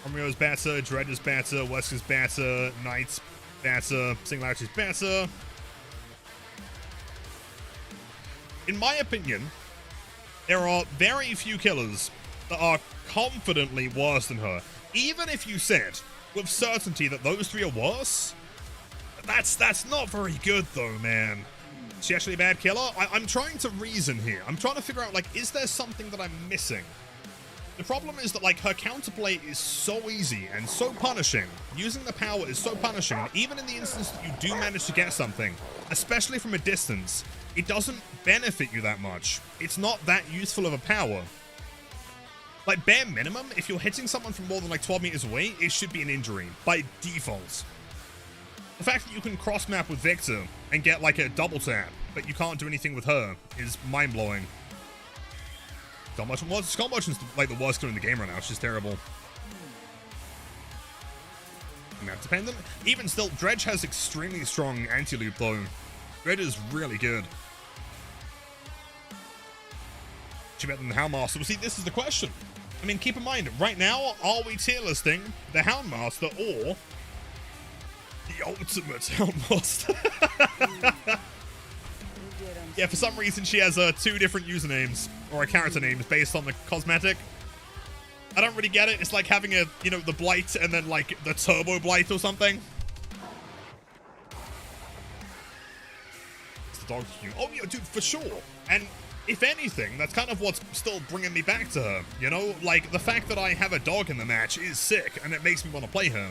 Romeo better, Dread is better, Wesker's better, Knight's better, Singularity's better. In my opinion, there are very few killers that are confidently worse than her. Even if you said, with certainty, that those three are worse, that's not very good, though, man. Is she actually a bad killer? I'm trying to reason here. I'm trying to figure out, like, is there something that I'm missing? The problem is that, like, her counterplay is so easy and so punishing. Using the power is so punishing. Even in the instance that you do manage to get something, especially from a distance, it doesn't benefit you that much. It's not that useful of a power. Like, bare minimum, if you're hitting someone from more than, like, 12 meters away, it should be an injury, by default. The fact that you can cross-map with Victor and get, like, a double tap, but you can't do anything with her, is mind-blowing. Skull Merchant was. Skull Merchant's like the worst killer in the game right now. It's just terrible. Map dependent. Even still, Dredge has extremely strong anti-loop though. Dredge is really good. She better than the Houndmaster. Well, see, this is the question. I mean, keep in mind, right now, are we tier listing the Houndmaster or the ultimate Houndmaster? Yeah, for some reason she has 2 different usernames or character names based on the cosmetic. I don't really get it. It's like having a, you know, the Blight and then like the Turbo Blight or something. It's the dog cute. Oh, yeah, dude, for sure. And if anything, that's kind of what's still bringing me back to her. You know, like the fact that I have a dog in the match is sick and it makes me want to play her.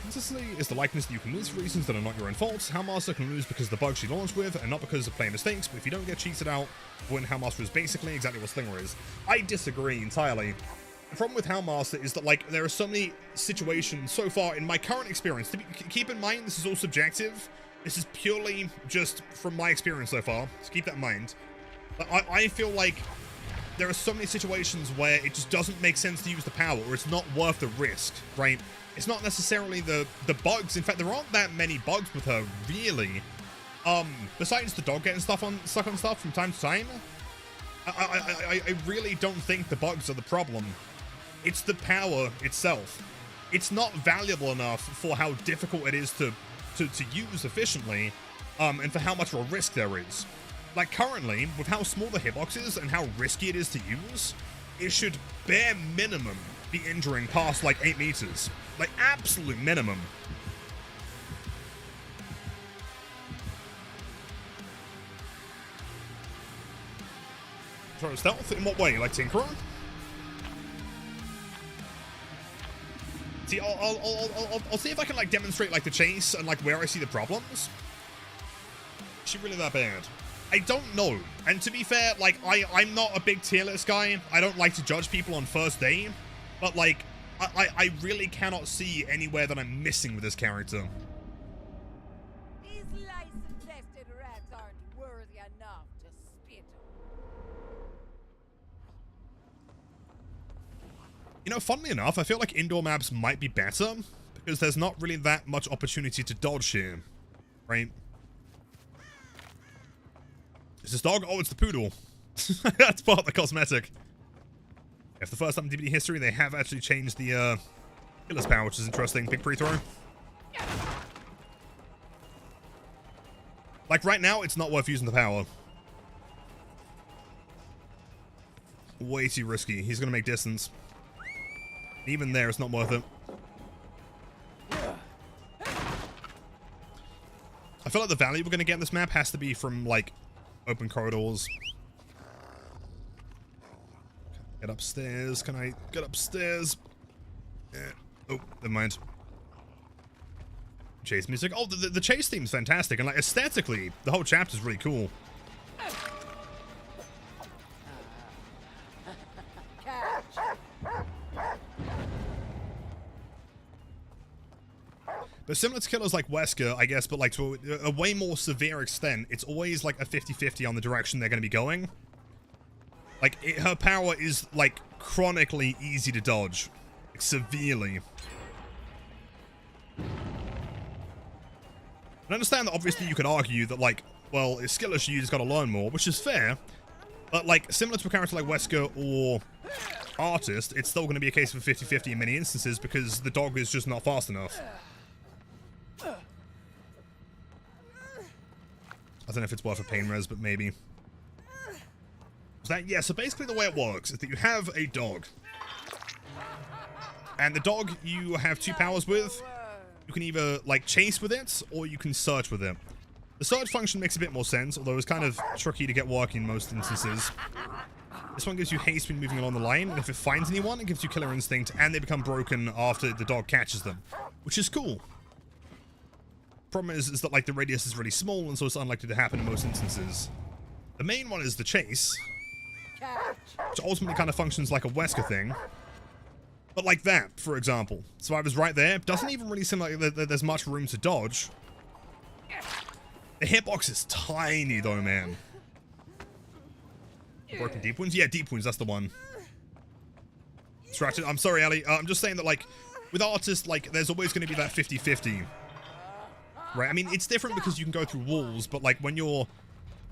Consistency is the likeness that you can lose for reasons that are not your own fault. Houndmaster can lose because of the bugs she launched with, and not because of player mistakes, but if you don't get cheated out, win Houndmaster is basically exactly what Slinger is. I disagree entirely. The problem with Houndmaster is that, like, there are so many situations so far in my current experience. Keep in mind, this is all subjective. This is purely just from my experience so far, so keep that in mind. But I feel like there are so many situations where it just doesn't make sense to use the power, or it's not worth the risk, right? It's not necessarily the bugs. In fact, there aren't that many bugs with her, really. Besides the dog getting stuck on stuff from time to time, I really don't think the bugs are the problem. It's the power itself. It's not valuable enough for how difficult it is to use efficiently, and for how much of a risk there is. Like currently, with how small the hitbox is and how risky it is to use, it should bare minimum be injuring past like 8 meters. Like absolute minimum. Control stealth? In what way? Like Tinkerer? See, I'll see if I can like demonstrate like the chase and like where I see the problems. Is she really that bad? I don't know. And to be fair, like I'm not a big tier list guy. I don't like to judge people on first day. But like I really cannot see anywhere that I'm missing with this character. These lice-infested rats aren't worthy enough to spit. You know, funnily enough, I feel like indoor maps might be better because there's not really that much opportunity to dodge here, right? Is this dog? Oh, it's the poodle. That's part of the cosmetic. It's the first time in DVD history they have actually changed the killer's power, which is interesting. Big pre-throw. Like right now, it's not worth using the power. Way too risky. He's going to make distance. Even there, it's not worth it. I feel like the value we're going to get in this map has to be from, like, open corridors. Get upstairs. Can I get upstairs? Yeah. Oh, never mind. Chase music. Oh, the chase theme's fantastic. And, like, aesthetically, the whole chapter's really cool. But similar to killers like Wesker, I guess, but like to a way more severe extent, it's always like a 50-50 on the direction they're going to be going. Like, her power is like chronically easy to dodge. Like, severely. I understand that obviously you could argue that like, well, if skillish, you just got to learn more, which is fair. But like, similar to a character like Wesker or Artist, it's still going to be a case of a 50-50 in many instances because the dog is just not fast enough. I don't know if it's worth a pain res, but maybe. Yeah, so basically the way it works is that you have a dog. And the dog you have 2 powers with. You can either, like, chase with it, or you can search with it. The search function makes a bit more sense, although it's kind of tricky to get working in most instances. This one gives you haste when moving along the line, and if it finds anyone, it gives you killer instinct, and they become broken after the dog catches them. Which is cool. Problem is that like the radius is really small and so it's unlikely to happen in most instances. The main one is the chase, which ultimately kind of functions like a Wesker thing. But like that, for example. Survivor's right there. Doesn't even really seem like there's much room to dodge. The hitbox is tiny though, man. Broken deep wounds? Yeah, deep wounds, that's the one. I'm sorry, Ali. I'm just saying that, like, with artists, like, there's always going to be that 50-50. Right? I mean, it's different because you can go through walls, but, like, when you're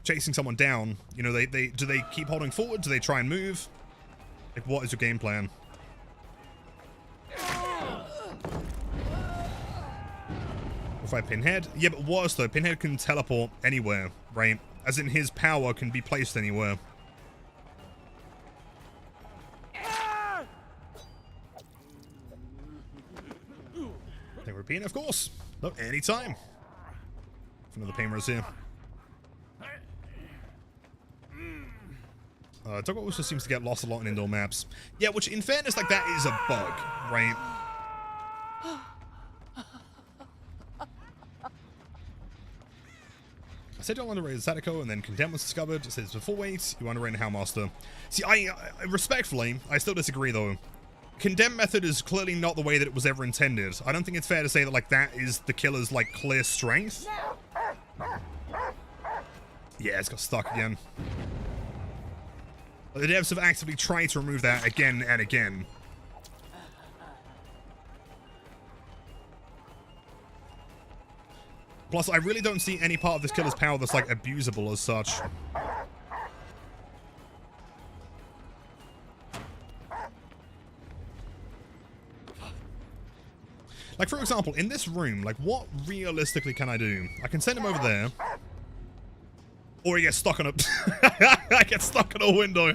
chasing someone down, you know, do they keep holding forward? Do they try and move? Like, what is your game plan? If I Pinhead? Yeah, but worse, though. Pinhead can teleport anywhere, right? As in, his power can be placed anywhere. Repeat, of course. No, anytime. Another pain rose here. Dog also seems to get lost a lot in indoor maps. Yeah, which in fairness, like, that is a bug, right? I said you underrated Sadako, and then Condemn was discovered. It says before wait, you underrated Houndmaster. See, I respectfully, I still disagree though. Condemn method is clearly not the way that it was ever intended. I don't think it's fair to say that, like, that is the killer's, like, clear strength. Yeah, it's got stuck again. The devs have actively tried to remove that again and again. Plus, I really don't see any part of this killer's power that's, like, abusable as such. Like, for example, in this room, like, what realistically can I do? I can send him over there. Or he gets stuck on a... I get stuck on a window.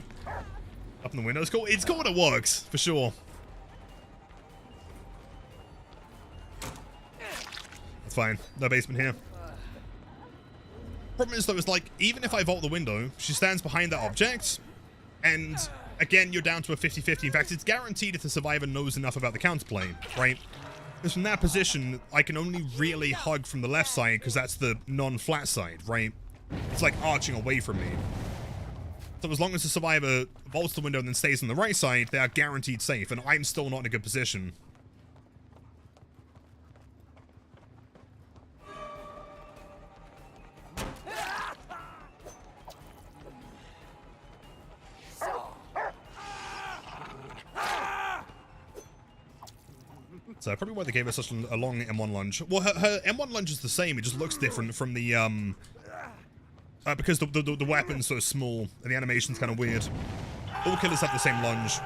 Up in the window. It's cool. It's cool when it works, for sure. That's fine. No basement here. Problem is, though, is, like, even if I vault the window, she stands behind that object. And, again, you're down to a 50-50. In fact, it's guaranteed if the survivor knows enough about the counterplay, right? Because from that position, I can only really hug from the left side because that's the non-flat side, right? It's like arching away from me. So as long as the survivor vaults the window and then stays on the right side, they are guaranteed safe, and I'm still not in a good position. So probably why they gave her such a long M1 lunge. Well, her M1 lunge is the same. It just looks different from the because the weapon's so small and the animation's kind of weird. All killers have the same lunge.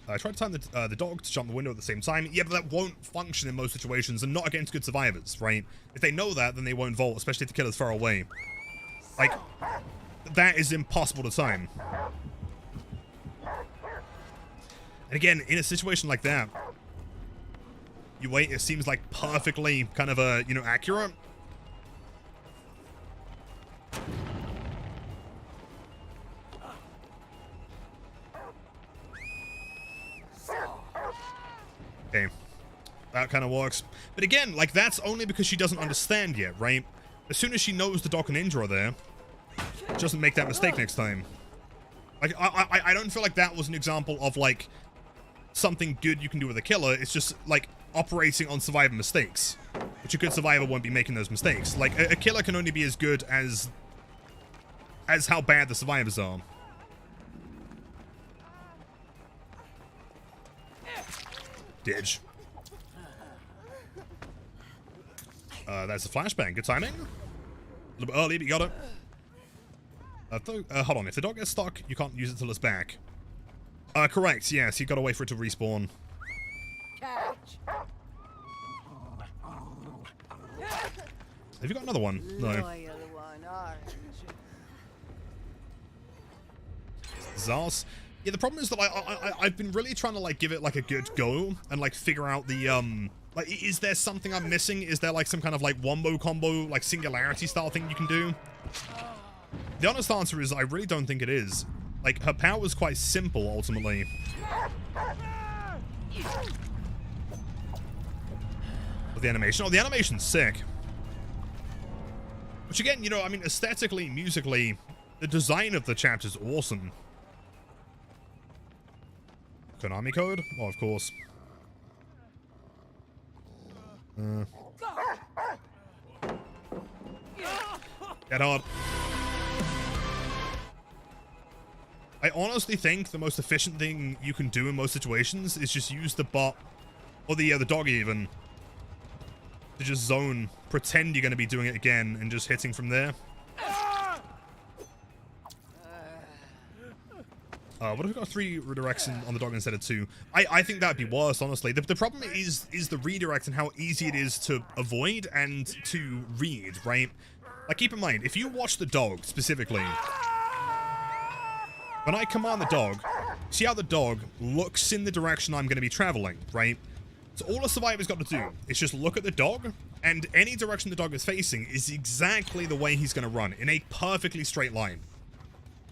I tried to time the dog to jump the window at the same time. Yeah, but that won't function in most situations, and not against good survivors, right? If they know that, then they won't vault, especially if the killer's far away. Like, that is impossible to time. And again, in a situation like that, you wait, it seems like perfectly kind of, you know, accurate. Okay. That kind of works. But again, like, that's only because she doesn't understand yet, right? As soon as she knows the Doc and Indra are there, she doesn't make that mistake next time. Like, I don't feel like that was an example of, like, something good you can do with a killer. It's just, like, operating on survivor mistakes. Which a good survivor won't be making those mistakes. Like, a killer can only be as good as how bad the survivors are. Ditch. That's a flashbang. Good timing. A little bit early, but you got it. Hold on. If the dog gets stuck, you can't use it till it's back. Correct. Yes, you gotta wait for it to respawn. Catch. Have you got another one? No. Loyal one, aren't you? Zars. Yeah, the problem is that I've been really trying to, like, give it, like, a good go and, like, figure out the, like, is there something I'm missing? Is there, like, some kind of, like, wombo combo, like, singularity style thing you can do? The honest answer is I really don't think it is. Like, her power is quite simple, ultimately. But the animation. Oh, the animation's sick. Which, again, you know, I mean, aesthetically, musically, the design of the chapter's awesome. Konami code? Oh, of course. Get up. I honestly think the most efficient thing you can do in most situations is just use the bot, or the dog even, to just zone, pretend you're going to be doing it again, and just hitting from there. What if we got 3 redirects on the dog instead of 2? I think that'd be worse, honestly. The problem is the redirect and how easy it is to avoid and to read, right? Like, keep in mind, if you watch the dog specifically, when I command the dog, see how the dog looks in the direction I'm going to be traveling, right? So all a survivor's got to do is just look at the dog, and any direction the dog is facing is exactly the way he's going to run, in a perfectly straight line,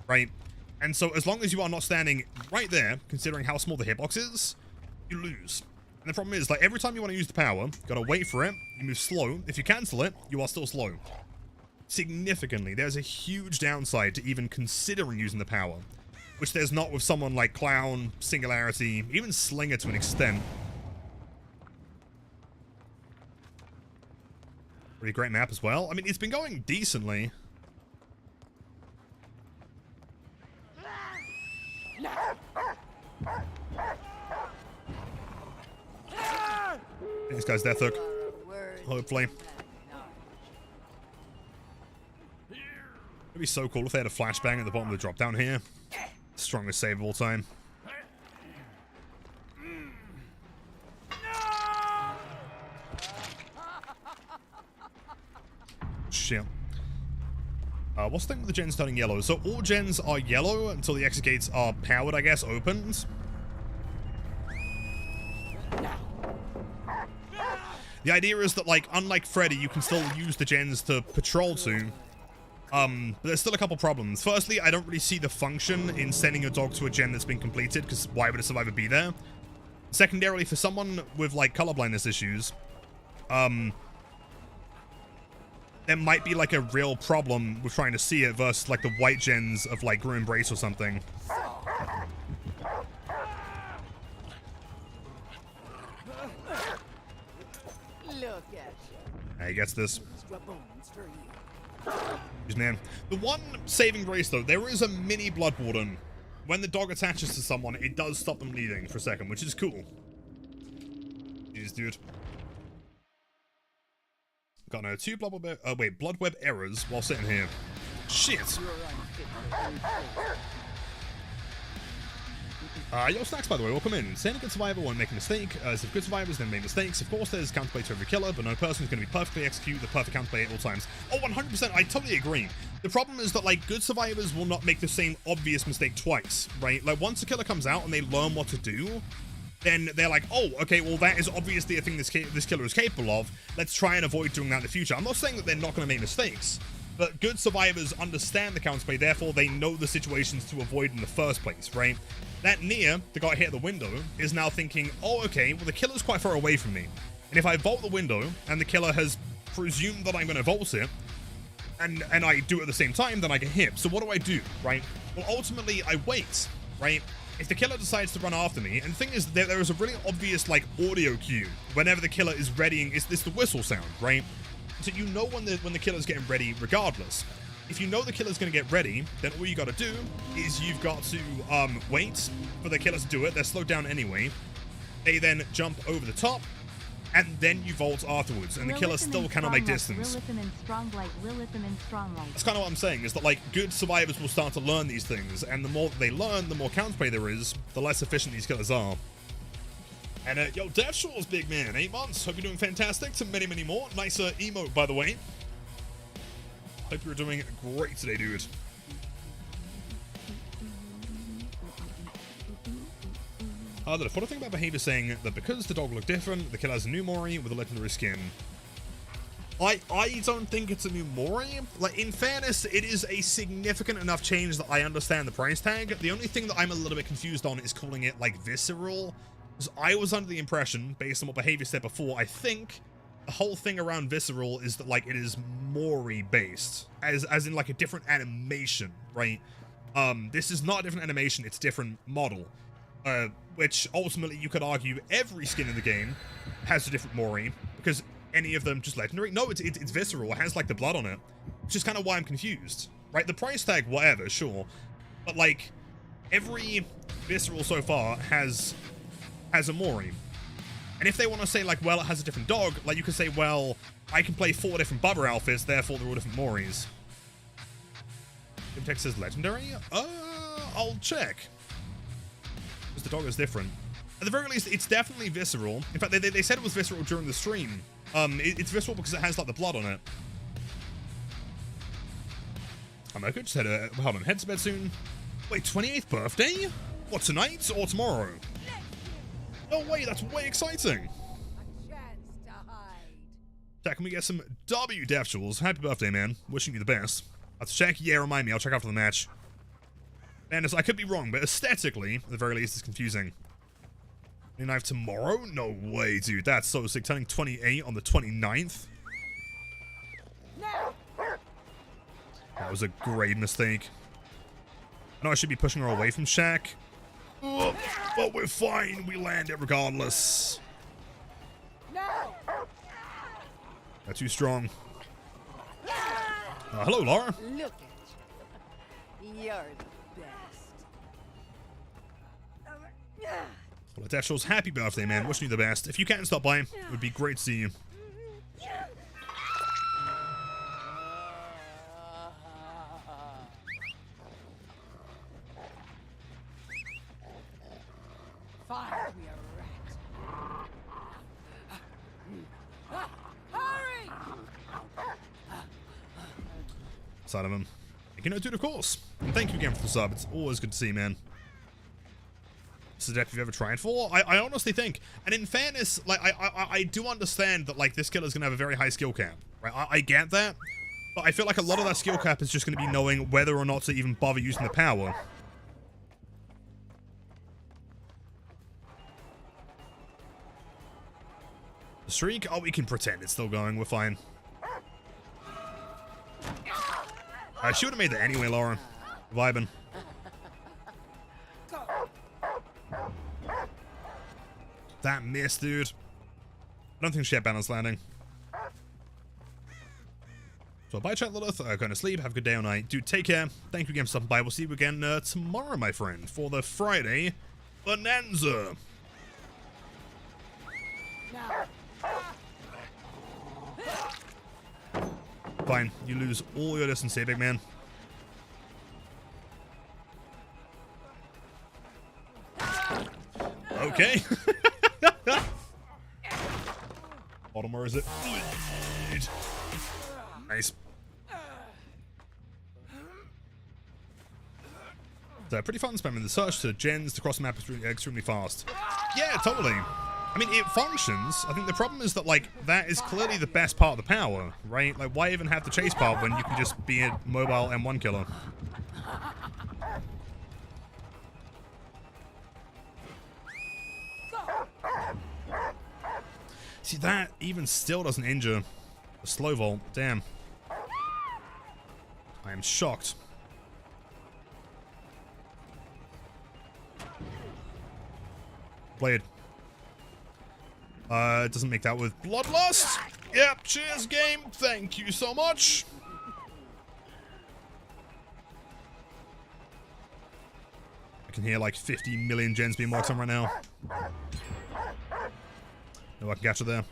right? And so as long as you are not standing right there, considering how small the hitbox is, you lose. And the problem is, like, every time you want to use the power, you got to wait for it, you move slow. If you cancel it, you are still slow. Significantly, there's a huge downside to even considering using the power, which there's not with someone like Clown, Singularity, even Slinger to an extent. Pretty great map as well. I mean, it's been going decently. This guy's death hook. Hopefully. It'd be so cool if they had a flashbang at the bottom of the drop down here. Strongest save of all time. Shit. What's the thing with the gens turning yellow? So all gens are yellow until the exit gates are powered, I guess, opened. The idea is that, like, unlike Freddy, you can still use the gens to patrol to. But there's still a couple problems. Firstly, I don't really see the function in sending your dog to a gen that's been completed, because why would a survivor be there? Secondarily, for someone with, like, colorblindness issues, there might be, like, a real problem with trying to see it versus, like, the white gens of, like, Grim Embrace or something. Look at you. He gets this. Man. The one saving grace, though, there is a mini blood warden. When the dog attaches to someone, it does stop them bleeding for a second, which is cool. Jeez, dude. Got no 2 blood web errors while sitting here. Shit. Yo, Snacks, by the way, welcome in. Saying a good survivor won't make a mistake. As if good survivors then make mistakes, of course there's counterplay to every killer, but no person is going to be perfectly execute the perfect counterplay at all times. Oh, 100%, I totally agree. The problem is that, like, good survivors will not make the same obvious mistake twice, right? Like, once a killer comes out and they learn what to do, then they're like, oh, okay, well, that is obviously a thing this killer is capable of. Let's try and avoid doing that in the future. I'm not saying that they're not going to make mistakes, but good survivors understand the counterplay, therefore they know the situations to avoid in the first place, right? That Nia, the guy here at the window, is now thinking, oh, okay, well, the killer's quite far away from me. And if I vault the window, and the killer has presumed that I'm going to vault it, and I do it at the same time, then I get hit. So what do, right? Well, ultimately, I wait, right? If the killer decides to run after me, and the thing is, there is a really obvious, like, audio cue whenever the killer is readying, it's the whistle sound, right? So you know when the killer's getting ready regardless. If you know the killer's going to get ready, then all you got to do is you've got to wait for the killer to do it. They're slowed down anyway. They then jump over the top, and then you vault afterwards, and the killer still cannot make distance. That's kind of what I'm saying, is that, like, good survivors will start to learn these things, and the more they learn, the more counterplay there is, the less efficient these killers are. And, yo, Death Shaw's big man, 8 months. Hope you're doing fantastic. To many, many more. Nice emote, by the way. Hope you're doing great today, dude. The funny thing about behavior saying that because the dog looked different, the killer has a new Mori with a legendary skin. I don't think it's a new Mori. Like, in fairness, it is a significant enough change that I understand the price tag. The only thing that I'm a little bit confused on is calling it, like, visceral. Because I was under the impression, based on what behavior said before, I think the whole thing around visceral is that, like, it is Mori based, as in, like, a different animation, right? This is not a different animation, it's a different model, which ultimately you could argue every skin in the game has a different Mori, because any of them just legendary? No, it's visceral. It has like the blood on it, which is kind of why I'm confused. Right, the price tag, whatever, sure, but like every visceral so far has a Mori. And if they want to say like, well, it has a different dog, like you could say, well, I can play 4 different Bubba outfits, therefore they're all different Moris. Text says legendary? I'll check. Because the dog is different. At the very least, it's definitely visceral. In fact, they said it was visceral during the stream. It's visceral because it has like the blood on it. I'm okay, just head to bed soon. Wait, 28th birthday? What, tonight or tomorrow? No way, that's way exciting. A chance to hide. Jack, can we get some W Death Jewels? Happy birthday, man. Wishing you the best. Let's check. Yeah, remind me. I'll check after the match. Man, I could be wrong, but aesthetically, at the very least, it's confusing. New knife tomorrow? No way, dude. That's so sick. Turning 28 on the 29th. That was a great mistake. I know I should be pushing her away from Shaq. Oh, but we're fine. We land it regardless. They're too strong. Hello, Laura. Look at you. You're the best. Well, Death Show's happy birthday, man. Wishing you the best. If you can stop by, it would be great to see you. Find me a rat. Hurry! Side of him. You know, dude, of course. And thank you again for the sub. It's always good to see you, man. This is a deck you've ever tried for? I honestly think, and in fairness, like, I do understand that, like, this killer's gonna have a very high skill cap, right? I get that, but I feel like a lot of that skill cap is just gonna be knowing whether or not to even bother using the power. The streak? Oh, we can pretend it's still going. We're fine. She would have made that anyway, Laura. Vibing. That miss, dude. I don't think she had balance landing. So bye, chat, Lilith. Going to sleep. Have a good day or night. Dude, take care. Thank you again for stopping by. We'll see you again tomorrow, my friend, for the Friday Bonanza. Fine. You lose all your distance here, big man. Okay. Bottom, where is it? Nice. So pretty fun spamming the search to gens to cross the map extremely fast. Yeah, totally. I mean, it functions. I think the problem is that, like, that is clearly the best part of the power, right? Like, why even have the chase part when you can just be a mobile M1 killer? See, that even still doesn't injure the slow vault. Damn. I am shocked. Blade. It doesn't make that with Bloodlust. Yep, cheers, game. Thank you so much. I can hear like 50 million gens being walked on right now. No, I can catch her there.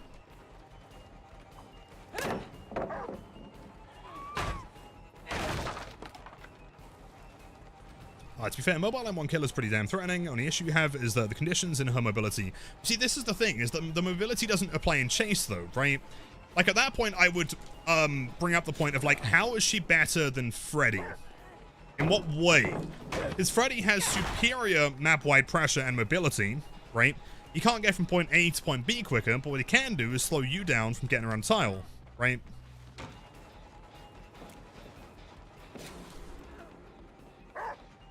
To be fair, mobile M1 kill is pretty damn threatening. Only issue you have is the conditions in her mobility. See, this is the thing, is that the mobility doesn't apply in chase, though, right? Like, at that point, I would bring up the point of, like, how is she better than Freddy? In what way? Because Freddy has superior map-wide pressure and mobility, right? He can't get from point A to point B quicker, but what he can do is slow you down from getting around tile, right?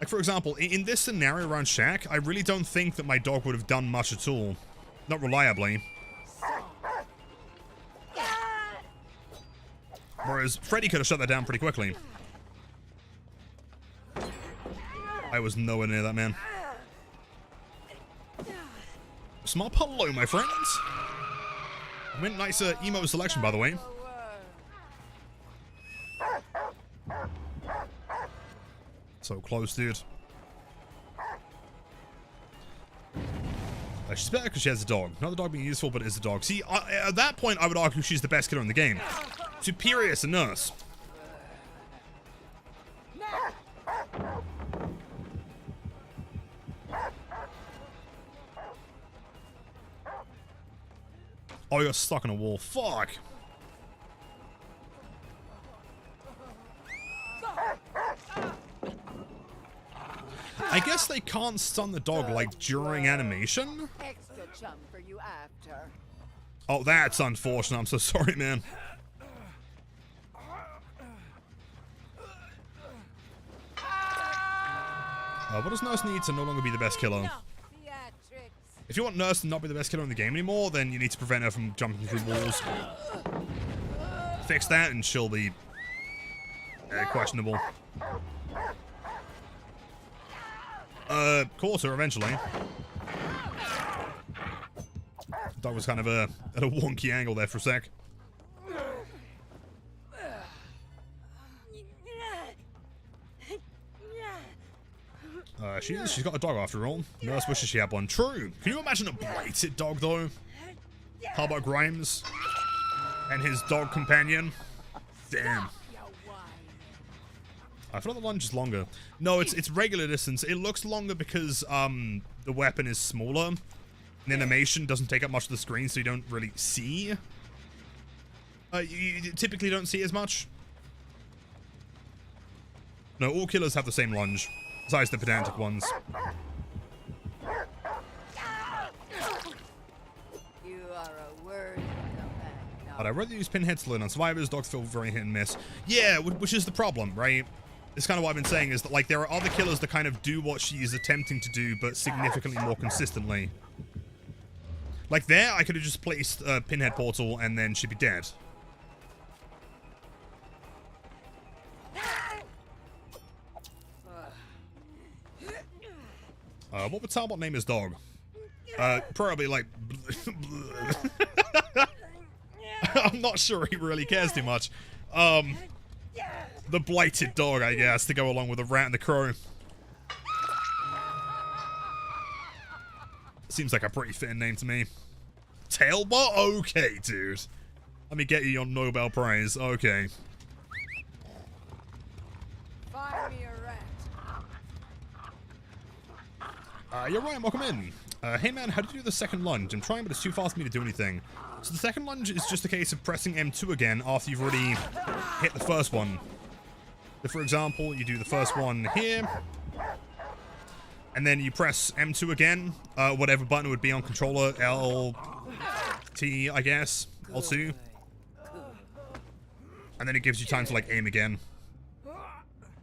Like, for example, in this scenario around Shaq, I really don't think that my dog would have done much at all. Not reliably. Whereas Freddy could have shut that down pretty quickly. I was nowhere near that, man. Small hello, my friends. I mean, nice emo selection, by the way. So close, dude. She's better because she has a dog. Not the dog being useful, but it is a dog. See, at that point, I would argue she's the best killer in the game. Superior as a nurse. Oh, you're stuck on a wall. Fuck. I guess they can't stun the dog, like, during animation? Extra chum for you after. Oh, that's unfortunate. I'm so sorry, man. What does Nurse need to no longer be the best killer? If you want Nurse to not be the best killer in the game anymore, then you need to prevent her from jumping through walls. Fix that and she'll be questionable. Caught her eventually. Dog was kind of at a wonky angle there for a sec. She's got a dog after all. Nurse wishes she had one. True. Can you imagine a blighted dog though? How about Grimes and his dog companion? Damn. I thought the lunge is longer. No, it's regular distance. It looks longer because the weapon is smaller. And animation doesn't take up much of the screen, so you don't really see. You typically don't see as much. No, all killers have the same lunge, besides the pedantic ones. You are a word companion. But I'd rather use pinheads to learn on survivors. Dogs feel very hit and miss. Yeah, which is the problem, right? It's kind of what I've been saying is that, like, there are other killers that kind of do what she is attempting to do, but significantly more consistently. Like there, I could have just placed a pinhead portal and then she'd be dead. What would Talbot name his dog? Probably like... I'm not sure he really cares too much. The blighted dog, I guess, to go along with the rat and the crow. Seems like a pretty fitting name to me. Tailbot? Okay, dude. Let me get you your Nobel Prize. Okay. Find me a rat. You're right, welcome in. Hey man, how do you do the second lunge? I'm trying, but it's too fast for me to do anything. So the second lunge is just a case of pressing M2 again after you've already hit the first one. So for example, you do the first one here. And then you press M2 again, whatever button it would be on controller, LT, I guess, L2. And then it gives you time to, like, aim again.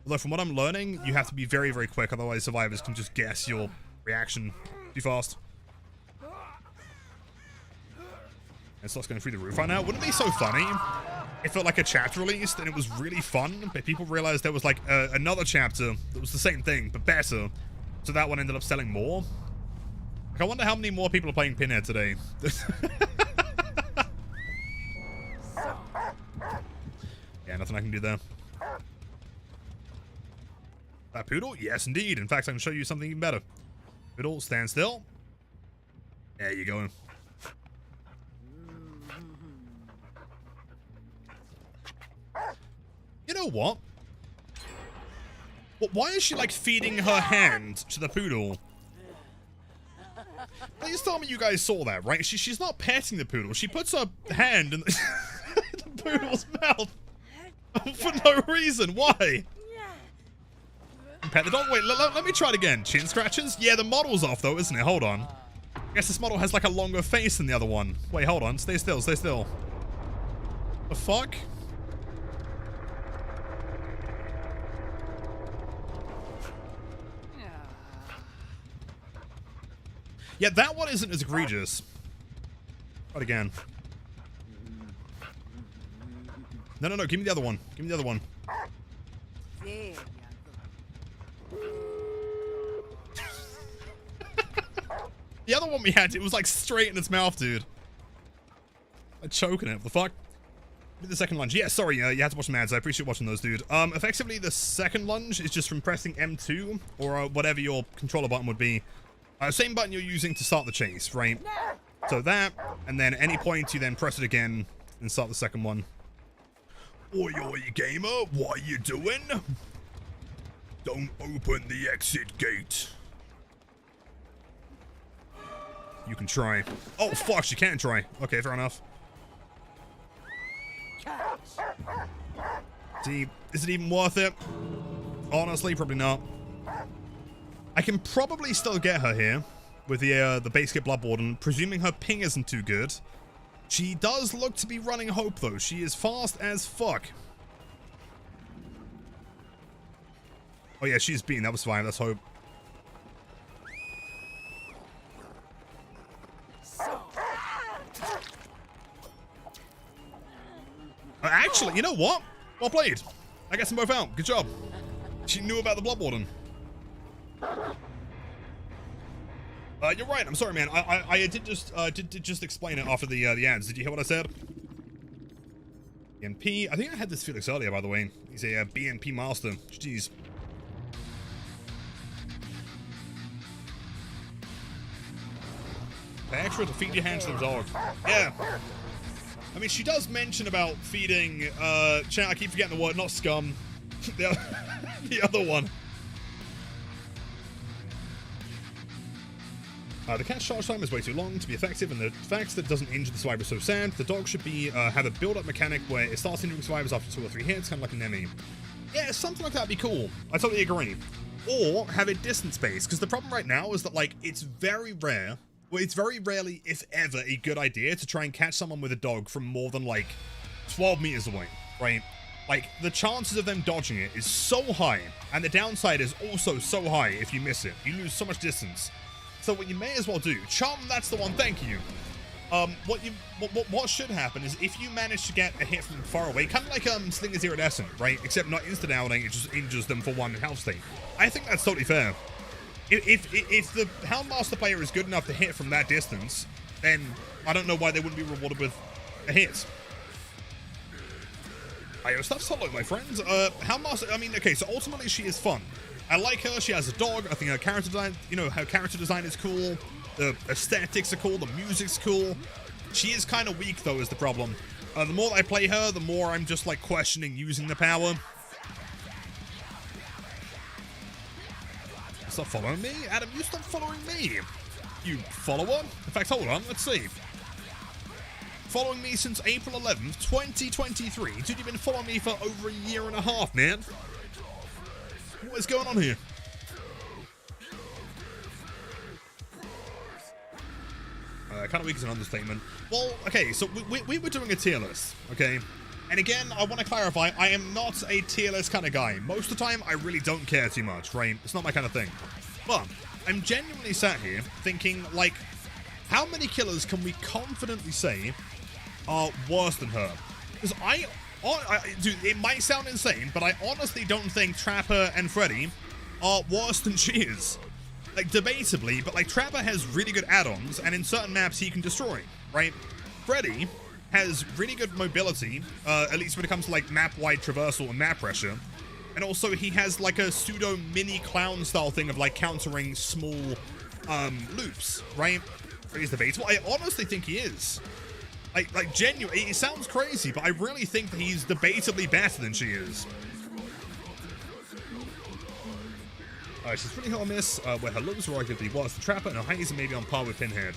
Although from what I'm learning, you have to be very, very quick, otherwise survivors can just guess your reaction too fast. And starts going through the roof right now. Wouldn't it be so funny if it, like, a chapter released and it was really fun, but people realized there was, like, another chapter that was the same thing, but better. So that one ended up selling more. Like, I wonder how many more people are playing Pinhead today. Yeah, nothing I can do there. That poodle? Yes, indeed. In fact, I can show you something even better. Poodle, stand still. There you go. You know what? Why is she, like, feeding her hand to the poodle? Please tell me you guys saw that, right? She's not petting the poodle. She puts her hand in the poodle's mouth for no reason. Why? Pet the dog? Wait, let me try it again. Chin scratches? Yeah, the model's off, though, isn't it? Hold on. I guess this model has, like, a longer face than the other one. Wait, hold on. Stay still, stay still. The fuck? Yeah, that one isn't as egregious. Try it again. No, give me the other one. Give me the other one. The other one we had, it was like straight in its mouth, dude. Choking it. What the fuck? The second lunge. Yeah, sorry, you had to watch some ads. I appreciate watching those, dude. Effectively, the second lunge is just from pressing M2 or whatever your controller button would be. Same button you're using to start the chase, right? So that, and then any point you then press it again and start the second one. Oi, oi, gamer, what are you doing? Don't open the exit gate. You can try. Oh, fuck, she can't try. Okay, fair enough. See, is it even worth it? Honestly, probably not. I can probably still get her here with the base kit Blood Warden, presuming her ping isn't too good. She does look to be running Hope, though. She is fast as fuck. Oh, yeah, she's beaten. That was fine. That's Hope. Actually, you know what? Well played. I got them both out. Good job. She knew about the Blood Warden. You're right. I'm sorry, man. I did just explain it after the ads. Did you hear what I said? BNP. I think I had this Felix earlier, by the way. He's a BNP master. Jeez. Pay extra to feed your hands to the dog. Yeah. I mean, she does mention about feeding, chat, I keep forgetting the word, not scum. The other one. The cat's charge time is way too long to be effective, and the fact that it doesn't injure the survivor is so sad. The dog should be, have a build-up mechanic where it starts injuring survivors after 2 or 3 hits, kind of like an Emmy. Yeah, something like that would be cool. I totally agree. Or have it distance-based, because the problem right now is that, like, it's very rare. Well, it's very rarely, if ever, a good idea to try and catch someone with a dog from more than, like, 12 meters away, right? Like, the chances of them dodging it is so high, and the downside is also so high if you miss it. You lose so much distance. So what you may as well do, Chum, that's the one, thank you. What should happen is if you manage to get a hit from far away, kind of like Slinger's Iridescent, right? Except not instant-outing, it just injures them for 1 health state. I think that's totally fair. If the Houndmaster player is good enough to hit from that distance, then I don't know why they wouldn't be rewarded with a hit. Ayo, stuff solo, my friends. Houndmaster, I mean, okay, so ultimately she is fun. I like her, she has a dog, I think her character design, you know, her character design is cool, the aesthetics are cool, the music's cool. She is kind of weak, though, is the problem. The more I play her, the more I'm just, like, questioning using the power. Stop following me? Adam, you stop following me! You follower? In fact, hold on, let's see. Following me since April 11th, 2023. Dude, you've been following me for over 1.5 years, man. What is going on here? Kind of weak is an understatement. Well, okay, so we were doing a tier list, okay? And again, I want to clarify, I am not a tier list kind of guy. Most of the time, I really don't care too much, right? It's not my kind of thing. But I'm genuinely sat here thinking, like, how many killers can we confidently say are worse than her? Because dude, it might sound insane, but I honestly don't think Trapper and Freddy are worse than she is. Like, debatably, but, like, Trapper has really good add-ons, and in certain maps he can destroy, right? Freddy has really good mobility, at least when it comes to, like, map-wide traversal and map pressure. And also, he has, like, a pseudo-mini clown-style thing of, like, countering small, loops, right? Freddy's debatable. I honestly think he is. Like, genuinely, it sounds crazy, but I really think that he's debatably better than she is. She's really hit or miss, where her looks were arguably worse than Trapper, and her highs are maybe on par with Pinhead.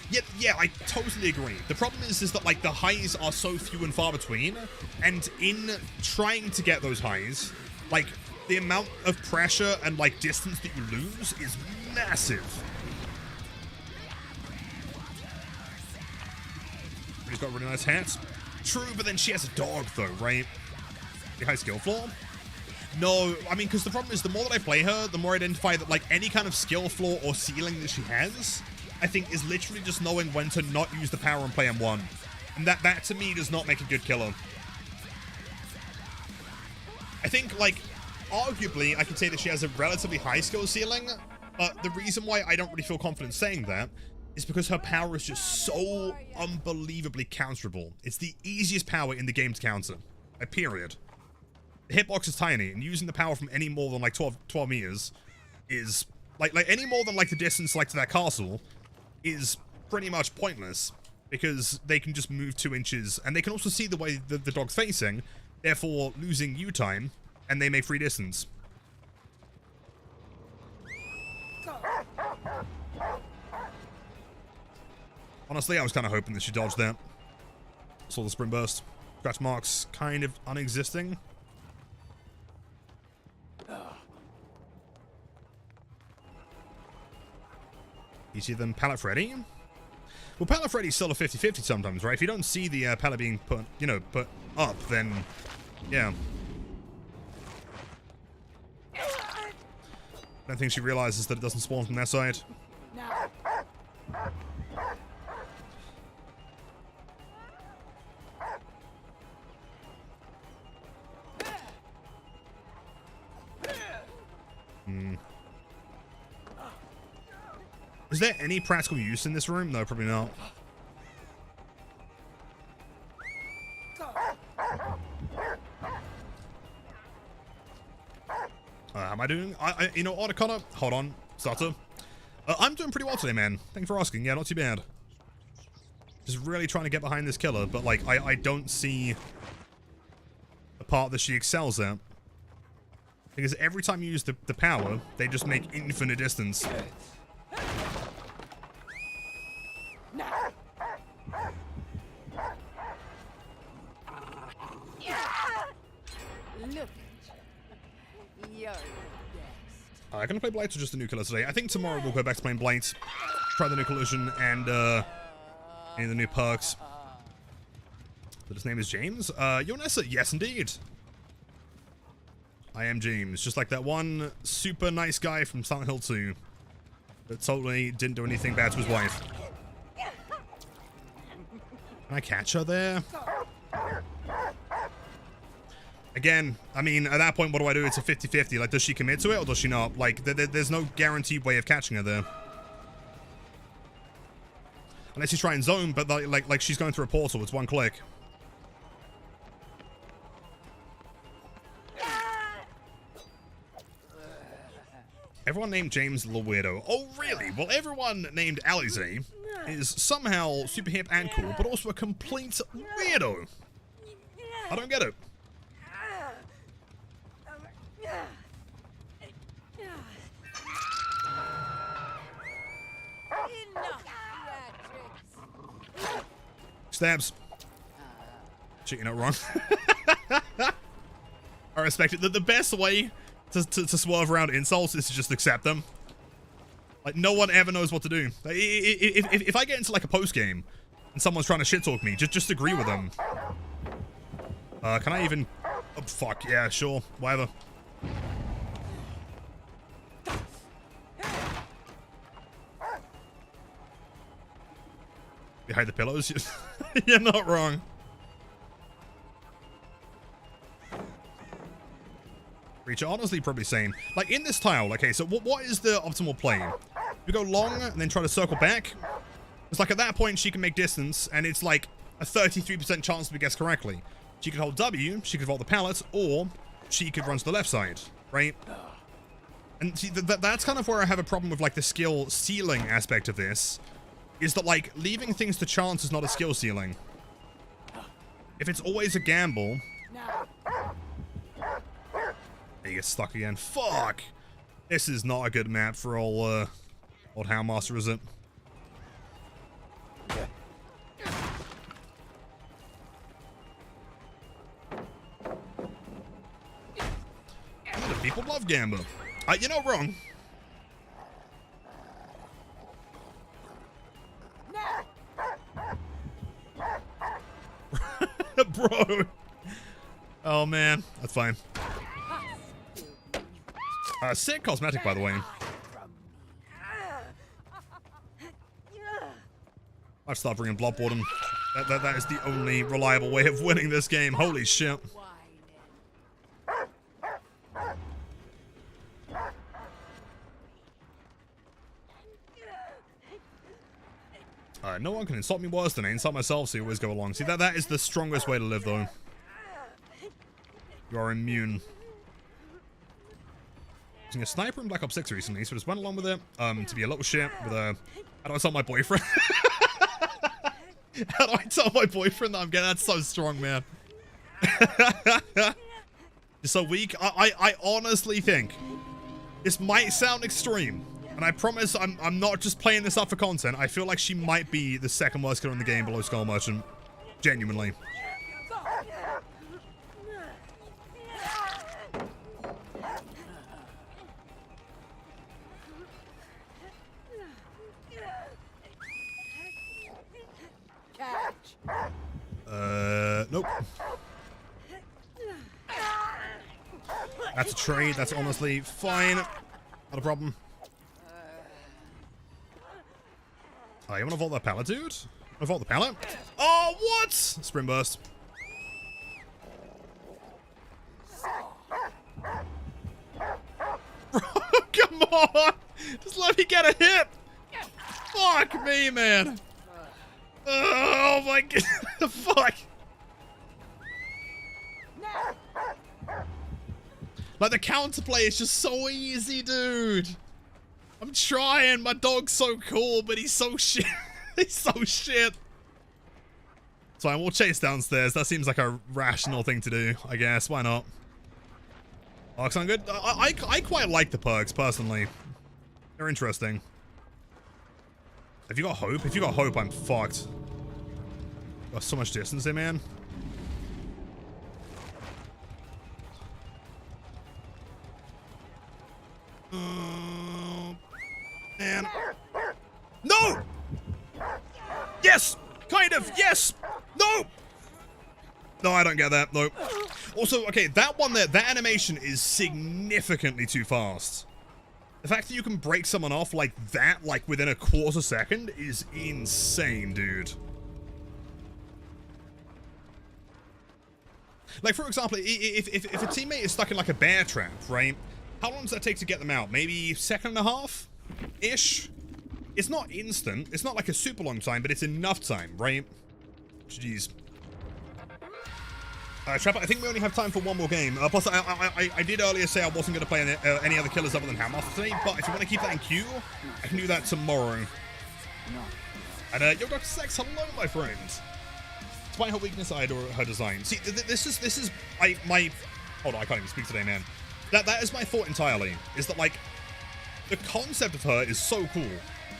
Yeah, I totally agree. The problem is that, like, the highs are so few and far between, and in trying to get those highs, like, the amount of pressure and, like, distance that you lose is massive. She's got really nice hats. True, but then she has a dog, though, right? The high skill flaw? No, I mean, because the problem is the more that I play her, the more I identify that, like, any kind of skill flaw or ceiling that she has, I think is literally just knowing when to not use the power and play M1. And that to me does not make a good killer. I think, like, arguably, I could say that she has a relatively high skill ceiling, but the reason why I don't really feel confident saying that is because her power is just so unbelievably counterable. It's the easiest power in the game to counter. Period. The hitbox is tiny, and using the power from any more than like 12 meters is like any more than like the distance like to that castle is pretty much pointless, because they can just move 2 inches, and they can also see the way the dog's facing, therefore losing you time, and they make free distance. Honestly, I was kind of hoping that she dodged that. Saw the sprint burst. Scratch marks kind of unexisting. You see them pallet Freddy? Well, pallet Freddy's still a 50-50 sometimes, right? If you don't see the pallet being put, put up, then, yeah. I don't think she realizes that it doesn't spawn from that side. Is there any practical use in this room? No, probably not. How am I doing? You know, Otaconna, hold on, Starter. I'm doing pretty well today, man. Thank you for asking. Yeah, not too bad. Just really trying to get behind this killer, but like, I don't see the part that she excels at. Because every time you use the power, they just make infinite distance. Look, you're the best. I'm gonna play Blight or just the new killer today. I think tomorrow we'll go back to playing Blight, try the new collision and the new perks. But his name is James. Yonessa, yes indeed. I am James, just like that one super nice guy from Silent Hill 2 that totally didn't do anything bad to his wife. Can I catch her there? Again, I mean, at that point, what do I do? It's a 50-50. Like, does she commit to it or does she not? Like, there's no guaranteed way of catching her there. Unless you try and zone, but like she's going through a portal. It's one click. Everyone named James a little weirdo. Oh, really? Well, everyone named Alize is somehow super hip and cool, but also a complete weirdo. I don't get it. Stabs. Shit, you're not wrong. I respect it. The best way to swerve around insults is to just accept them. Like, no one ever knows what to do. Like, if I get into like a post game and someone's trying to shit talk me, just agree with them. Can I even? Oh, fuck yeah, sure, whatever. Behind the pillows, you're not wrong. Reacher, honestly, probably same. Like, in this tile, okay, so what is the optimal play? You go long and then try to circle back. It's like at that point, she can make distance, and it's like a 33% chance to be guessed correctly. She could hold W, she could hold the pallet, or she could run to the left side, right? And see, that's kind of where I have a problem with, like, the skill ceiling aspect of this, is that, like, leaving things to chance is not a skill ceiling. If it's always a gamble... He gets stuck again. Fuck! This is not a good map for old Houndmaster, is it? The people love gamble. You're not wrong. Bro. Oh, man. That's fine. Sick cosmetic, by the way. I've stopped bringing Blood Warden. That is the only reliable way of winning this game. Holy shit. No one can insult me worse than I insult myself, so you always go along. See, that is the strongest way to live, though. You are immune. Using a sniper in Black Ops 6 recently, so just went along with it. To be a little shit with a... How do I tell my boyfriend? How do I tell my boyfriend that I'm getting... That's so strong, man. You're so weak. I honestly think this might sound extreme, and I promise I'm not just playing this up for content. I feel like she might be the second worst killer in the game below Skull Merchant. Genuinely. Nope. That's a trade. That's honestly fine. Not a problem. Oh, you want to vault that pallet, dude? Want to vault the pallet? Oh, what? Spring burst. Come on! Just let me get a hit! Fuck me, man! Oh my god! Fuck! Like, the counterplay is just so easy, dude! I'm trying, my dog's so cool, but he's so shit. He's so shit. So we'll chase downstairs. That seems like a rational thing to do, I guess. Why not? Oh, sound good? I quite like the perks, personally. They're interesting. Have you got hope? If you got hope, I'm fucked. Got so much distance there, man. Man. No! Yes! Kind of! Yes! No! No, I don't get that. Nope. Also, okay, that one there, that animation is significantly too fast. The fact that you can break someone off like that, like within a quarter second, is insane, dude. Like, for example, if a teammate is stuck in like a bear trap, right? How long does that take to get them out? Maybe second and a half-ish? It's not instant. It's not like a super long time, but it's enough time, right? Jeez. Trapper, I think we only have time for one more game. Plus, I did earlier say I wasn't going to play any other killers other than Houndmaster today, but if you want to keep that in queue, I can do that tomorrow. And, yo, Dr. Sex, hello, my friend. Despite her weakness, I adore her design. See, this is my... Hold on, I can't even speak today, man. That is my thought entirely, is that, like, the concept of her is so cool.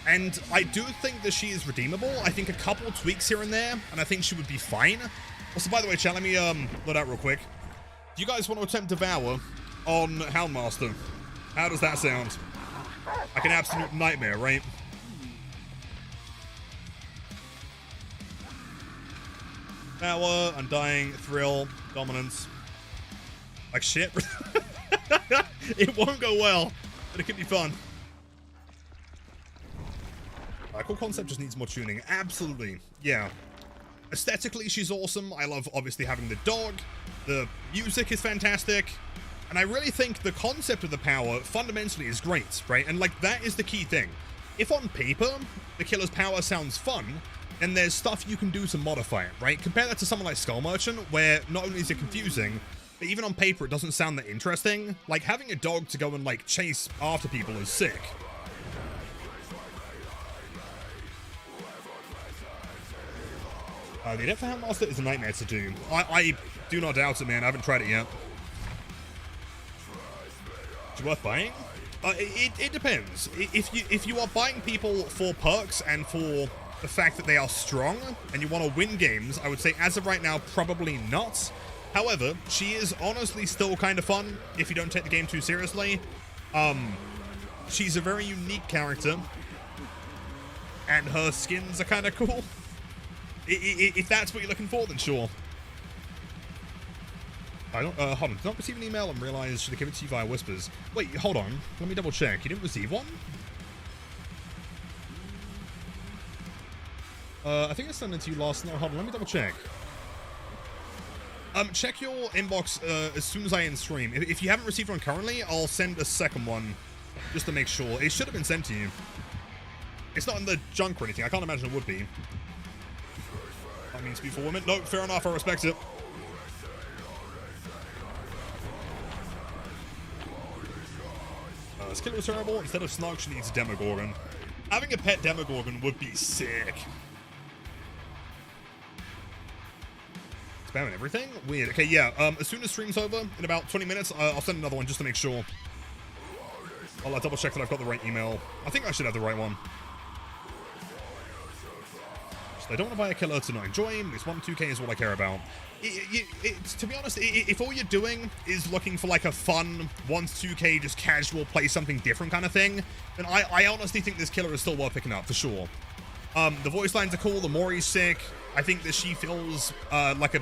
And I do think that she is redeemable. I think a couple tweaks here and there, and I think she would be fine. Also, by the way, chat, let me load out real quick. Do you guys want to attempt Devour on Houndmaster? How does that sound? Like an absolute nightmare, right? Power, Undying, Thrill, Dominance. Like shit. It won't go well, but it could be fun. Cool concept just needs more tuning. Absolutely. Yeah. Aesthetically, she's awesome. I love, obviously, having the dog. The music is fantastic. And I really think the concept of the power fundamentally is great, right? And, like, that is the key thing. If on paper, the killer's power sounds fun, then there's stuff you can do to modify it, right? Compare that to someone like Skull Merchant, where not only is it confusing, but even on paper, it doesn't sound that interesting. Like, having a dog to go and, like, chase after people is sick. The edit for Houndmaster is a nightmare to do. I do not doubt it, man. I haven't tried it yet. Is it worth buying? It depends. If you are buying people for perks and for the fact that they are strong and you want to win games, I would say as of right now, probably not. However, she is honestly still kind of fun if you don't take the game too seriously. She's a very unique character, and her skins are kind of cool. If that's what you're looking for, then sure. I don't, hold on. Did not receive an email and realize should I give it to you via whispers? Wait, hold on. Let me double check. You didn't receive one? I think I sent it to you last night. Hold on, let me double check. Check your inbox as soon as I end stream. If you haven't received one currently, I'll send a second one just to make sure. It should have been sent to you. It's not in the junk or anything. I can't imagine it would be. That means to be for women. No, fair enough. I respect it. This killer was terrible. Instead of Snug, she needs a Demogorgon. Having a pet Demogorgon would be sick. Spamming everything? Weird. Okay, yeah. As soon as stream's over, in about 20 minutes, I'll send another one just to make sure. I'll double check that I've got the right email. I think I should have the right one. So I don't want to buy a killer to not enjoy him. This 1-2K is what I care about. To be honest, if all you're doing is looking for like a fun 1-2K, just casual, play something different kind of thing, then I honestly think this killer is still worth picking up, for sure. The voice lines are cool. The Mori's sick. I think that she feels like a,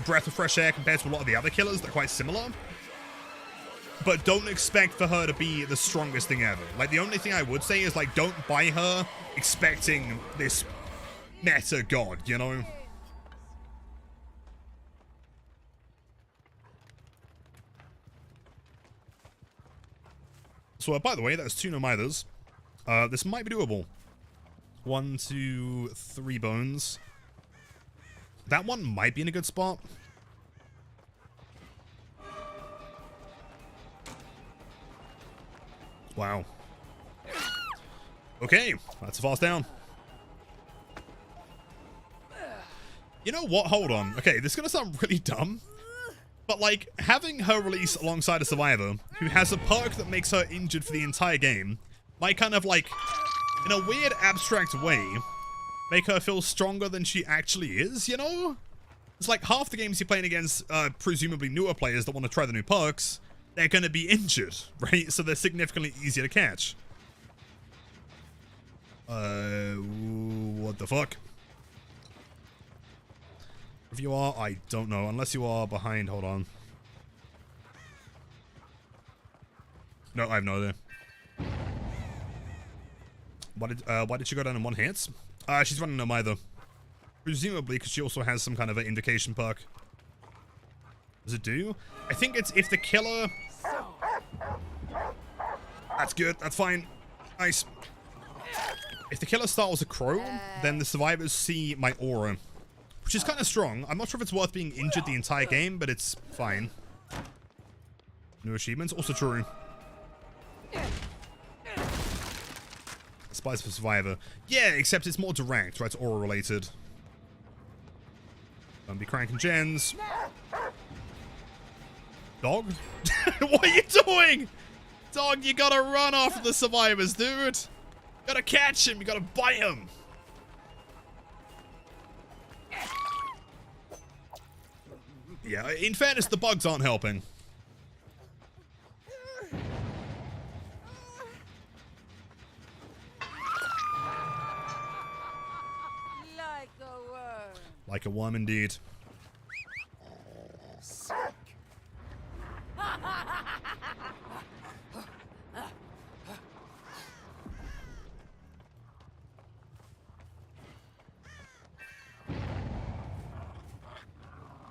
breath of fresh air compared to a lot of the other killers. They're quite similar. But don't expect for her to be the strongest thing ever. Like, the only thing I would say is, like, don't buy her expecting this meta god, you know? So, by the way, that's 2 no-mithers. This might be doable. 1, 2, 3 bones. That one might be in a good spot. Wow. Okay, that's a fast down. You know what? Hold on. Okay, this is gonna sound really dumb, but like having her release alongside a survivor who has a perk that makes her injured for the entire game might kind of like, in a weird abstract way, make her feel stronger than she actually is, you know? It's like half the games you're playing against presumably newer players that want to try the new perks, they're going to be injured, right? So they're significantly easier to catch. What the fuck? If you are, I don't know. Unless you are behind, hold on. No, I have no idea. Why did she go down in 1 hit? She's running no either. Presumably because she also has some kind of an indication perk. Does it do? I think it's if the killer... That's good. That's fine. Nice. If the killer startles a crow, then the survivors see my aura. Which is kind of strong. I'm not sure if it's worth being injured the entire game, but it's fine. New achievements. Also true. Spies for survivor. Yeah, except it's more direct, right? It's aura related. Don't be cranking gens. Dog? What are you doing? Dog, you gotta run after the survivors, dude. You gotta catch him. You gotta bite him. Yeah, in fairness, the bugs aren't helping. Like a worm. Like a worm indeed.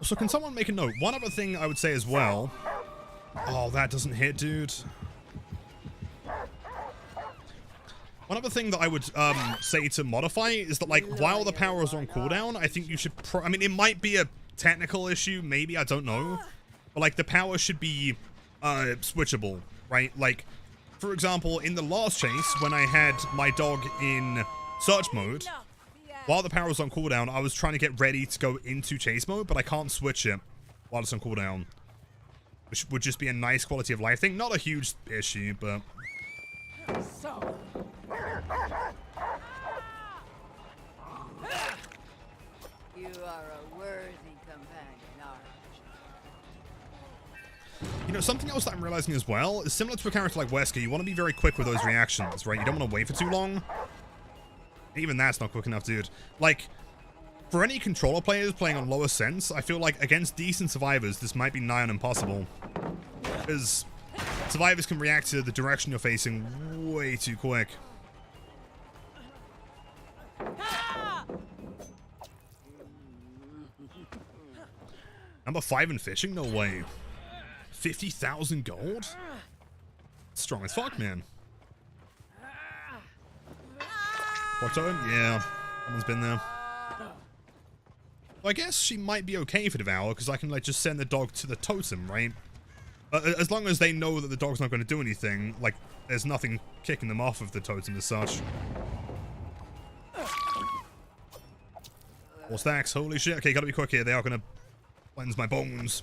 So can someone make a note? One other thing I would say as well. Oh, that doesn't hit, dude. One other thing that I would say to modify is that, like, while the power is on cooldown, I think you should I mean, it might be a technical issue, maybe, I don't know. But, like, the power should be switchable, right? Like, for example, in the last chase, when I had my dog in search mode, while the power was on cooldown, I was trying to get ready to go into chase mode, but I can't switch it while it's on cooldown. Which would just be a nice quality of life thing. Not a huge issue, but... So. You are a worthy companion, aren't you? You know, something else that I'm realizing as well is similar to a character like Wesker, you want to be very quick with those reactions, right? You don't want to wait for too long. Even that's not quick enough, dude. Like, for any controller players playing on lower sense, I feel like against decent survivors, this might be nigh on impossible. Because survivors can react to the direction you're facing way too quick. Number 5 in fishing? No way. 50,000 gold? Strong as fuck, man. Clock totem? Yeah. Someone's been there. Well, I guess she might be okay for Devour, because I can, like, just send the dog to the totem, right? As long as they know that the dog's not going to do anything, like, there's nothing kicking them off of the totem as such. 4 stacks, holy shit. Okay, gotta be quick here. They are going to cleanse my bones.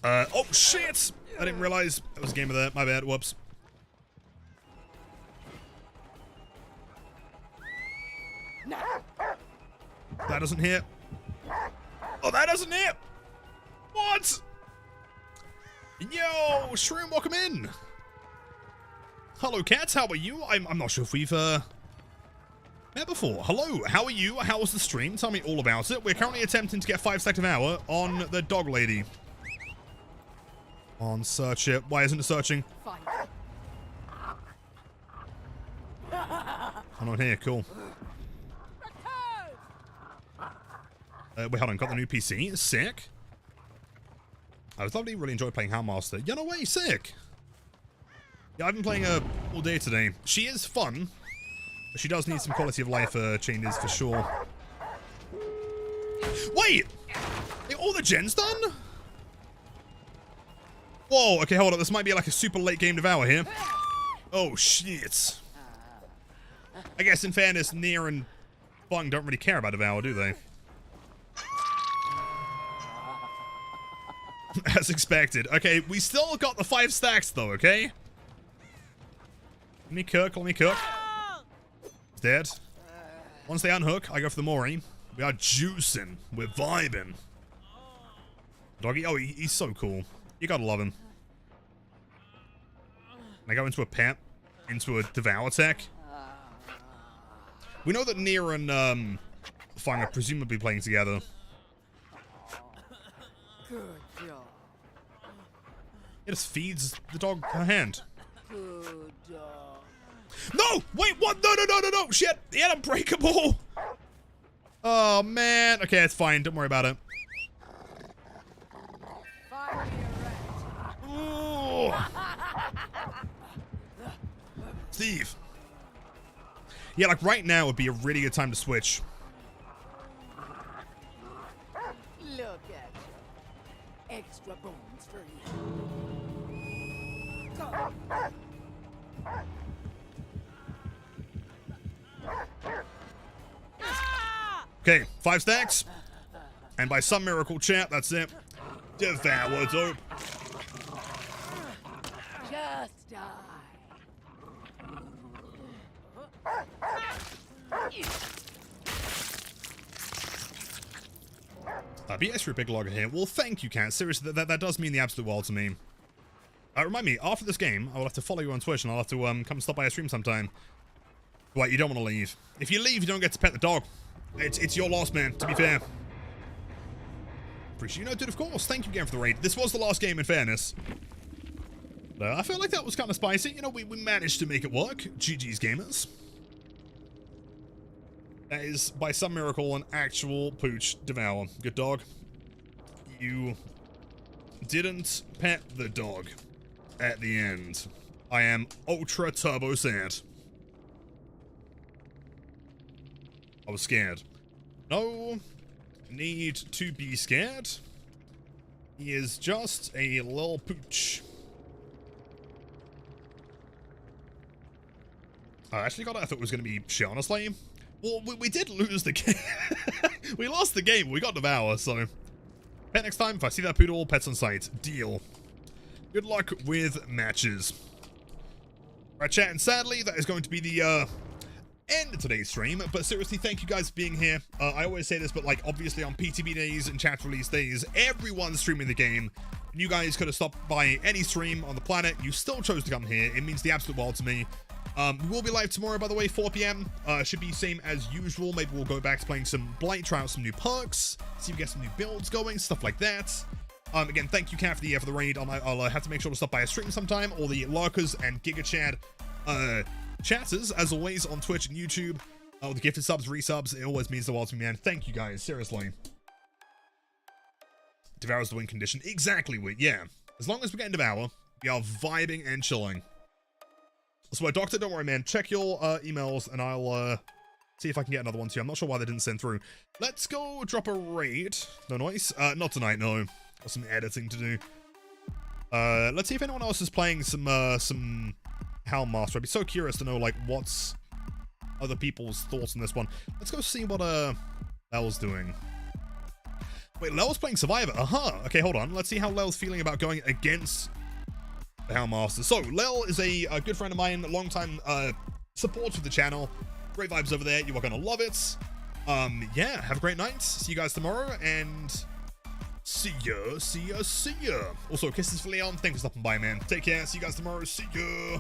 Oh, shit! I didn't realize that was a game of that. My bad, whoops. That doesn't hit. Oh, that doesn't hit! What? Yo, Shroom, welcome in. Hello, cats. How are you? I'm not sure if we've met before. Hello, how are you? How was the stream? Tell me all about it. We're currently attempting to get 5 stacks of hour on the dog lady. On search it. Why isn't it searching? I'm not here. Cool. Wait, hold on. Got the new PC. Sick. I was lovely. Really enjoyed playing Houndmaster. Yeah, no way. Sick. Yeah, I've been playing her all day today. She is fun, but she does need some quality of life changes for sure. Wait! Are all the gens done? Whoa, okay, hold on. This might be like a super late game Devour here. Oh, shit. I guess in fairness, Nier and Fung don't really care about Devour, do they? As expected. Okay, we still got the 5 stacks though, okay? Let me cook, let me cook. It's dead. Once they unhook, I go for the Mori. We are juicing. We're vibing. Doggy, oh, he's so cool. You gotta love him. Can I go into a pet? Into a Devour tech? We know that Nier and Fang are presumably playing together. Good job. It just feeds the dog her hand. Good dog. No! Wait, what? No, no, no, no, no! Shit! He had unbreakable! Oh, man. Okay, it's fine. Don't worry about it. Fire me Ooh. Steve. Yeah, like right now would be a really good time to switch. Look at you. Extra bones for you. Go. Okay, 5 stacks. And by some miracle, chat, that's it. Devour dope. Just die. BS for a big logger here. Well, thank you, Cat. Seriously, that does mean the absolute world to me. Remind me, after this game, I will have to follow you on Twitch and I'll have to come stop by a stream sometime. Right, you don't want to leave. If you leave, you don't get to pet the dog. It's your loss, man, to be fair. Appreciate you. No, dude, of course. Thank you again for the raid. This was the last game, in fairness. I felt like that was kind of spicy. You know, we managed to make it work. GG's, gamers. That is, by some miracle, an actual pooch Devour. Good dog. You didn't pet the dog at the end. I am ultra turbo sad. I was scared. No need to be scared. He is just a little pooch. I actually got it. I thought it was going to be shit, honestly. Well, we did lose the game. We lost the game. We got Devour, so... Pet next time. If I see that poodle, pets on sight. Deal. Good luck with matches. Right, chat, and sadly, that is going to be the, end of today's stream, but seriously, thank you guys for being here. I always say this, but like obviously on PTB days and chat release days, everyone's streaming the game. And you guys could have stopped by any stream on the planet. You still chose to come here. It means the absolute world to me. We will be live tomorrow, by the way, 4 p.m. Should be same as usual. Maybe we'll go back to playing some Blight, try out some new perks, see if we get some new builds going, stuff like that. Again, thank you, Kat, for the raid. I'll have to make sure to stop by a stream sometime. All the lurkers and Giga Chad chatters, as always, on Twitch and YouTube. The gifted subs, resubs, it always means the world to me, man. Thank you, guys. Seriously. Devour's the win condition. Exactly, yeah. As long as we're getting Devour, we are vibing and chilling. So, Doctor, don't worry, man. Check your emails, and I'll see if I can get another one to you. I'm not sure why they didn't send through. Let's go drop a raid. No noise. Not tonight, no. Got some editing to do. Let's see if anyone else is playing some Houndmaster. I'd be so curious to know, like, what's other people's thoughts on this one. Let's go see what Lel's doing. Wait, Lel's playing Survivor. Okay, hold on. Let's see how Lel's feeling about going against the Houndmaster. So, Lel is a good friend of mine, long-time supporter of the channel. Great vibes over there. You are gonna love it. Yeah, have a great night. See you guys tomorrow, and see ya. Also, kisses for Leon. Thanks for stopping by, man. Take care. See you guys tomorrow. See ya.